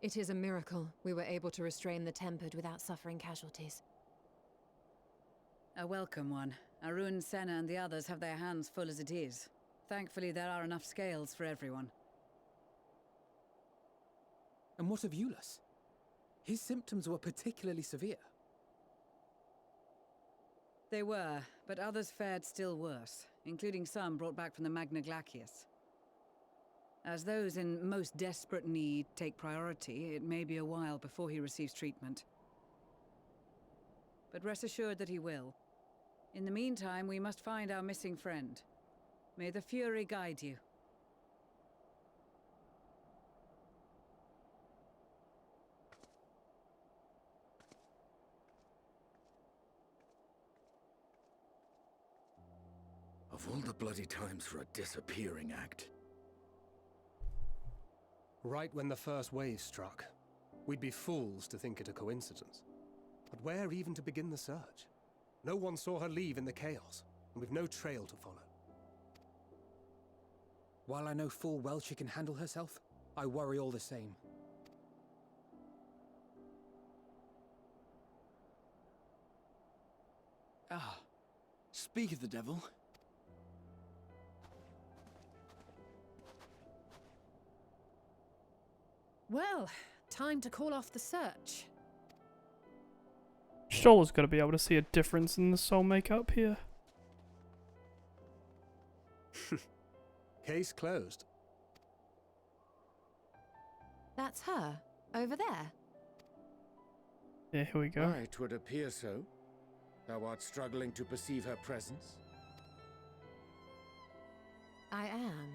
It is a miracle we were able to restrain the Tempered without suffering casualties. A welcome one. Arun, Senna, and the others have their hands full as it is. Thankfully, there are enough scales for everyone. And what of Euless? His symptoms were particularly severe. They were, but others fared still worse, including some brought back from the Magna Glacius. As those in most desperate need take priority, it may be a while before he receives treatment. But rest assured that he will. In the meantime, we must find our missing friend. May the Fury guide you. Of all the bloody times for a disappearing act. Right when the first wave struck, we'd be fools to think it a coincidence. But where even to begin the search? No one saw her leave in the chaos, and we've no trail to follow. While I know full well she can handle herself, I worry all the same. Ah, speak of the devil. Well, time to call off the search. Stola's got to be able to see a difference in the soul makeup here. Case closed. That's her, over there. Yeah, here we go. Aye, 'twould appear so. Thou art struggling to perceive her presence? I am.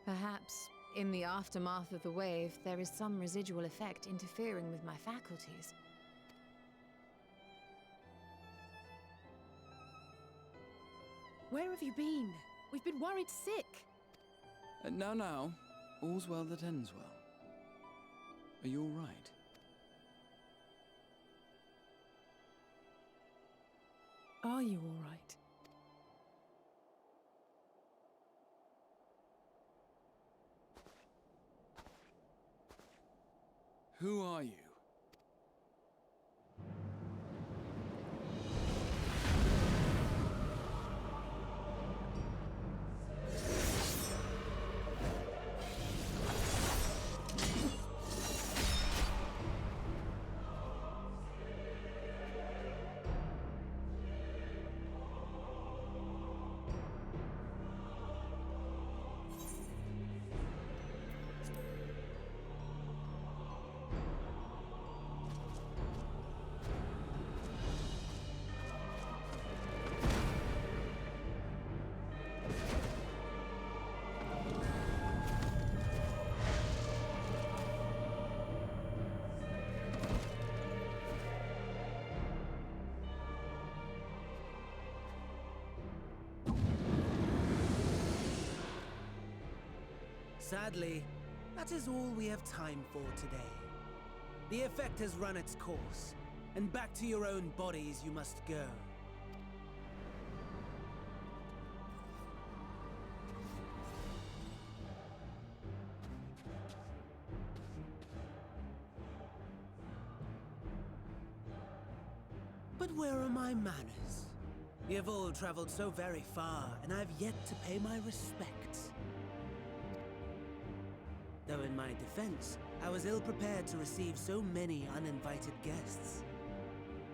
Perhaps, in the aftermath of the wave, there is some residual effect interfering with my faculties. Where have you been? We've been worried sick. Now, all's well that ends well. Are you all right? Are you all right? Who are you? Sadly, that is all we have time for today. The effect has run its course, and back to your own bodies you must go. But where are my manners? We have all traveled so very far, and I've yet to pay my respects. Though in my defense, I was ill-prepared to receive so many uninvited guests.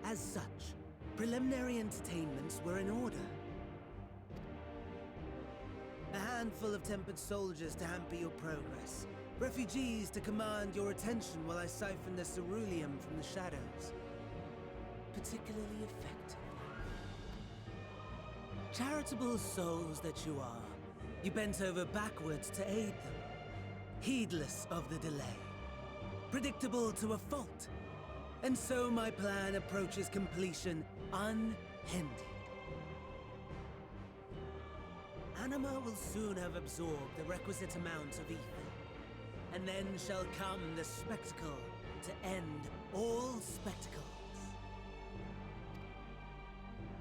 As such, preliminary entertainments were in order. A handful of tempered soldiers to hamper your progress. Refugees to command your attention while I siphon the ceruleum from the shadows. Particularly effective. Charitable souls that you are, you bent over backwards to aid them. Heedless of the delay, predictable to a fault, and so my plan approaches completion unhindered. Anima will soon have absorbed the requisite amount of ether, and then shall come the spectacle to end all spectacles.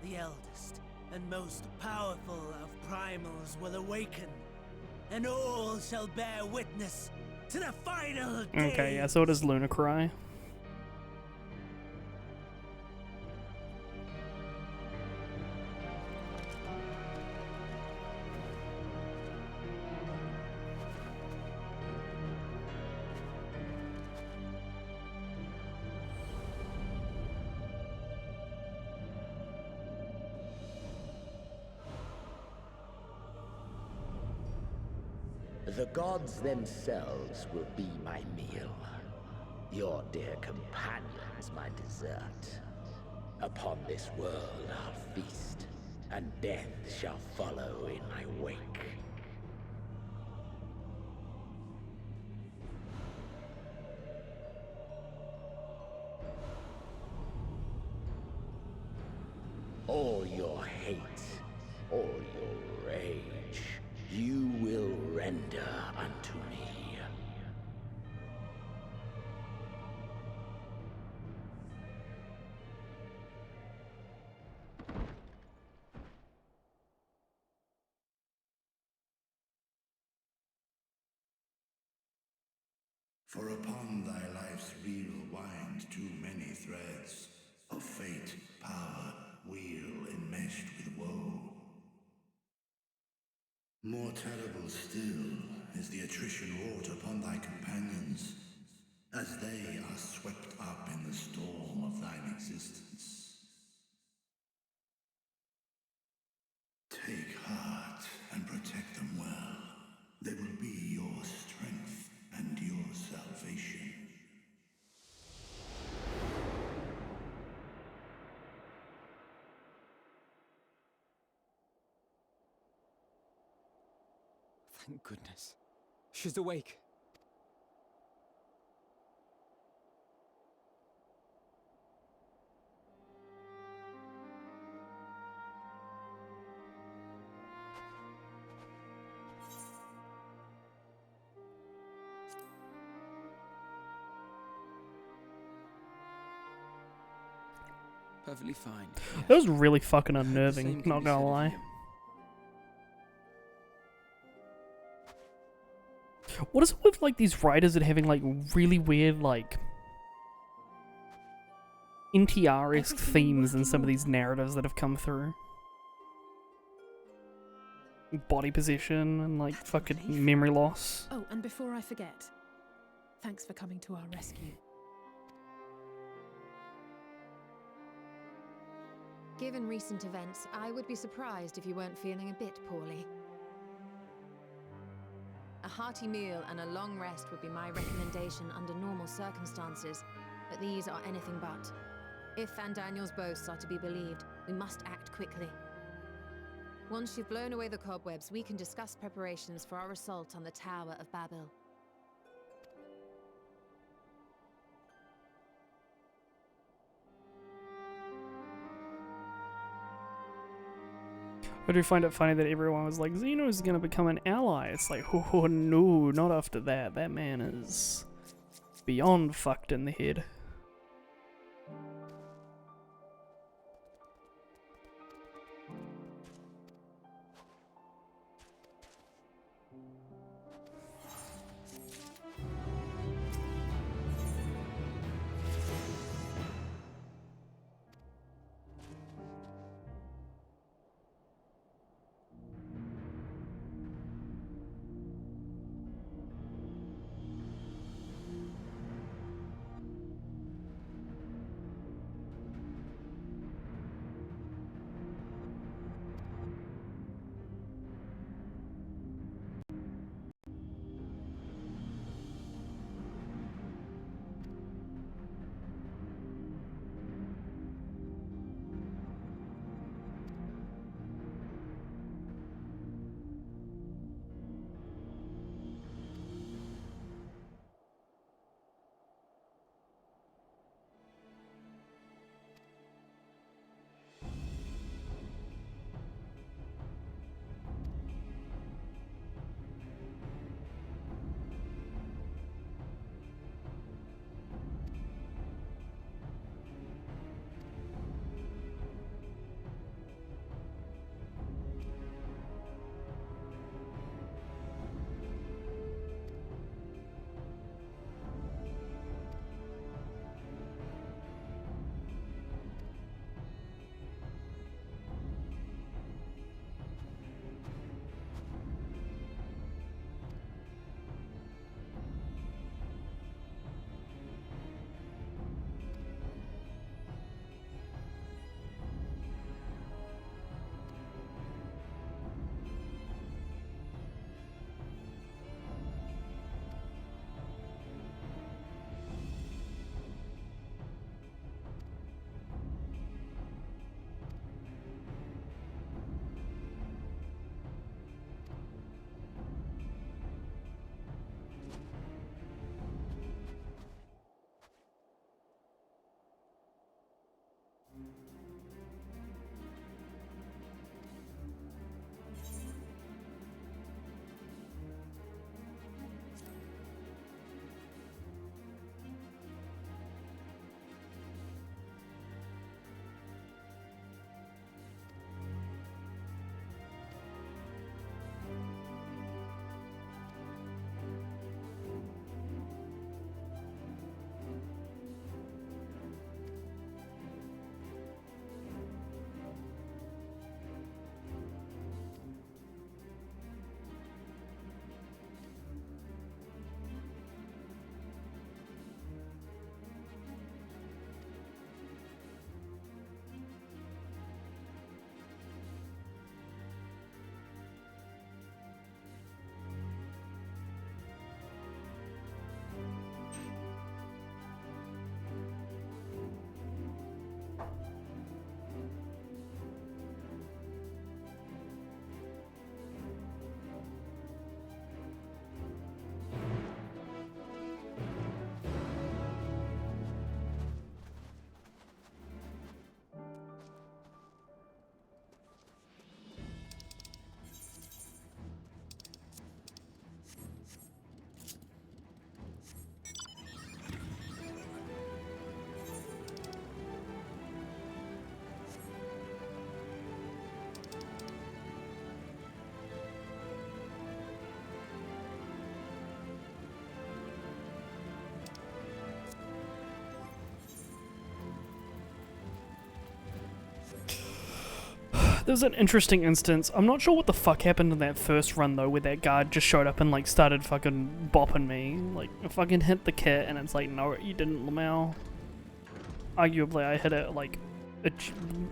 The eldest and most powerful of primals will awaken, and all shall bear witness to the final day. Okay, yeah, so does Luna cry. The gods themselves will be my meal. Your dear companions my dessert. Upon this world I'll feast, and death shall follow in my wake. All your hate, all your Surrender unto me. For upon thy life's reel wind too many threads of fate, power, weal enmeshed with woe. More terrible still is the attrition wrought upon thy companions, as they are swept up in the storm of thine existence. Take heart and protect them well. They will be your strength and your salvation. Thank goodness. She's awake. Perfectly fine. That was really fucking unnerving, not gonna lie. What is it with like these writers that are having like really weird like NTR-esque themes in some of these narratives that have come through? Body possession and like fucking memory loss. Oh, and before I forget, thanks for coming to our rescue. Given recent events, I would be surprised if you weren't feeling a bit poorly. A hearty meal and a long rest would be my recommendation under normal circumstances, but these are anything but. If Van Daniel's boasts are to be believed, we must act quickly. Once you've blown away the cobwebs, we can discuss preparations for our assault on the Tower of Babel. I do find it funny that everyone was like, Xeno is going to become an ally. It's like, oh no, not after that. That man is beyond fucked in the head. There's an interesting instance. I'm not sure what the fuck happened in that first run though, where that guard just showed up and like started fucking bopping me. Like, I fucking hit the kit and it's like, no, you didn't, Lamau. Arguably, I hit it like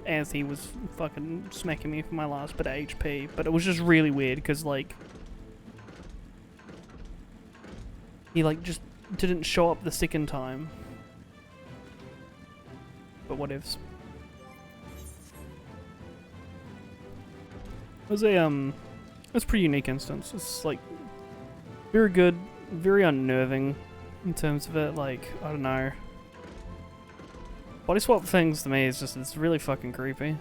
as he was fucking smacking me for my last bit of HP, but it was just really weird because like he like just didn't show up the second time. But whatevs. It was a pretty unique instance. It's like very good, very unnerving in terms of it. Like, I don't know. Body swap things to me is just, it's really fucking creepy.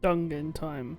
Gungan time.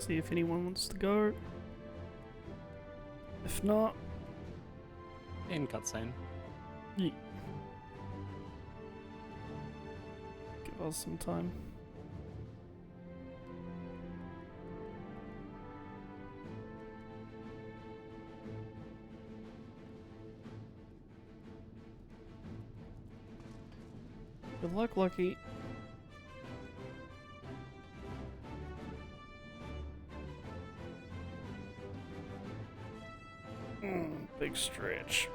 See if anyone wants to go. If not, In cutscene. yeah. Give us some time. Good luck, Lucky. Big stretch.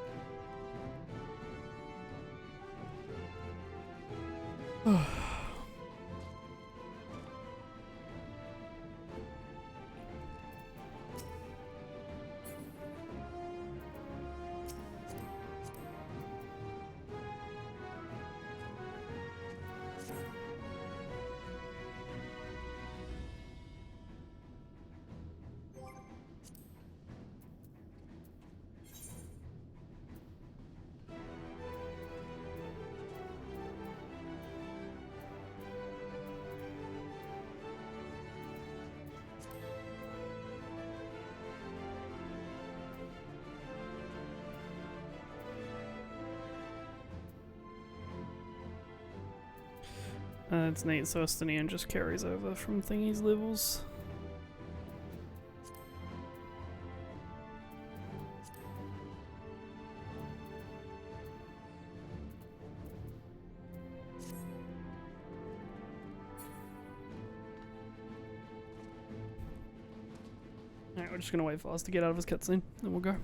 It's neat, so Estinian just carries over from Thingy's levels. Alright, we're just gonna wait for us to get out of his cutscene, then we'll go.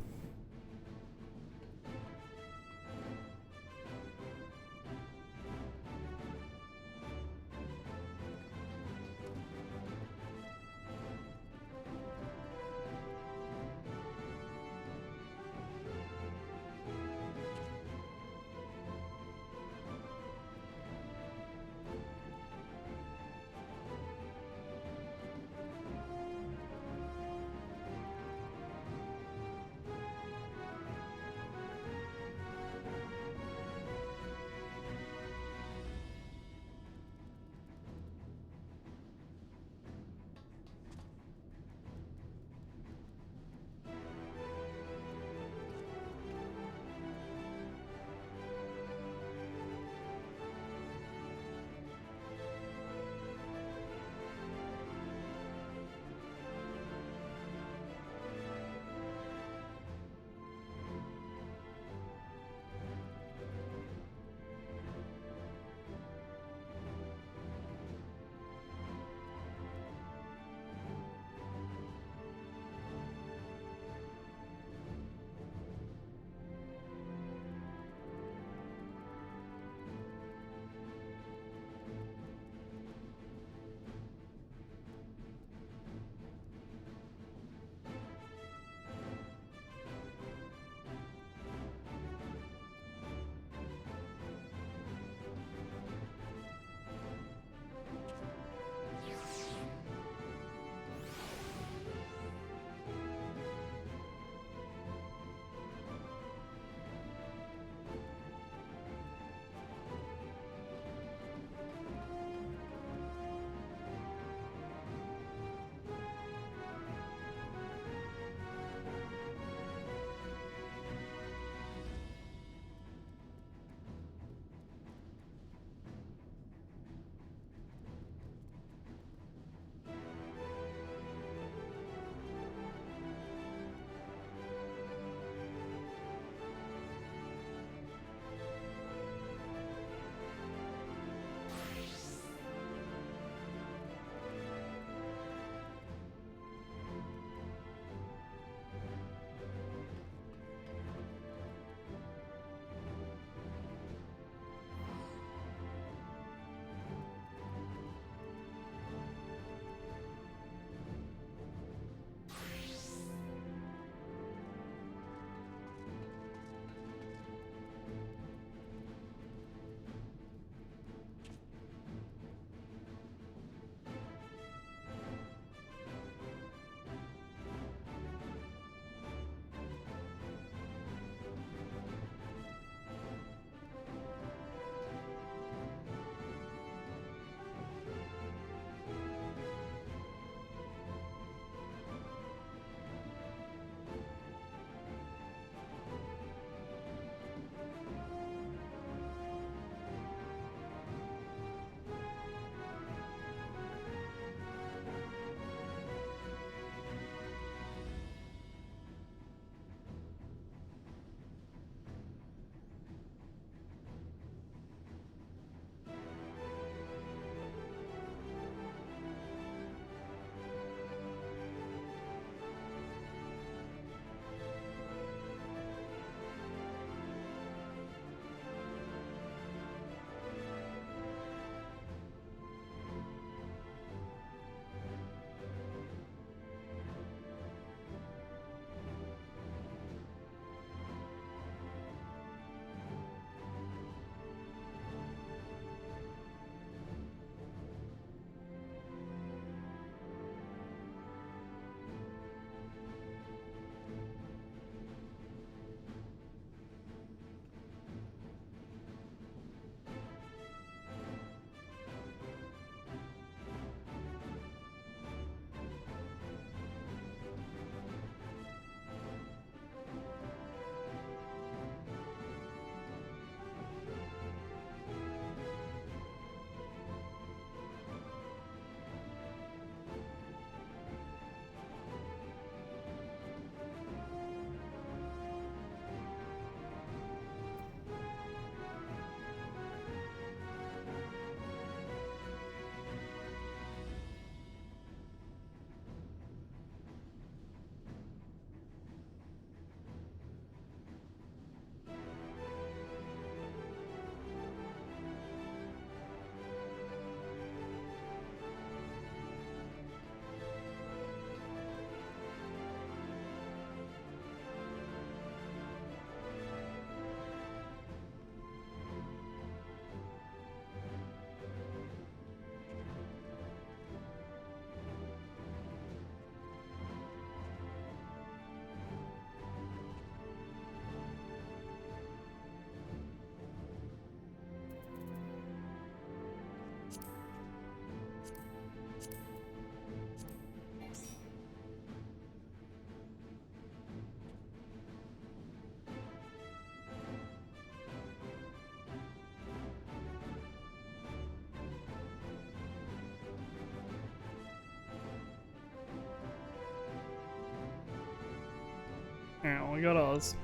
Alright, we got Oz.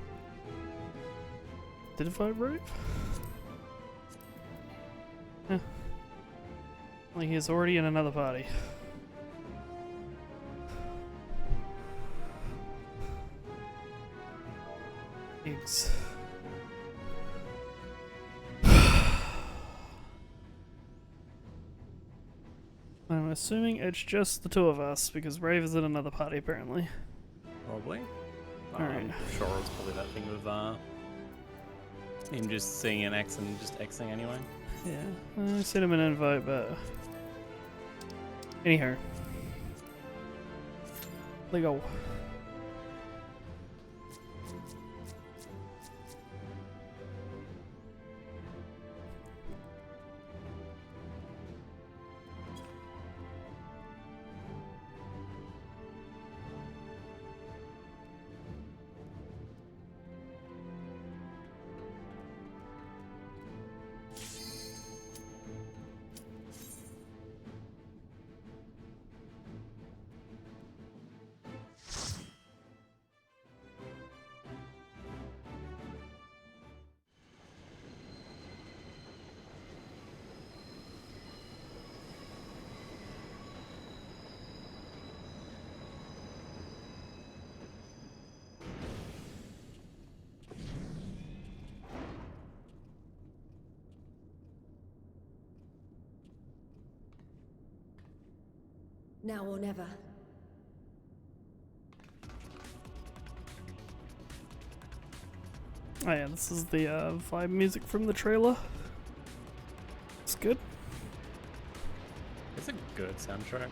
Did it fight Brave? Eh. Like he's already in another party. Eggs. I'm assuming it's just the two of us because Brave is in another party apparently. Probably. Alright. I'm sure it's probably that thing with him just seeing an X and just Xing anyway. Yeah, I sent him an invite, but anyhow, let go. Now or never. Oh yeah, this is the vibe music from the trailer. It's good. It's a good soundtrack.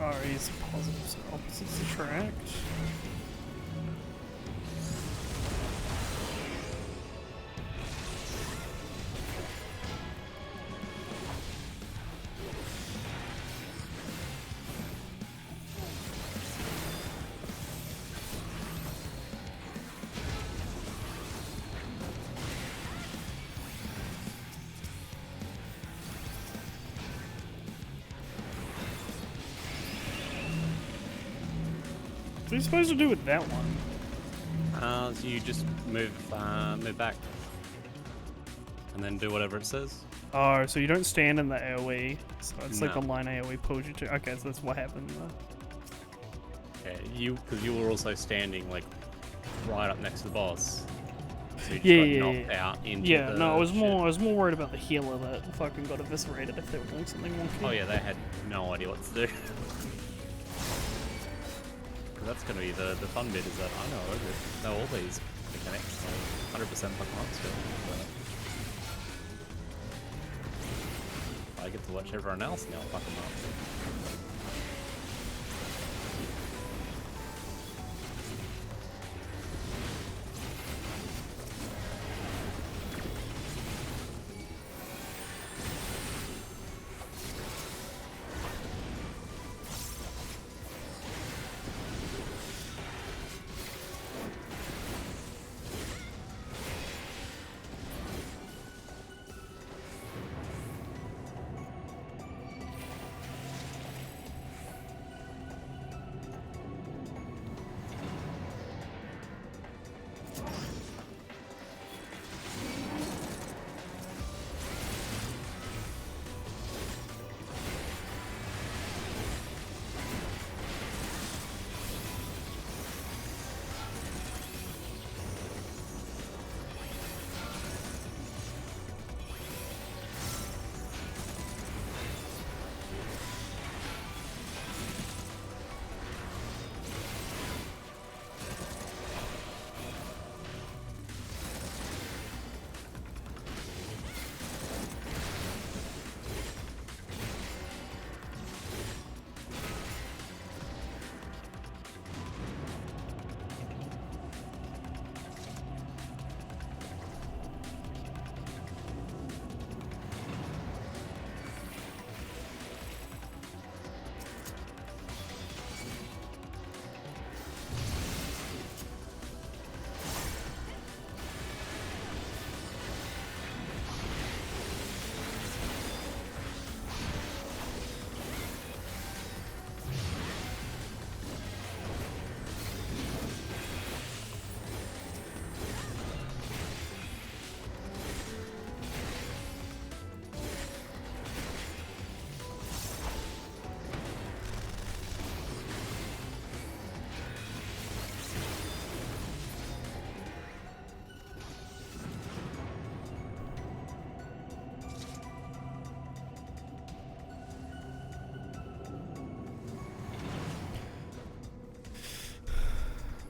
Ari's positives and opposites attract. What are you supposed to do with that one? So you just move back, and then do whatever it says. Oh, so you don't stand in the AoE, so it's like No. the line AoE pulls you to. Okay, so that's what happened though. Yeah, because you were also standing like right up next to the boss. So you just Yeah, got yeah, knocked yeah. out into Yeah, the no, I was shit. more worried about the healer that fucking got eviscerated if they were doing something wonky. Oh yeah, they had no idea what to do. 'Cause that's gonna be the fun bit, is that I know all these mechanics, so 100% fuck them up still. But I get to watch everyone else now fuck them up.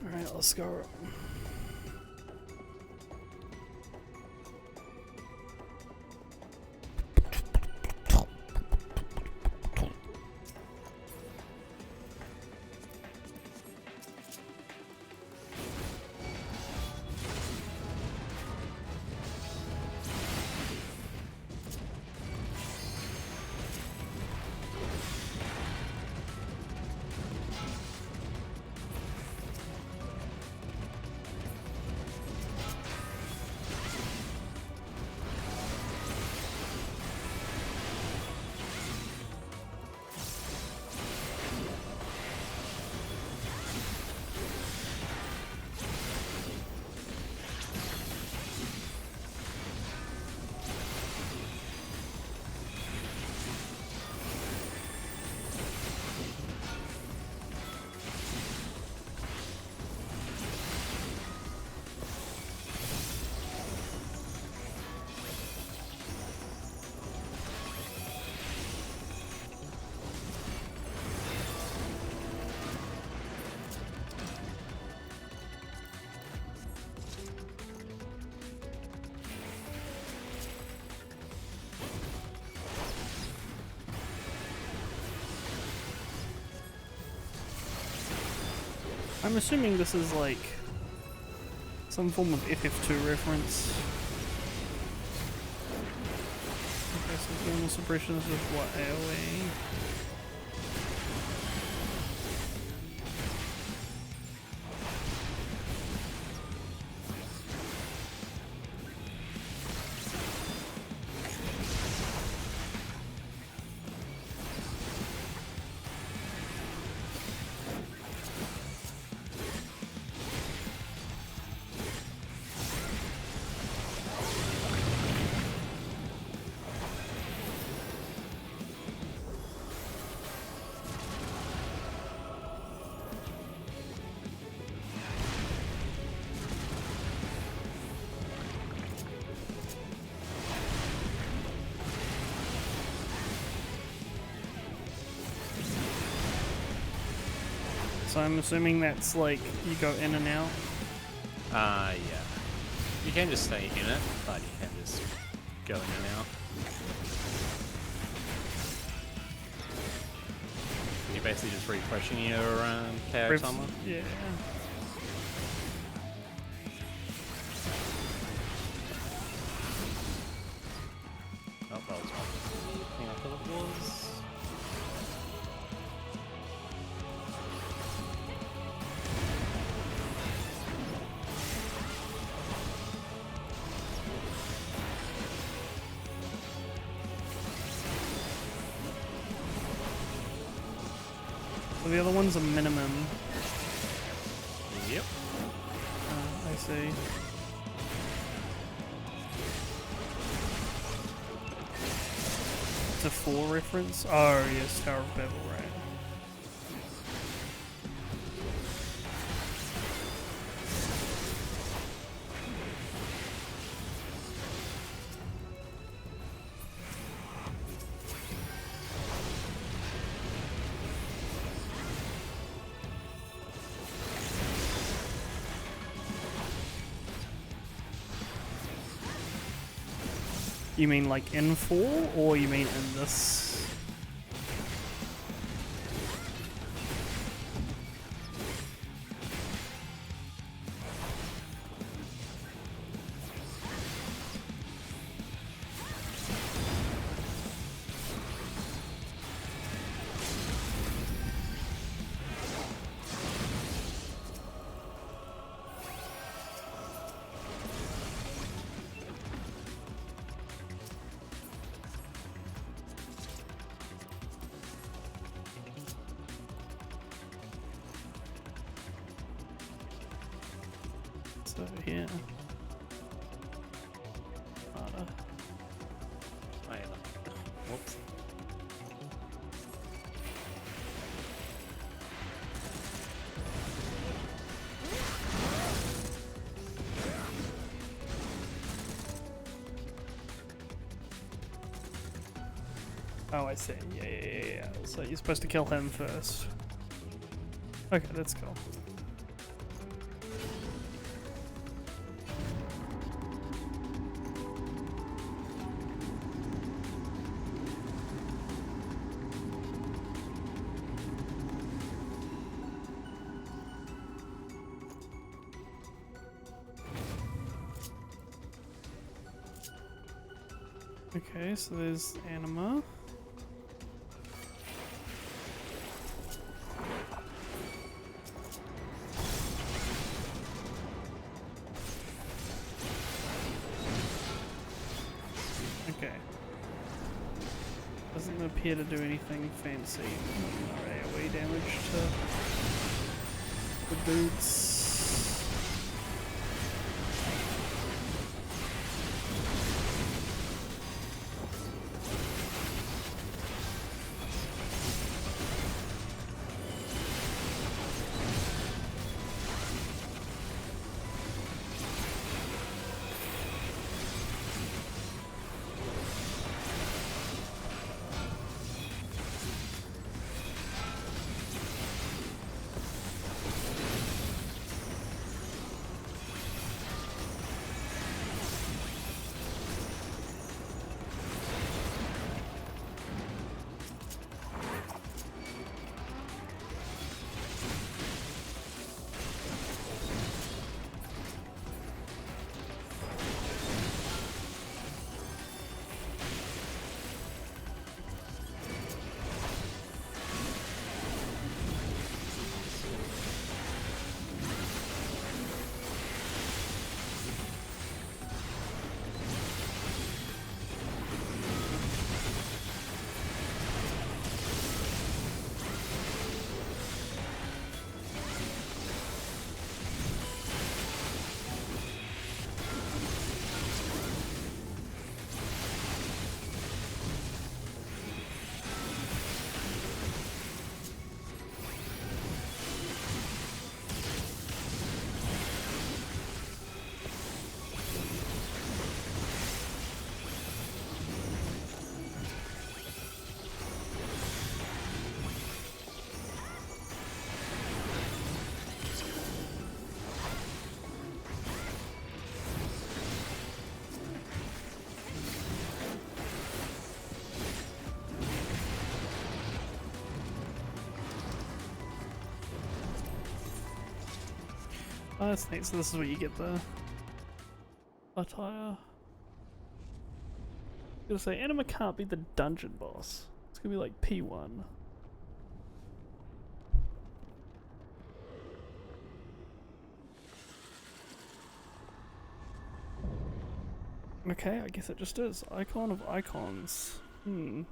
Alright, let's go. I'm assuming this is like some form of FF2 reference. Okay, so thermal suppression is just what, AoE? So I'm assuming that's like you go in and out. Yeah. You can just stay in it, but you can just go in and out. You're basically just refreshing your KO timer. Yeah. Oh, that was one thing I thought it was. So the other one's a minimum. Yep. I see. It's a 4 reference? Oh yes, Tower of Babel, right. You mean like in 4, or you mean in this? So here. Whoops. Oh, I see. Yeah. So you're supposed to kill him first. Okay, that's cool. Okay, so there's Anima. Okay. Doesn't appear to do anything fancy. No AoE damage to the boots. Oh, that's neat. So this is where you get the attire. I was gonna say, Anima can't be the dungeon boss. It's gonna be like P1. Okay, I guess it just is. Icon of icons. Hmm.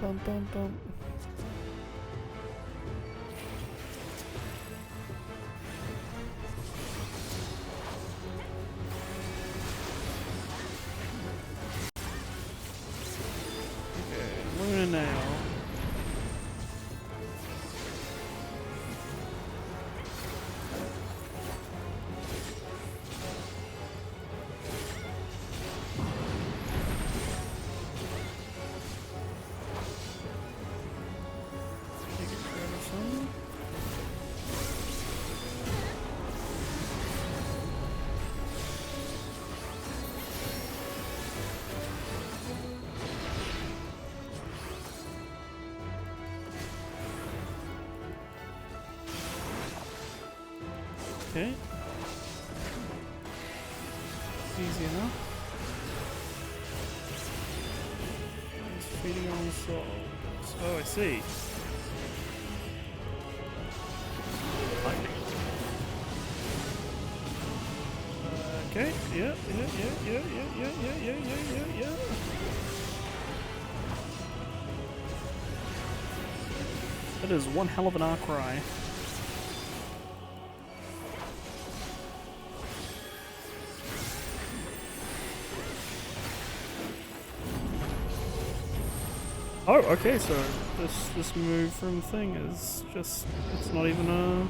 Bum bum bum. Okay, Luna now. Okay. Easy enough. It's feeding on souls. Oh, I see. Okay. Yeah. That is one hell of an outcry. Oh, okay, so this move from thing is just, it's not even a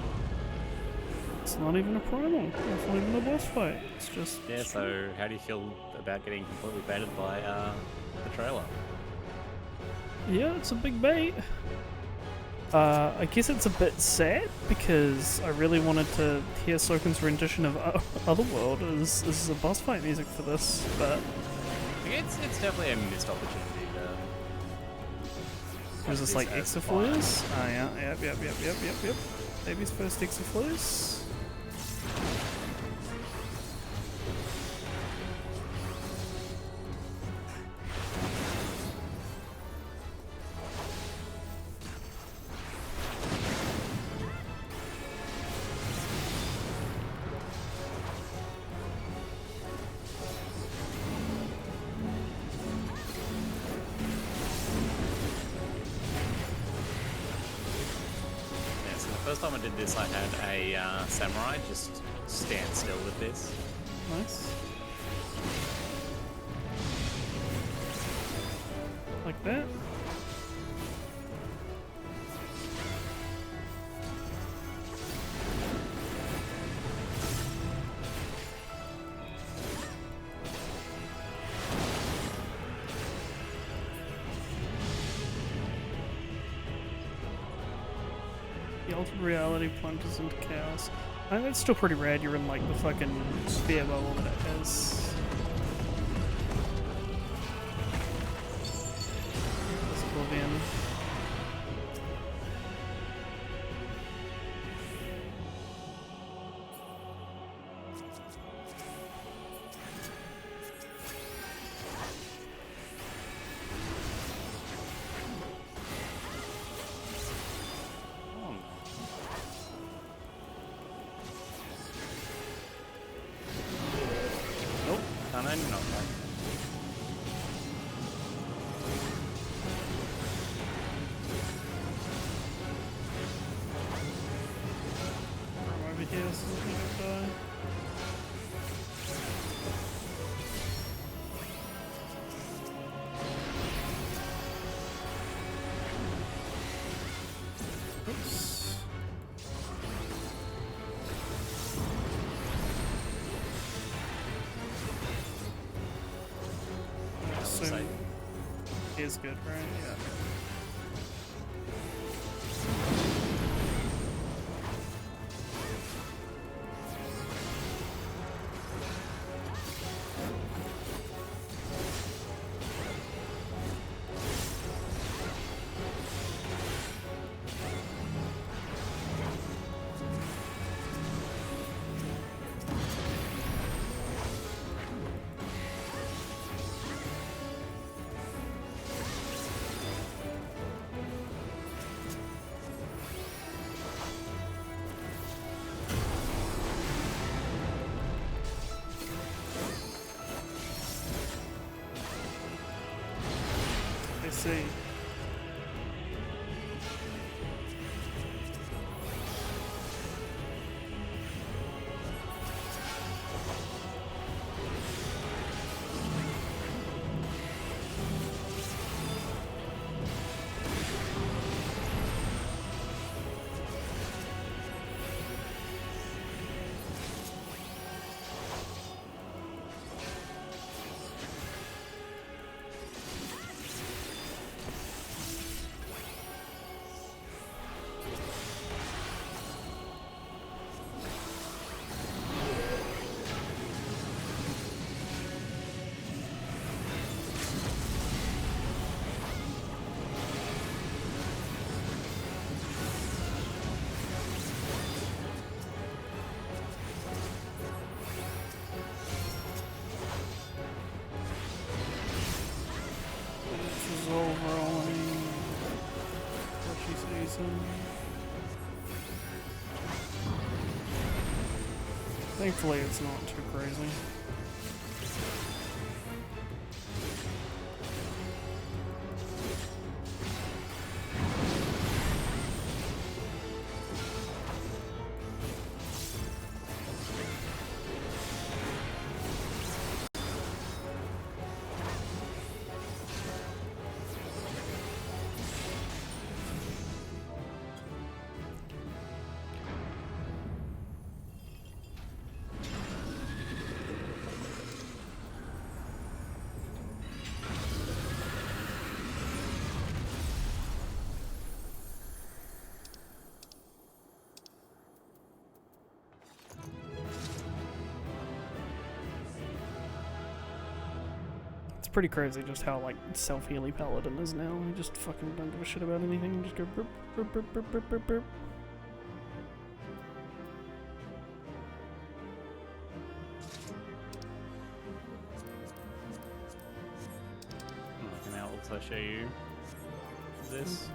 primal, it's not even a boss fight, it's just... Yeah, so how do you feel about getting completely baited by the trailer? Yeah, it's a big bait. I guess it's a bit sad, because I really wanted to hear Soken's rendition of Otherworld as a boss fight music for this, but... It's definitely a missed opportunity. Was this like Exiflus? Oh yeah, yep. Baby's first Exiflus. First time I did this, I had a samurai just stand still with this. Nice. Like that. Altered reality plunges into chaos. I think that's still pretty rad. You're in like the fucking sphere bubble that it has. That's Oblivion. Is good, right? Yeah. see. Thankfully, it's not too crazy. It's pretty crazy just how like self-healy Paladin is now. He just fucking don't give a shit about anything. Just go burp, burp, burp, burp, burp, burp, burp. I can also show you this.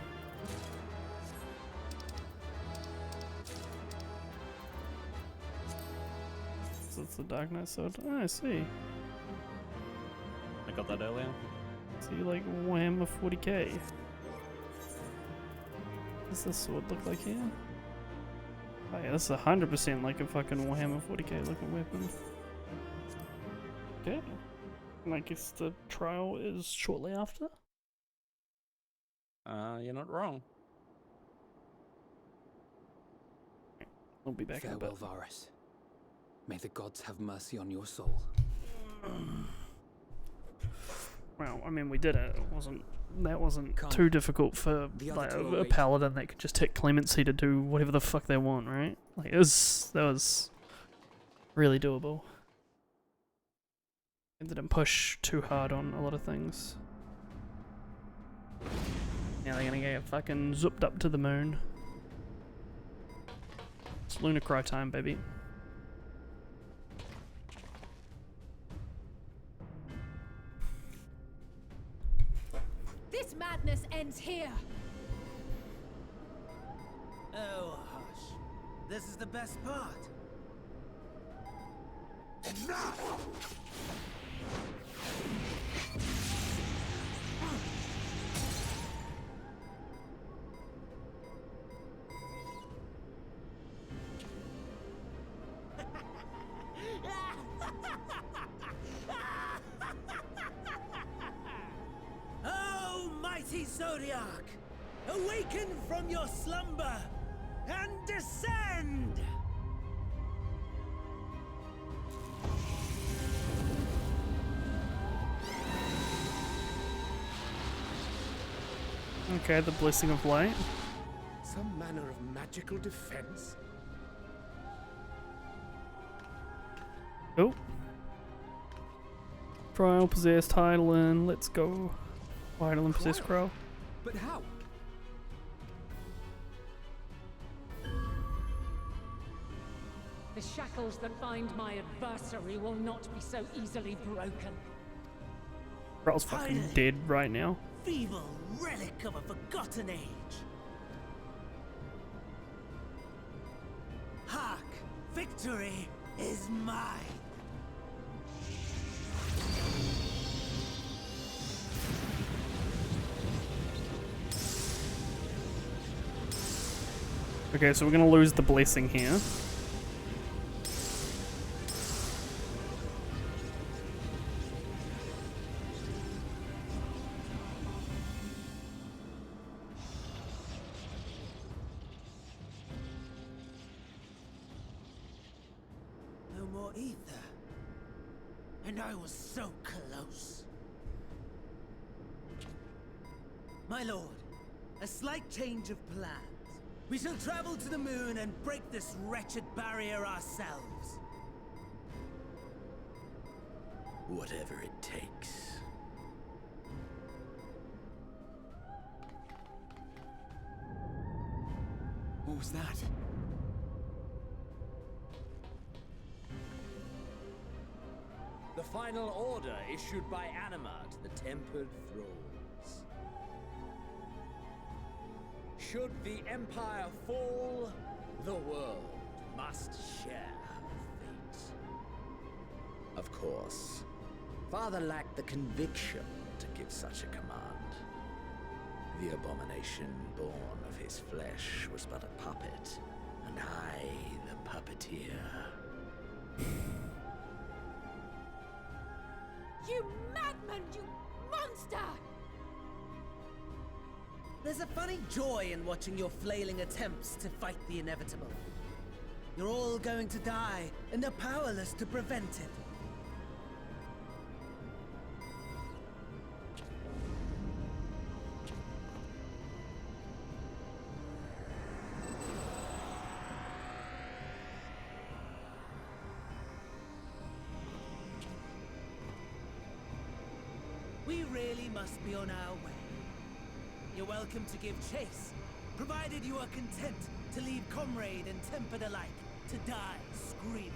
So it's the Dark Knight sword. Oh, I see. I got that earlier. So you like Warhammer 40k. What's this sword look like here? Oh yeah, this is 100% like a fucking Warhammer 40k looking weapon. Okay. And I guess the trial is shortly after? You're not wrong. We'll be back in a bit. Farewell, Varus. May the gods have mercy on your soul. Well, I mean, we did it. That wasn't too difficult for like, a paladin that could just hit clemency to do whatever the fuck they want, right? Like that was really doable. It didn't push too hard on a lot of things. Now they're gonna get fucking zooped up to the moon. It's Lunar Cry time, baby. This madness ends here. Oh, hush. This is the best part. Oh, mighty Zodiac! Awaken from your slumber and descend! Okay, the Blessing of Light. Some manner of magical defense? Oh. Trial, possessed, Heidelin, let's go. Heidelin, possessed Crow. But how? The shackles that bind my adversary will not be so easily broken. Crow's fucking dead right now. Feeble relic of a forgotten age. Hark! Victory is mine! Okay, so we're gonna lose the blessing here. No more ether. And I was so close. My lord, a slight change of plans. We shall travel to the moon and break this wretched barrier ourselves. Whatever it takes. What was that? The final order issued by Anima to the Tempered Thralls. Should the Empire fall, the world must share her fate. Of course, Father lacked the conviction to give such a command. The abomination born of his flesh was but a puppet, and I the puppeteer. You madman, you monster! There's a funny joy in watching your flailing attempts to fight the inevitable. You're all going to die, and are powerless to prevent it. We really must be on our way. You're welcome to give chase, provided you are content to leave comrade and tempered alike to die screaming.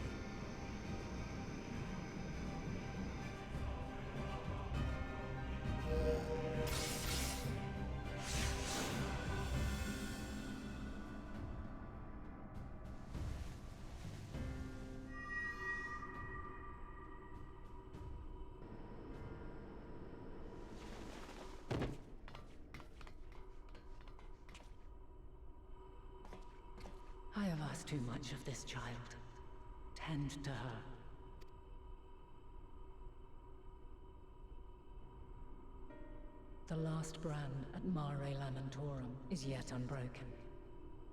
I have asked too much of this child. Tend to her. The last brand at Mare Lamentorum is yet unbroken.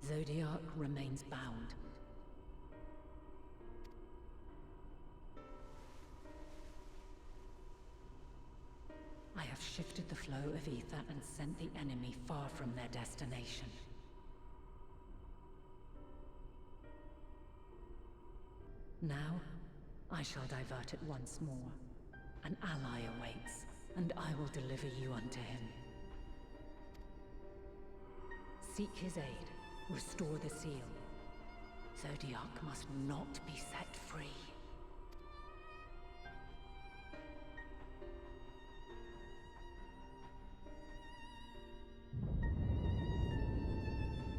Zodiac remains bound. I have shifted the flow of ether and sent the enemy far from their destination. Now, I shall divert it once more. An ally awaits, and I will deliver you unto him. Seek his aid, restore the seal. Zodiac must not be set free.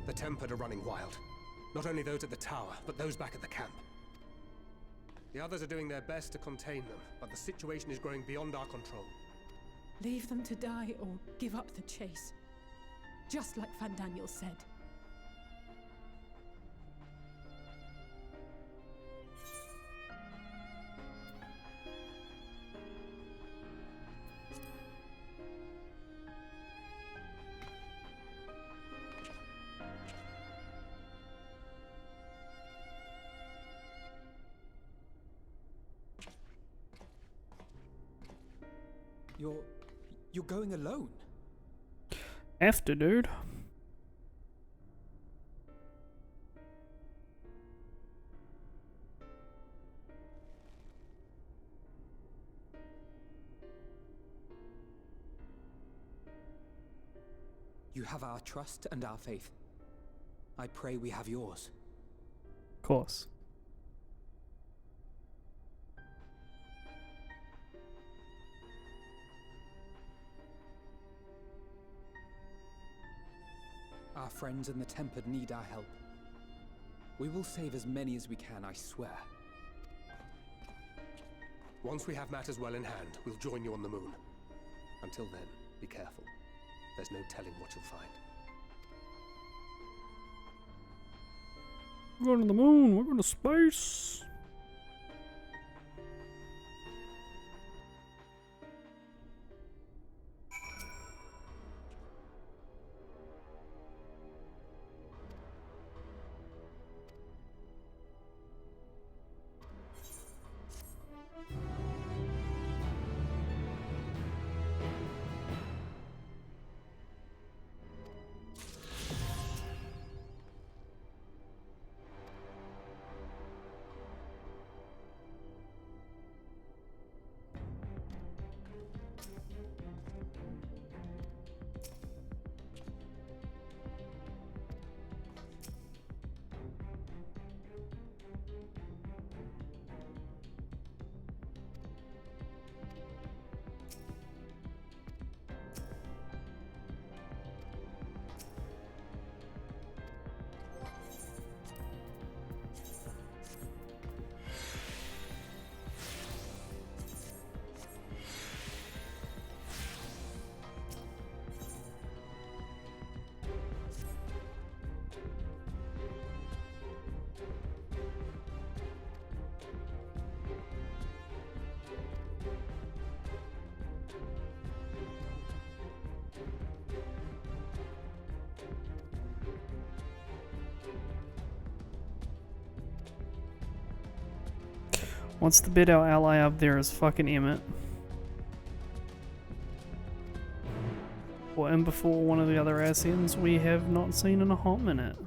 The Tempered are running wild. Not only those at the tower, but those back at the camp. The others are doing their best to contain them, but the situation is growing beyond our control. Leave them to die or give up the chase. Just like Van Daniel said. You're going alone? After, dude. You have our trust and our faith. I pray we have yours. Of course. Our friends in the Tempered need our help. We will save as many as we can, I swear. Once we have matters well in hand, we'll join you on the moon. Until then, be careful. There's no telling what you'll find. We're going to the moon. We're going to space. What's the bit our ally up there is fucking Emmett? Well, and before one of the other Ascians we have not seen in a hot minute.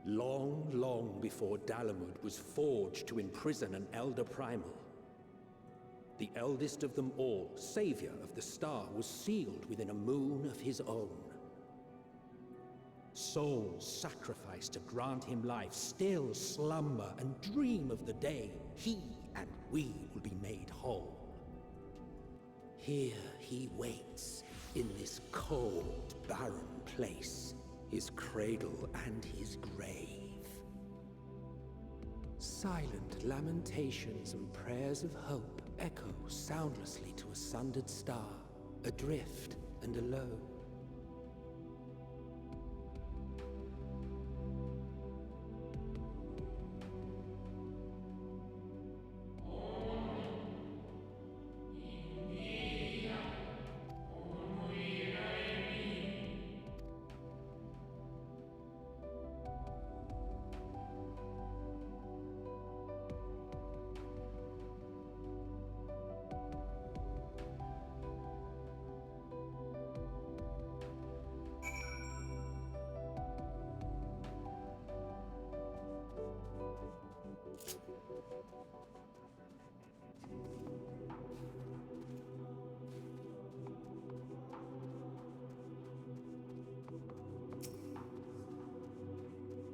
Long, long before Dalamud was forged to imprison an Elder Primal, the eldest of them all, savior of the star, was sealed within a moon of his own. Souls sacrificed to grant him life still slumber and dream of the day he and we will be made whole. Here he waits, in this cold, barren place, his cradle and his grave. Silent lamentations and prayers of hope echo soundlessly to a sundered star, adrift and alone.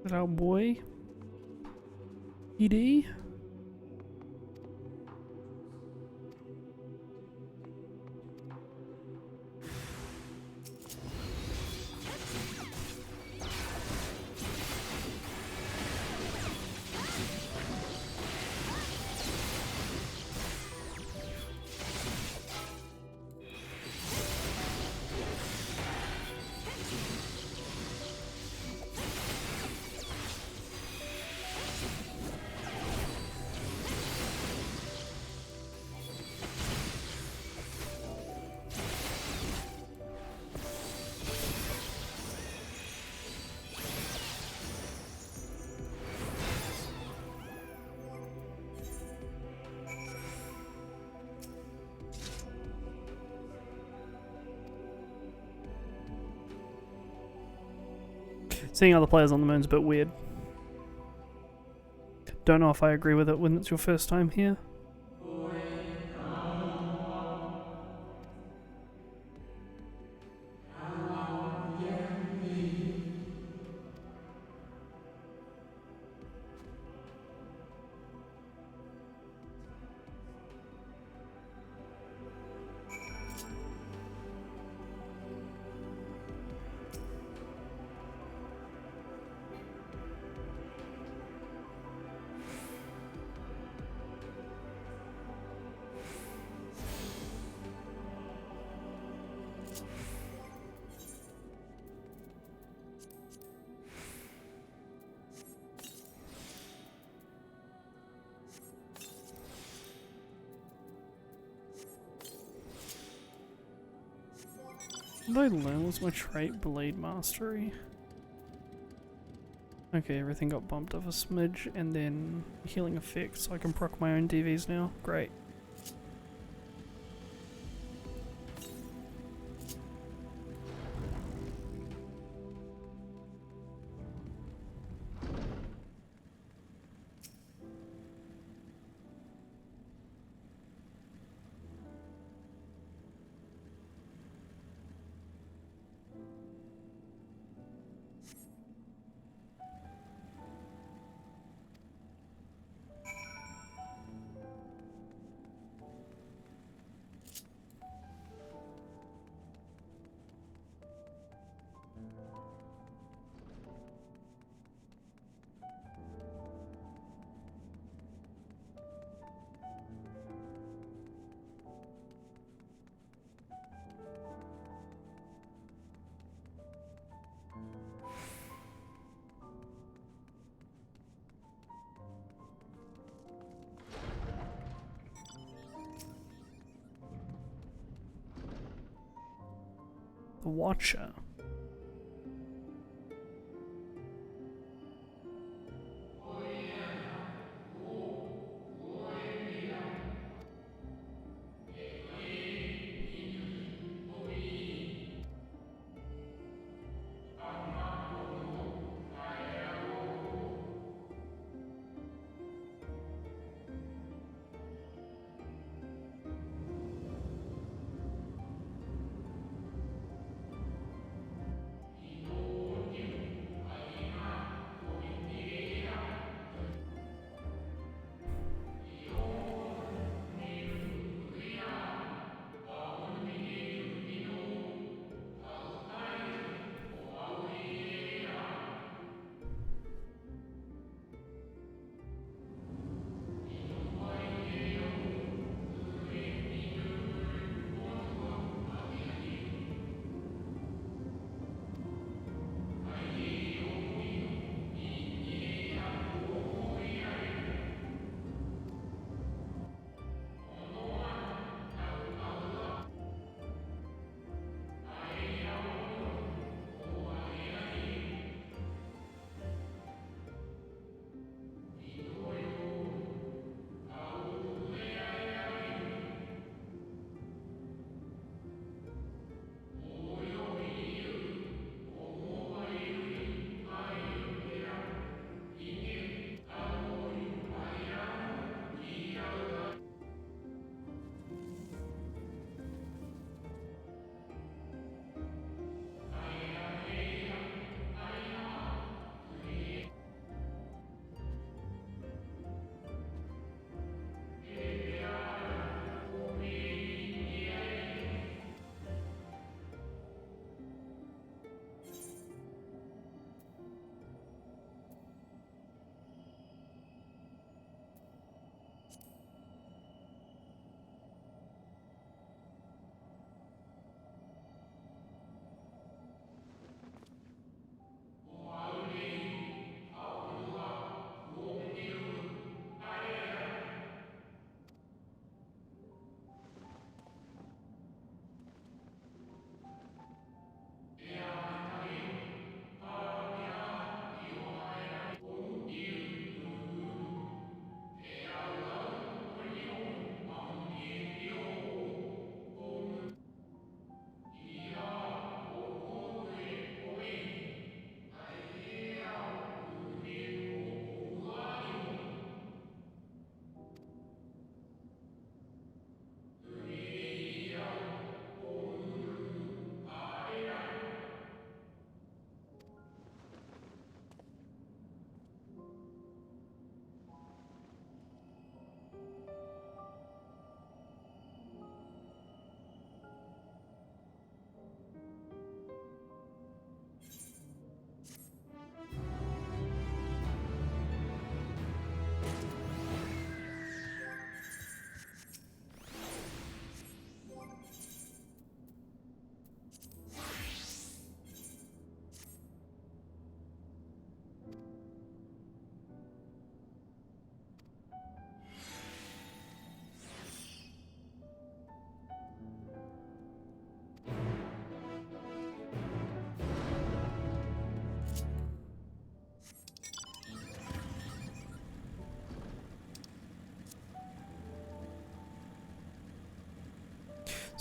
Is that our boy? ED? Seeing other players on the moon's a bit weird. Don't know if I agree with it when it's your first time here. What did I learn was my trait Blade Mastery. Okay, everything got bumped up a smidge, and then healing effects, so I can proc my own DVs now. Great. The Watcher.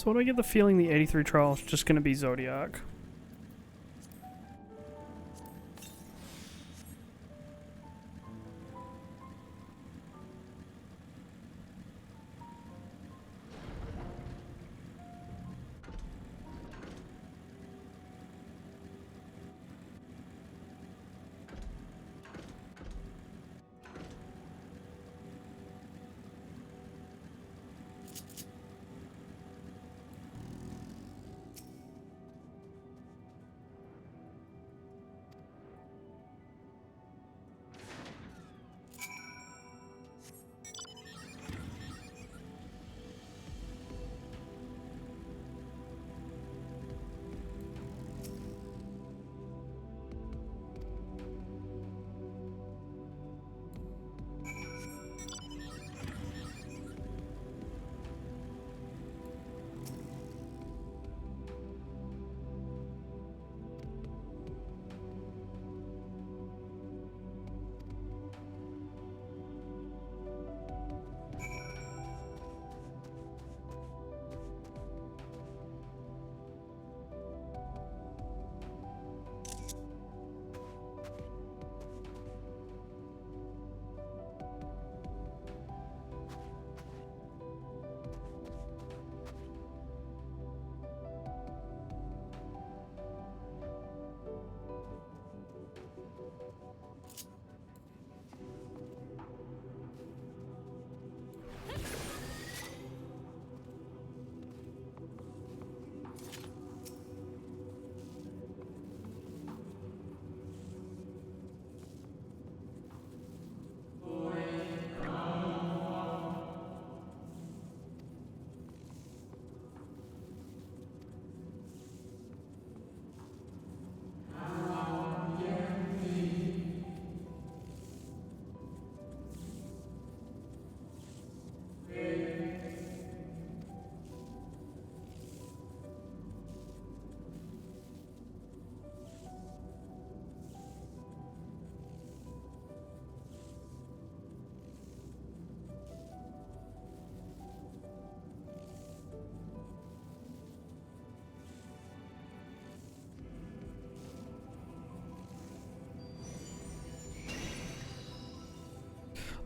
So do I get the feeling the 83 trial is just going to be Zodiac?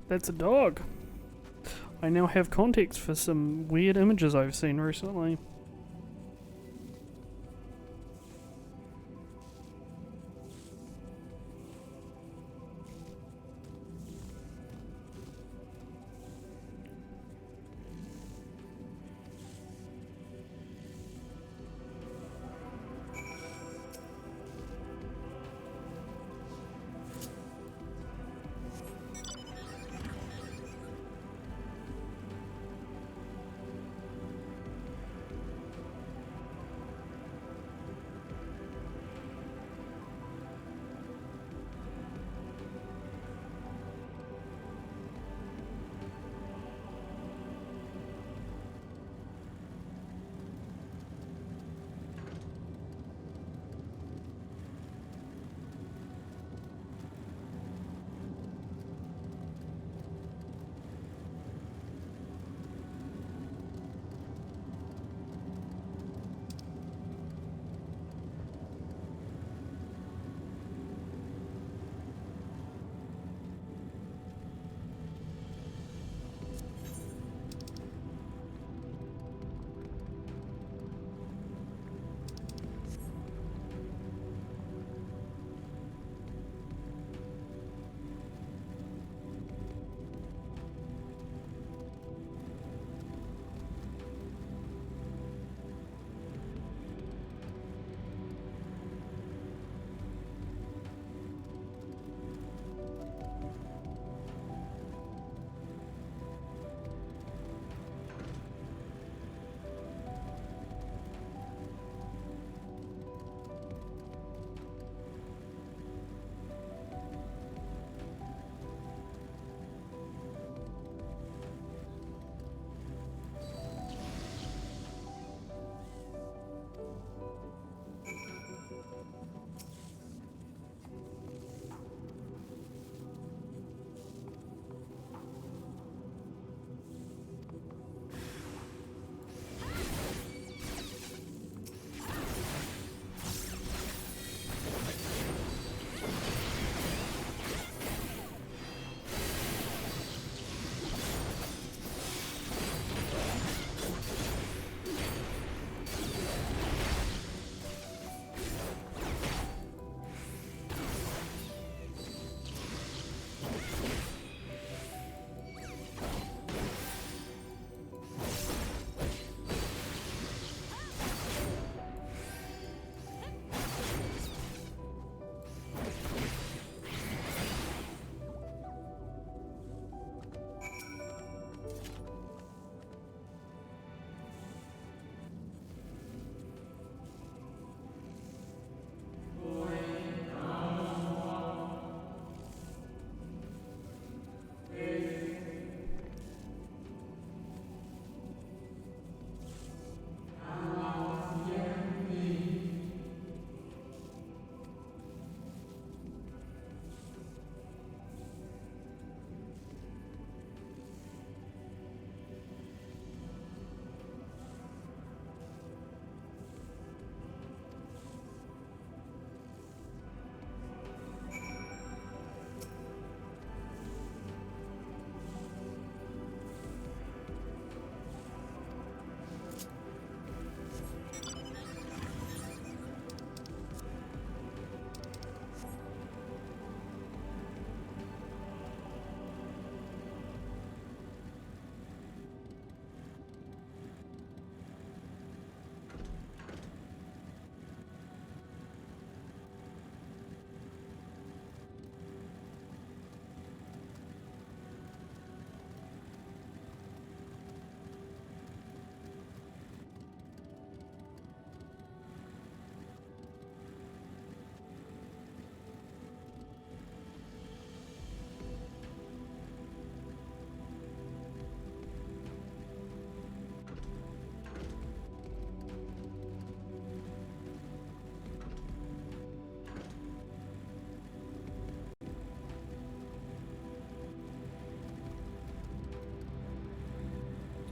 That's a dog. I now have context for some weird images I've seen recently.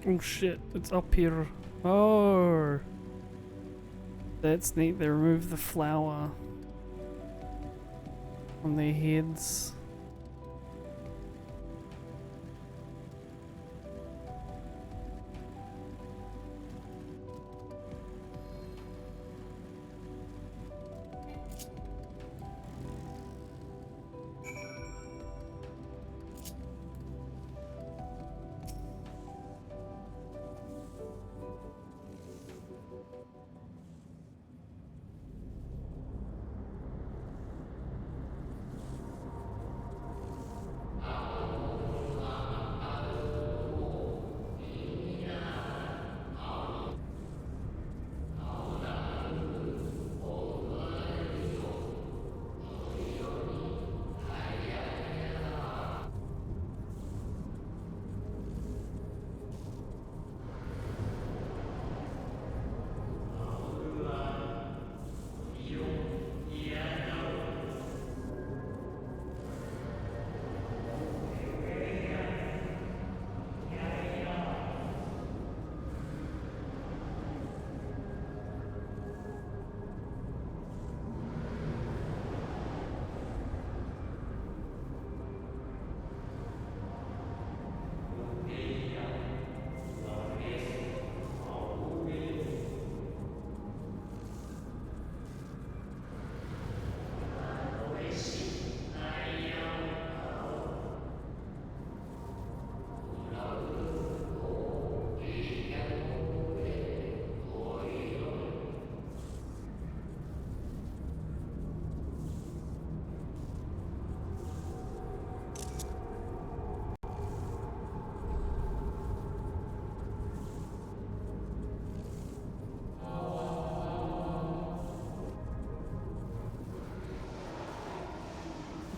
Oh shit, it's up here. Oh. That's neat. They removed the flower from their heads.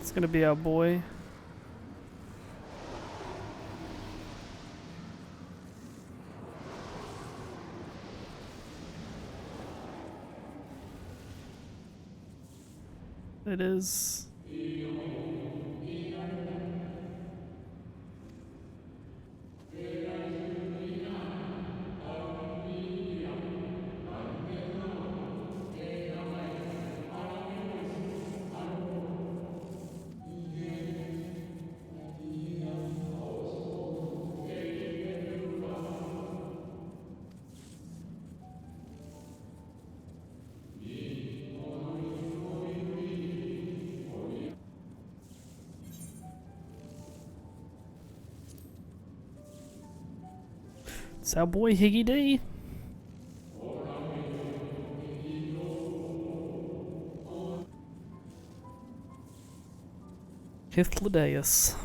It's gonna be our boy. It is. It's our boy Higgy D. Hythlodaeus.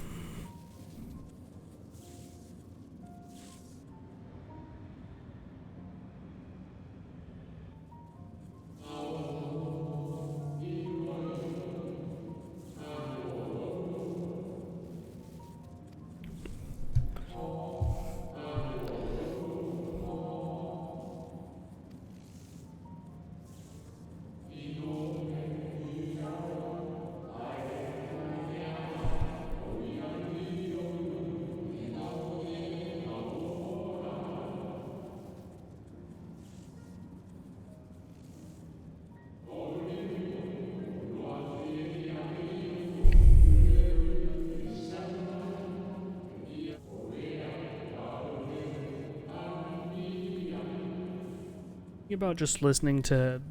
About just listening to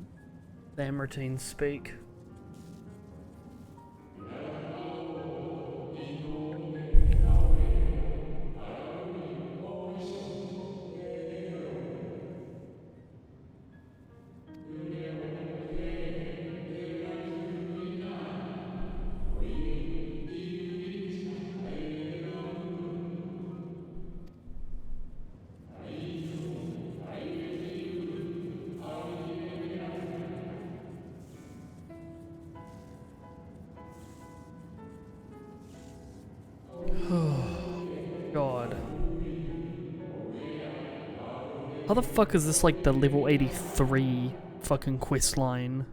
them routines speak. God. How the fuck is this like the level 83 fucking quest line?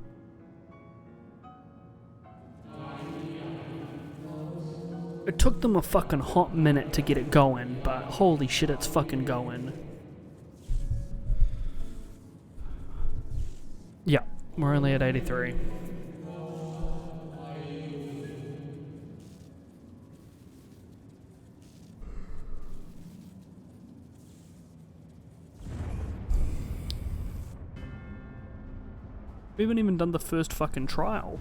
It took them a fucking hot minute to get it going, but holy shit, it's fucking going. Yeah, we're only at 83. We haven't even done the first fucking trial.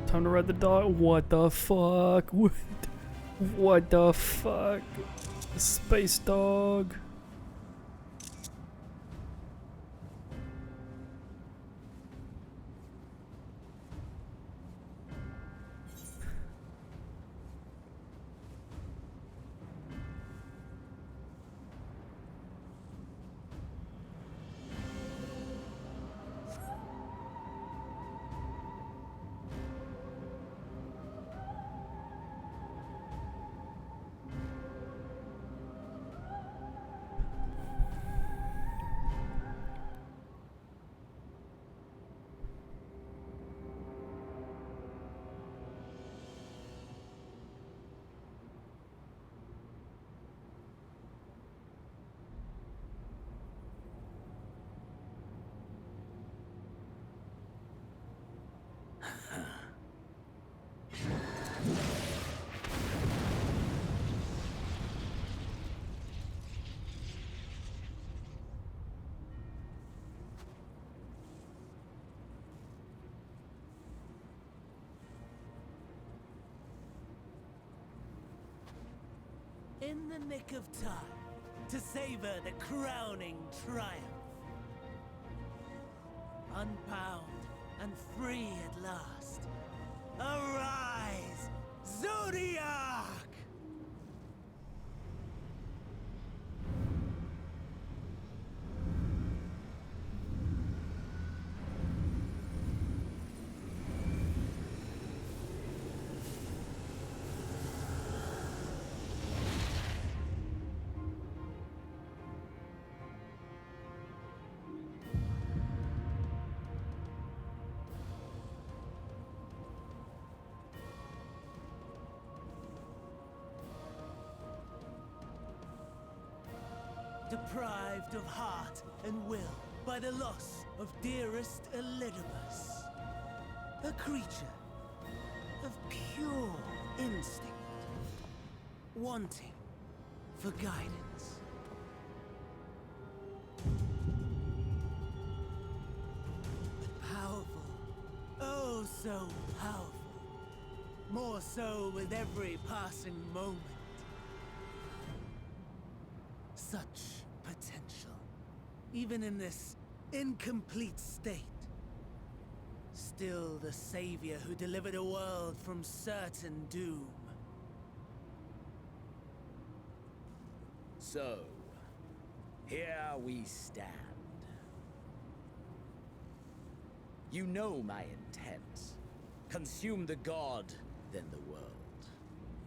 Time to ride the dog. What the fuck? What the fuck? Space dog. In the nick of time to savor the crowning triumph. Unbound and free at last. Arise, Zodiac! Deprived of heart and will by the loss of dearest Elidibus. A creature of pure instinct, wanting for guidance. But powerful, oh so powerful. More so with every passing moment. Such potential, even in this incomplete state. Still the savior who delivered a world from certain doom. So, here we stand. You know my intent. Consume the god, then the world.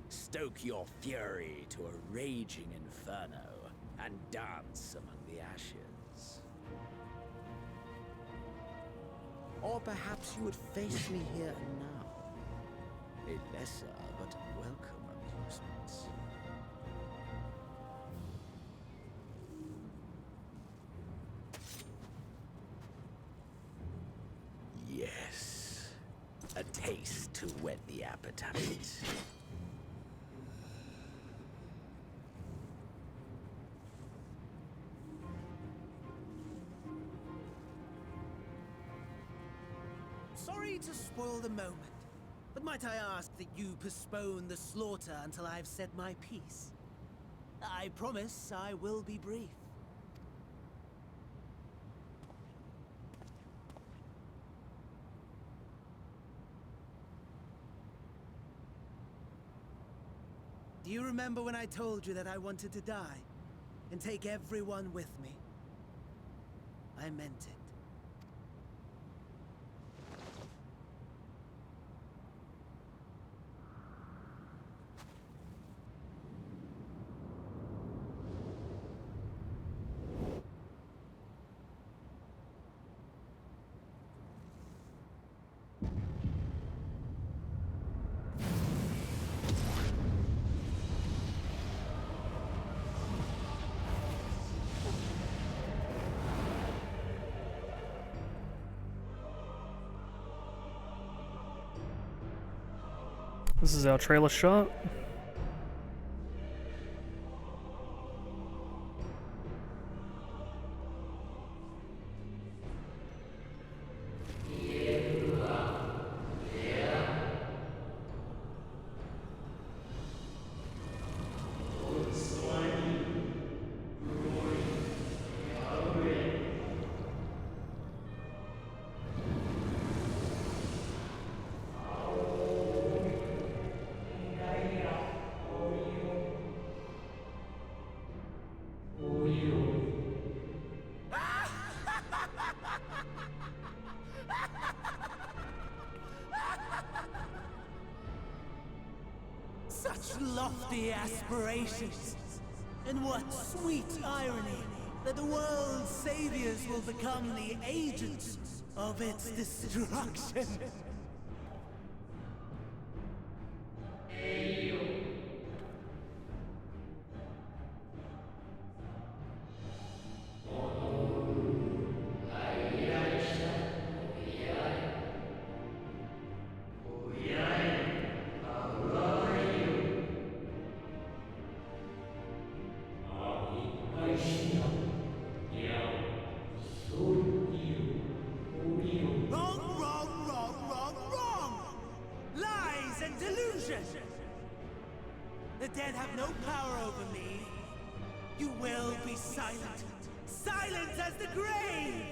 Stoke your fury to a raging inferno, and dance among the ashes. Or perhaps you would face me here and now. A lesser but welcome amusement. Yes. A taste to whet the appetite. Sorry to spoil the moment, but might I ask that you postpone the slaughter until I've said my piece? I promise I will be brief. Do you remember when I told you that I wanted to die and take everyone with me? I meant it. This is our trailer shot. Such lofty aspirations! And what sweet irony that the world's saviors will become the agents of its destruction! Wrong! Lies and delusion! The dead have no power over me. You will be silent. Silent as the grave!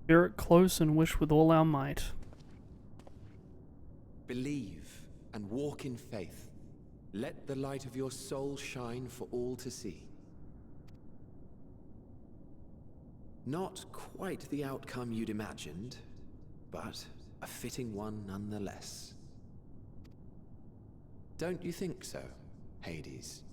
Bear it close and wish with all our might. Believe and walk in faith. Let the light of your soul shine for all to see. Not quite the outcome you'd imagined, but a fitting one nonetheless. Don't you think so, Hades?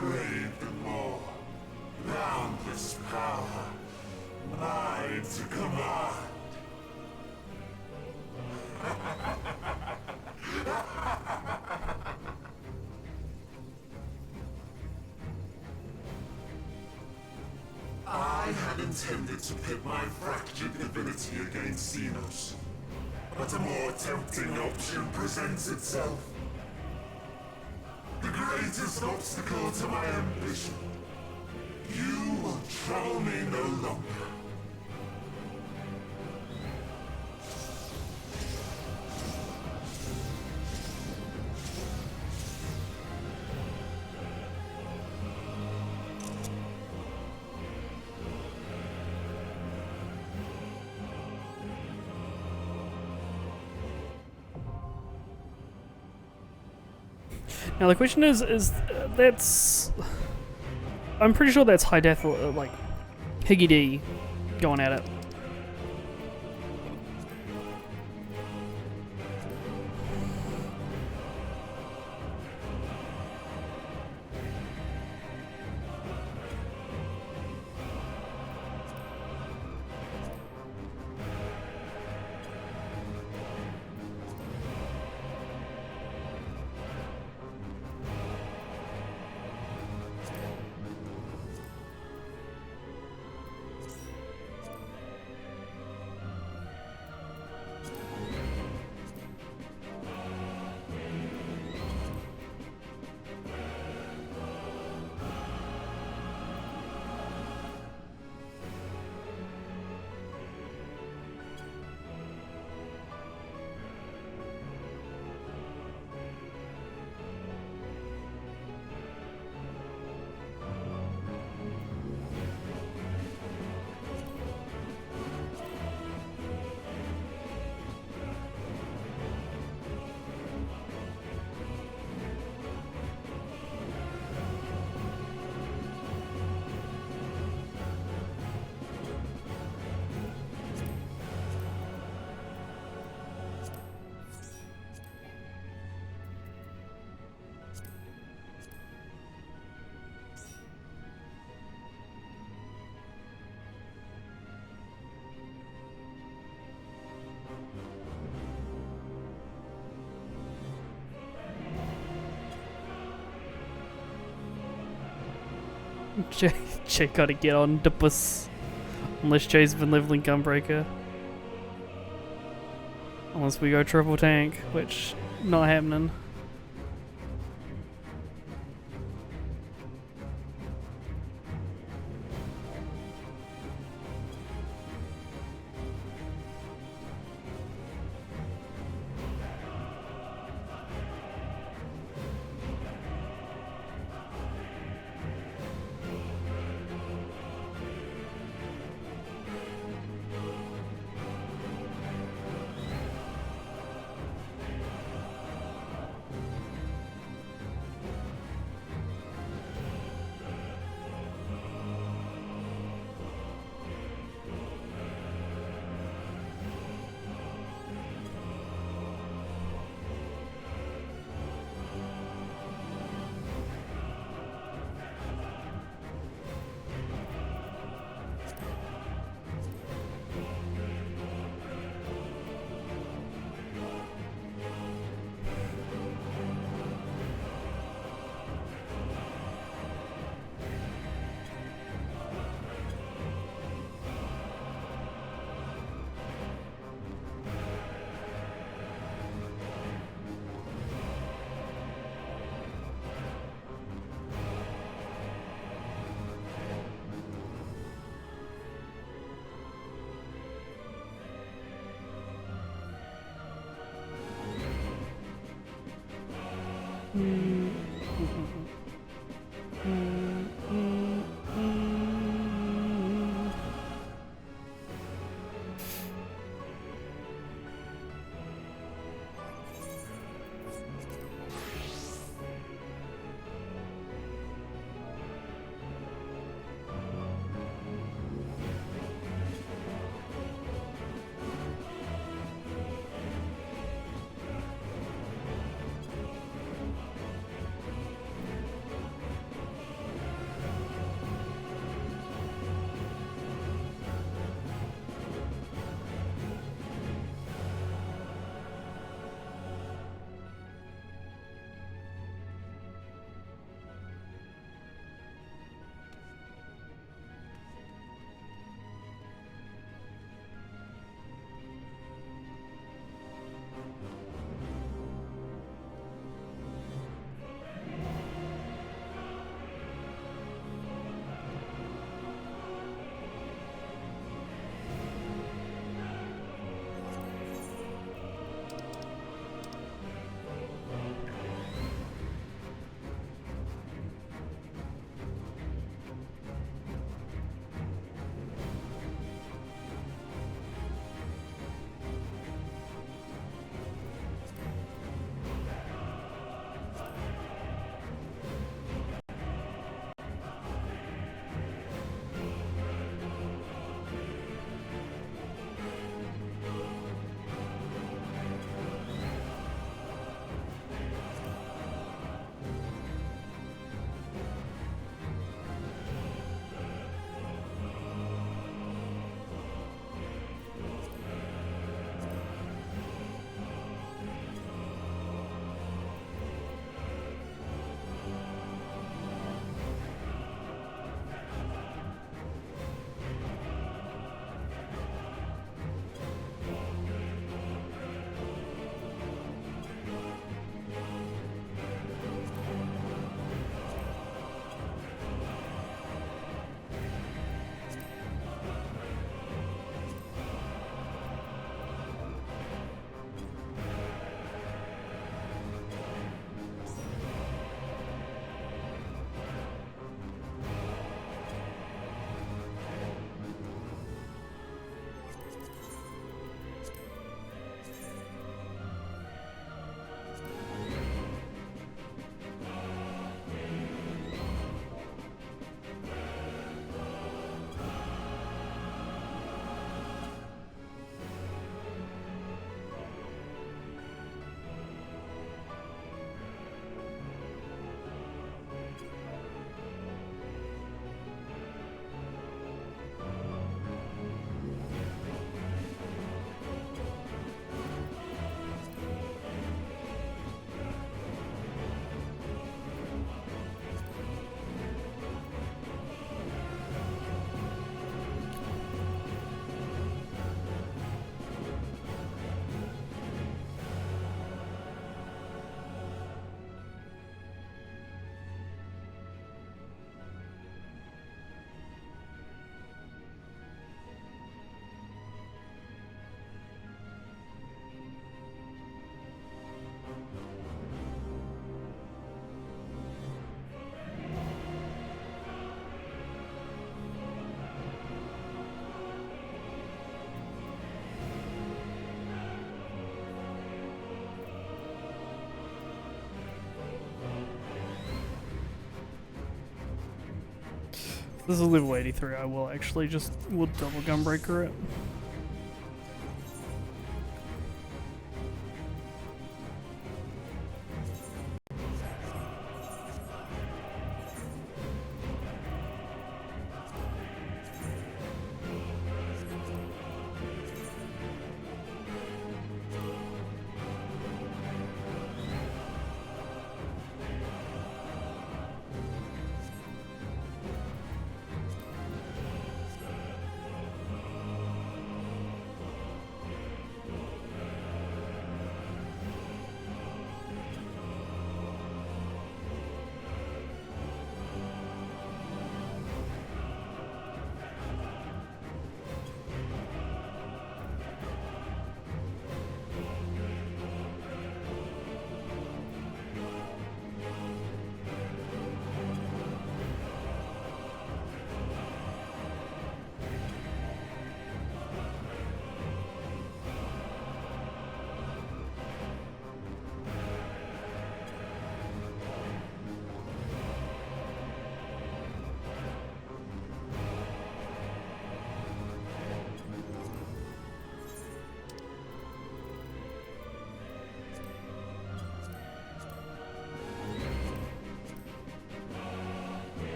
craved more. Boundless power, mine to command. I had intended to pit my fractured divinity against Xenos, but a more tempting option presents itself. The greatest obstacle to my ambition. You will trouble me no longer. Now the question is that's... I'm pretty sure that's high death, like, Higgy D going at it. Jay gotta get on the bus. Unless Jay's been leveling Gunbreaker. Unless we go triple tank, which not happening. If this is level 83, I will actually just will double gunbreaker it.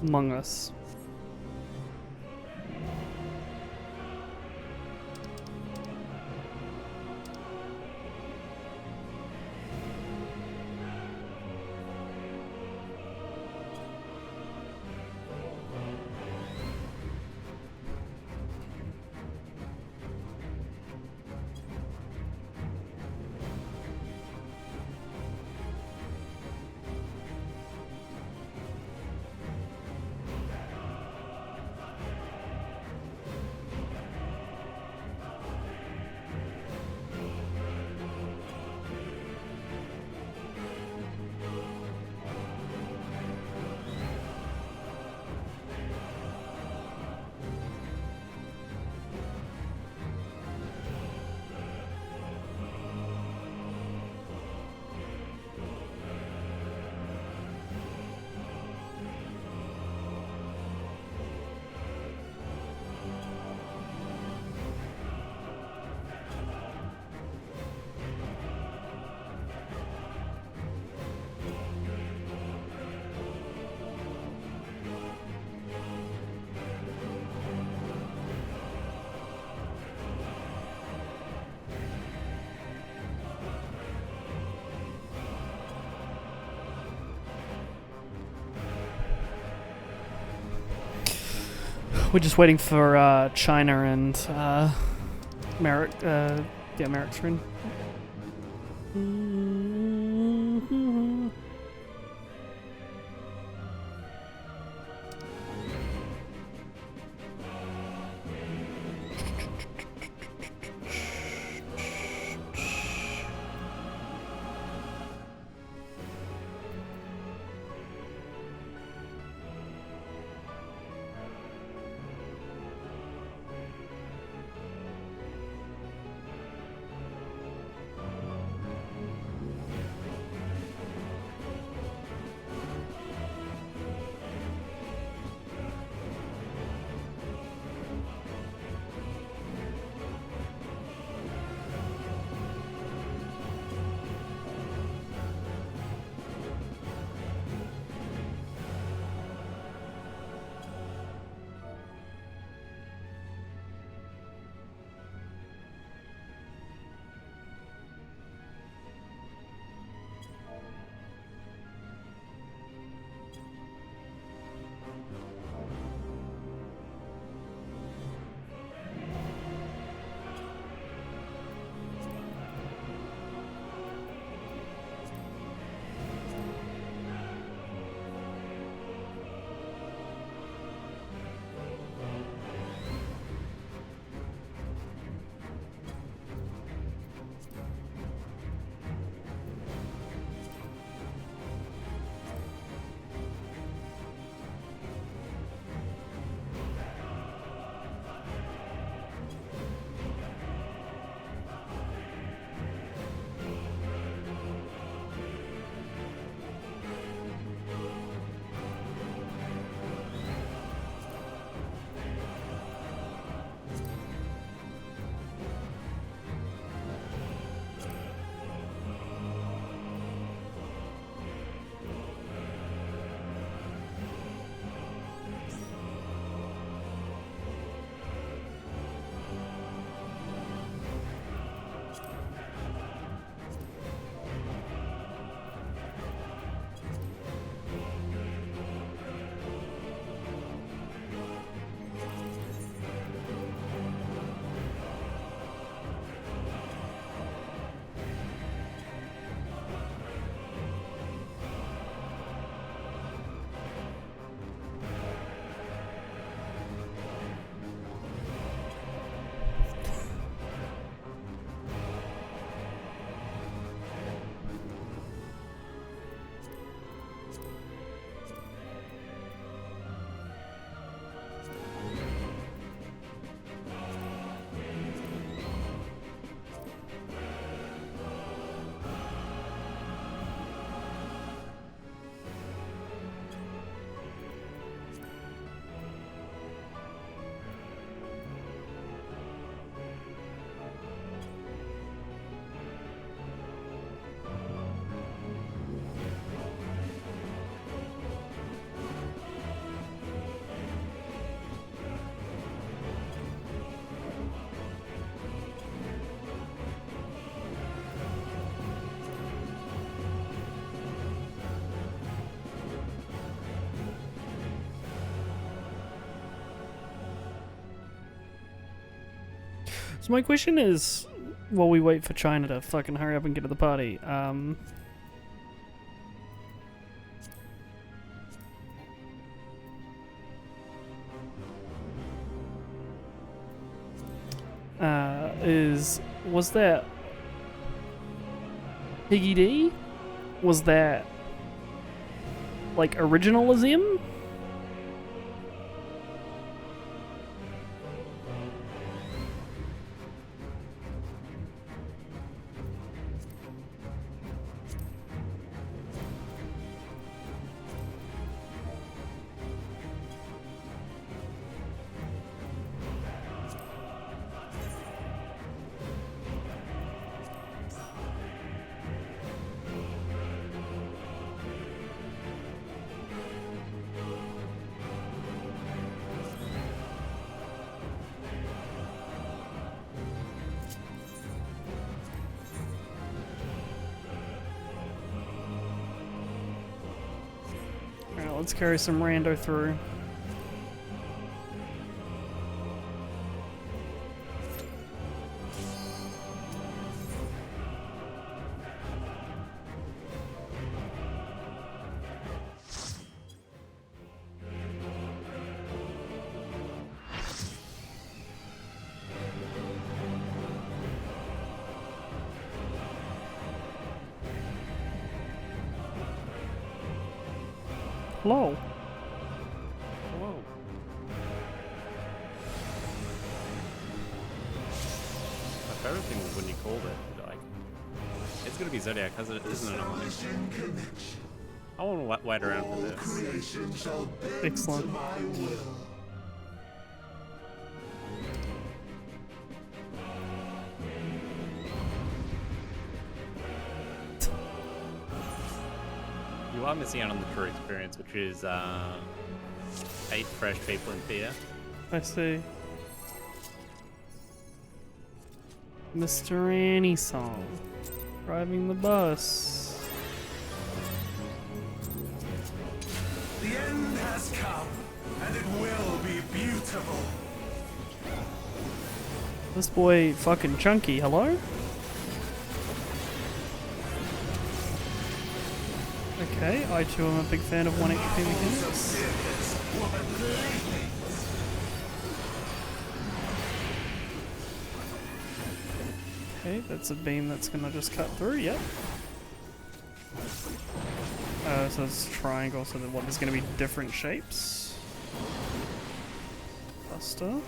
Among Us. We're just waiting for China and Merrick. Yeah, Merrick's friend. So my question is, while we wait for China to fucking hurry up and get to the party, was that Piggy D? Was that like original as him? Alright, let's carry some rando through. Hello. Whoa. My favorite thing was when you called it, like, it's gonna be Zodiac, because it isn't an anomaly. I want to wait around for this. Excellent. You are missing out on the true experience, which is 8 fresh people in fear. I see. Mr. Annie song. Driving the bus. The end has come, and it will be beautiful. This boy fucking chunky, hello? Okay, I too am a big fan of 1 HP mechanics. Okay, that's a beam that's gonna just cut through, yep. So it's triangle, so that what, there's gonna be different shapes. Buster.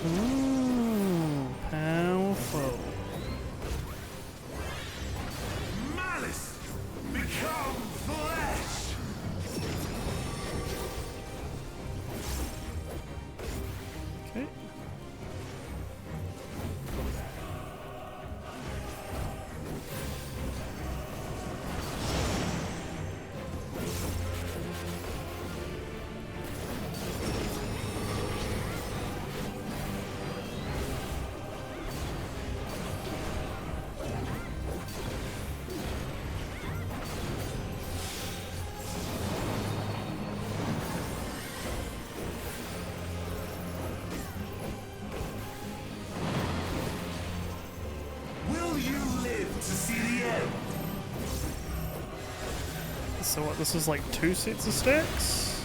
Ooh, powerful. Malice, become flesh. Okay. Will you live to see the end? So what, this is like 2 sets of stacks?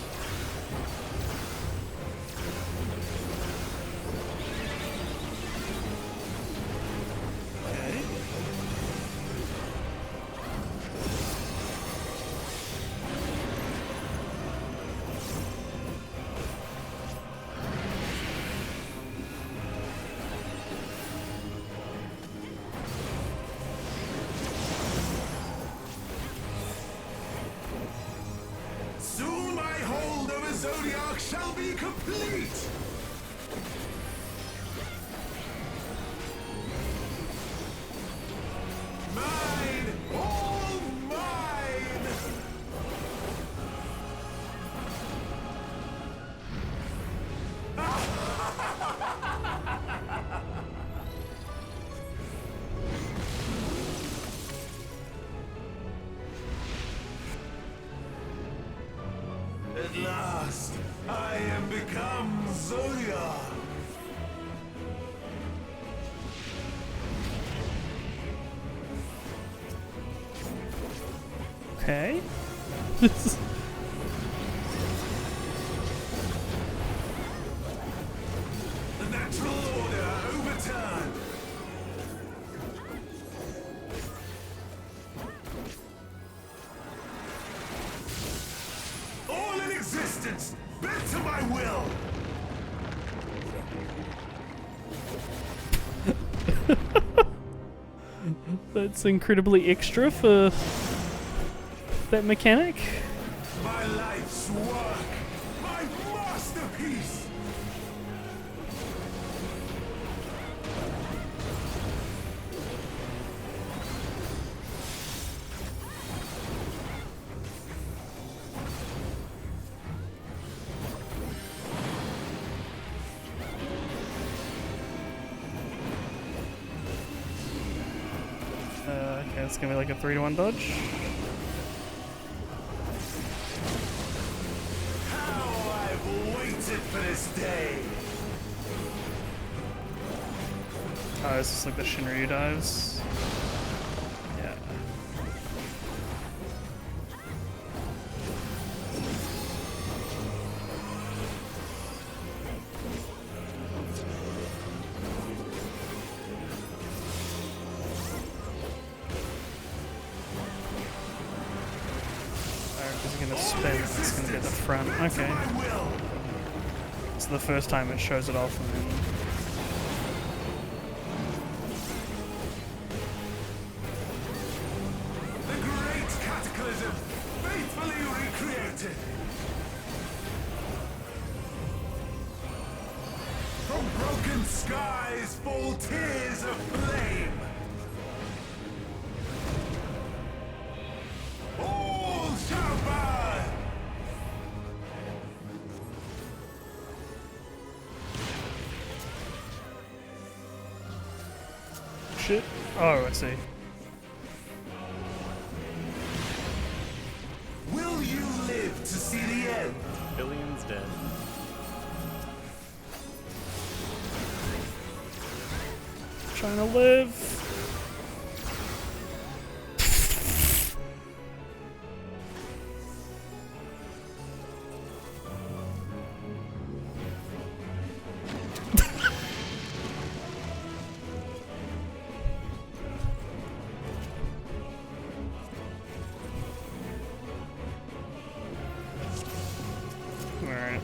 Okay. Soon my hold over Zodiac shall be complete. Mine, all mine. last, I am become Zodiac. Okay. The natural order overturned. All in existence, bent to my will. That's incredibly extra for that mechanic. My life's work, my masterpiece. Okay, it's gonna be like a 3-to-1 dodge. How I've waited for this day. Oh, is this like the Shinryu dives? Yeah. Is it gonna spin? It's gonna be at the front. Okay. It's the first time it shows it off, and then The great cataclysm, faithfully recreated. From broken skies fall tears of flame. All shall burn. shit. Oh, I see. Will you live to see the end? Billion's dead. Trying to live. Alright.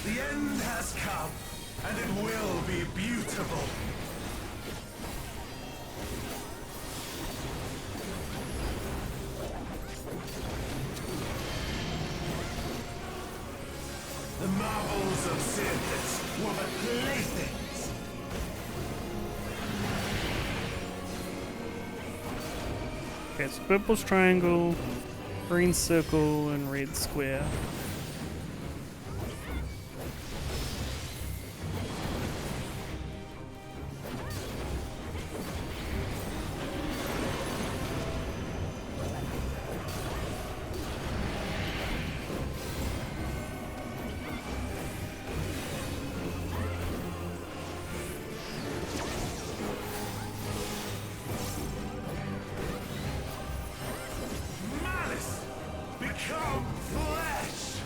The end has come, and it will be beautiful. The marvels of Circus were but playthings. Okay, so purple's triangle, green circle, and red square. Malice, become flesh.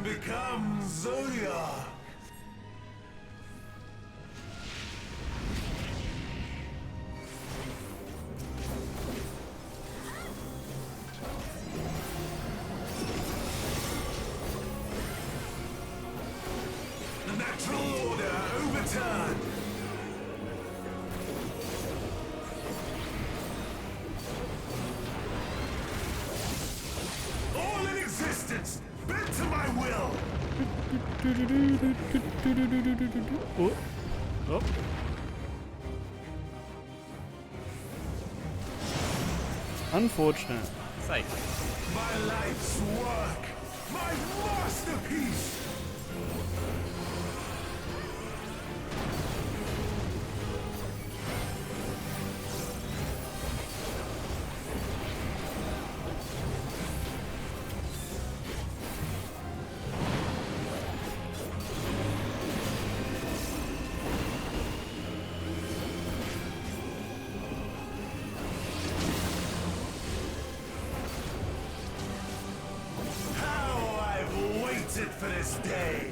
become Zodiac. The natural order overturned. All in existence, bent to my will. Oh. Oh. Unfortunate. Safe. My life's work, my masterpiece. For this day.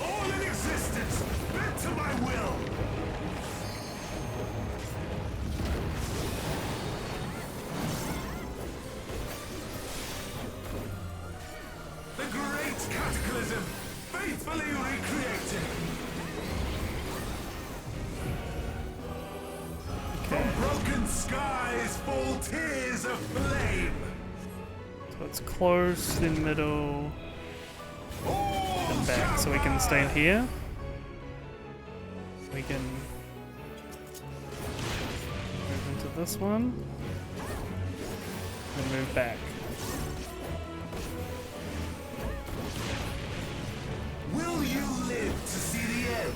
All in existence, bent to my will. Cataclysm, faithfully recreated. From broken skies fall tears of flame. So it's close in the middle and back, so we can stand here. We can move into this one and move back. Will you live to see the end?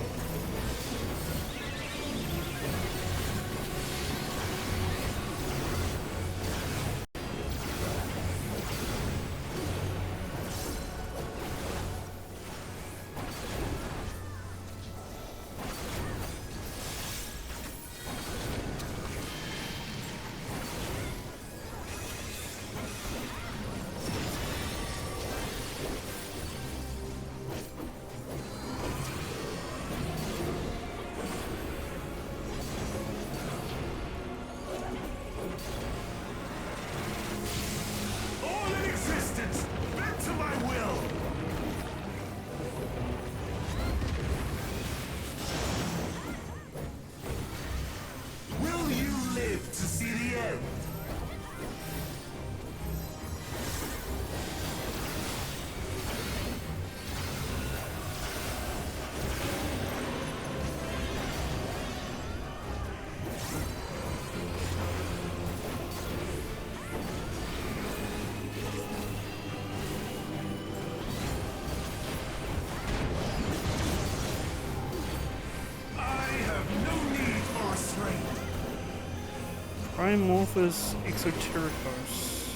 Primorphous Exotericos.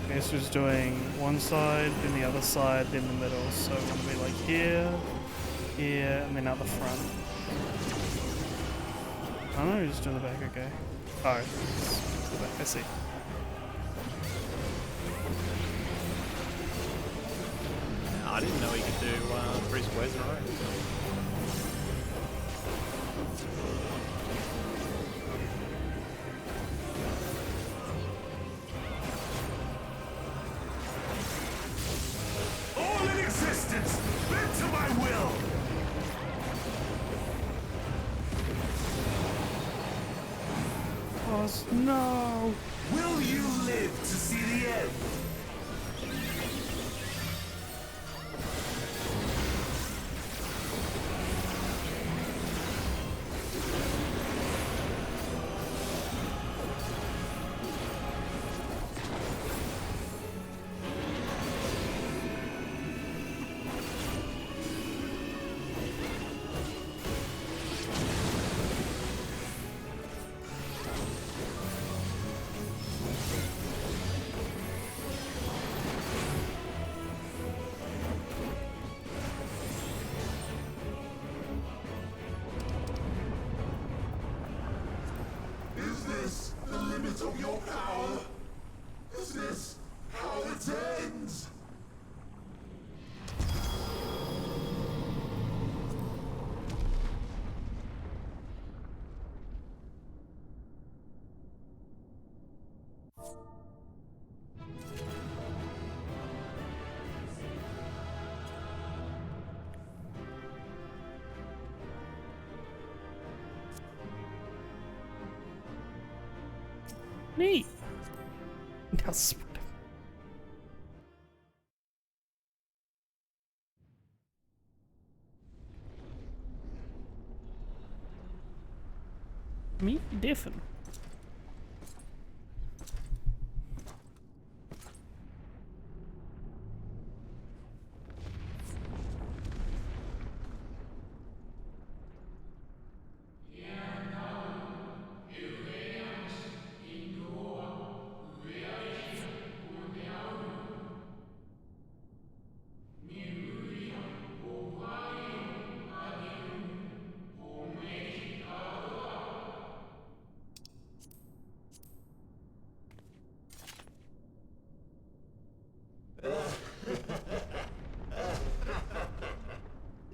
Okay, so it's doing one side, then the other side, then the middle. So it's gonna be like here, here, and then out the front. Oh no, you're just doing the back, okay. Oh, it's the back, I see. I didn't know he could do 3 squares in a row. All in existence, bent to my will. Oh no! Will you live to see the end? extent of your power? Is this how it ends? Neat. Now spread. Meet Diffin.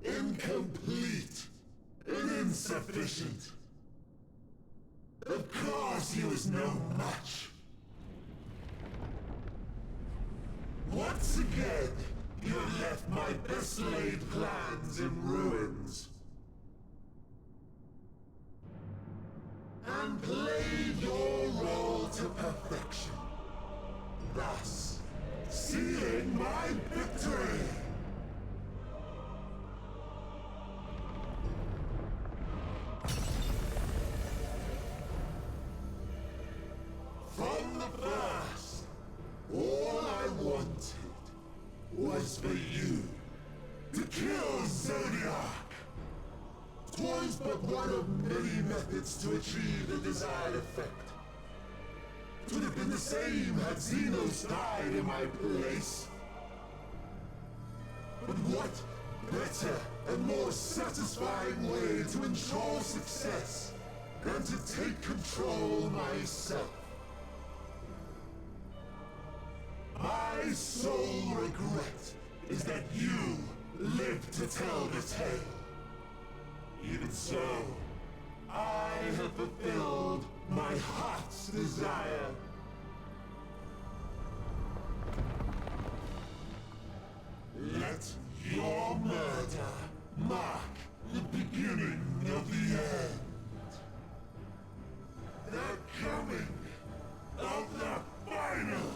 Incomplete and insufficient. Of course he was no match. Once again, you have left my best laid plans in ruins. And played your role to perfection. Thus, sealing my victory. From the first, all I wanted was for you to kill Zodiac. 'Twas but one of many methods to achieve the desired effect. 'Twould have been the same had Xenos died in my place. But what better and more satisfying way to ensure success than to take control myself? My sole regret is that you lived to tell the tale. Even so, I have fulfilled my heart's desire. Let your murder mark the beginning of the end. The coming of the final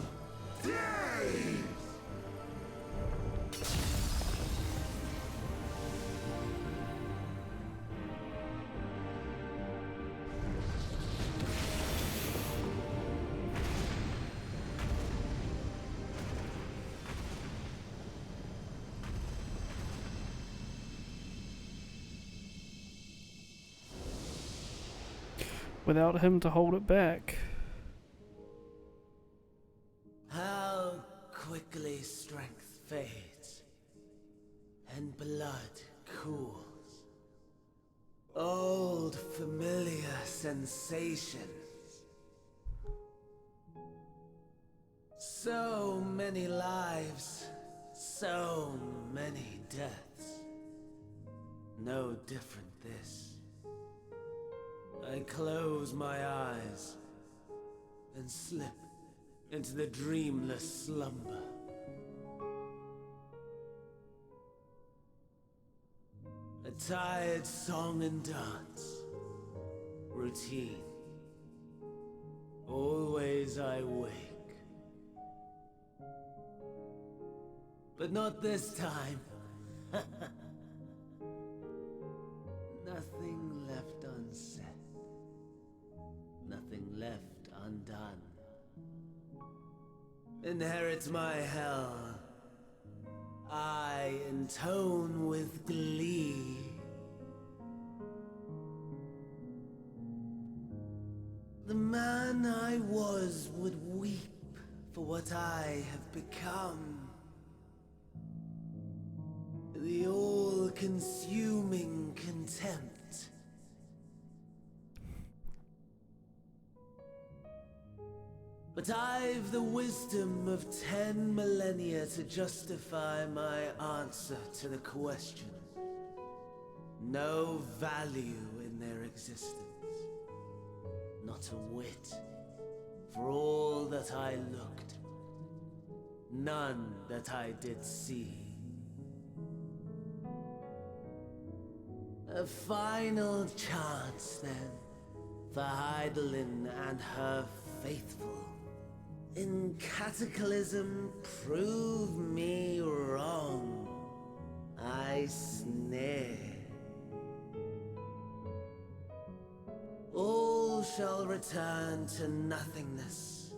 days! Without him to hold it back. How quickly strength fades and blood cools. Old familiar sensations. So many lives, so many deaths. No different this. I close my eyes and slip into the dreamless slumber. A tired song and dance. Routine. Always I wake. But not this time. Nothing left unsaid. Nothing left undone. Inherit my hell. I intone with glee. The man I was would weep for what I have become. The all-consuming contempt. But I've the wisdom of 10 millennia to justify my answer to the question. No value in their existence. Not a whit. For all that I looked. None that I did see. A final chance, then, for Heidelin and her faithful. In Cataclysm, prove me wrong. I sneer. All shall return to nothingness,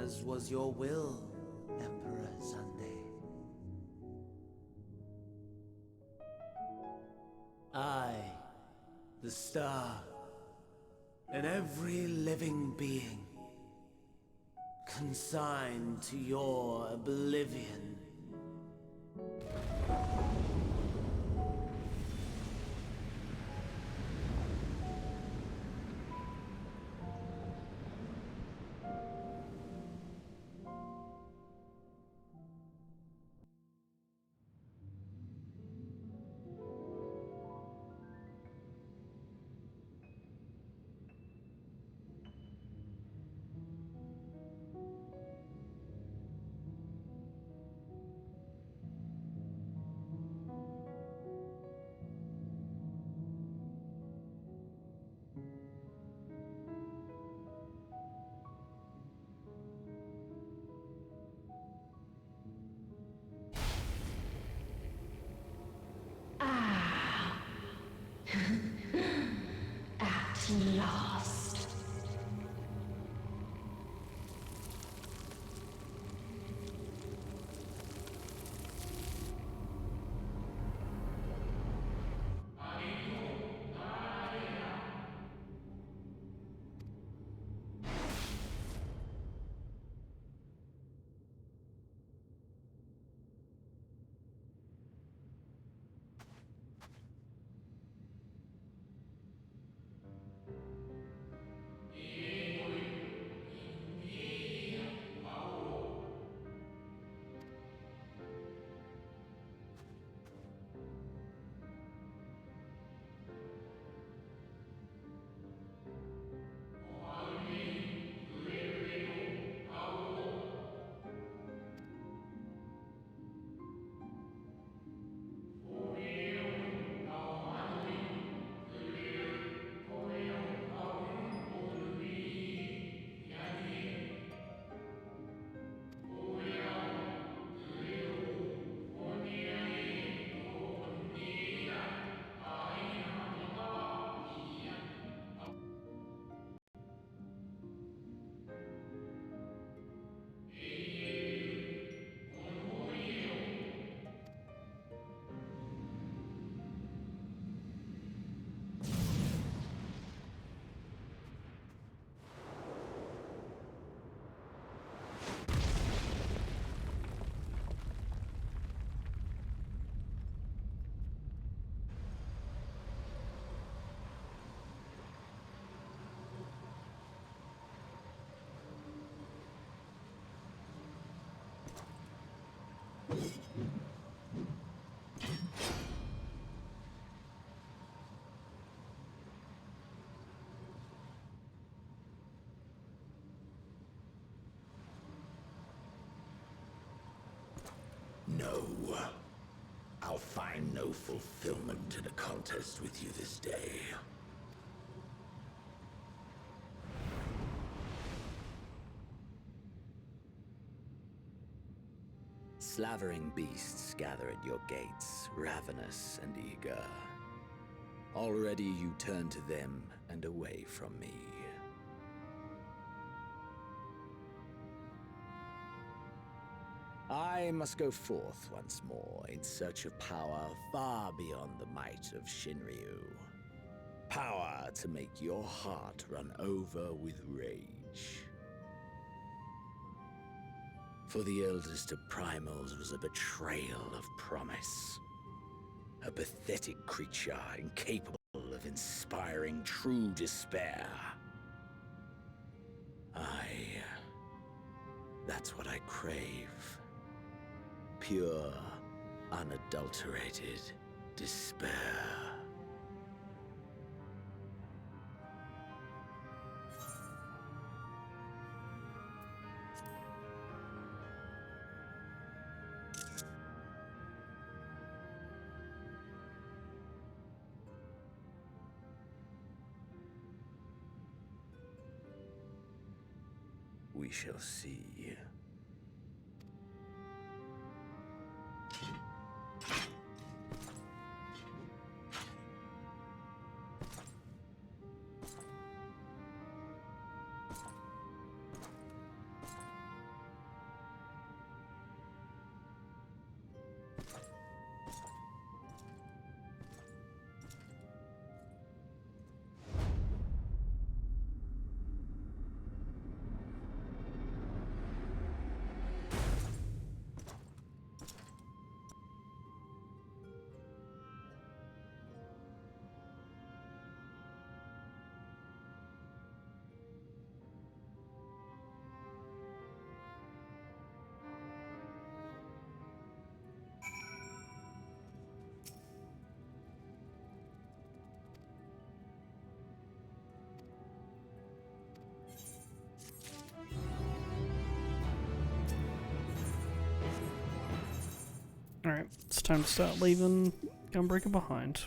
as was your will, Emperor Sunday. I, the star, and every living being, consigned to your oblivion. At last. No. I'll find no fulfillment in a contest with you this day. Slavering beasts gather at your gates, ravenous and eager. Already you turn to them and away from me. I must go forth once more in search of power far beyond the might of Shinryu. Power to make your heart run over with rage. For the eldest of primals was a betrayal of promise. A pathetic creature incapable of inspiring true despair. That's what I crave. Pure, unadulterated despair. We shall see. Alright, it's time to start leaving Gunbreaker behind.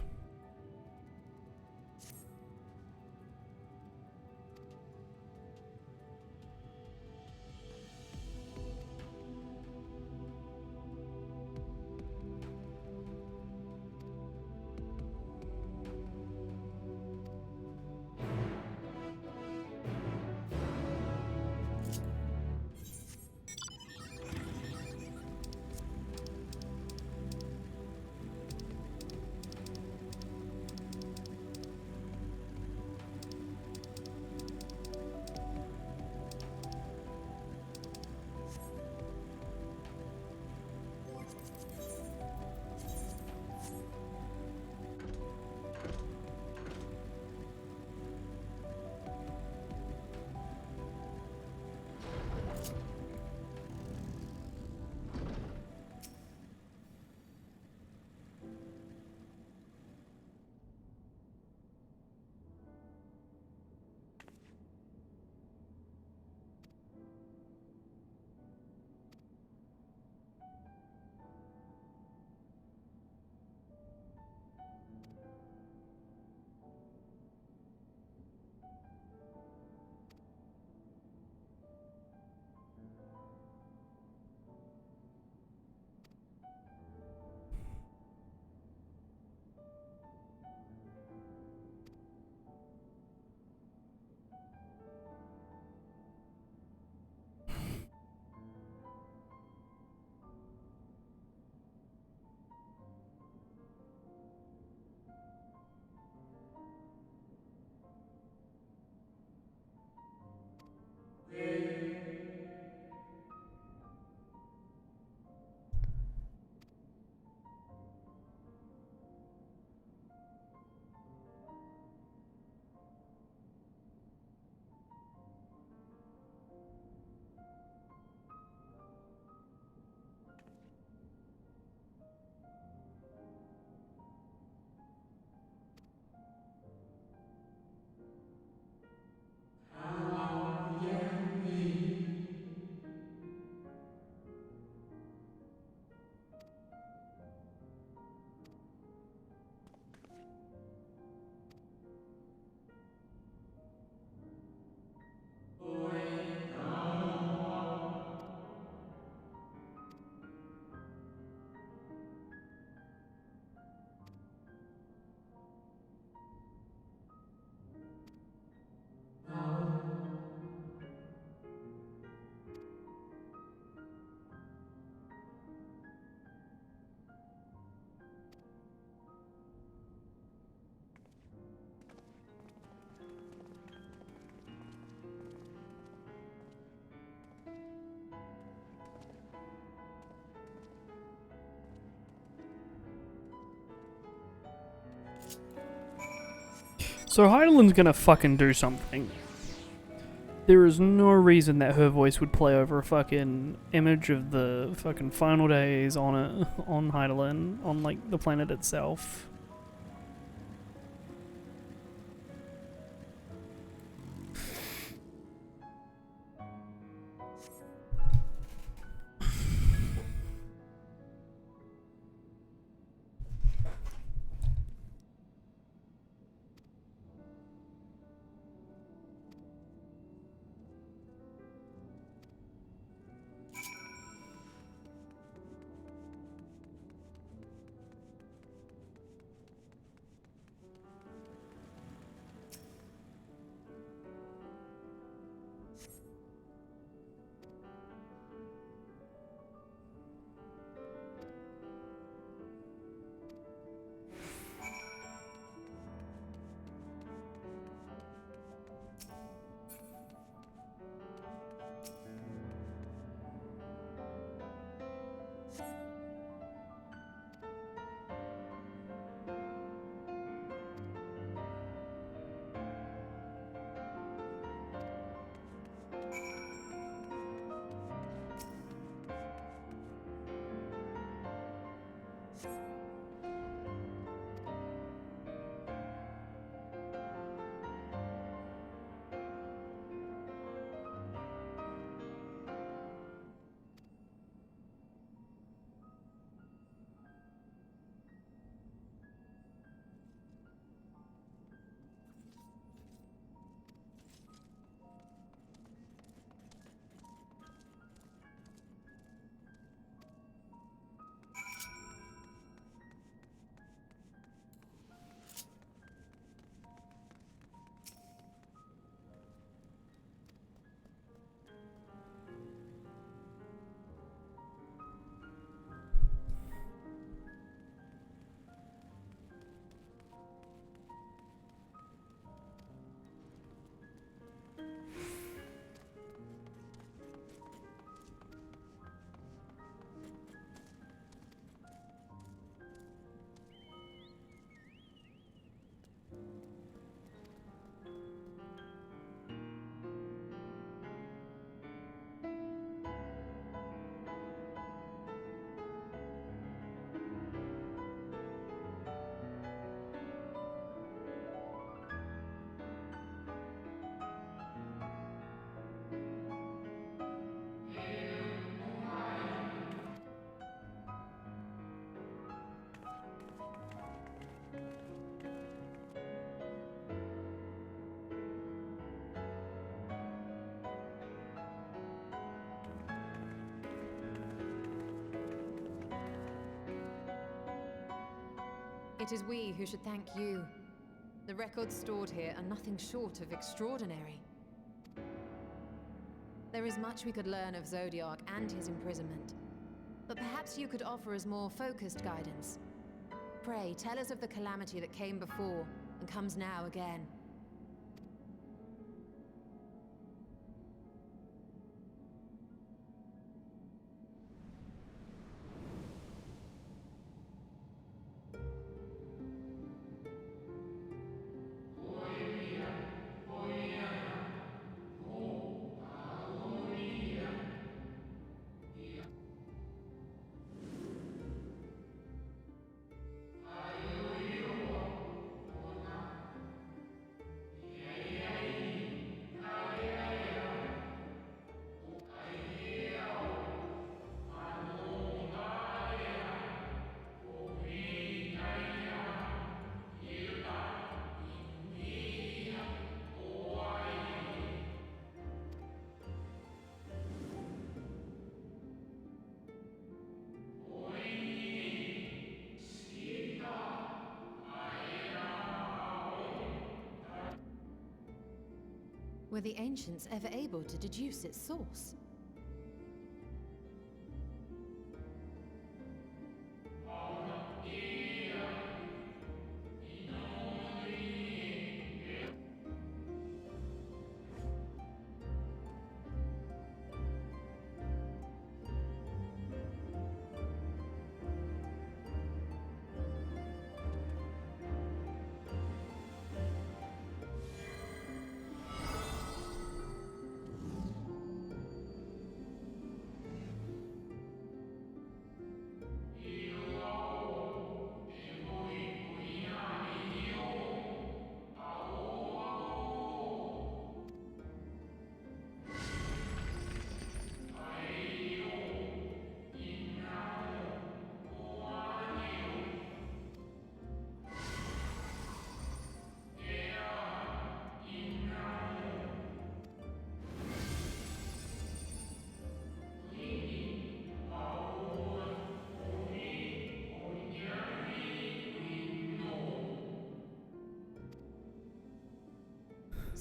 So Heidelin's gonna fucking do something. There is no reason that her voice would play over a fucking image of the fucking final days on Hydaelyn, on like the planet itself. It is we who should thank you. The records stored here are nothing short of extraordinary. There is much we could learn of Zodiac and his imprisonment, but perhaps you could offer us more focused guidance. Pray, tell us of the calamity that came before and comes now again. Were the ancients ever able to deduce its source?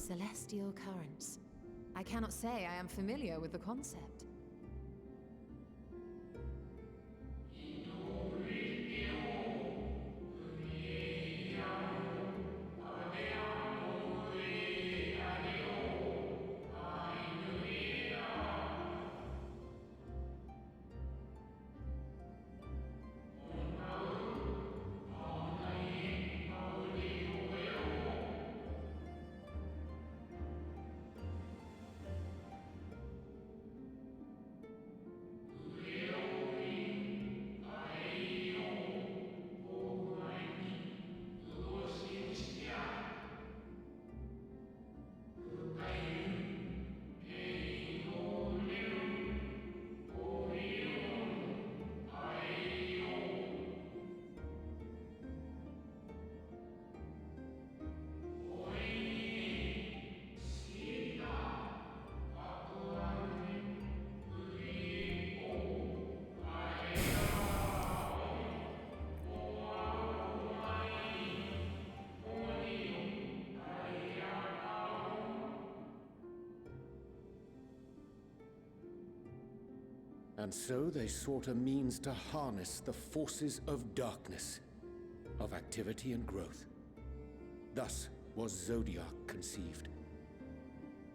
celestial currents. I cannot say I am familiar with the concept. And so they sought a means to harness the forces of darkness, of activity and growth. Thus was Zodiac conceived.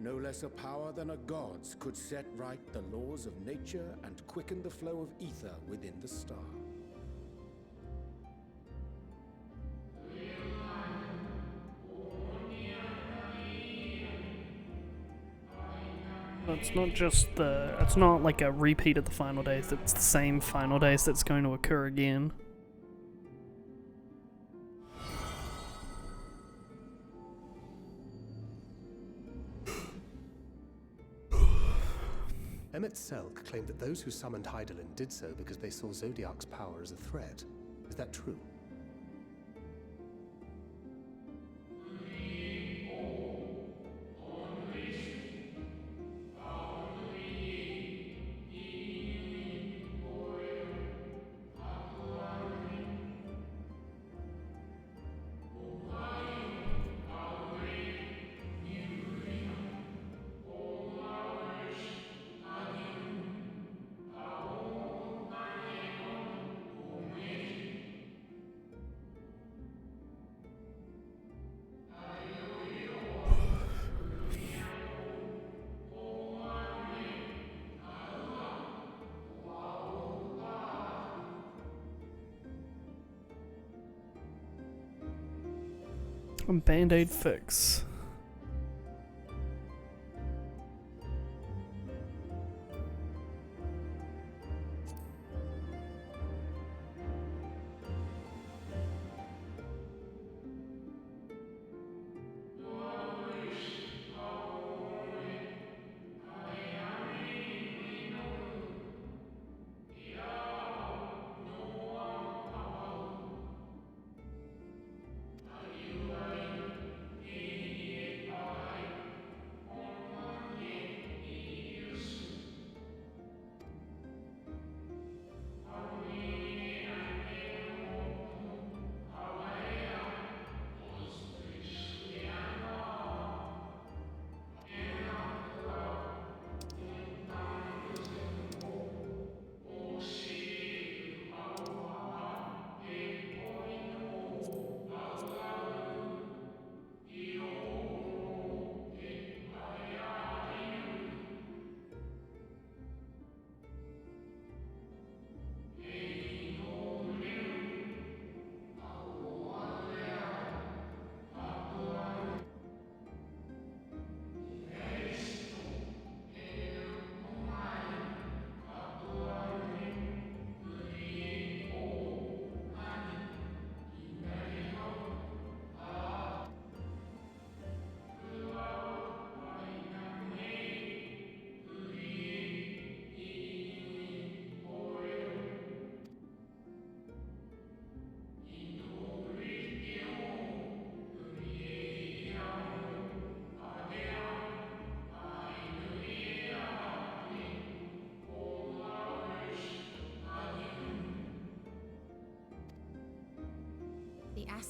No less a power than a god's could set right the laws of nature and quicken the flow of ether within the star. It's not like a repeat of the final days, it's the same final days that's going to occur again. Emmett Selk claimed that those who summoned Hydaelyn did so because they saw Zodiac's power as a threat. Is that true? Band-Aid fix.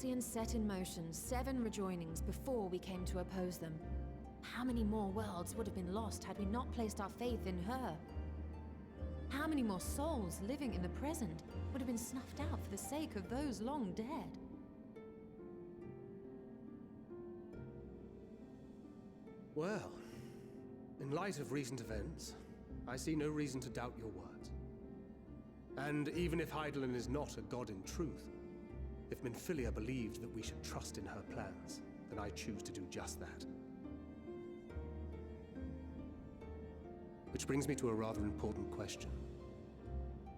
Halcyon set in motion 7 rejoinings before we came to oppose them. How many more worlds would have been lost had we not placed our faith in her? How many more souls living in the present would have been snuffed out for the sake of those long dead? Well, in light of recent events, I see no reason to doubt your words. And even if Hydaelyn is not a god in truth, if Minfilia believed that we should trust in her plans, then I choose to do just that. Which brings me to a rather important question.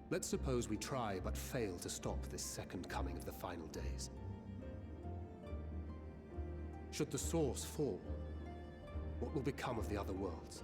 Let's suppose we try but fail to stop this second coming of the final days. Should the source fall, what will become of the other worlds?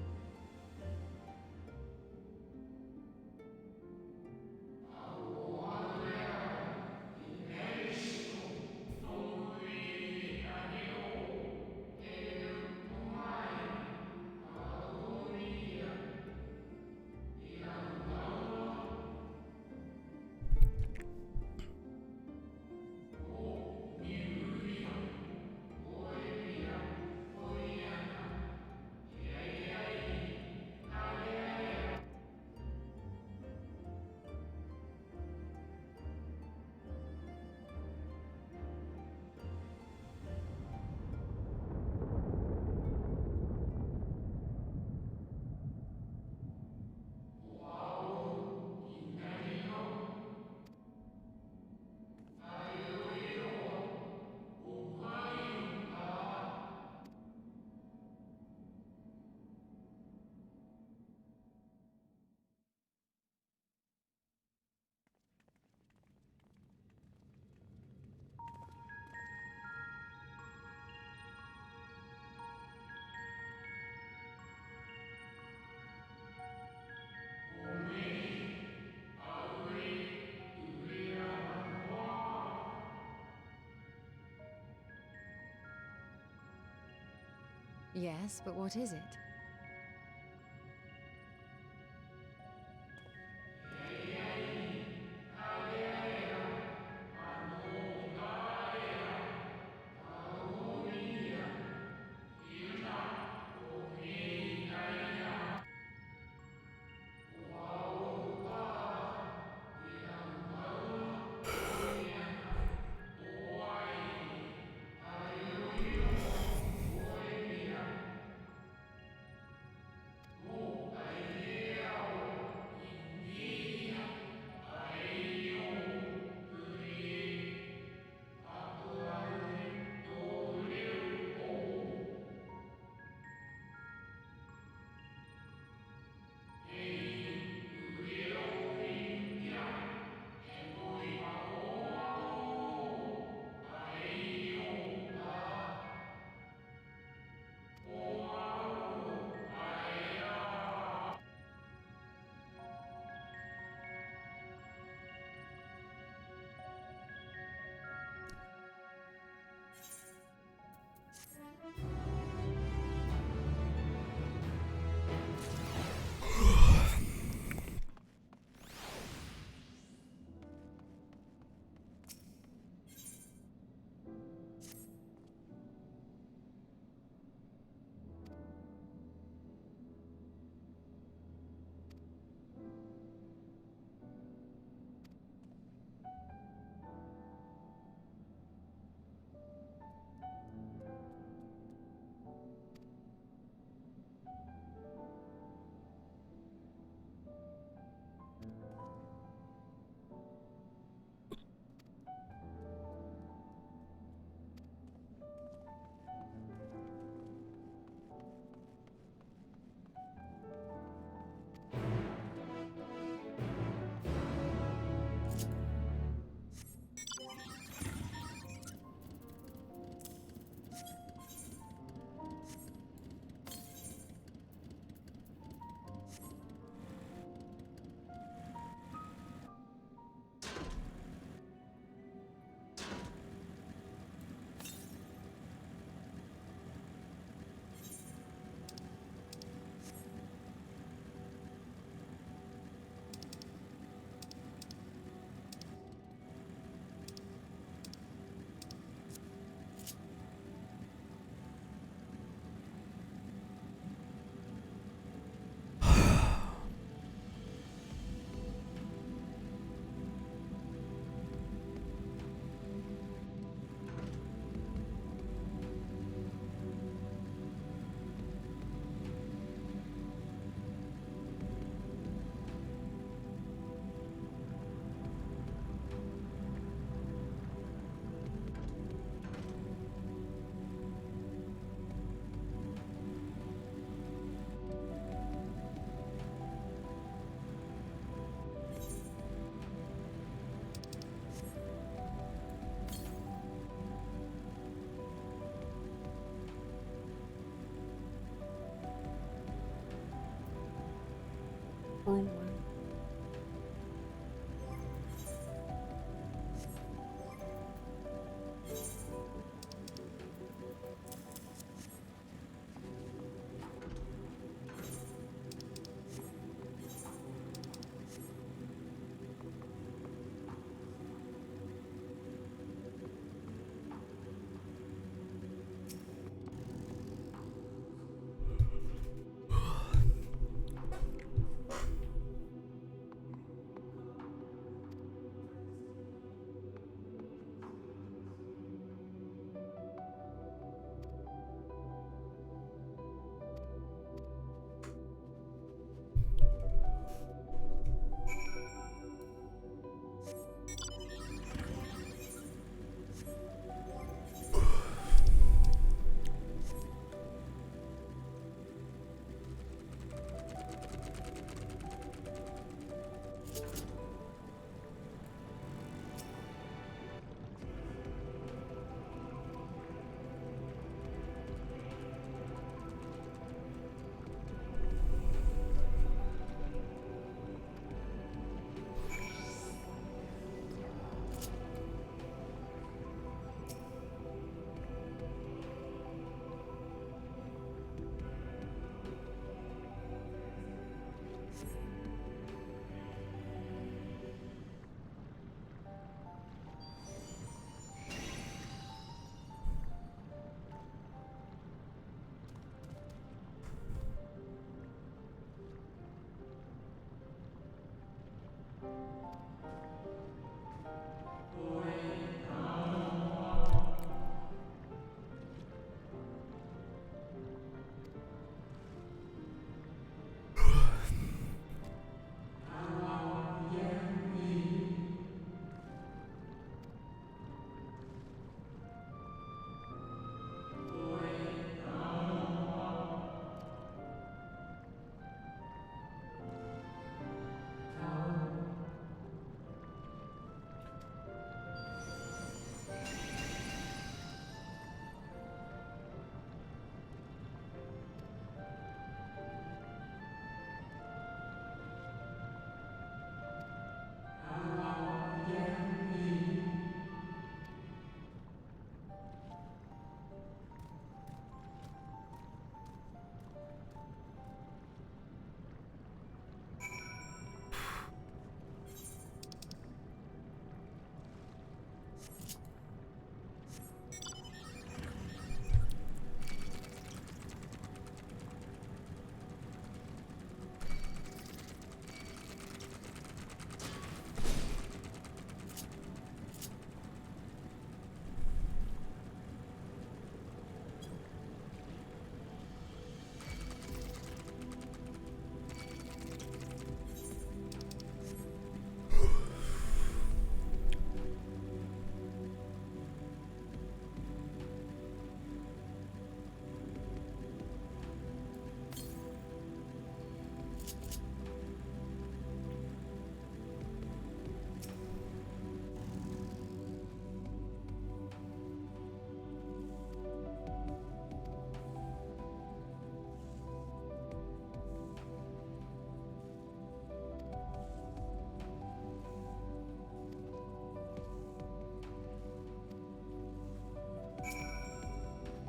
Yes, but what is it? rolling.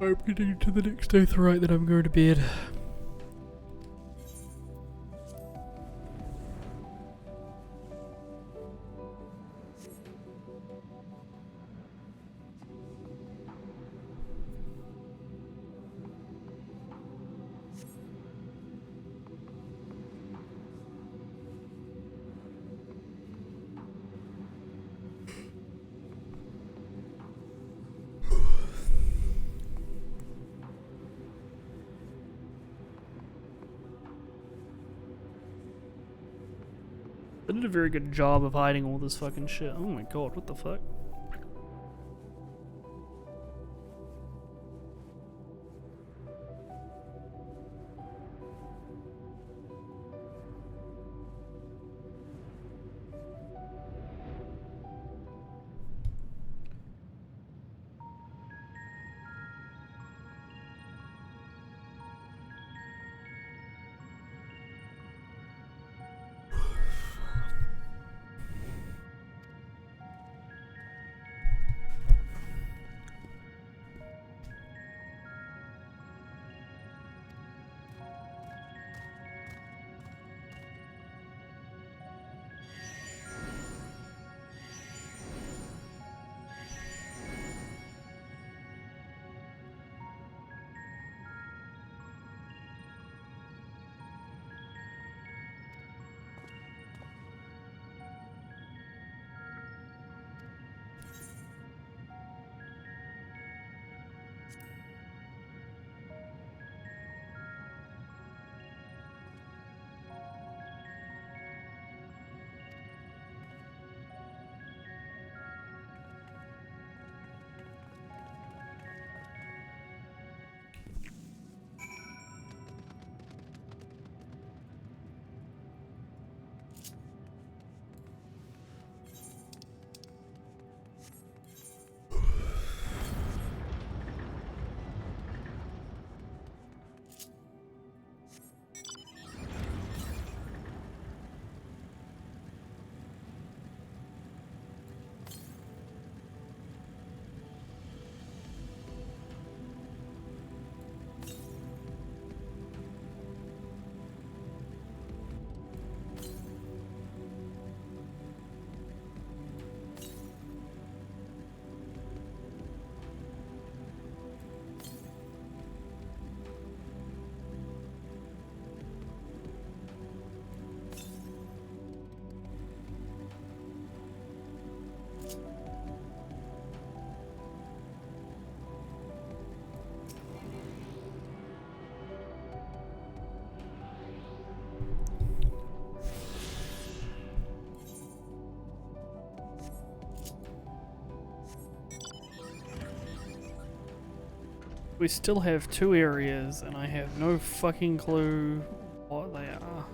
I'm getting to the next Oathright that I'm going to bed. They did a very good job of hiding all this fucking shit. Oh my god, what the fuck? We still have 2 areas, and I have no fucking clue what they are.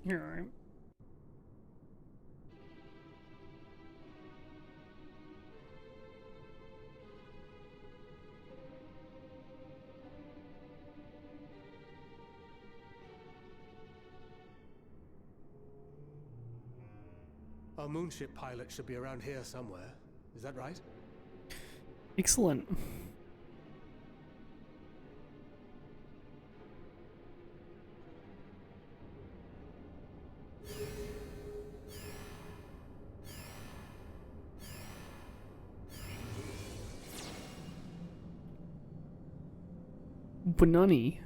You're alright. Our moonship pilot should be around here somewhere. Is that right? Excellent. Banani.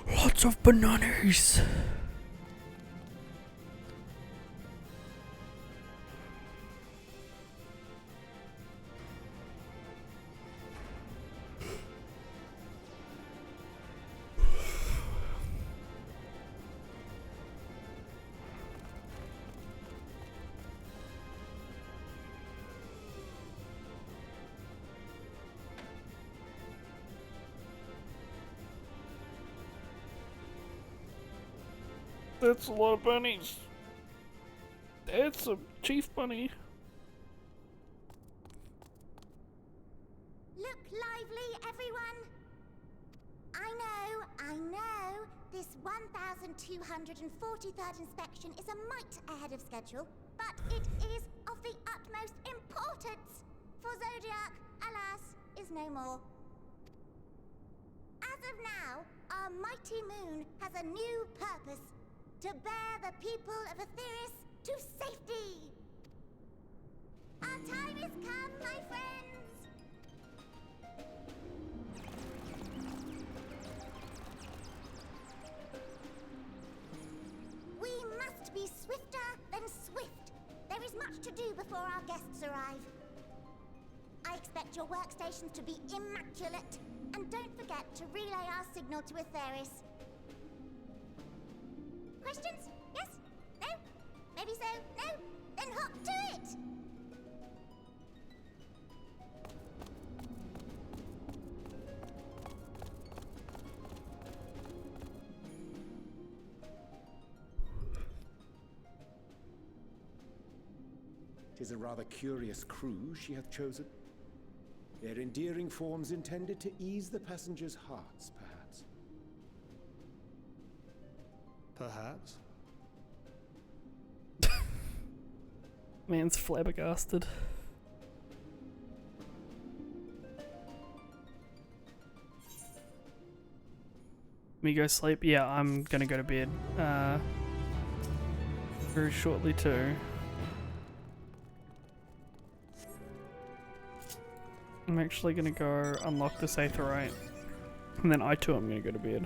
Lots of bananas. That's a lot of bunnies. That's a chief bunny. Look lively, everyone! I know, this 1243rd inspection is a mite ahead of schedule, but it is of the utmost importance, for Zodiac, alas, is no more. As of now, our mighty moon has a new purpose: to bear the people of Aetheris to safety! Our time has come, my friends! We must be swifter than swift. There is much to do before our guests arrive. I expect your workstations to be immaculate, and don't forget to relay our signal to Aetheris. Questions? Yes? No? Maybe so? No? Then hop to it! Tis a rather curious crew she hath chosen. Their endearing forms intended to ease the passengers' hearts, perhaps. Perhaps. Man's flabbergasted. Me go sleep? Yeah, I'm gonna go to bed. Very shortly too. I'm actually gonna go unlock this Aetherite, and then I too am gonna go to bed.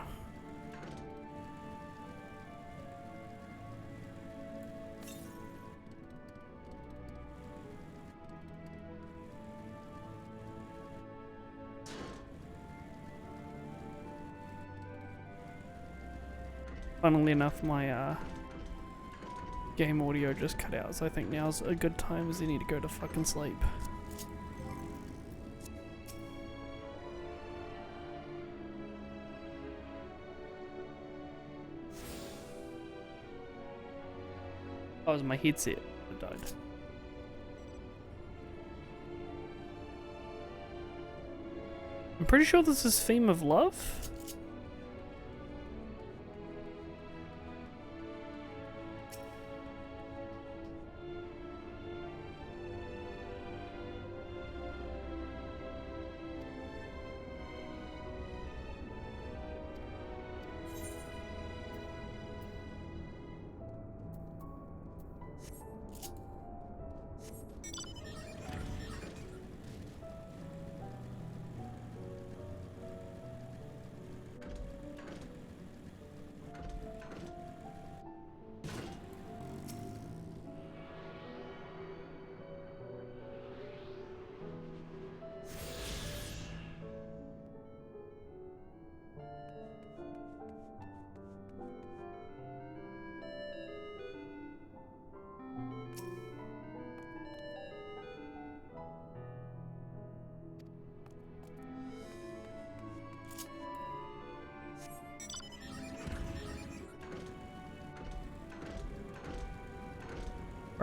Funnily enough, my game audio just cut out, so I think now's a good time as I need to go to fucking sleep. Oh, it was my headset that died. I'm pretty sure this is Theme of Love.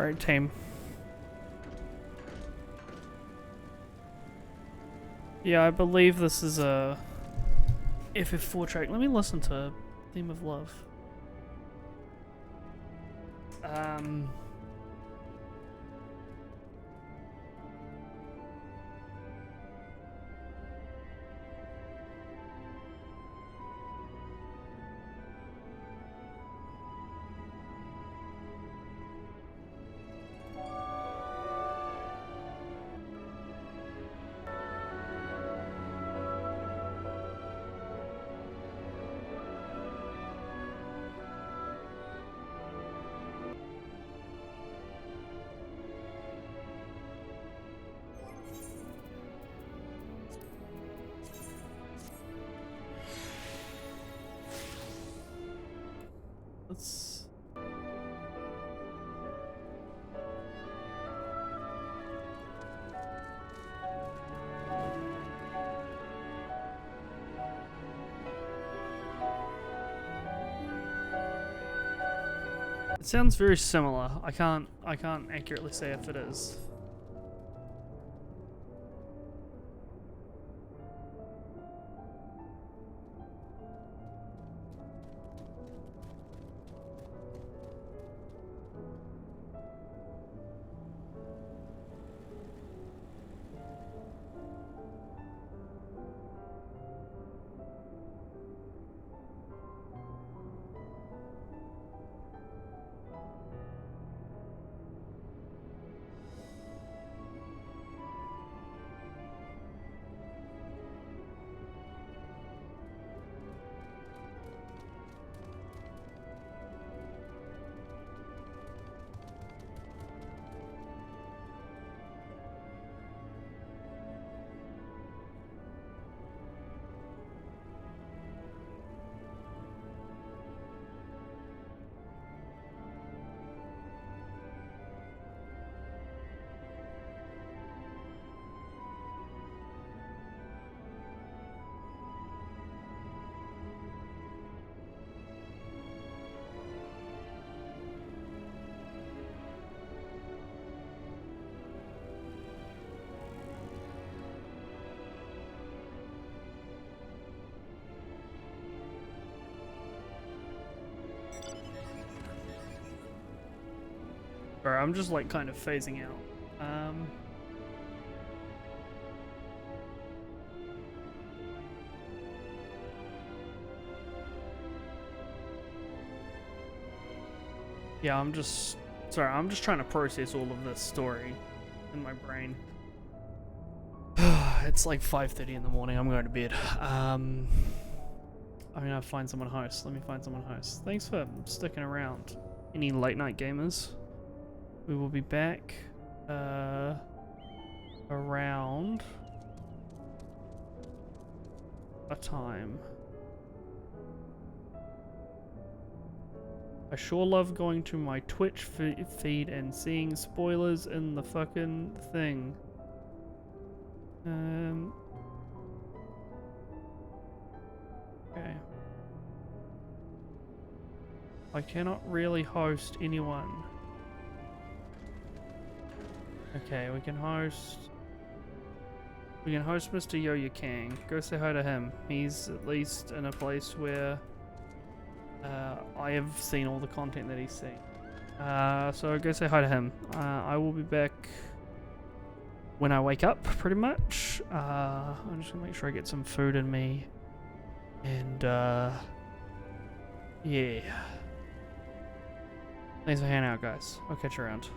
Alright, team. Yeah, I believe this is a FF4 track. Let me listen to Theme of Love. Let's... It sounds very similar. I can't accurately say if it is. Or I'm just like kind of phasing out. Yeah, I'm just trying to process all of this story in my brain. It's like 5:30 in the morning. I'm going to bed. I'm gonna find someone host. Let me find someone host. Thanks for sticking around. Any late night gamers? We will be back around a time. I sure love going to my Twitch feed and seeing spoilers in the fucking thing. Okay. I cannot really host anyone. Okay, we can host Mr. Yo-Yo Kang. Go say hi to him. He's at least in a place where I have seen all the content that he's seen. So go say hi to him. I will be back when I wake up, pretty much. I'm just gonna make sure I get some food in me. And yeah. Thanks for hanging out, guys. I'll catch you around.